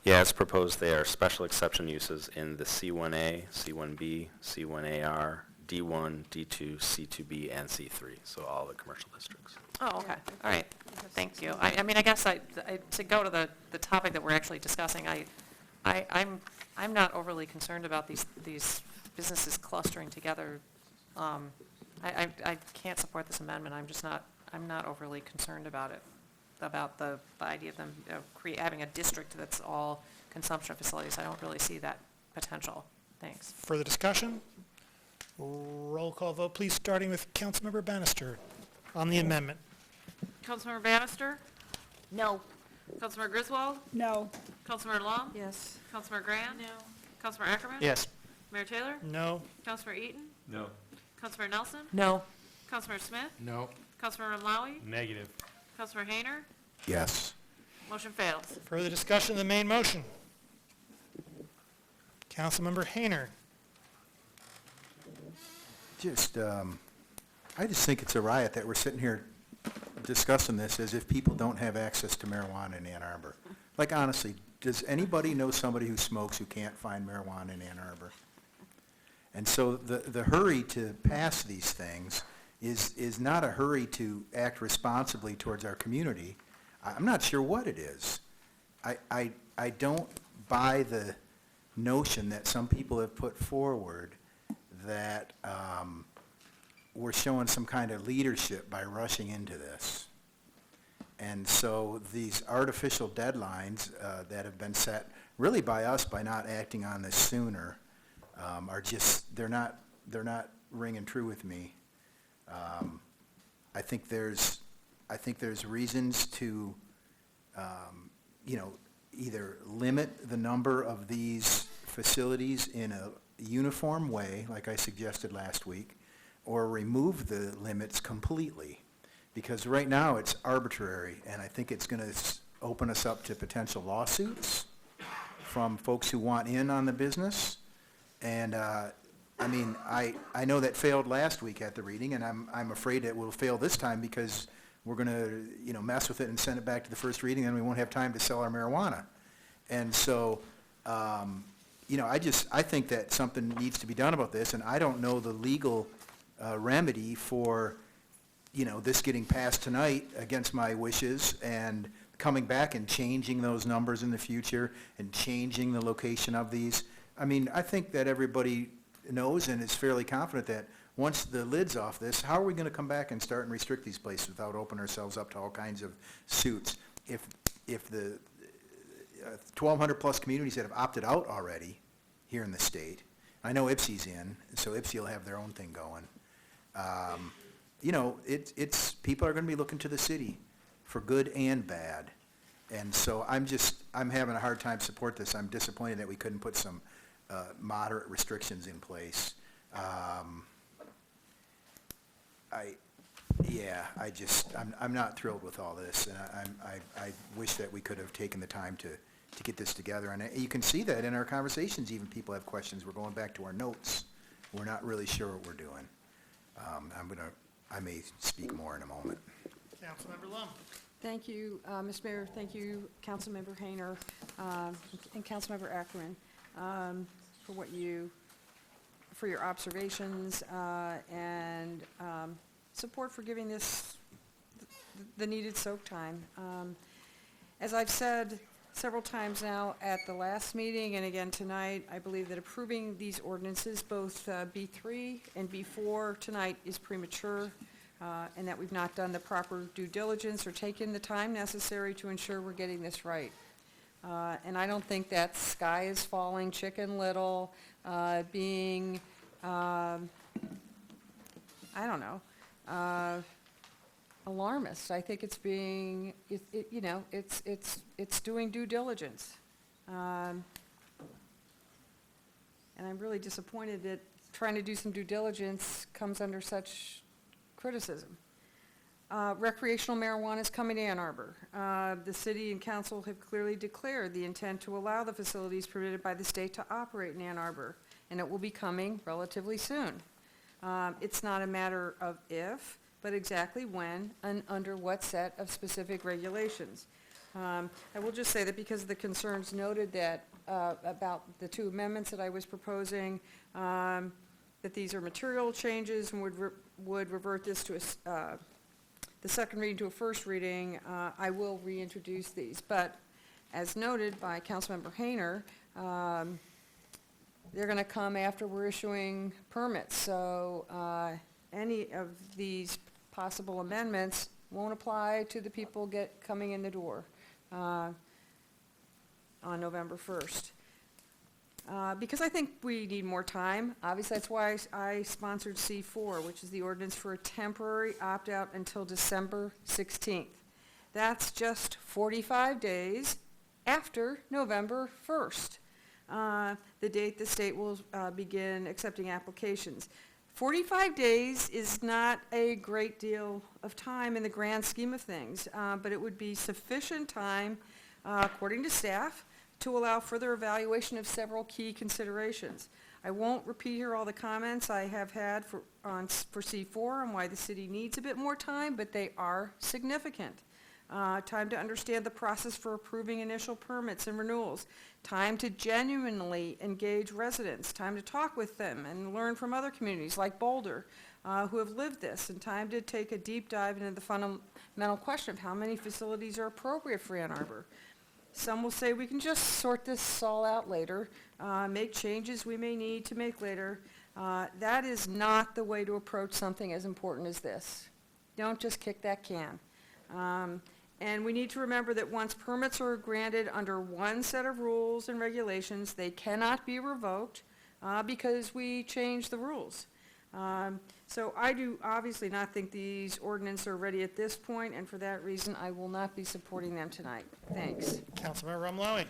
Yeah, as proposed, they are special exception uses in the C1A, C1B, C1AR, D1, D2, C2B, and C3, so all the commercial districts. Oh, okay, all right, thank you. I mean, I guess to go to the topic that we're actually discussing, I'm not overly concerned about these businesses clustering together. I can't support this amendment. I'm not overly concerned about it, about the idea of them having a district that's all consumption facilities. I don't really see that potential. Thanks. Further discussion? Roll call vote, please, starting with Councilmember Bannister on the amendment. Councilmember Bannister? No. Councilmember Griswold? No. Councilmember Lum? Yes. Councilmember Grant? No. Councilmember Ackerman? Yes. Mayor Taylor? No. Councilmember Eaton? No. Councilmember Nelson? No. Councilmember Smith? No. Councilmember Mlawi? Negative. Councilmember Hayner? Yes. Motion fails. Further discussion of the main motion? Councilmember Hayner. I just think it's a riot that we're sitting here discussing this as if people don't have access to marijuana in Ann Arbor. Like, honestly, does anybody know somebody who smokes who can't find marijuana in Ann Arbor? And so the hurry to pass these things is not a hurry to act responsibly towards our community. I'm not sure what it is. I don't buy the notion that some people have put forward that we're showing some kind of leadership by rushing into this. And so these artificial deadlines that have been set, really by us by not acting on this sooner, are just, they're not ringing true with me. I think there's reasons to, either limit the number of these facilities in a uniform way, like I suggested last week, or remove the limits completely. Because right now it's arbitrary, and I think it's going to open us up to potential lawsuits from folks who want in on the business. And I know that failed last week at the reading, and I'm afraid it will fail this time because we're going to, mess with it and send it back to the first reading, and we won't have time to sell our marijuana. And so, I think that something needs to be done about this, and I don't know the legal remedy for, this getting passed tonight against my wishes and coming back and changing those numbers in the future and changing the location of these. I mean, I think that everybody knows and is fairly confident that once the lid's off this, how are we going to come back and start and restrict these places without opening ourselves up to all kinds of suits? If the 1,200-plus communities that have opted out already here in the state. I know Ipsy's in, so Ipsy will have their own thing going. You know, people are going to be looking to the city for good and bad. And so I'm having a hard time support this. I'm disappointed that we couldn't put some moderate restrictions in place. I'm not thrilled with all this, and I wish that we could have taken the time to get this together. And you can see that in our conversations, even people have questions. We're going back to our notes. We're not really sure what we're doing. I may speak more in a moment. Councilmember Lum. Thank you, Mr. Mayor. Thank you, Councilmember Hayner, and Councilmember Ackerman, for your observations, and support for giving this the needed soak time. As I've said several times now at the last meeting and again tonight, I believe that approving these ordinances, both B3 and B4 tonight, is premature, and that we've not done the proper due diligence or taken the time necessary to ensure we're getting this right. And I don't think that sky is falling, Chicken Little, being, I don't know, alarmist. I think it's being, it's doing due diligence. And I'm really disappointed that trying to do some due diligence comes under such criticism. Recreational marijuana is coming to Ann Arbor. The city and council have clearly declared the intent to allow the facilities permitted by the state to operate in Ann Arbor, and it will be coming relatively soon. It's not a matter of if, but exactly when and under what set of specific regulations. I will just say that because of the concerns noted that about the two amendments that I was proposing, that these are material changes and would revert this to the second reading to a first reading, I will reintroduce these. But as noted by Councilmember Hayner, they're going to come after we're issuing permits. So any of these possible amendments won't apply to the people coming in the door on November 1st. Because I think we need more time. Obviously, that's why I sponsored C4, which is the ordinance for a temporary opt-out until December 16th. That's just 45 days after November 1st, the date the state will begin accepting applications. 45 days is not a great deal of time in the grand scheme of things, but it would be sufficient time, according to staff, to allow further evaluation of several key considerations. I won't repeat here all the comments I have had for C4 and why the city needs a bit more time, but they are significant. Time to understand the process for approving initial permits and renewals, time to genuinely engage residents, time to talk with them and learn from other communities like Boulder who have lived this, and time to take a deep dive into the fundamental question of how many facilities are appropriate for Ann Arbor. Some will say we can just sort this all out later, make changes we may need to make later. That is not the way to approach something as important as this. Don't just kick that can. And we need to remember that once permits are granted under one set of rules and regulations, they cannot be revoked because we change the rules. So I do obviously not think these ordinances are ready at this point, and for that reason, I will not be supporting them tonight. Thanks. Councilmember Rumlowy.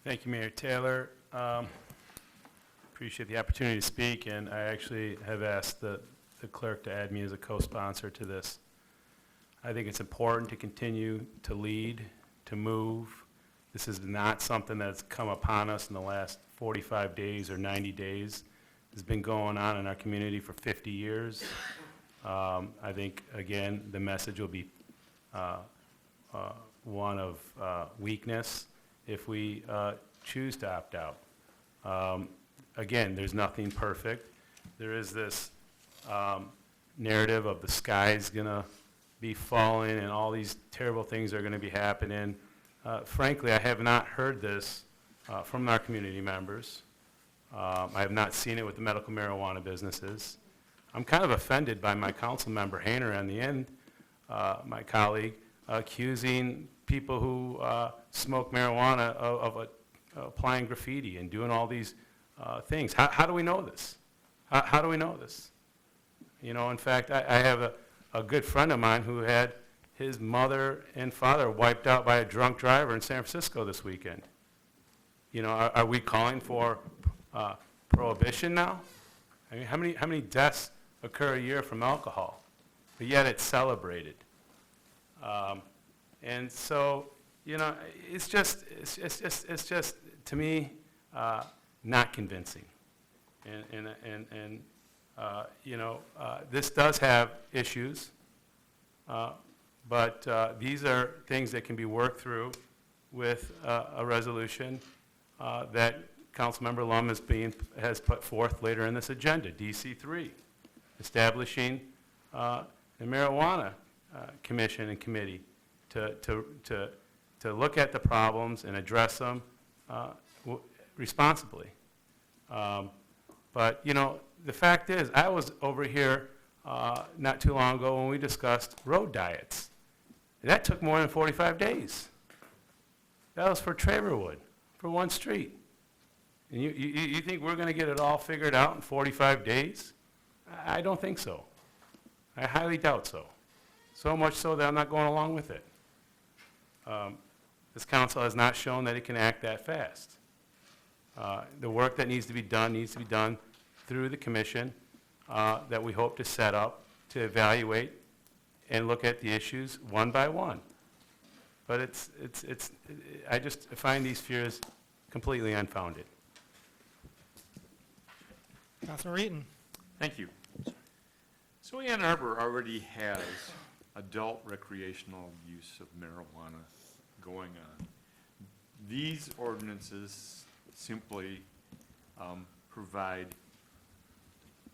Thank you, Mayor Taylor. Appreciate the opportunity to speak, and I actually have asked the clerk to add me as a co-sponsor to this. I think it's important to continue to lead, to move. This is not something that's come upon us in the last 45 days or 90 days. It's been going on in our community for 50 years. I think, again, the message will be one of weakness if we choose to opt out. Again, there's nothing perfect. There is this narrative of the sky's going to be falling and all these terrible things are going to be happening. Frankly, I have not heard this from our community members. I have not seen it with the medical marijuana businesses. I'm kind of offended by my council member Hayner on the end, my colleague, accusing people who smoke marijuana of applying graffiti and doing all these things. How do we know this? How do we know this? You know, in fact, I have a good friend of mine who had his mother and father wiped out by a drunk driver in San Francisco this weekend. You know, are we calling for prohibition now? I mean, how many deaths occur a year from alcohol? But yet it's celebrated. And so, you know, it's just to me, not convincing. And you know, this does have issues, but these are things that can be worked through with a resolution that Councilmember Lum has put forth later in this agenda, DC3, establishing the marijuana commission and committee to look at the problems and address them responsibly. But, you know, the fact is, I was over here not too long ago when we discussed road diets. And that took more than 45 days. That was for Traverwood, for one street. And you think we're going to get it all figured out in 45 days? I don't think so. I highly doubt so. So much so that I'm not going along with it. This council has not shown that it can act that fast. The work that needs to be done through the commission that we hope to set up to evaluate and look at the issues one by one. But I just find these fears completely unfounded. Councilman Reeton. Thank you. So Ann Arbor already has adult recreational use of marijuana going on. These ordinances simply provide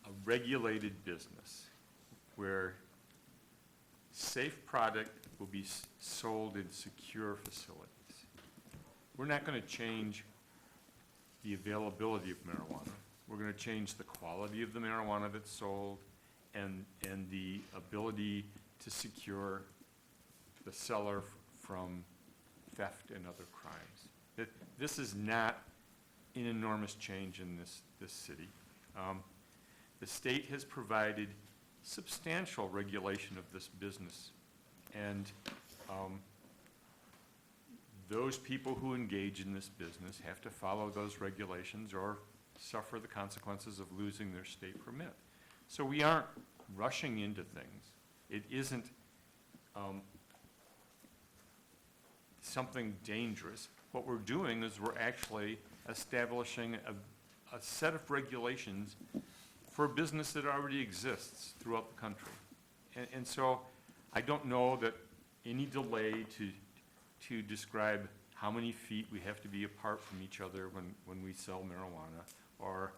a regulated business where safe product will be sold in secure facilities. We're not going to change the availability of marijuana. We're going to change the quality of the marijuana that's sold and the ability to secure the seller from theft and other crimes. This is not an enormous change in this city. The state has provided substantial regulation of this business, and those people who engage in this business have to follow those regulations or suffer the consequences of losing their state permit. So we aren't rushing into things. It isn't something dangerous. What we're doing is we're actually establishing a set of regulations for a business that already exists throughout the country. And so I don't know that any delay to describe how many feet we have to be apart from each other when we sell marijuana, or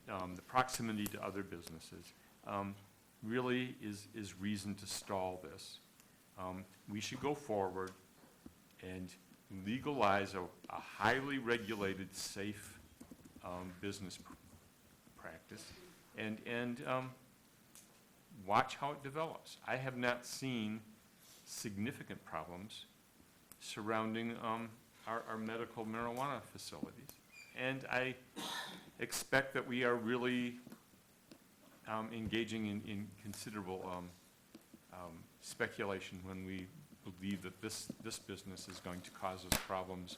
the proximity to other businesses, really is reason to stall this. We should go forward and legalize a highly regulated, safe business practice and watch how it develops. I have not seen significant problems surrounding our medical marijuana facilities. And I expect that we are really engaging in considerable speculation when we believe that this business is going to cause us problems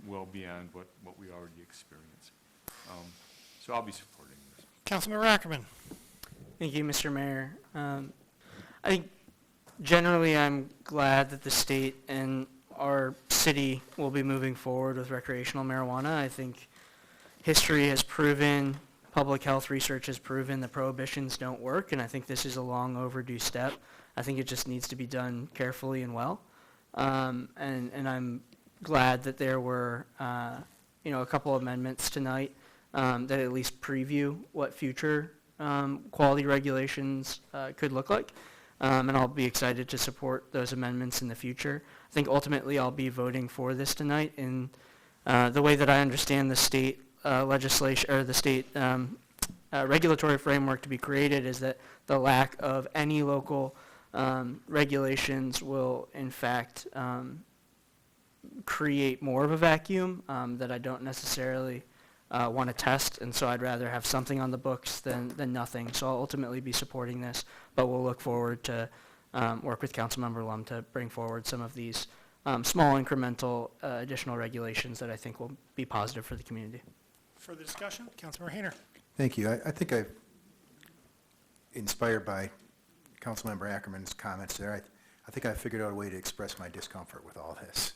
well beyond what we already experience. So I'll be supporting this. Councilman Rackerman. Thank you, Mr. Mayor. I think generally I'm glad that the state and our city will be moving forward with recreational marijuana. I think history has proven, public health research has proven that prohibitions don't work, and I think this is a long overdue step. I think it just needs to be done carefully and well. And I'm glad that there were, a couple amendments tonight that at least preview what future quality regulations could look like. And I'll be excited to support those amendments in the future. I think ultimately I'll be voting for this tonight. In the way that I understand the state legislation, or the state regulatory framework to be created, is that the lack of any local regulations will in fact create more of a vacuum that I don't necessarily want to test, and so I'd rather have something on the books than nothing. So I'll ultimately be supporting this, but we'll look forward to work with Councilmember Lum to bring forward some of these small incremental additional regulations that I think will be positive for the community. Further discussion? Councilmember Hayner. Thank you. I think I'm inspired by Councilmember Ackerman's comments there. I think I figured out a way to express my discomfort with all this.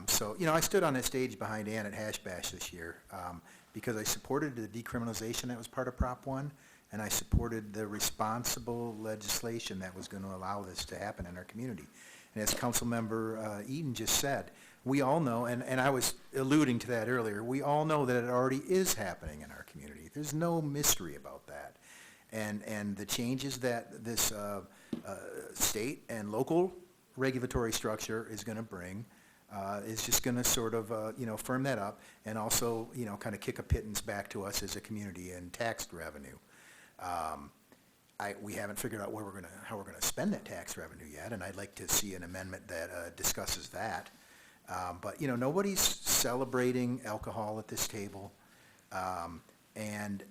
So, I stood on that stage behind Ann at Hash Bash this year because I supported the decriminalization that was part of Prop 1, and I supported the responsible legislation that was going to allow this to happen in our community. And as Councilmember Eden just said, we all know, and I was alluding to that earlier, we all know that it already is happening in our community. There's no mystery about that. And the changes that this state and local regulatory structure is going to bring is just going to sort of, firm that up and also, kind of kick a pittance back to us as a community in tax revenue. We haven't figured out how we're going to spend that tax revenue yet, and I'd like to see an amendment that discusses that. But, nobody's celebrating alcohol at this table. And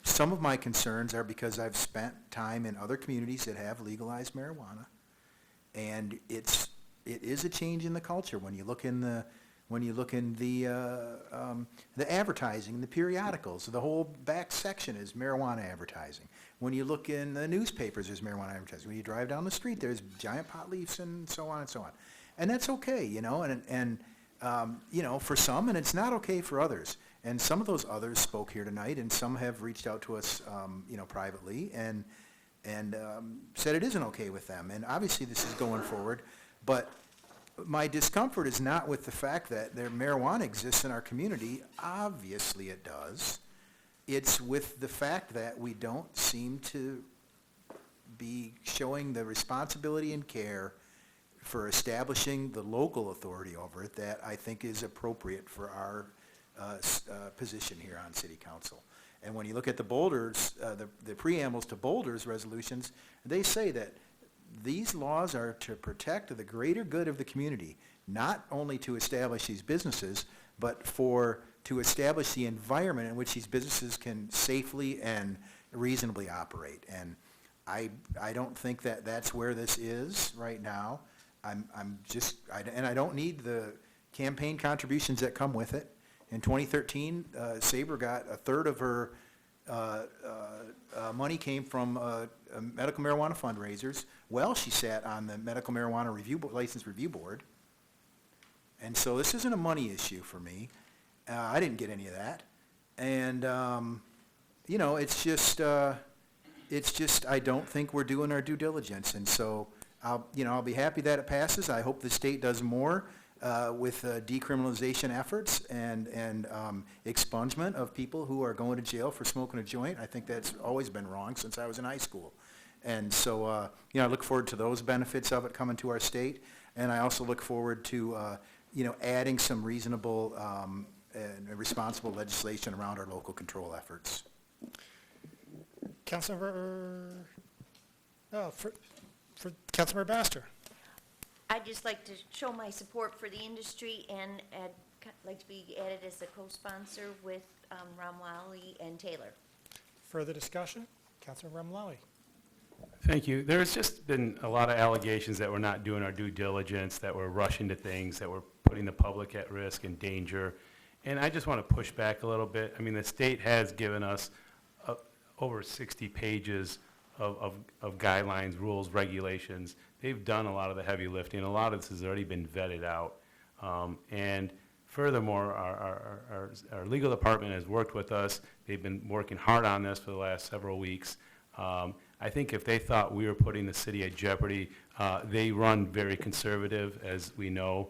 some of my concerns are because I've spent time in other communities that have legalized marijuana, and it is a change in the culture when you look in the advertising, the periodicals. The whole back section is marijuana advertising. When you look in the newspapers, there's marijuana advertising. When you drive down the street, there's giant pot leaves and so on and so on. And that's okay, and for some, and it's not okay for others. And some of those others spoke here tonight, and some have reached out to us, privately, and said it isn't okay with them. And obviously, this is going forward, but my discomfort is not with the fact that marijuana exists in our community. Obviously, it does. It's with the fact that we don't seem to be showing the responsibility and care for establishing the local authority over it that I think is appropriate for our position here on City Council. And when you look at the Boulders, the preambles to Boulders resolutions, they say that these laws are to protect the greater good of the community, not only to establish these businesses, but to establish the environment in which these businesses can safely and reasonably operate. And I don't think that that's where this is right now. And I don't need the campaign contributions that come with it. In 2013, Sabre got a third of her money came from medical marijuana fundraisers. Well, she sat on the Medical Marijuana License Review Board. And so this isn't a money issue for me. I didn't get any of that. And, it's just I don't think we're doing our due diligence. And so I'll be happy that it passes. I hope the state does more with decriminalization efforts and expungement of people who are going to jail for smoking a joint. I think that's always been wrong since I was in high school. And so, I look forward to those benefits of it coming to our state. And I also look forward to, adding some reasonable and responsible legislation around our local control efforts. Councilmember, for Councilmember Baxter. I'd just like to show my support for the industry and like to be added as a co-sponsor with Ramlali and Taylor. Further discussion? Councilmember Ramlali. Thank you. There's just been a lot of allegations that we're not doing our due diligence, that we're rushing to things, that we're putting the public at risk and danger. And I just want to push back a little bit. I mean, the state has given us over 60 pages of guidelines, rules, regulations. They've done a lot of the heavy lifting. A lot of this has already been vetted out. And furthermore, our legal department has worked with us. They've been working hard on this for the last several weeks. I think if they thought we were putting the city at jeopardy, they run very conservative, as we know.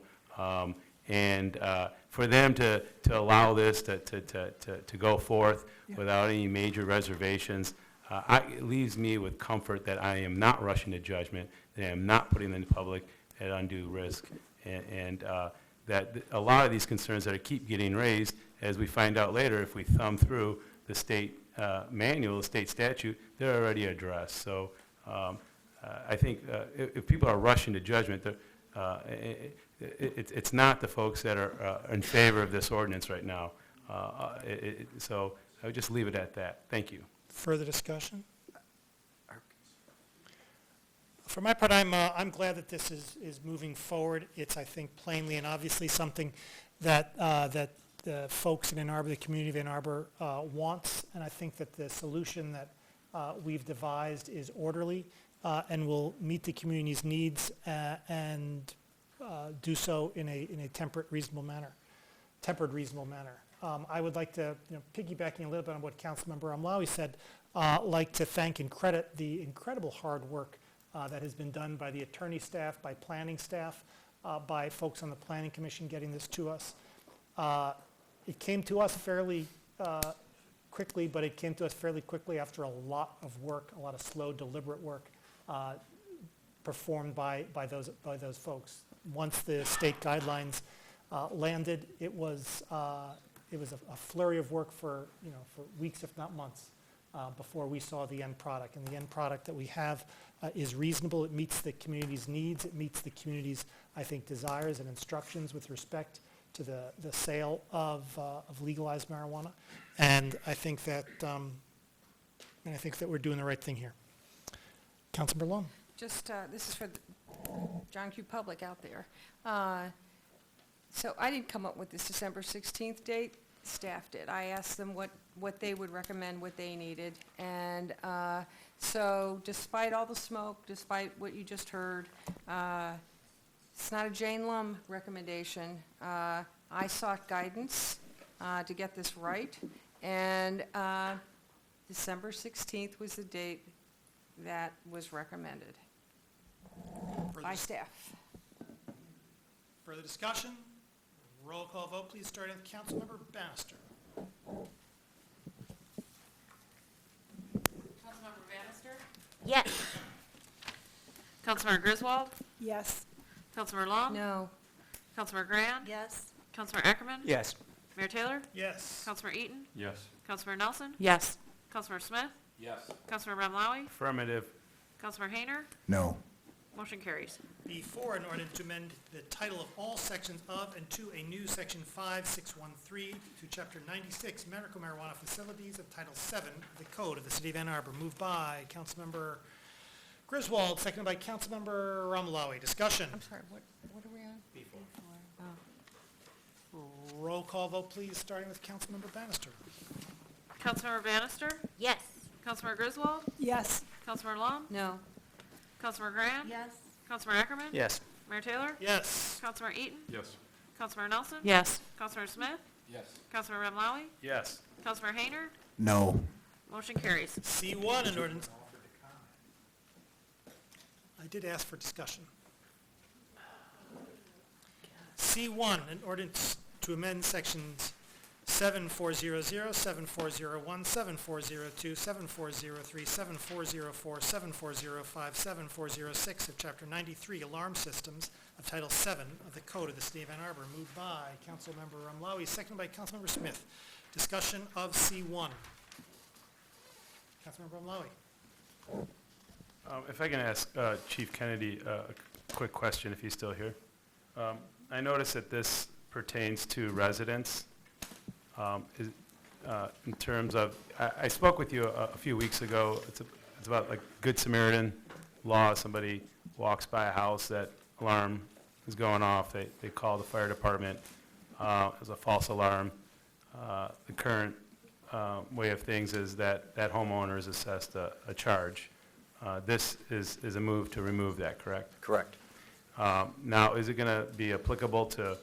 And for them to allow this to go forth without any major reservations, it leaves me with comfort that I am not rushing to judgment, that I am not putting the public at undue risk, and that a lot of these concerns that keep getting raised, as we find out later, if we thumb through, the state manual, the state statute, they're already addressed. So I think if people are rushing to judgment, it's not the folks that are in favor of this ordinance right now. So I would just leave it at that. Thank you. Further discussion? For my part, I'm glad that this is moving forward. It's, I think, plainly and obviously something that the folks in Ann Arbor, the community of Ann Arbor, wants, and I think that the solution that we've devised is orderly and will meet the community's needs and do so in a tempered, reasonable manner. I would like to, piggybacking a little bit on what Councilmember Amlawi said, like to thank and credit the incredible hard work that has been done by the attorney staff, by planning staff, by folks on the Planning Commission getting this to us. It came to us fairly quickly, but it came to us fairly quickly after a lot of work, a lot of slow, deliberate work performed by those folks. Once the state guidelines landed, it was a flurry of work for weeks, if not months, before we saw the end product. And the end product that we have is reasonable. It meets the community's needs. It meets the community's, I think, desires and instructions with respect to the sale of legalized marijuana. And I think that we're doing the right thing here. Councilmember Long. Just, this is for the John Q. Public out there. So I didn't come up with this December 16th date, staff did. I asked them what they would recommend, what they needed. And so despite all the smoke, despite what you just heard, it's not a Jane Lum recommendation. I sought guidance to get this right, and December 16th was the date that was recommended by staff. Further discussion? Roll call vote, please, starting with Councilmember Bannister. Councilmember Bannister? Yes. Councilmember Griswold? Yes. Councilmember Long? No. Councilmember Grand? Yes. Councilmember Ackerman? Yes. Mayor Taylor? Yes. Councilmember Eaton? Yes. Councilmember Nelson? Yes. Councilmember Smith? Yes. Councilmember Ramlawi? Affirmative. Councilmember Hayner? No. Motion carries. B4, an ordinance to amend the title of all sections of and to a new section 5613 to chapter 96, medical marijuana facilities of title 7 of the code of the city of Ann Arbor. Moved by Councilmember Griswold, seconded by Councilmember Ramlawi. Discussion. I'm sorry, what are we on? B4. Roll call vote, please, starting with Councilmember Bannister. Councilmember Bannister? Yes. Councilmember Griswold? Yes. Councilmember Long? No. Councilmember Grand? Yes. Councilmember Ackerman? Yes. Mayor Taylor? Yes. Councilmember Eaton? Yes. Councilmember Nelson? Yes. Councilmember Smith? Yes. Councilmember Ramlawi? Yes. Councilmember Hayner? No. Motion carries. C1, an ordinance. I did ask for discussion. C1, an ordinance to amend sections 7400, 7401, 7402, 7403, 7404, 7405, 7406 of Chapter 93, Alarm Systems of Title 7 of the Code of the City of Ann Arbor. Moved by Councilmember Ramlawi, seconded by Councilmember Smith. Discussion of C1. Councilmember Ramlawi. If I can ask Chief Kennedy a quick question, if he's still here. I noticed that this pertains to residents. In terms of, I spoke with you a few weeks ago. It's about like Good Samaritan law. Somebody walks by a house, that alarm is going off. They call the fire department as a false alarm. The current way of things is that homeowner is assessed a charge. This is a move to remove that, correct? Correct. Now, is it going to be applicable to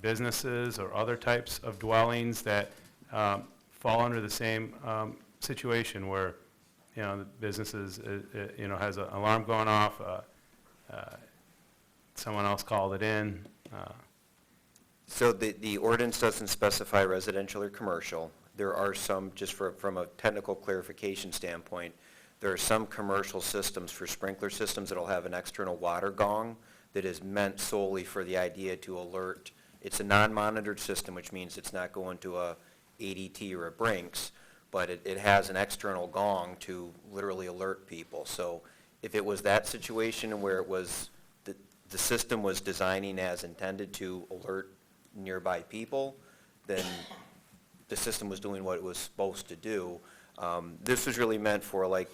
businesses or other types of dwellings that fall under the same situation where, the businesses, has an alarm going off, someone else called it in? So the ordinance doesn't specify residential or commercial. There are some, just from a technical clarification standpoint, there are some commercial systems for sprinkler systems that'll have an external water gong that is meant solely for the idea to alert. It's a non-monitored system, which means it's not going to a ADT or a Brinks, but it has an external gong to literally alert people. So if it was that situation where it was, the system was designing as intended to alert nearby people, then the system was doing what it was supposed to do. This was really meant for, like,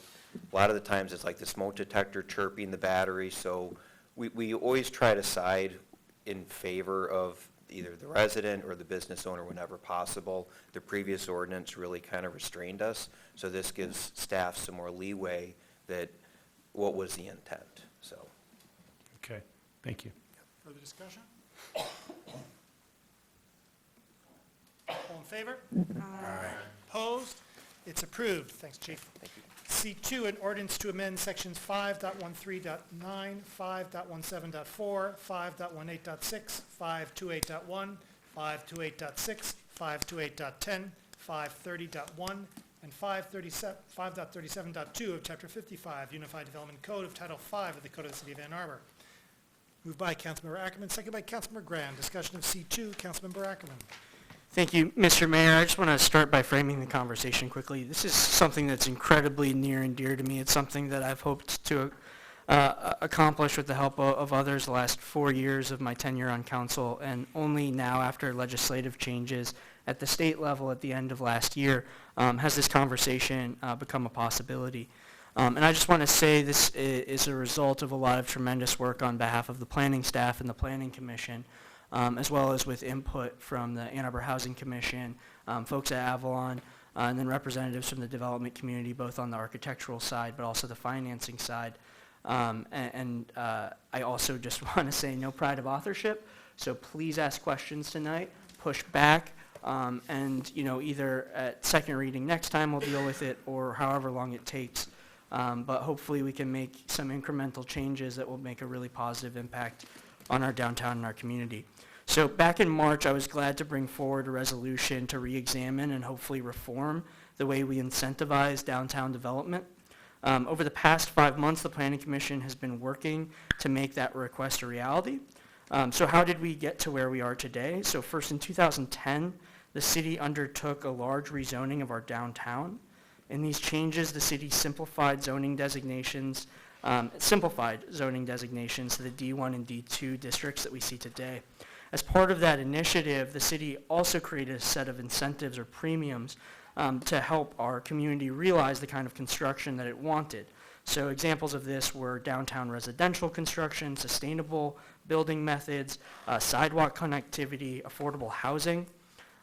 a lot of the times it's like the smoke detector chirping the battery, so we always try to side in favor of either the resident or the business owner whenever possible. The previous ordinance really kind of restrained us, so this gives staff some more leeway that what was the intent, so. Okay, thank you. Further discussion? All in favor? Opposed? It's approved. Thanks, Chief. C2, an ordinance to amend sections 5.13.9, 5.17.4, 5.18.6, 5.28.1, 5.28.6, 5.28.10, 5.30.1, and 5.37.2 of Chapter 55, Unified Development Code of Title 5 of the Code of the City of Ann Arbor. Moved by Councilmember Ackerman, seconded by Councilmember Graham. Discussion of C2, Councilmember Ackerman. Thank you, Mr. Mayor. I just want to start by framing the conversation quickly. This is something that's incredibly near and dear to me. It's something that I've hoped to accomplish with the help of others the last 4 years of my tenure on council, and only now, after legislative changes at the state level at the end of last year, has this conversation become a possibility. And I just want to say this is a result of a lot of tremendous work on behalf of the planning staff and the Planning Commission, as well as with input from the Ann Arbor Housing Commission, folks at Avalon, and then representatives from the development community, both on the architectural side, but also the financing side. I also just want to say no pride of authorship, so please ask questions tonight, push back, and either at second reading next time we'll deal with it, or however long it takes. But hopefully we can make some incremental changes that will make a really positive impact on our downtown and our community. So back in March, I was glad to bring forward a resolution to re-examine and hopefully reform the way we incentivize downtown development. Over the past 5 months, the Planning Commission has been working to make that request a reality. So how did we get to where we are today? So first, in 2010, the city undertook a large rezoning of our downtown. In these changes, the city simplified zoning designations to the D1 and D2 districts that we see today. As part of that initiative, the city also created a set of incentives or premiums to help our community realize the kind of construction that it wanted. So examples of this were downtown residential construction, sustainable building methods, sidewalk connectivity, affordable housing.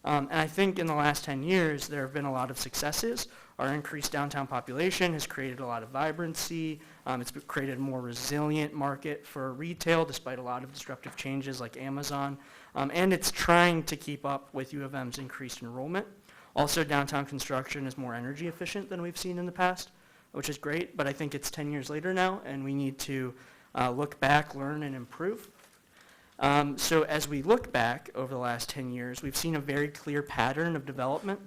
And I think in the last 10 years, there have been a lot of successes. Our increased downtown population has created a lot of vibrancy. It's created a more resilient market for retail, despite a lot of disruptive changes like Amazon. And it's trying to keep up with U of M's increased enrollment. Also, downtown construction is more energy efficient than we've seen in the past, which is great, but I think it's 10 years later now, and we need to look back, learn, and improve. So as we look back over the last 10 years, we've seen a very clear pattern of development.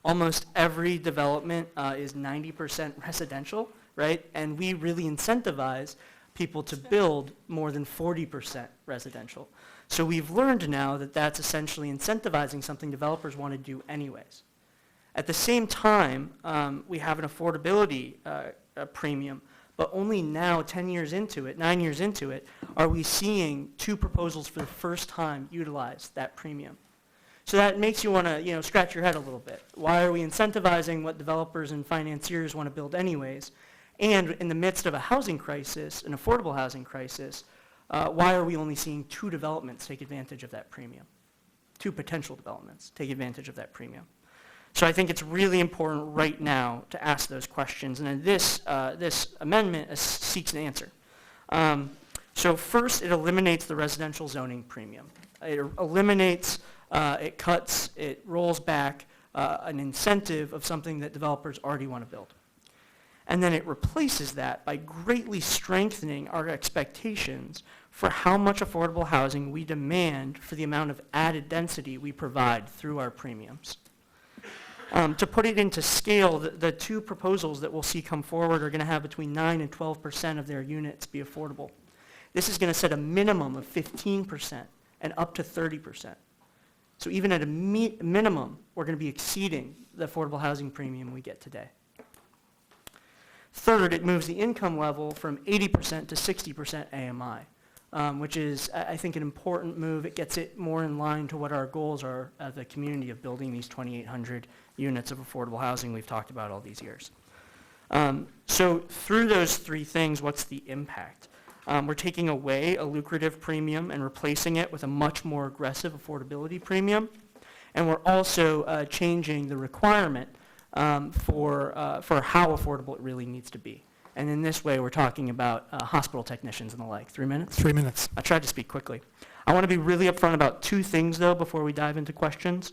Almost every development is 90% residential, right? And we really incentivize people to build more than 40% residential. So we've learned now that that's essentially incentivizing something developers want to do anyways. At the same time, we have an affordability premium, but only now, 10 years into it, 9 years into it, are we seeing 2 proposals for the first time utilize that premium. So that makes you want to, scratch your head a little bit. Why are we incentivizing what developers and financiers want to build anyways? And in the midst of a housing crisis, an affordable housing crisis, why are we only seeing 2 developments take advantage of that premium? 2 potential developments take advantage of that premium. So I think it's really important right now to ask those questions, and then this amendment seeks an answer. So first, it eliminates the residential zoning premium. It eliminates, it cuts, it rolls back an incentive of something that developers already want to build. And then it replaces that by greatly strengthening our expectations for how much affordable housing we demand for the amount of added density we provide through our premiums. To put it into scale, the 2 proposals that we'll see come forward are going to have between 9 and 12% of their units be affordable. This is going to set a minimum of 15% and up to 30%. So even at a minimum, we're going to be exceeding the affordable housing premium we get today. Third, it moves the income level from 80% to 60% AMI, which is, I think, an important move. It gets it more in line to what our goals are as a community of building these 2,800 units of affordable housing we've talked about all these years. So through those three things, what's the impact? We're taking away a lucrative premium and replacing it with a much more aggressive affordability premium. And we're also changing the requirement for how affordable it really needs to be. And in this way, we're talking about hospital technicians and the like. 3 minutes? 3 minutes. I tried to speak quickly. I want to be really upfront about two things, though, before we dive into questions.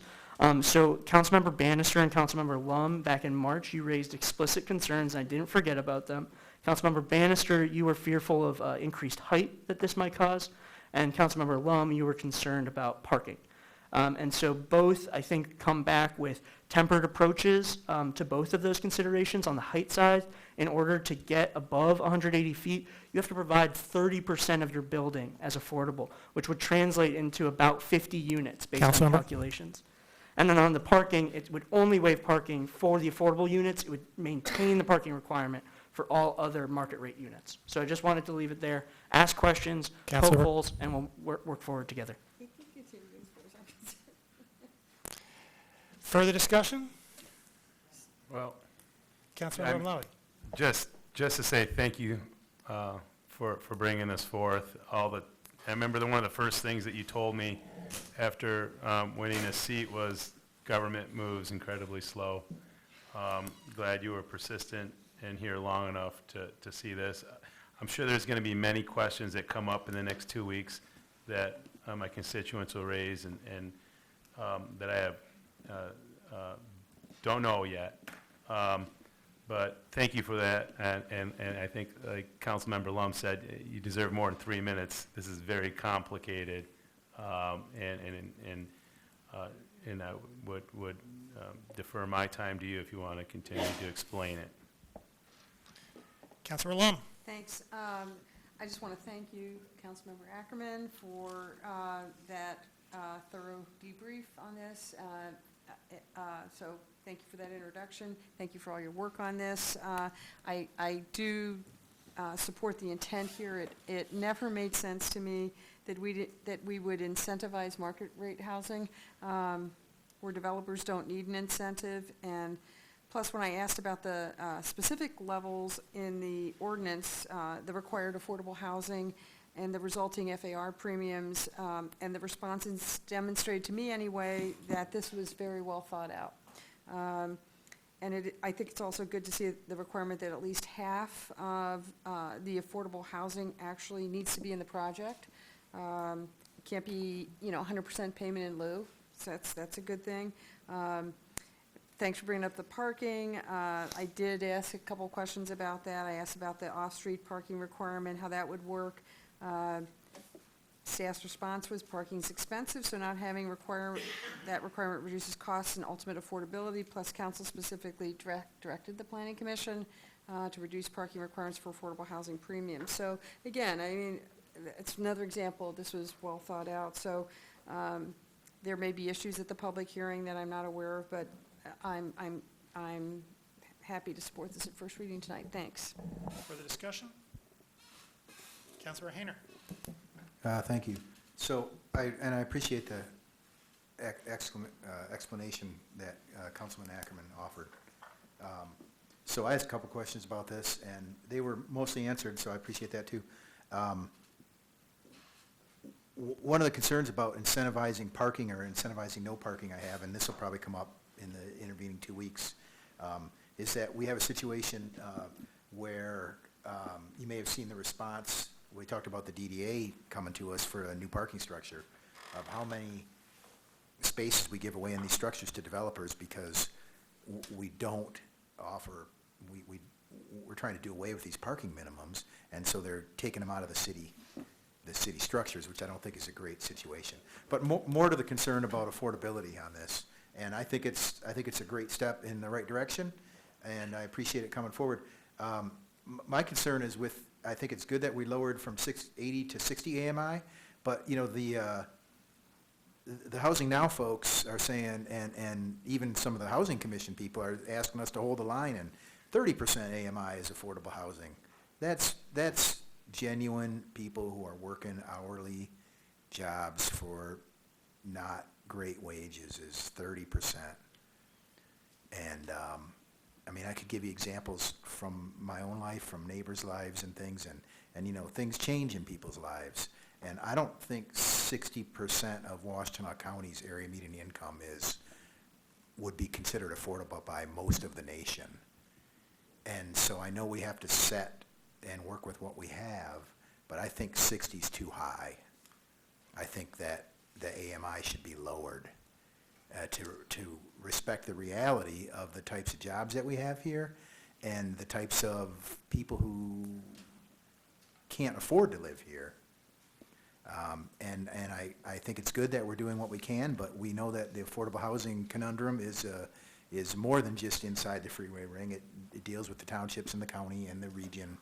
So Councilmember Bannister and Councilmember Lum, back in March, you raised explicit concerns, and I didn't forget about them. Councilmember Bannister, you were fearful of increased height that this might cause, and Councilmember Lum, you were concerned about parking. And so both, I think, come back with tempered approaches to both of those considerations. On the height side, in order to get above 180 feet, you have to provide 30% of your building as affordable, which would translate into about 50 units based on calculations. And then on the parking, it would only waive parking for the affordable units. It would maintain the parking requirement for all other market rate units. So I just wanted to leave it there. Ask questions, poke holes, and we'll work forward together. Further discussion? Well, Councilmember Mlawi. just to say thank you for bringing this forth. I remember one of the first things that you told me after winning a seat was government moves incredibly slow. Glad you were persistent and here long enough to see this. I'm sure there's going to be many questions that come up in the next 2 weeks that my constituents will raise and that I have don't know yet. But thank you for that, and I think, like Councilmember Lum said, you deserve more than 3 minutes. This is very complicated, and I would defer my time to you if you want to continue to explain it. Councilor Lum. Thanks. I just want to thank you, Councilmember Ackerman, for that thorough debrief on this. So thank you for that introduction. Thank you for all your work on this. I do support the intent here. It never made sense to me that we would incentivize market rate housing where developers don't need an incentive. And plus, when I asked about the specific levels in the ordinance, the required affordable housing and the resulting FAR premiums, and the responses demonstrated to me anyway that this was very well thought out. And I think it's also good to see the requirement that at least half of the affordable housing actually needs to be in the project. It can't be, 100% payment in lieu, so that's a good thing. Thanks for bringing up the parking. I did ask a couple questions about that. I asked about the off-street parking requirement, how that would work. Staff's response was parking's expensive, so not having that requirement reduces costs and ultimate affordability, plus council specifically directed the Planning Commission to reduce parking requirements for affordable housing premiums. So again, I mean, it's another example, this was well thought out. So there may be issues at the public hearing that I'm not aware of, but I'm happy to support this at first reading tonight. Thanks. Further discussion? Councilor Hayner. Thank you. So, I appreciate the explanation that Councilman Ackerman offered. So I asked a couple questions about this, and they were mostly answered, so I appreciate that too. One of the concerns about incentivizing parking or incentivizing no parking I have, and this will probably come up in the intervening 2 weeks, is that we have a situation where you may have seen the response. We talked about the DDA coming to us for a new parking structure, of how many spaces we give away in these structures to developers because we don't offer, we're trying to do away with these parking minimums, and so they're taking them out of the city structures, which I don't think is a great situation. But more to the concern about affordability on this, and I think it's a great step in the right direction, and I appreciate it coming forward. My concern is I think it's good that we lowered from 80 to 60 AMI, but the Housing Now folks are saying, and even some of the Housing Commission people are asking us to hold the line, and 30% AMI is affordable housing. That's genuine people who are working hourly jobs for not great wages is 30%. And, I mean, I could give you examples from my own life, from neighbors' lives and things, and you know, things change in people's lives. And I don't think 60% of Washtenaw County's area median income would be considered affordable by most of the nation. And so I know we have to set and work with what we have, but I think 60 is too high. I think that the AMI should be lowered to respect the reality of the types of jobs that we have here and the types of people who can't afford to live here. And I think it's good that we're doing what we can, but we know that the affordable housing conundrum is more than just inside the freeway ring. It deals with the townships and the county and the region.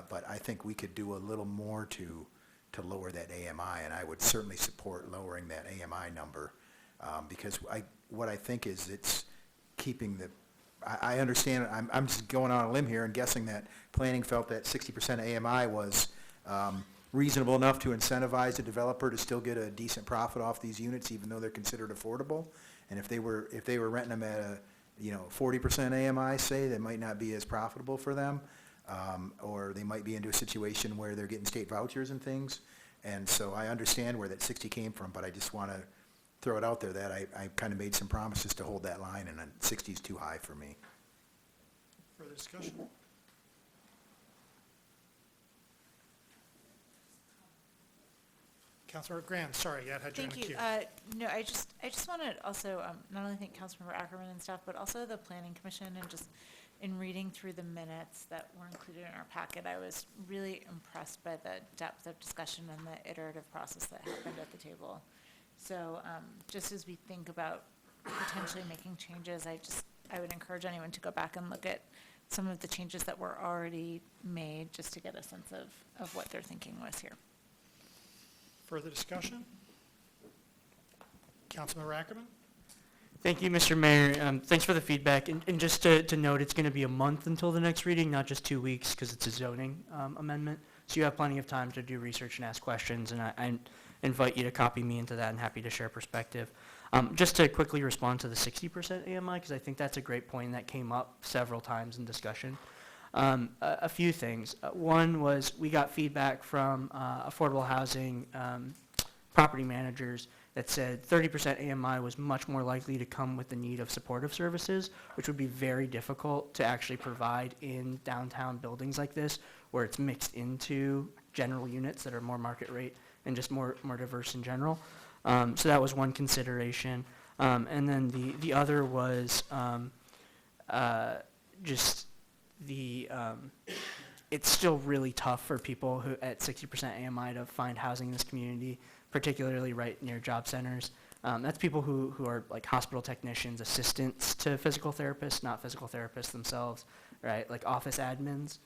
But I think we could do a little more to lower that AMI, and I would certainly support lowering that AMI number, because what I think is it's keeping I understand, I'm just going on a limb here and guessing that planning felt that 60% AMI was reasonable enough to incentivize a developer to still get a decent profit off these units, even though they're considered affordable. And if they were renting them at a 40% AMI, say, that might not be as profitable for them, or they might be into a situation where they're getting state vouchers and things. And so I understand where that 60 came from, but I just want to throw it out there that I kind of made some promises to hold that line, and 60 is too high for me. Further discussion? Councilmember Graham, sorry, I had you in the Thank queue. you. No, I just want to also not only thank Councilmember Ackerman and staff, but also the Planning Commission, and just in reading through the minutes that were included in our packet, I was really impressed by the depth of discussion and the iterative process that happened at the table. So just as we think about potentially making changes, I would encourage anyone to go back and look at some of the changes that were already made, just to get a sense of what their thinking was here. Further discussion? Councilmember Ackerman? Thank you, Mr. Mayor. Thanks for the feedback. And just to note, it's going to be a month until the next reading, not just 2 weeks, because it's a zoning amendment. So you have plenty of time to do research and ask questions, and I invite you to copy me into that, and happy to share perspective. Just to quickly respond to the 60% AMI, because I think that's a great point that came up several times in discussion. A few things. One was we got feedback from affordable housing property managers that said 30% AMI was much more likely to come with the need of supportive services, which would be very difficult to actually provide in downtown buildings like this, where it's mixed into general units that are more market rate and just more diverse in general. So that was one consideration. And then the other was just it's still really tough for people who at 60% AMI to find housing in this community, particularly right near job centers. That's people who are like hospital technicians, assistants to physical therapists, not physical therapists themselves, right? Like office admins.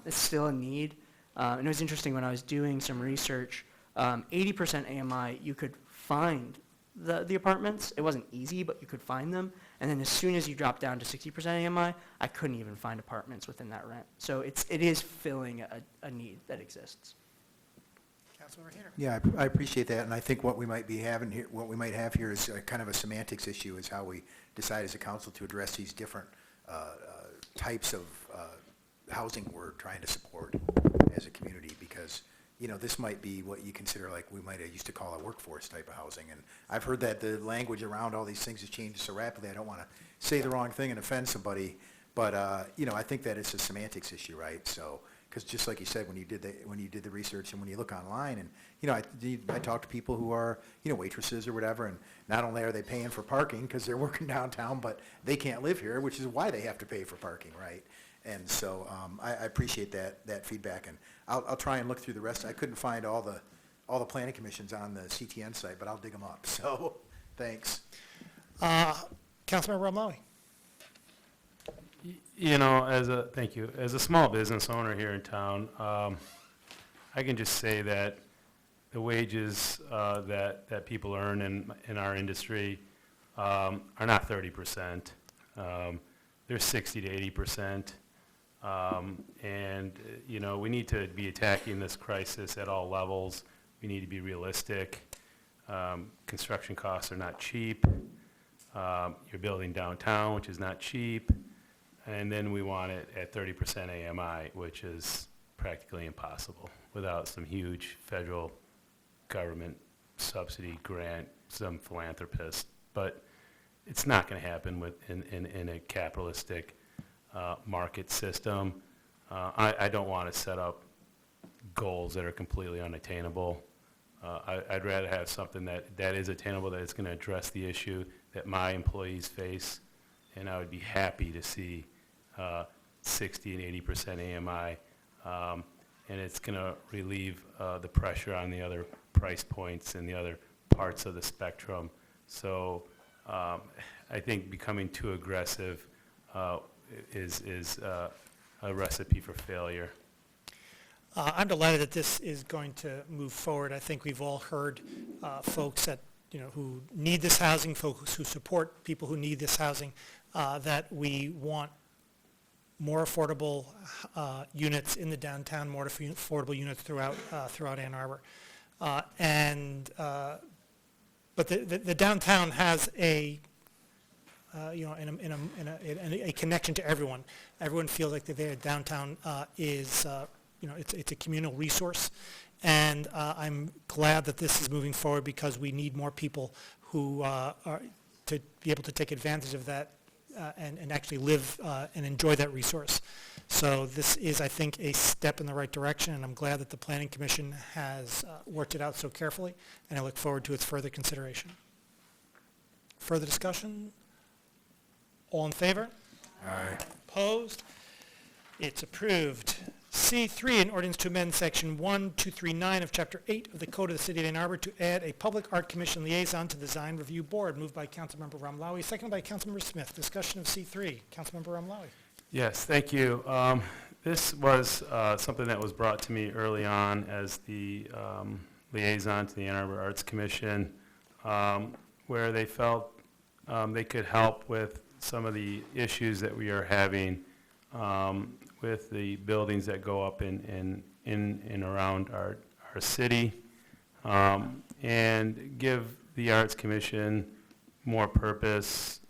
It's still a need. And it was interesting when I was doing some research, 80% AMI, you could find the apartments. It wasn't easy, but you could find them. And then as soon as you drop down to 60% AMI, I couldn't even find apartments within that rent. So it is filling a need that exists. Councilmember Hayner? Yeah, I appreciate that, and I think what we might have here is kind of a semantics issue, is how we decide as a council to address these different types of housing we're trying to support as a community, because this might be what you consider, like we might have used to call a workforce type of housing. And I've heard that the language around all these things has changed so rapidly, I don't want to say the wrong thing and offend somebody, but I think that it's a semantics issue, right? So, because just like you said, when you did the research and when you look online, and I talk to people who are waitresses or whatever, and not only are they paying for parking because they're working downtown, but they can't live here, which is why they have to pay for parking, right? And so I appreciate that feedback, and I'll try and look through the rest. I couldn't find all the planning commissions on the CTN site, but I'll dig them up. So, thanks. Councilmember Romali? Thank you. As a small business owner here in town, I can just say that the wages that people earn in our industry are not 30%. They're 60 to 80%. And, you know, we need to be attacking this crisis at all levels. We need to be realistic. Construction costs are not cheap. You're building downtown, which is not cheap. And then we want it at 30% AMI, which is practically impossible without some huge federal government subsidy grant, some philanthropist. But it's not going to happen in a capitalistic market system. I don't want to set up goals that are completely unattainable. I'd rather have something that is attainable, that is going to address the issue that my employees face, and I would be happy to see 60 and 80% AMI, and it's going to relieve the pressure on the other price points and the other parts of the spectrum. So I think becoming too aggressive is a recipe for failure. I'm delighted that this is going to move forward. I think we've all heard folks that, you know, who need this housing, folks who support people who need this housing, that we want more affordable units in the downtown, more affordable units throughout Ann Arbor. But the downtown has a a connection to everyone. Everyone feels like their downtown is, it's a communal resource. And I'm glad that this is moving forward because we need more people who are to be able to take advantage of that and actually live and enjoy that resource. So this is, I think, a step in the right direction, and I'm glad that the Planning Commission has worked it out so carefully, and I look forward to its further consideration. Further discussion? All in favor? Aye. Opposed? It's approved. C3, an ordinance to amend Section 1239 of Chapter 8 of the Code of the City of Ann Arbor to add a Public Art Commission liaison to the Design Review Board. Moved by Councilmember Ramlawi, seconded by Councilmember Smith. Discussion of C3. Councilmember Ramlawi. Yes, thank you. This was something that was brought to me early on as the liaison to the Ann Arbor Arts Commission, where they felt they could help with some of the issues that we are having with the buildings that go up in and around our city, and give the Arts Commission more purpose,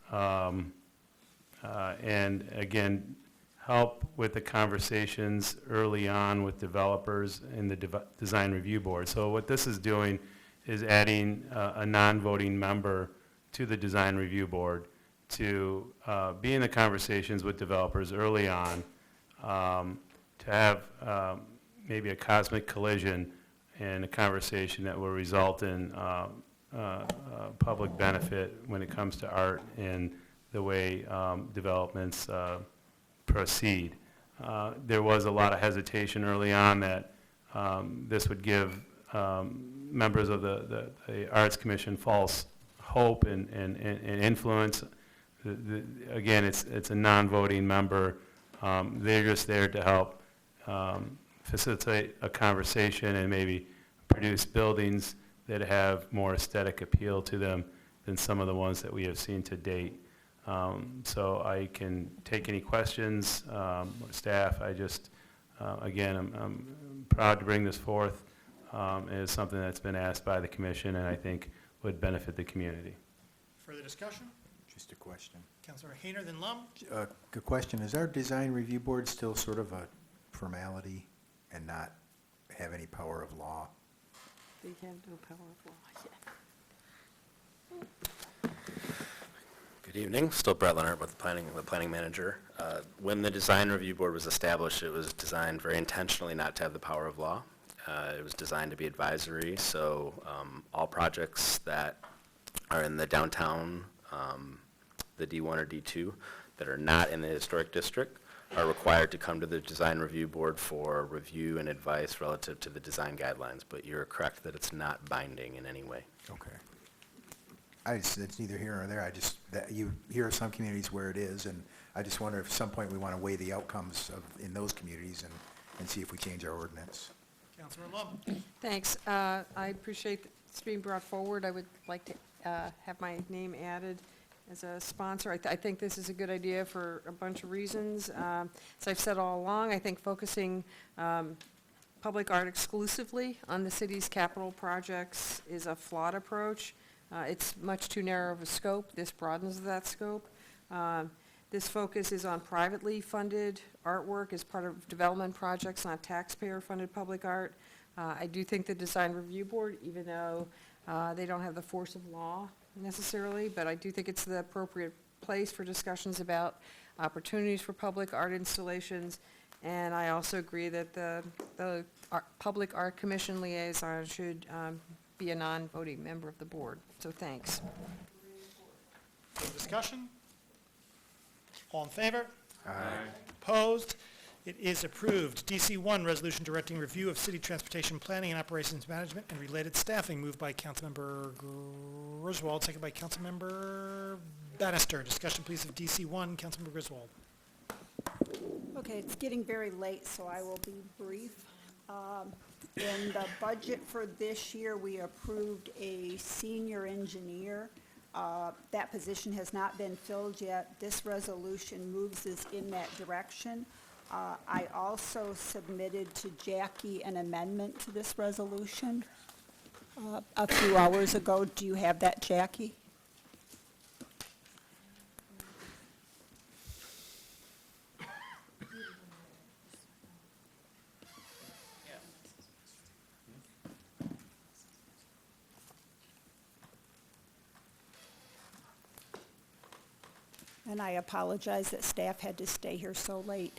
and again, help with the conversations early on with developers in the Design Review Board. So what this is doing is adding a non-voting member to the Design Review Board to be in the conversations with developers early on, to have maybe a cosmic collision and a conversation that will result in public benefit when it comes to art and the way developments proceed. There was a lot of hesitation early on that this would give members of the Arts Commission false hope and influence. Again, it's a non-voting member. They're just there to help facilitate a conversation and maybe produce buildings that have more aesthetic appeal to them than some of the ones that we have seen to date. So I can take any questions, staff. I just, again, I'm proud to bring this forth. It's something that's been asked by the commission and I think would benefit the community. Further discussion? Just a question. Councilor Hayner, then Lum. Good question. Is our Design Review Board still sort of a formality and not have any power of law? They can't do power of law yet. Good evening, still Brett Leonard with the planning manager. When the Design Review Board was established, it was designed very intentionally not to have the power of law. It was designed to be advisory, so all projects that are in the downtown, the D1 or D2, that are not in the historic district are required to come to the Design Review Board for review and advice relative to the design guidelines, but you're correct that it's not binding in any way. Okay. It's neither here nor there. That you hear of some communities where it is, and I just wonder if at some point we want to weigh the outcomes in those communities and see if we change our ordinance. Councilor Lum. Thanks. I appreciate this being brought forward. I would like to have my name added as a sponsor. I think this is a good idea for a bunch of reasons. As I've said all along, I think focusing public art exclusively on the city's capital projects is a flawed approach. It's much too narrow of a scope. This broadens that scope. This focus is on privately funded artwork as part of development projects, not taxpayer-funded public art. I do think the Design Review Board, even though they don't have the force of law necessarily, but I do think it's the appropriate place for discussions about opportunities for public art installations. And I also agree that the Public Art Commission liaison should be a non-voting member of the board. So thanks. Further discussion? All in favor? Aye. Opposed? It is approved. DC-1, resolution directing review of city transportation planning and operations management and related staffing, moved by Councilmember Griswold, second by Councilmember Bannister. Discussion, please, of DC-1. Councilmember Griswold. Okay, it's getting very late, so I will be brief. In the budget for this year, we approved a senior engineer. That position has not been filled yet. This resolution moves us in that direction. I also submitted to Jackie an amendment to this resolution a few hours ago. Do you have that, Jackie? And I apologize that staff had to stay here so late.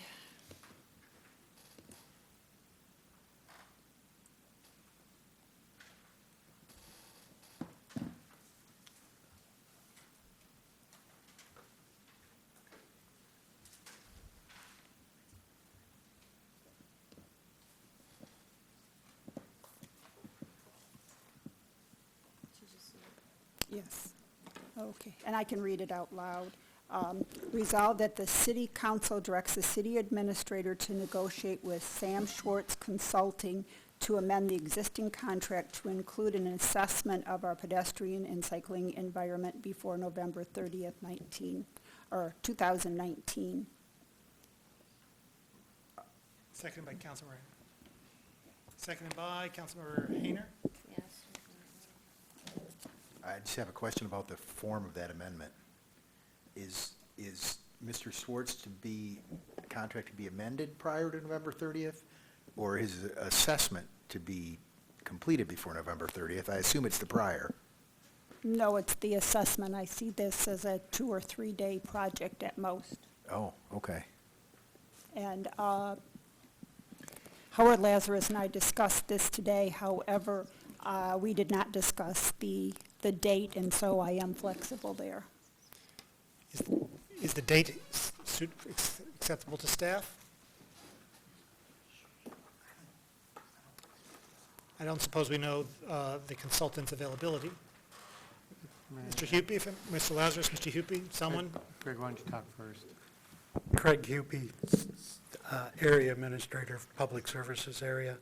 Yes. Okay, and I can read it out loud. Resolved that the city council directs the city administrator to negotiate with Sam Schwartz Consulting to amend the existing contract to include an assessment of our pedestrian and cycling environment before November 30th, 2019. Seconded by Councilmember. Seconded by Councilmember Hayner. I just have a question about the form of that amendment. Is Mr. Schwartz contract to be amended prior to November 30th? Or his assessment to be completed before November 30th? I assume it's the prior. No, it's the assessment. I see this as a 2 or 3 day project at most. Oh, okay. And Howard Lazarus and I discussed this today. However, we did not discuss the date, and so I am flexible there. Is the date acceptable to staff? I don't suppose we know the consultant's availability. Mr. Hupy, Mr. Lazarus, Mr. Hupy, someone? Greg, why don't you talk first? Craig Hupy, Area Administrator of Public Services Area.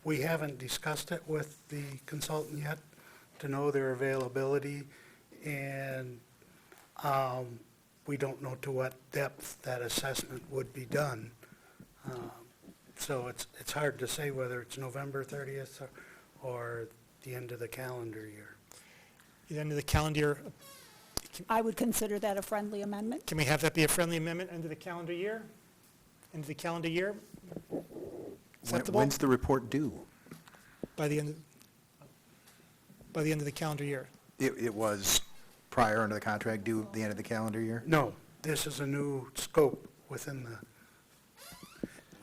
We haven't discussed it with the consultant yet to know their availability, and we don't know to what depth that assessment would be done. So it's hard to say whether it's November 30th or the end of the calendar year. The end of the calendar year. I would consider that a friendly amendment. Can we have that be a friendly amendment, end of the calendar year? End of the calendar year? Acceptable? When's the report due? By the end of the calendar year. It was prior under the contract due at the end of the calendar year? No, this is a new scope within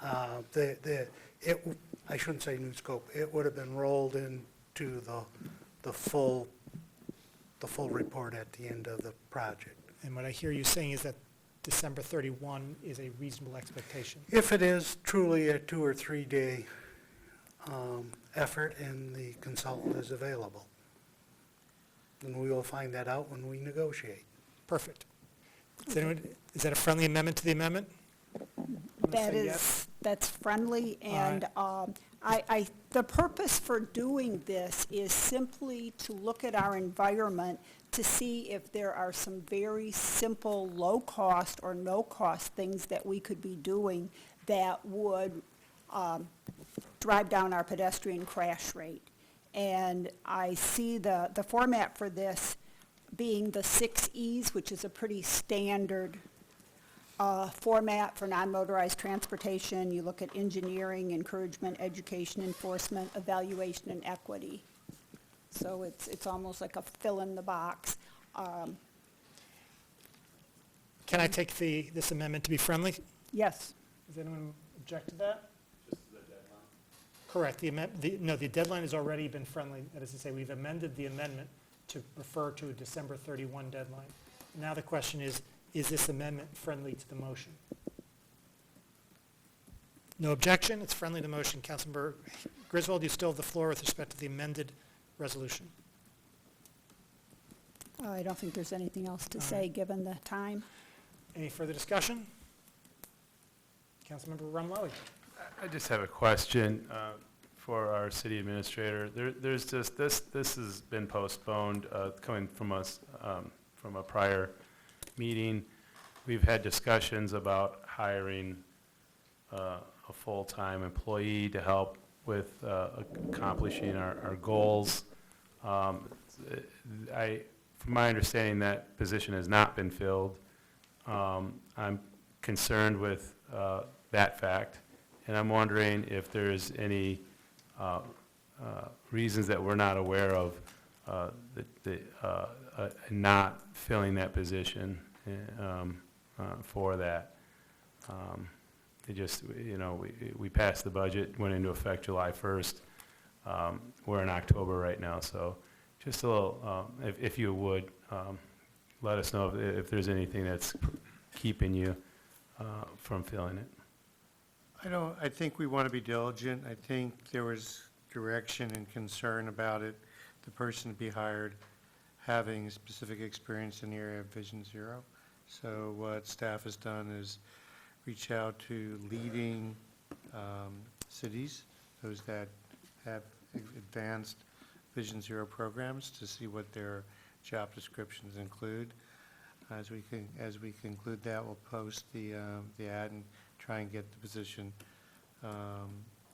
I shouldn't say new scope. It would have been rolled into the full report at the end of the project. And what I hear you saying is that December 31 is a reasonable expectation. If it is truly a 2 or 3 day effort and the consultant is available, then we will find that out when we negotiate. Perfect. Is that a friendly amendment to the amendment? That is that's friendly, and the purpose for doing this is simply to look at our environment to see if there are some very simple, low-cost or no-cost things that we could be doing that would drive down our pedestrian crash rate. And I see the format for this being the 6 E's, which is a pretty standard format for non-motorized transportation. You look at engineering, encouragement, education, enforcement, evaluation, and equity. So it's almost like a fill in the box. Can I take this amendment to be friendly? Yes. Does anyone object to that? Just the deadline? Correct. The deadline has already been friendly. That is to say, we've amended the amendment to refer to a December 31 deadline. Now the question is this amendment friendly to the motion? No objection. It's friendly to the motion. Councilmember Griswold, you still have the floor with respect to the amended resolution. I don't think there's anything else to say, given the time. Any further discussion? Councilmember Rumlowy. I just have a question for our city administrator. There's just, this has been postponed, coming from us, from a prior meeting. We've had discussions about hiring a full-time employee to help with accomplishing our goals. From my understanding, that position has not been filled. I'm concerned with that fact, and I'm wondering if there's any reasons that we're not aware of not filling that position for that. It just, we passed the budget, went into effect July 1st. We're in October right now, so just a little, if you would, let us know if there's anything that's keeping you from filling it. I think we want to be diligent. I think there was direction and concern about it, the person to be hired having specific experience in the area of Vision Zero. So what staff has done is reach out to leading cities, those that have advanced Vision Zero programs, to see what their job descriptions include. As we conclude that, we'll post the ad and try and get the position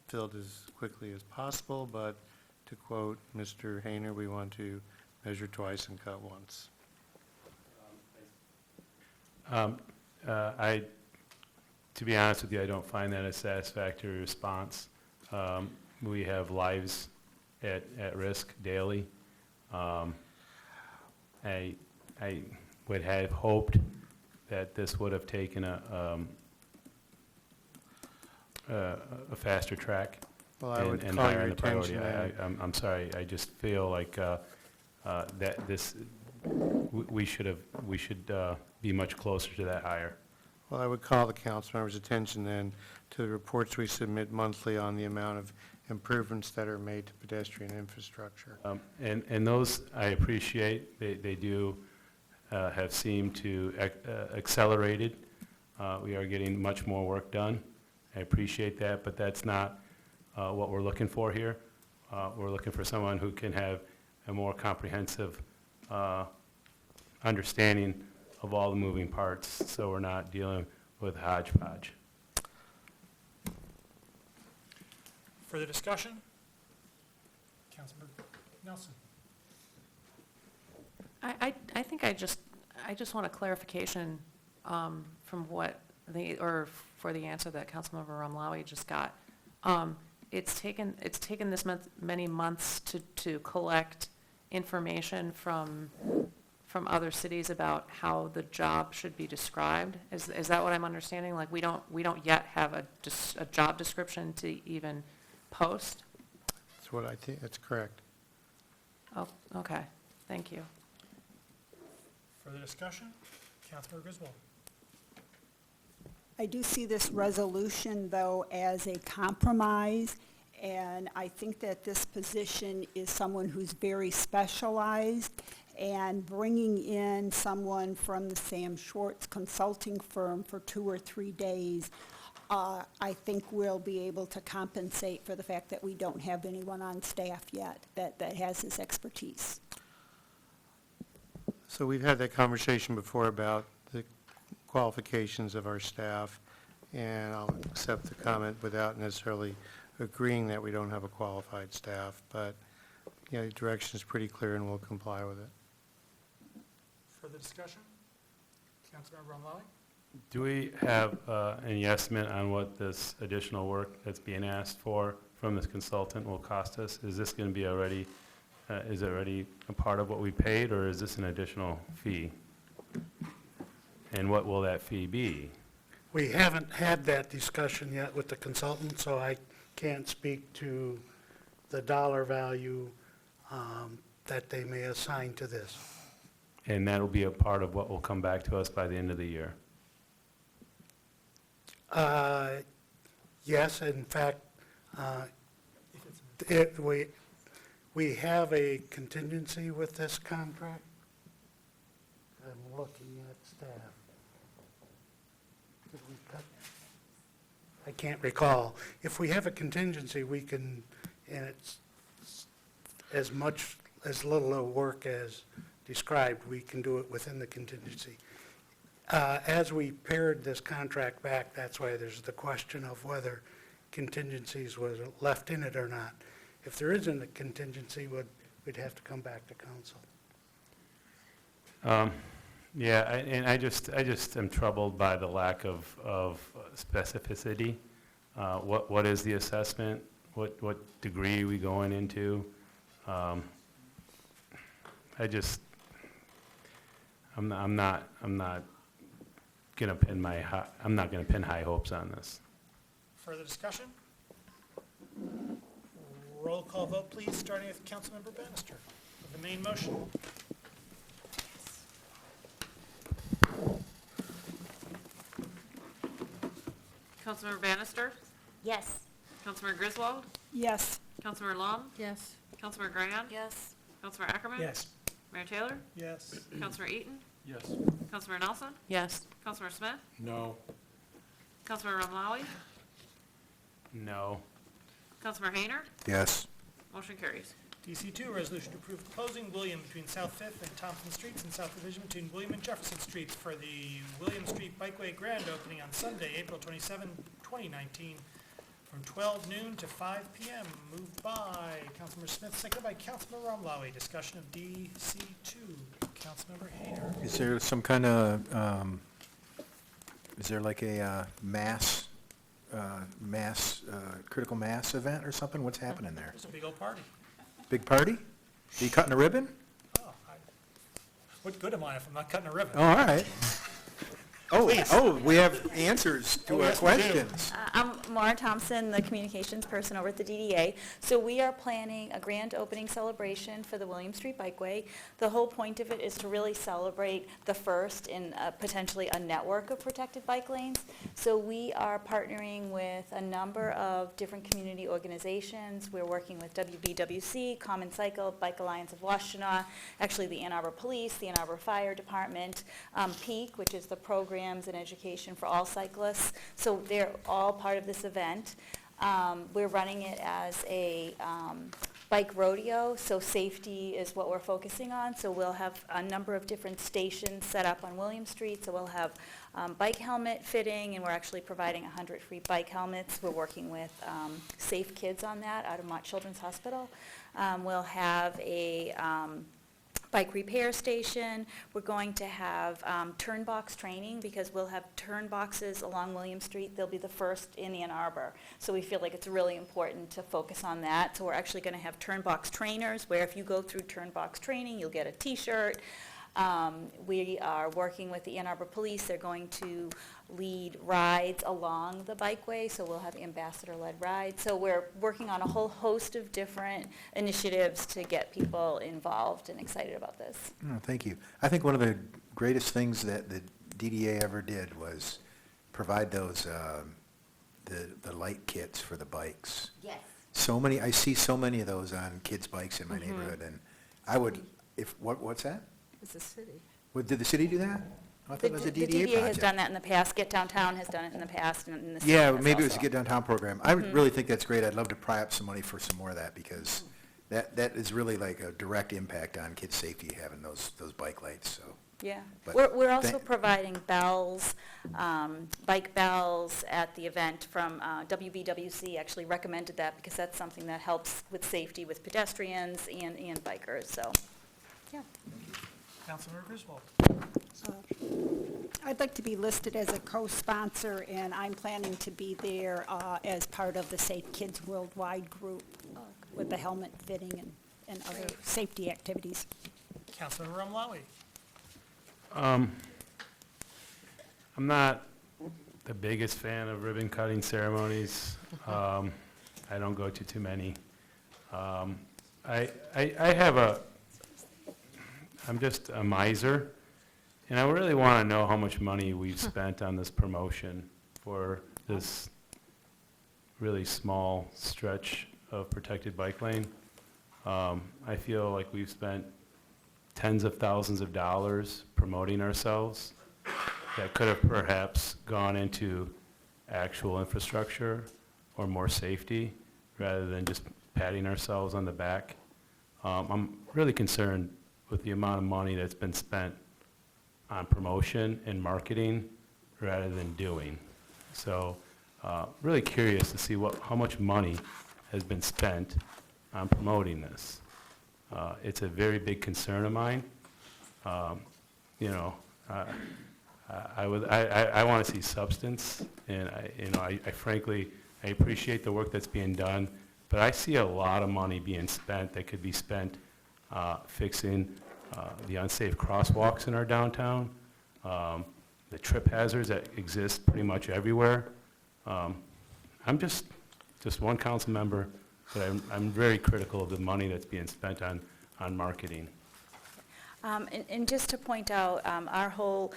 filled as quickly as possible. But to quote Mr. Hayner, we want to measure twice and cut once. To be honest with you, I don't find that a satisfactory response. We have lives at risk daily. I would have hoped that this would have taken a faster track and higher on the priority. I'm sorry, I just feel like that we should be much closer to that hire. Well, I would call the council members' attention then to the reports we submit monthly on the amount of improvements that are made to pedestrian infrastructure. And those I appreciate. They do have seemed to accelerated. We are getting much more work done. I appreciate that, but that's not what we're looking for here. We're looking for someone who can have a more comprehensive understanding of all the moving parts, so we're not dealing with hodgepodge. Further discussion? Councilmember Nelson. I think I just want a clarification from what for the answer that Councilmember Rumlowy just got. It's taken this many months to collect information from other cities about how the job should be described. Is that what I'm understanding? Like we don't yet have a job description to even post? That's what I think. That's correct. Oh, okay. Thank you. Further discussion? Councilmember Griswold. I do see this resolution, though, as a compromise, and I think that this position is someone who's very specialized, And bringing in someone from the Sam Schwartz consulting firm for 2 or 3 days, I think we'll be able to compensate for the fact that we don't have anyone on staff yet that has this expertise. So we've had that conversation before about the qualifications of our staff, and I'll accept the comment without necessarily agreeing that we don't have a qualified staff, but, you know, the direction is pretty clear and we'll comply with it. Further discussion? Councilmember Romali? Do we have any estimate on what this additional work that's being asked for from this consultant will cost us? Is this going to be already, is it already a part of what we paid, or is this an additional fee? And what will that fee be? We haven't had that discussion yet with the consultant, so I can't speak to the dollar value that they may assign to this. And that'll be a part of what will come back to us by the end of the year? Yes, in fact, we have a contingency with this contract. I'm looking at staff. Did we cut? I can't recall. If we have a contingency, we can, and it's as much, as little of work as described, we can do it within the contingency. As we pared this contract back, that's why there's the question of whether contingencies was left in it or not. If there isn't a contingency, we'd have to come back to council. Yeah, I just am troubled by the lack of specificity. What is the assessment? What degree are we going into? I'm not gonna pin I'm not gonna pin high hopes on this. Further discussion? Roll call vote, please, starting with Councilmember Bannister, of the main motion. Councilmember Bannister? Yes. Councilmember Griswold? Yes. Councilmember Lum? Yes. Councilmember Grand? Yes. Councilmember Ackerman? Yes. Mayor Taylor? Yes. Councilmember Eaton? Yes. Councilmember Nelson? Yes. Councilmember Smith? No. Councilmember Romali? No. Councilmember Hayner? Yes. Motion carries. DC2, resolution to approve closing William between South Fifth and Thompson Streets and South Division between William and Jefferson Streets for the William Street Bikeway grand opening on Sunday, April 27, 2019, from 12 noon to 5 p.m. Moved by Councilmember Smith, seconded by Councilmember Romlawi. Discussion of DC2. Councilmember Hayner. Is there some kind of, is there like a critical mass event or something? What's happening there? It's a big old party. Big party? Are you cutting a ribbon? What good am I if I'm not cutting a ribbon? Oh, all right. Oh, we have answers to our yes, we do. questions. I'm Maura Thompson, the communications person over at the DDA. So we are planning a grand opening celebration for the William Street Bikeway. The whole point of it is to really celebrate the first in potentially a network of protected bike lanes. So we are partnering with a number of different community organizations. We're working with WBWC, Common Cycle, Bike Alliance of Washtenaw, actually the Ann Arbor Police, the Ann Arbor Fire Department, PEAK, which is the Programs and Education for All Cyclists. So they're all part of this event. We're running it as a bike rodeo, so safety is what we're focusing on. So we'll have a number of different stations set up on William Street. So we'll have bike helmet fitting, and we're actually providing 100 free bike helmets. We're working with Safe Kids on that out of Mott Children's Hospital. We'll have a bike repair station. We're going to have turn box training, because we'll have turn boxes along William Street. They'll be the first in Ann Arbor. So we feel like it's really important to focus on that. So we're actually going to have turn box trainers, where if you go through turn box training, you'll get a t-shirt. We are working with the Ann Arbor Police. They're going to lead rides along the bikeway, so we'll have ambassador-led rides. So we're working on a whole host of different initiatives to get people involved and excited about this. Oh, thank you. I think one of the greatest things that the DDA ever did was provide those, the light kits for the bikes. Yes. I see so many of those on kids' bikes in my neighborhood, and what's that? It's a city. Did the city do that? I thought it was a The DDA DDA has project. done that in the past. Get Downtown has done it in the past, and the city Yeah, has maybe it was a also. Get Downtown program. I would really think that's great. I'd love to pry up some money for some more of that, because that is really like a direct impact on kids' safety, having those bike lights, so. Yeah. But We're also thank- providing bells, bike bells at the event from WVWC actually recommended that because that's something that helps with safety with pedestrians and bikers, so, yeah. Councilmember Griswold. I'd like to be listed as a co-sponsor, and I'm planning to be there as part of the Safe Kids Worldwide group with the helmet fitting and other safety activities. Councilmember Ramlawi. I'm not the biggest fan of ribbon cutting ceremonies. I don't go to too many. I'm just a miser, and I really want to know how much money we've spent on this promotion for this really small stretch of protected bike lane. I feel like we've spent tens of thousands of dollars promoting ourselves that could have perhaps gone into actual infrastructure or more safety rather than just patting ourselves on the back. I'm really concerned with the amount of money that's been spent on promotion and marketing rather than doing. So really curious to see how much money has been spent on promoting this. It's a very big concern of mine. You know, I want to see substance, and I frankly, I appreciate the work that's being done, but I see a lot of money being spent that could be spent fixing the unsafe crosswalks in our downtown, the trip hazards that exist pretty much everywhere. I'm just one council member, but I'm very critical of the money that's being spent on marketing. And just to point out, our whole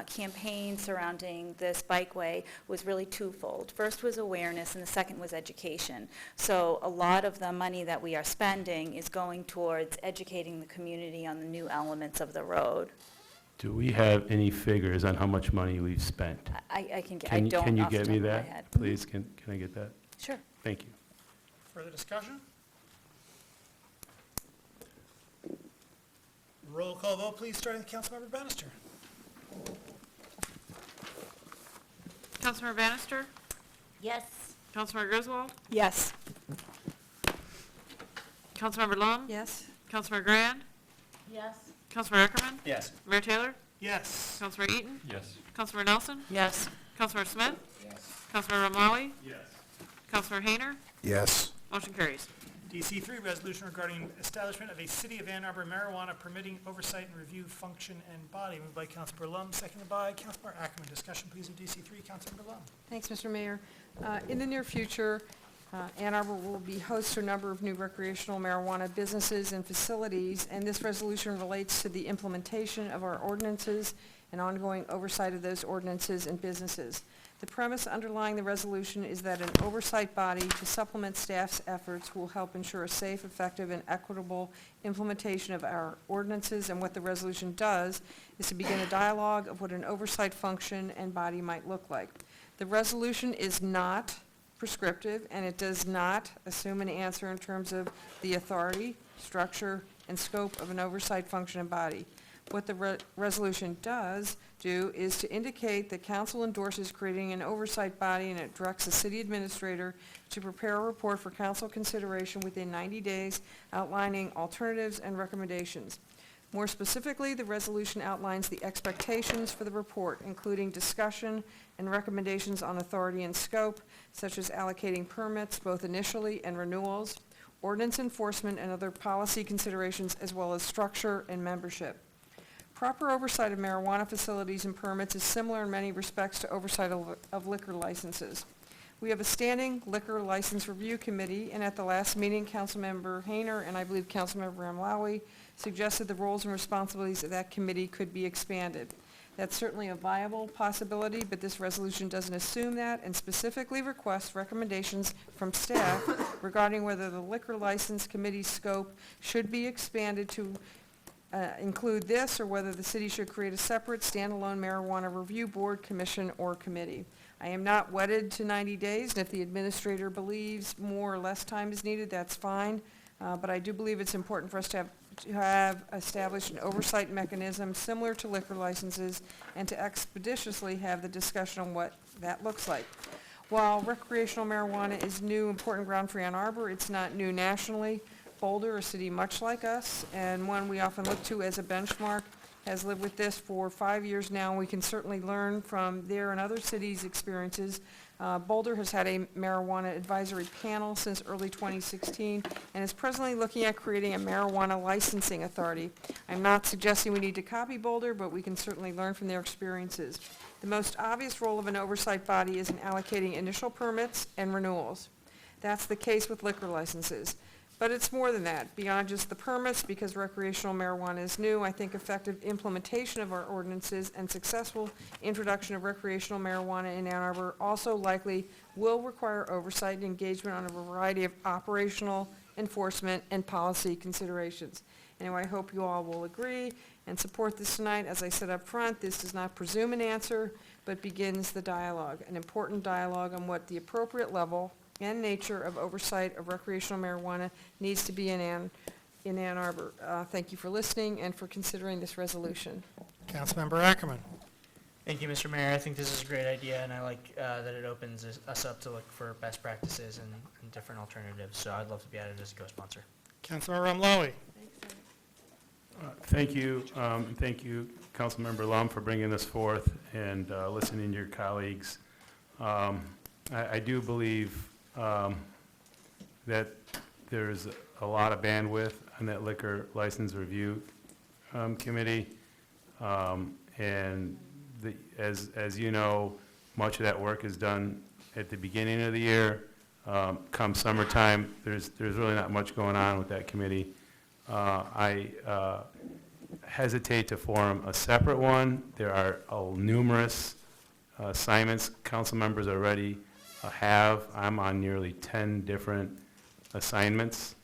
campaign surrounding this bikeway was really twofold. First was awareness, and the second was education. So a lot of the money that we are spending is going towards educating the community on the new elements of the road. Do we have any figures on how much money we've spent? I can get, I don't Can you off the get top me of my that, head. please? Can I get that? Sure. Thank you. Further discussion? Roll call vote, please, starting with Councilmember Bannister. Councilmember Bannister? Yes. Councilmember Griswold? Yes. Councilmember Lund? Yes. Councilmember Grand? Yes. Councilmember Ackerman? Yes. Mayor Taylor? Yes. Councilmember Eaton? Yes. Councilmember Nelson? Yes. Councilmember Smith? Yes. Councilmember Ramlawi? Yes. Councilmember Hayner? Yes. Motion carries. DC 3, resolution regarding establishment of a City of Ann Arbor marijuana permitting oversight and review function and body. Moved by Councilmember Lum, seconded by Councilmember Ackerman. Discussion, please, on DC 3. Councilmember Lum. Thanks, Mr. Mayor. In the near future, Ann Arbor will be host to a number of new recreational marijuana businesses and facilities, and this resolution relates to the implementation of our ordinances and ongoing oversight of those ordinances and businesses. The premise underlying the resolution is that an oversight body to supplement staff's efforts will help ensure a safe, effective, and equitable implementation of our ordinances, and what the resolution does is to begin a dialogue of what an oversight function and body might look like. The resolution is not prescriptive, and it does not assume an answer in terms of the authority, structure, and scope of an oversight function and body. What the resolution does do is to indicate that council endorses creating an oversight body, and it directs the city administrator to prepare a report for council consideration within 90 days outlining alternatives and recommendations. More specifically, the resolution outlines the expectations for the report, including discussion and recommendations on authority and scope, such as allocating permits both initially and renewals, ordinance enforcement and other policy considerations, as well as structure and membership. Proper oversight of marijuana facilities and permits is similar in many respects to oversight of liquor licenses. We have a standing liquor license review committee, and at the last meeting, Councilmember Hayner and I believe Councilmember Ramlawi suggested the roles and responsibilities of that committee could be expanded. That's certainly a viable possibility, but this resolution doesn't assume that, and specifically requests recommendations from staff regarding whether the liquor license committee's scope should be expanded to include this, or whether the city should create a separate standalone marijuana review board, commission, or committee. I am not wedded to 90 days, and if the administrator believes more or less time is needed, that's fine. But I do believe it's important for us to have established an oversight mechanism similar to liquor licenses, and to expeditiously have the discussion on what that looks like. While recreational marijuana is new, important ground for Ann Arbor, it's not new nationally. Boulder, a city much like us, and one we often look to as a benchmark, has lived with this for 5 years now. We can certainly learn from their and other cities' experiences. Boulder has had a marijuana advisory panel since early 2016 and is presently looking at creating a marijuana licensing authority. I'm not suggesting we need to copy Boulder, but we can certainly learn from their experiences. The most obvious role of an oversight body is in allocating initial permits and renewals. That's the case with liquor licenses. But it's more than that. Beyond just the permits, because recreational marijuana is new, I think effective implementation of our ordinances and successful introduction of recreational marijuana in Ann Arbor also likely will require oversight and engagement on a variety of operational, enforcement, and policy considerations. Anyway, I hope you all will agree and support this tonight. As I said up front, this does not presume an answer, but begins the dialogue, an important dialogue on what the appropriate level and nature of oversight of recreational marijuana needs to be in Ann Arbor. Thank you for listening and for considering this resolution. Councilmember Ackerman. Thank you, Mr. Mayor. I think this is a great idea, and I like that it opens us up to look for best practices and different alternatives. So I'd love to be added as a co-sponsor. Councilmember Ramlawi. Thank you, and thank you, Councilmember Lum, for bringing this forth and listening to your colleagues. I do believe that there's a lot of bandwidth on that liquor license review committee. And as you know, much of that work is done at the beginning of the year. Come summertime, there's really not much going on with that committee. I hesitate to form a separate one. There are numerous assignments council members already have. I'm on nearly 10 different assignments.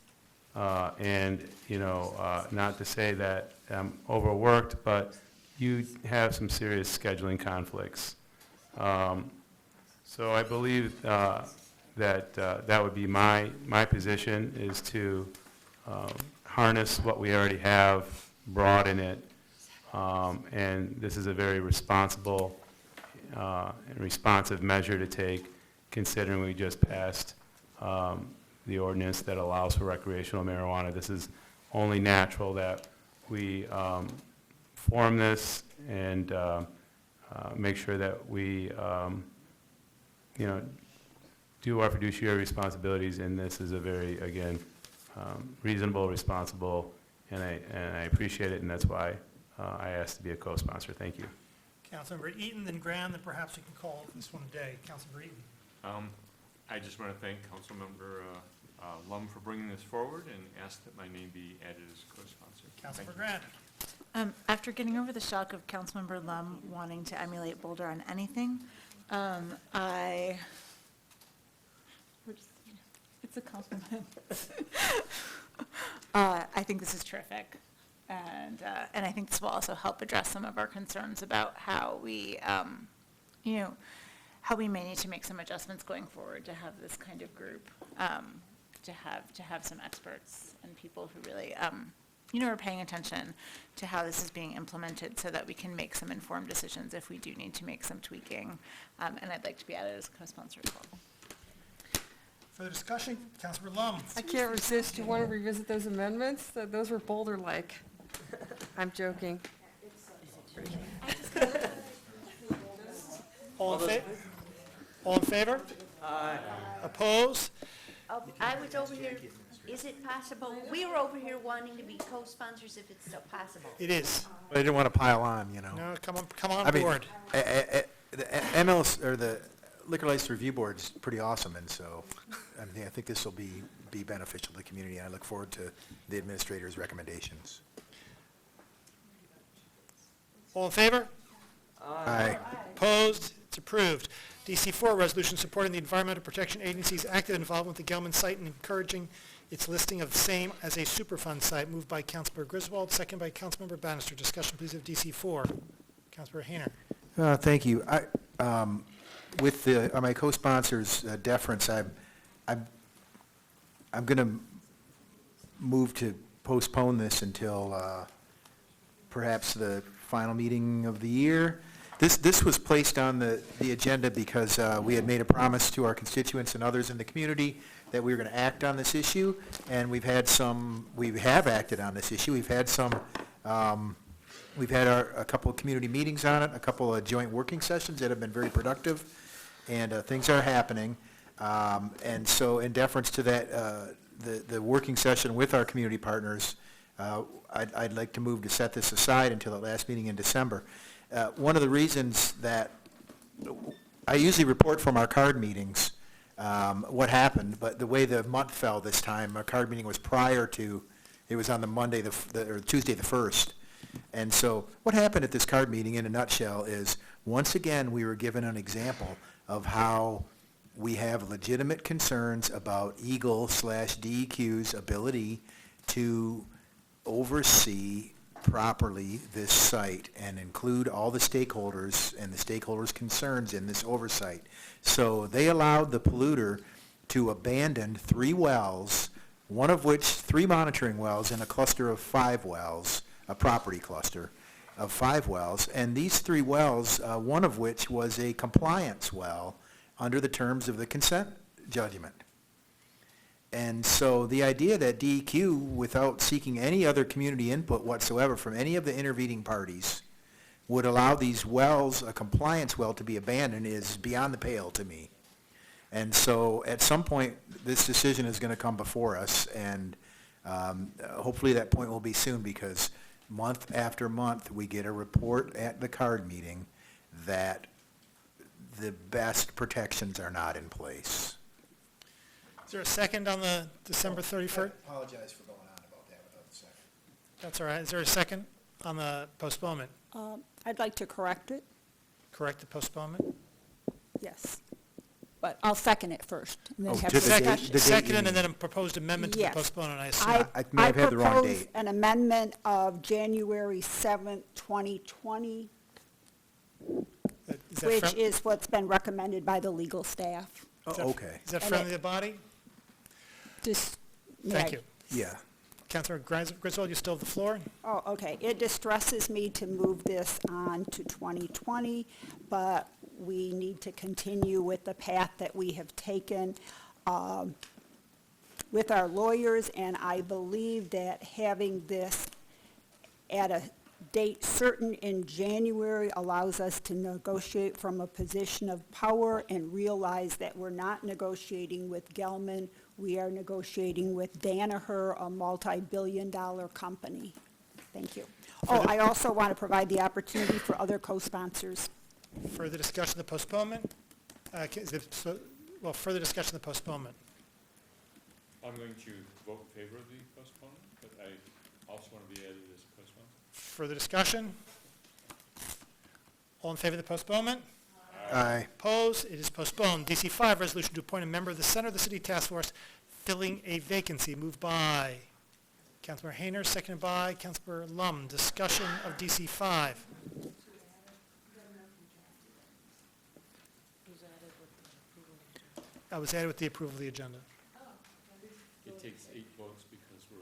And, you know, not to say that I'm overworked, but you have some serious scheduling conflicts. So I believe that that would be my position, is to harness what we already have, broaden it, and this is a very responsible and responsive measure to take, considering we just passed the ordinance that allows for recreational marijuana. This is only natural that we form this and make sure that we, you know, do our fiduciary responsibilities, and this is a very, again, reasonable, responsible, and I appreciate it, and that's why I asked to be a co-sponsor. Thank you. Councilmember Eaton, then Graham, then perhaps we can call this one a day. Councilmember Eaton. I just want to thank Councilmember Lum for bringing this forward and ask that my name be added as co-sponsor. Councilmember Graham. After getting over the shock of Councilmember Lum wanting to emulate Boulder on anything, it's a compliment. I think this is terrific. And I think this will also help address some of our concerns about how we, you know, how we may need to make some adjustments going forward to have this kind of group, to have some experts and people who really, you know, are paying attention to how this is being implemented, so that we can make some informed decisions if we do need to make some tweaking. And I'd like to be added as a co-sponsor as well. Further discussion? Councilmember Lum. I can't resist. You want to revisit those amendments? Those were Boulder-like. I'm joking. All in favor? Aye. Opposed? I was over here, is it possible, we were over here wanting to be co-sponsors if it's still possible. It is. But I didn't want to pile on, you know. No, come on I mean, board. The MLS, or the Liquor License Review Board, is pretty awesome, and so I think this will be beneficial to the community. I look forward to the administrator's recommendations. All in favor? Aye. Opposed? It's approved. DC4, resolution supporting the Environmental Protection Agency's active involvement with the Gelman site and encouraging its listing of same as a Superfund site. Moved by Councilmember Griswold, second by Councilmember Bannister. Discussion, please, of DC4. Councilmember Hayner. Thank you. With my co-sponsor's deference, I'm going to move to postpone this until perhaps the final meeting of the year. This was placed on the agenda because we had made a promise to our constituents and others in the community that we were going to act on this issue, and we have acted on this issue. We've had a couple of community meetings on it, a couple of joint working sessions that have been very productive, and things are happening. And so in deference to that, the working session with our community partners, I'd like to move to set this aside until the last meeting in December. One of the reasons that I usually report from our card meetings what happened, but the way the month fell this time, our card meeting was prior to, it was on the Monday, or Tuesday the 1st. And so what happened at this card meeting in a nutshell is, once again, we were given an example of how we have legitimate concerns about Eagle/DEQ's ability to oversee properly this site and include all the stakeholders and the stakeholders' concerns in this oversight. So they allowed the polluter to abandon 3 wells, one of which 3 monitoring wells in a cluster of 5 wells, a property cluster of 5 wells, and these 3 wells, one of which was a compliance well under the terms of the consent judgment. And so the idea that DEQ, without seeking any other community input whatsoever from any of the intervening parties, would allow these wells, a compliance well, to be abandoned is beyond the pale to me. And so at some point, this decision is going to come before us, and hopefully that point will be soon, because month after month, we get a report at the card meeting that the best protections are not in place. Is there a second on the December 31st? I apologize for going on about that without a second. That's all right. Is there a second on the postponement? I'd like to correct it, Correct the postponement? yes. But I'll second it first. And then Oh, have to the date- discussion. the date you Second, and mean. then a proposed amendment to the Yes. postponement, I assume. I may have had the wrong propose date. an amendment of January 7th, 2020, Is that which friend- is what's been recommended by the legal staff. is that- Okay. Is that And friendly it- to the body? Just, Thank you. Yeah. Councilor Griswold, you still have the floor? Oh, okay. It distresses me to move this on to 2020, but we need to continue with the path that we have taken with our lawyers, and I believe that having this at a date certain in January allows us to negotiate from a position of power and realize that we're not negotiating with Gelman, we are negotiating with Danaher, a multi-billion-dollar company. Thank you. Oh, I also want to provide the opportunity for other co-sponsors. Further discussion of the postponement? Further discussion of the postponement. I'm going to vote in favor of the postponement, but I also want to be added as postponed. Further discussion? All in favor of the postponement? Aye. Opposed? It is postponed. DC5, resolution to appoint a member of the Center of the City Task Force filling a vacancy. Moved by Councilmember Hayner, seconded by Councilmember Lum. Discussion of DC5. I was added with the approval of the agenda. It takes 8 votes because we're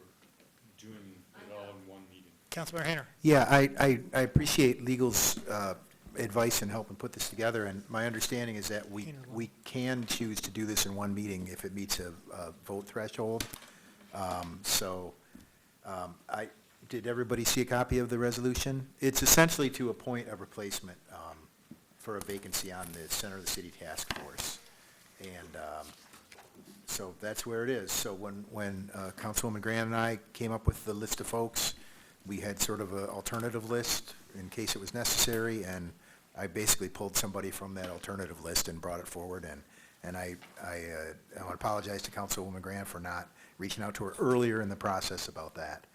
doing it all in one meeting. Councilmember Hayner. Yeah, I appreciate legal's advice and help and put this together, and my understanding is that we can choose to do this in one meeting if it meets a vote threshold. Did everybody see a copy of the resolution? It's essentially to appoint a replacement for a vacancy on the Center of the City Task Force. And so that's where it is. So when Councilwoman Grant and I came up with the list of folks, we had sort of an alternative list in case it was necessary, and I basically pulled somebody from that alternative list and brought it forward. And I want to apologize to Councilwoman Grant for not reaching out to her earlier in the process about that.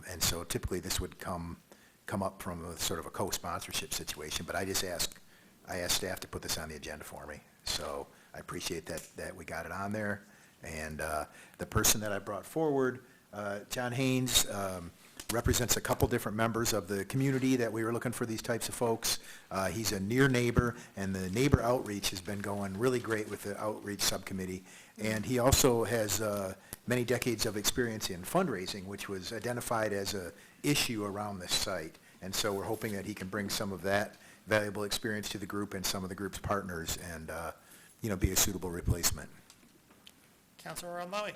And so typically this would come up from a sort of a co-sponsorship situation, but I just ask I asked staff to put this on the agenda for me. So I appreciate that we got it on there. And the person that I brought forward, John Haynes, represents a couple different members of the community that we were looking for these types of folks. He's a near neighbor, and the neighbor outreach has been going really great with the outreach subcommittee. And he also has many decades of experience in fundraising, which was identified as an issue around this site. And so we're hoping that he can bring some of that valuable experience to the group and some of the group's partners and, be a suitable replacement. Councilor Armawi.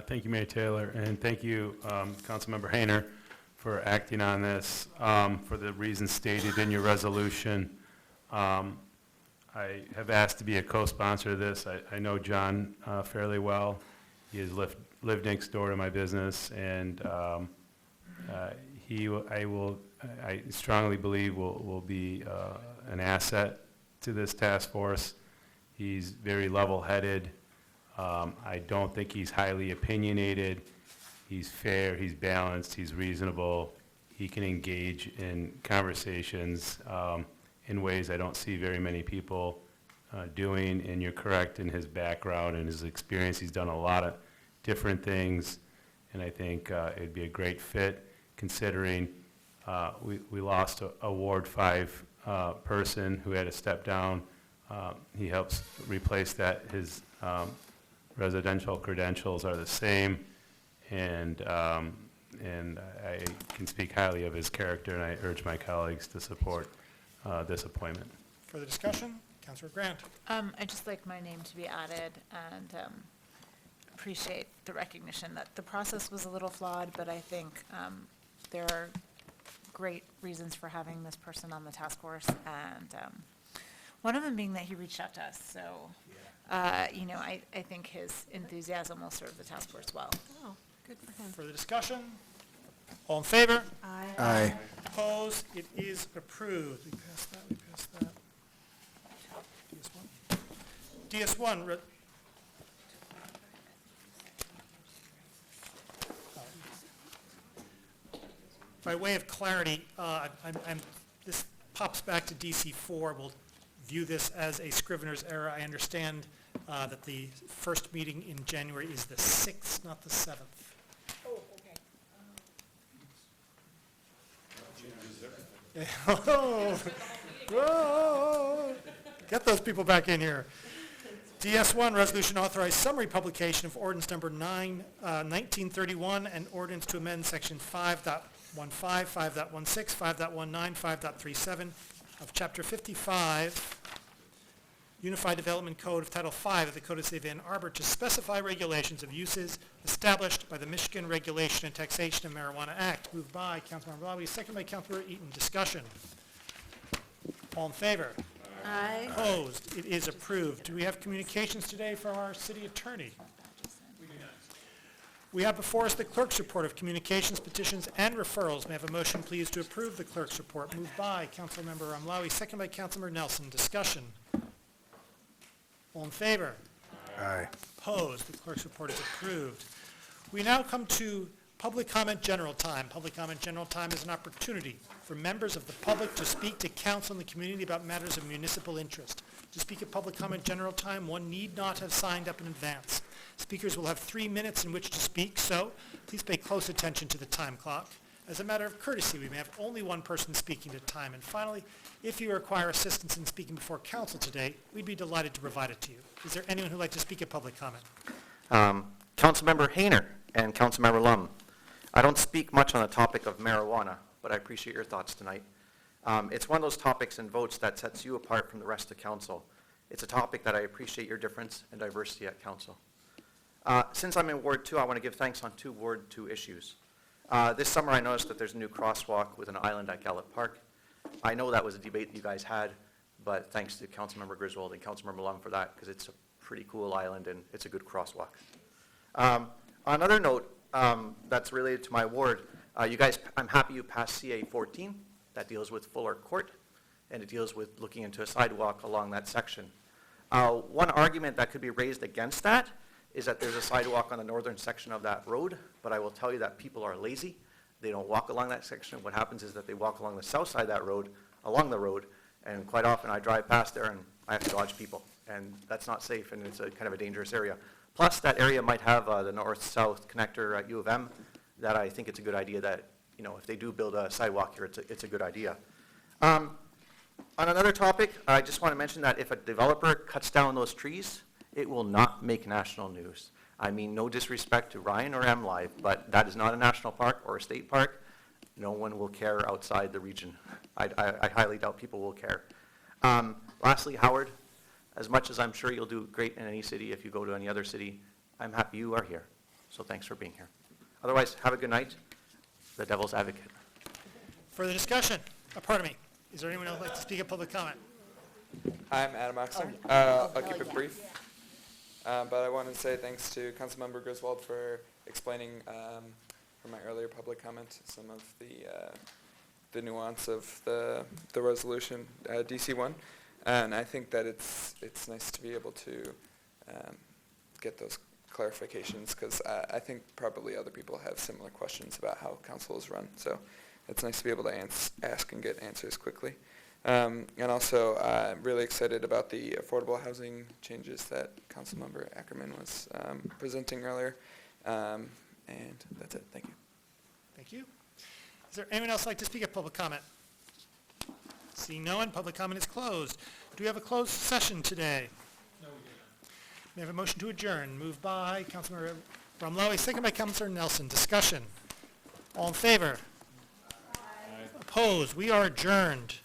Thank you, Mayor Taylor, and thank you, Councilmember Hayner, for acting on this for the reasons stated in your resolution. I have asked to be a co-sponsor of this. I know John fairly well. He has lived next door to my business, and I strongly believe will be an asset to this task force. He's very level-headed. I don't think he's highly opinionated. He's fair, he's balanced, he's reasonable. He can engage in conversations in ways I don't see very many people doing, and you're correct in his background and his experience. He's done a lot of different things, and I think it'd be a great fit considering we lost a Ward 5 person who had to step down. He helps replace that. His residential credentials are the same, and I can speak highly of his character, and I urge my colleagues to support this appointment. Further discussion? Councilor Grant. I'd just like my name to be added and appreciate the recognition that the process was a little flawed, but I think there are great reasons for having this person on the task force, and one of them being that he reached out to us. So, I think his enthusiasm will serve the task force well. Oh, good for him. Further discussion? All in favor? Aye. Aye. Opposed? It is approved. We passed that. DS1. DS1, by way of clarity, this pops back to DC4. We'll view this as a Scrivener's error. I understand that the first meeting in January is the 6th, not the 7th. Oh, okay. Whoa. Get those people back in here. DS1, resolution authorized summary publication of ordinance number 1931 and ordinance to amend section 5.15, 5.16, 5.19, 5.37 of Chapter 55, Unified Development Code of Title V of the Code of the City of Ann Arbor to specify regulations of uses established by the Michigan Regulation and Taxation of Marijuana Act. Moved by Councilmember Lawley, second by Councilmember Eaton. Discussion. All in favor? Aye. Opposed? It is approved. Do we have communications today from our city attorney? We have before us the clerk's report of communications, petitions, and referrals. May I have a motion, please, to approve the clerk's report? Moved by Councilmember Amlawi, second by Councilmember Nelson. Discussion. All in favor? Aye. Opposed? The clerk's report is approved. We now come to public comment general time. Public comment general time is an opportunity for members of the public to speak to council and the community about matters of municipal interest. To speak at public comment general time, one need not have signed up in advance. Speakers will have 3 minutes in which to speak, so please pay close attention to the time clock. As a matter of courtesy, we may have only one person speaking at a time. And finally, if you require assistance in speaking before council today, we'd be delighted to provide it to you. Is there anyone who'd like to speak at public comment? Councilmember Hayner and Councilmember Lum, I don't speak much on the topic of marijuana, but I appreciate your thoughts tonight. It's one of those topics and votes that sets you apart from the rest of council. It's a topic that I appreciate your difference and diversity at council. Since I'm in Ward 2, I want to give thanks on 2 Ward 2 issues. This summer I noticed that there's a new crosswalk with an island at Gallup Park. I know that was a debate that you guys had, but thanks to Councilmember Griswold and Councilmember Lum for that, because it's a pretty cool island and it's a good crosswalk. On another note that's related to my ward, you guys, I'm happy you passed CA 14. That deals with Fuller Court, and it deals with looking into a sidewalk along that section. One argument that could be raised against that is that there's a sidewalk on the northern section of that road, but I will tell you that people are lazy. They don't walk along that section. What happens is that they walk along the south side of that road, along the road, And quite often I drive past there and I have to dodge people, and that's not safe, and it's a kind of a dangerous area. Plus, that area might have the north-south connector at U of M, that I think it's a good idea that, you know, if they do build a sidewalk here, it's a good idea. On another topic, I just want to mention that if a developer cuts down those trees, it will not make national news. I mean, no disrespect to Ryan or MLive, but that is not a national park or a state park. No one will care outside the region. I highly doubt people will care. Lastly, Howard, as much as I'm sure you'll do great in any city, if you go to any other city, I'm happy you are here. So thanks for being here. Otherwise, have a good night. The devil's advocate. Further discussion? Pardon me. Is there anyone else who'd like to speak at public comment? Hi, I'm Adam Oxley. I'll keep it brief. But I want to say thanks to Councilmember Griswold for explaining from my earlier public comment some of the nuance of the resolution, DC1. And I think that it's nice to be able to get those clarifications, because I think probably other people have similar questions about how council is run. So it's nice to be able to ask and get answers quickly. And also, I'm really excited about the affordable housing changes that Councilmember Ackerman was presenting earlier. And that's it. Thank you. Thank you. Is there anyone else like to speak at public comment? Seeing no one, public comment is closed. Do we have a closed session today? No, we do not. May I have a motion to adjourn? Moved by Councilmember Ramlawi, second by Councilor Nelson. Discussion. All in favor? Aye. Opposed? We are adjourned.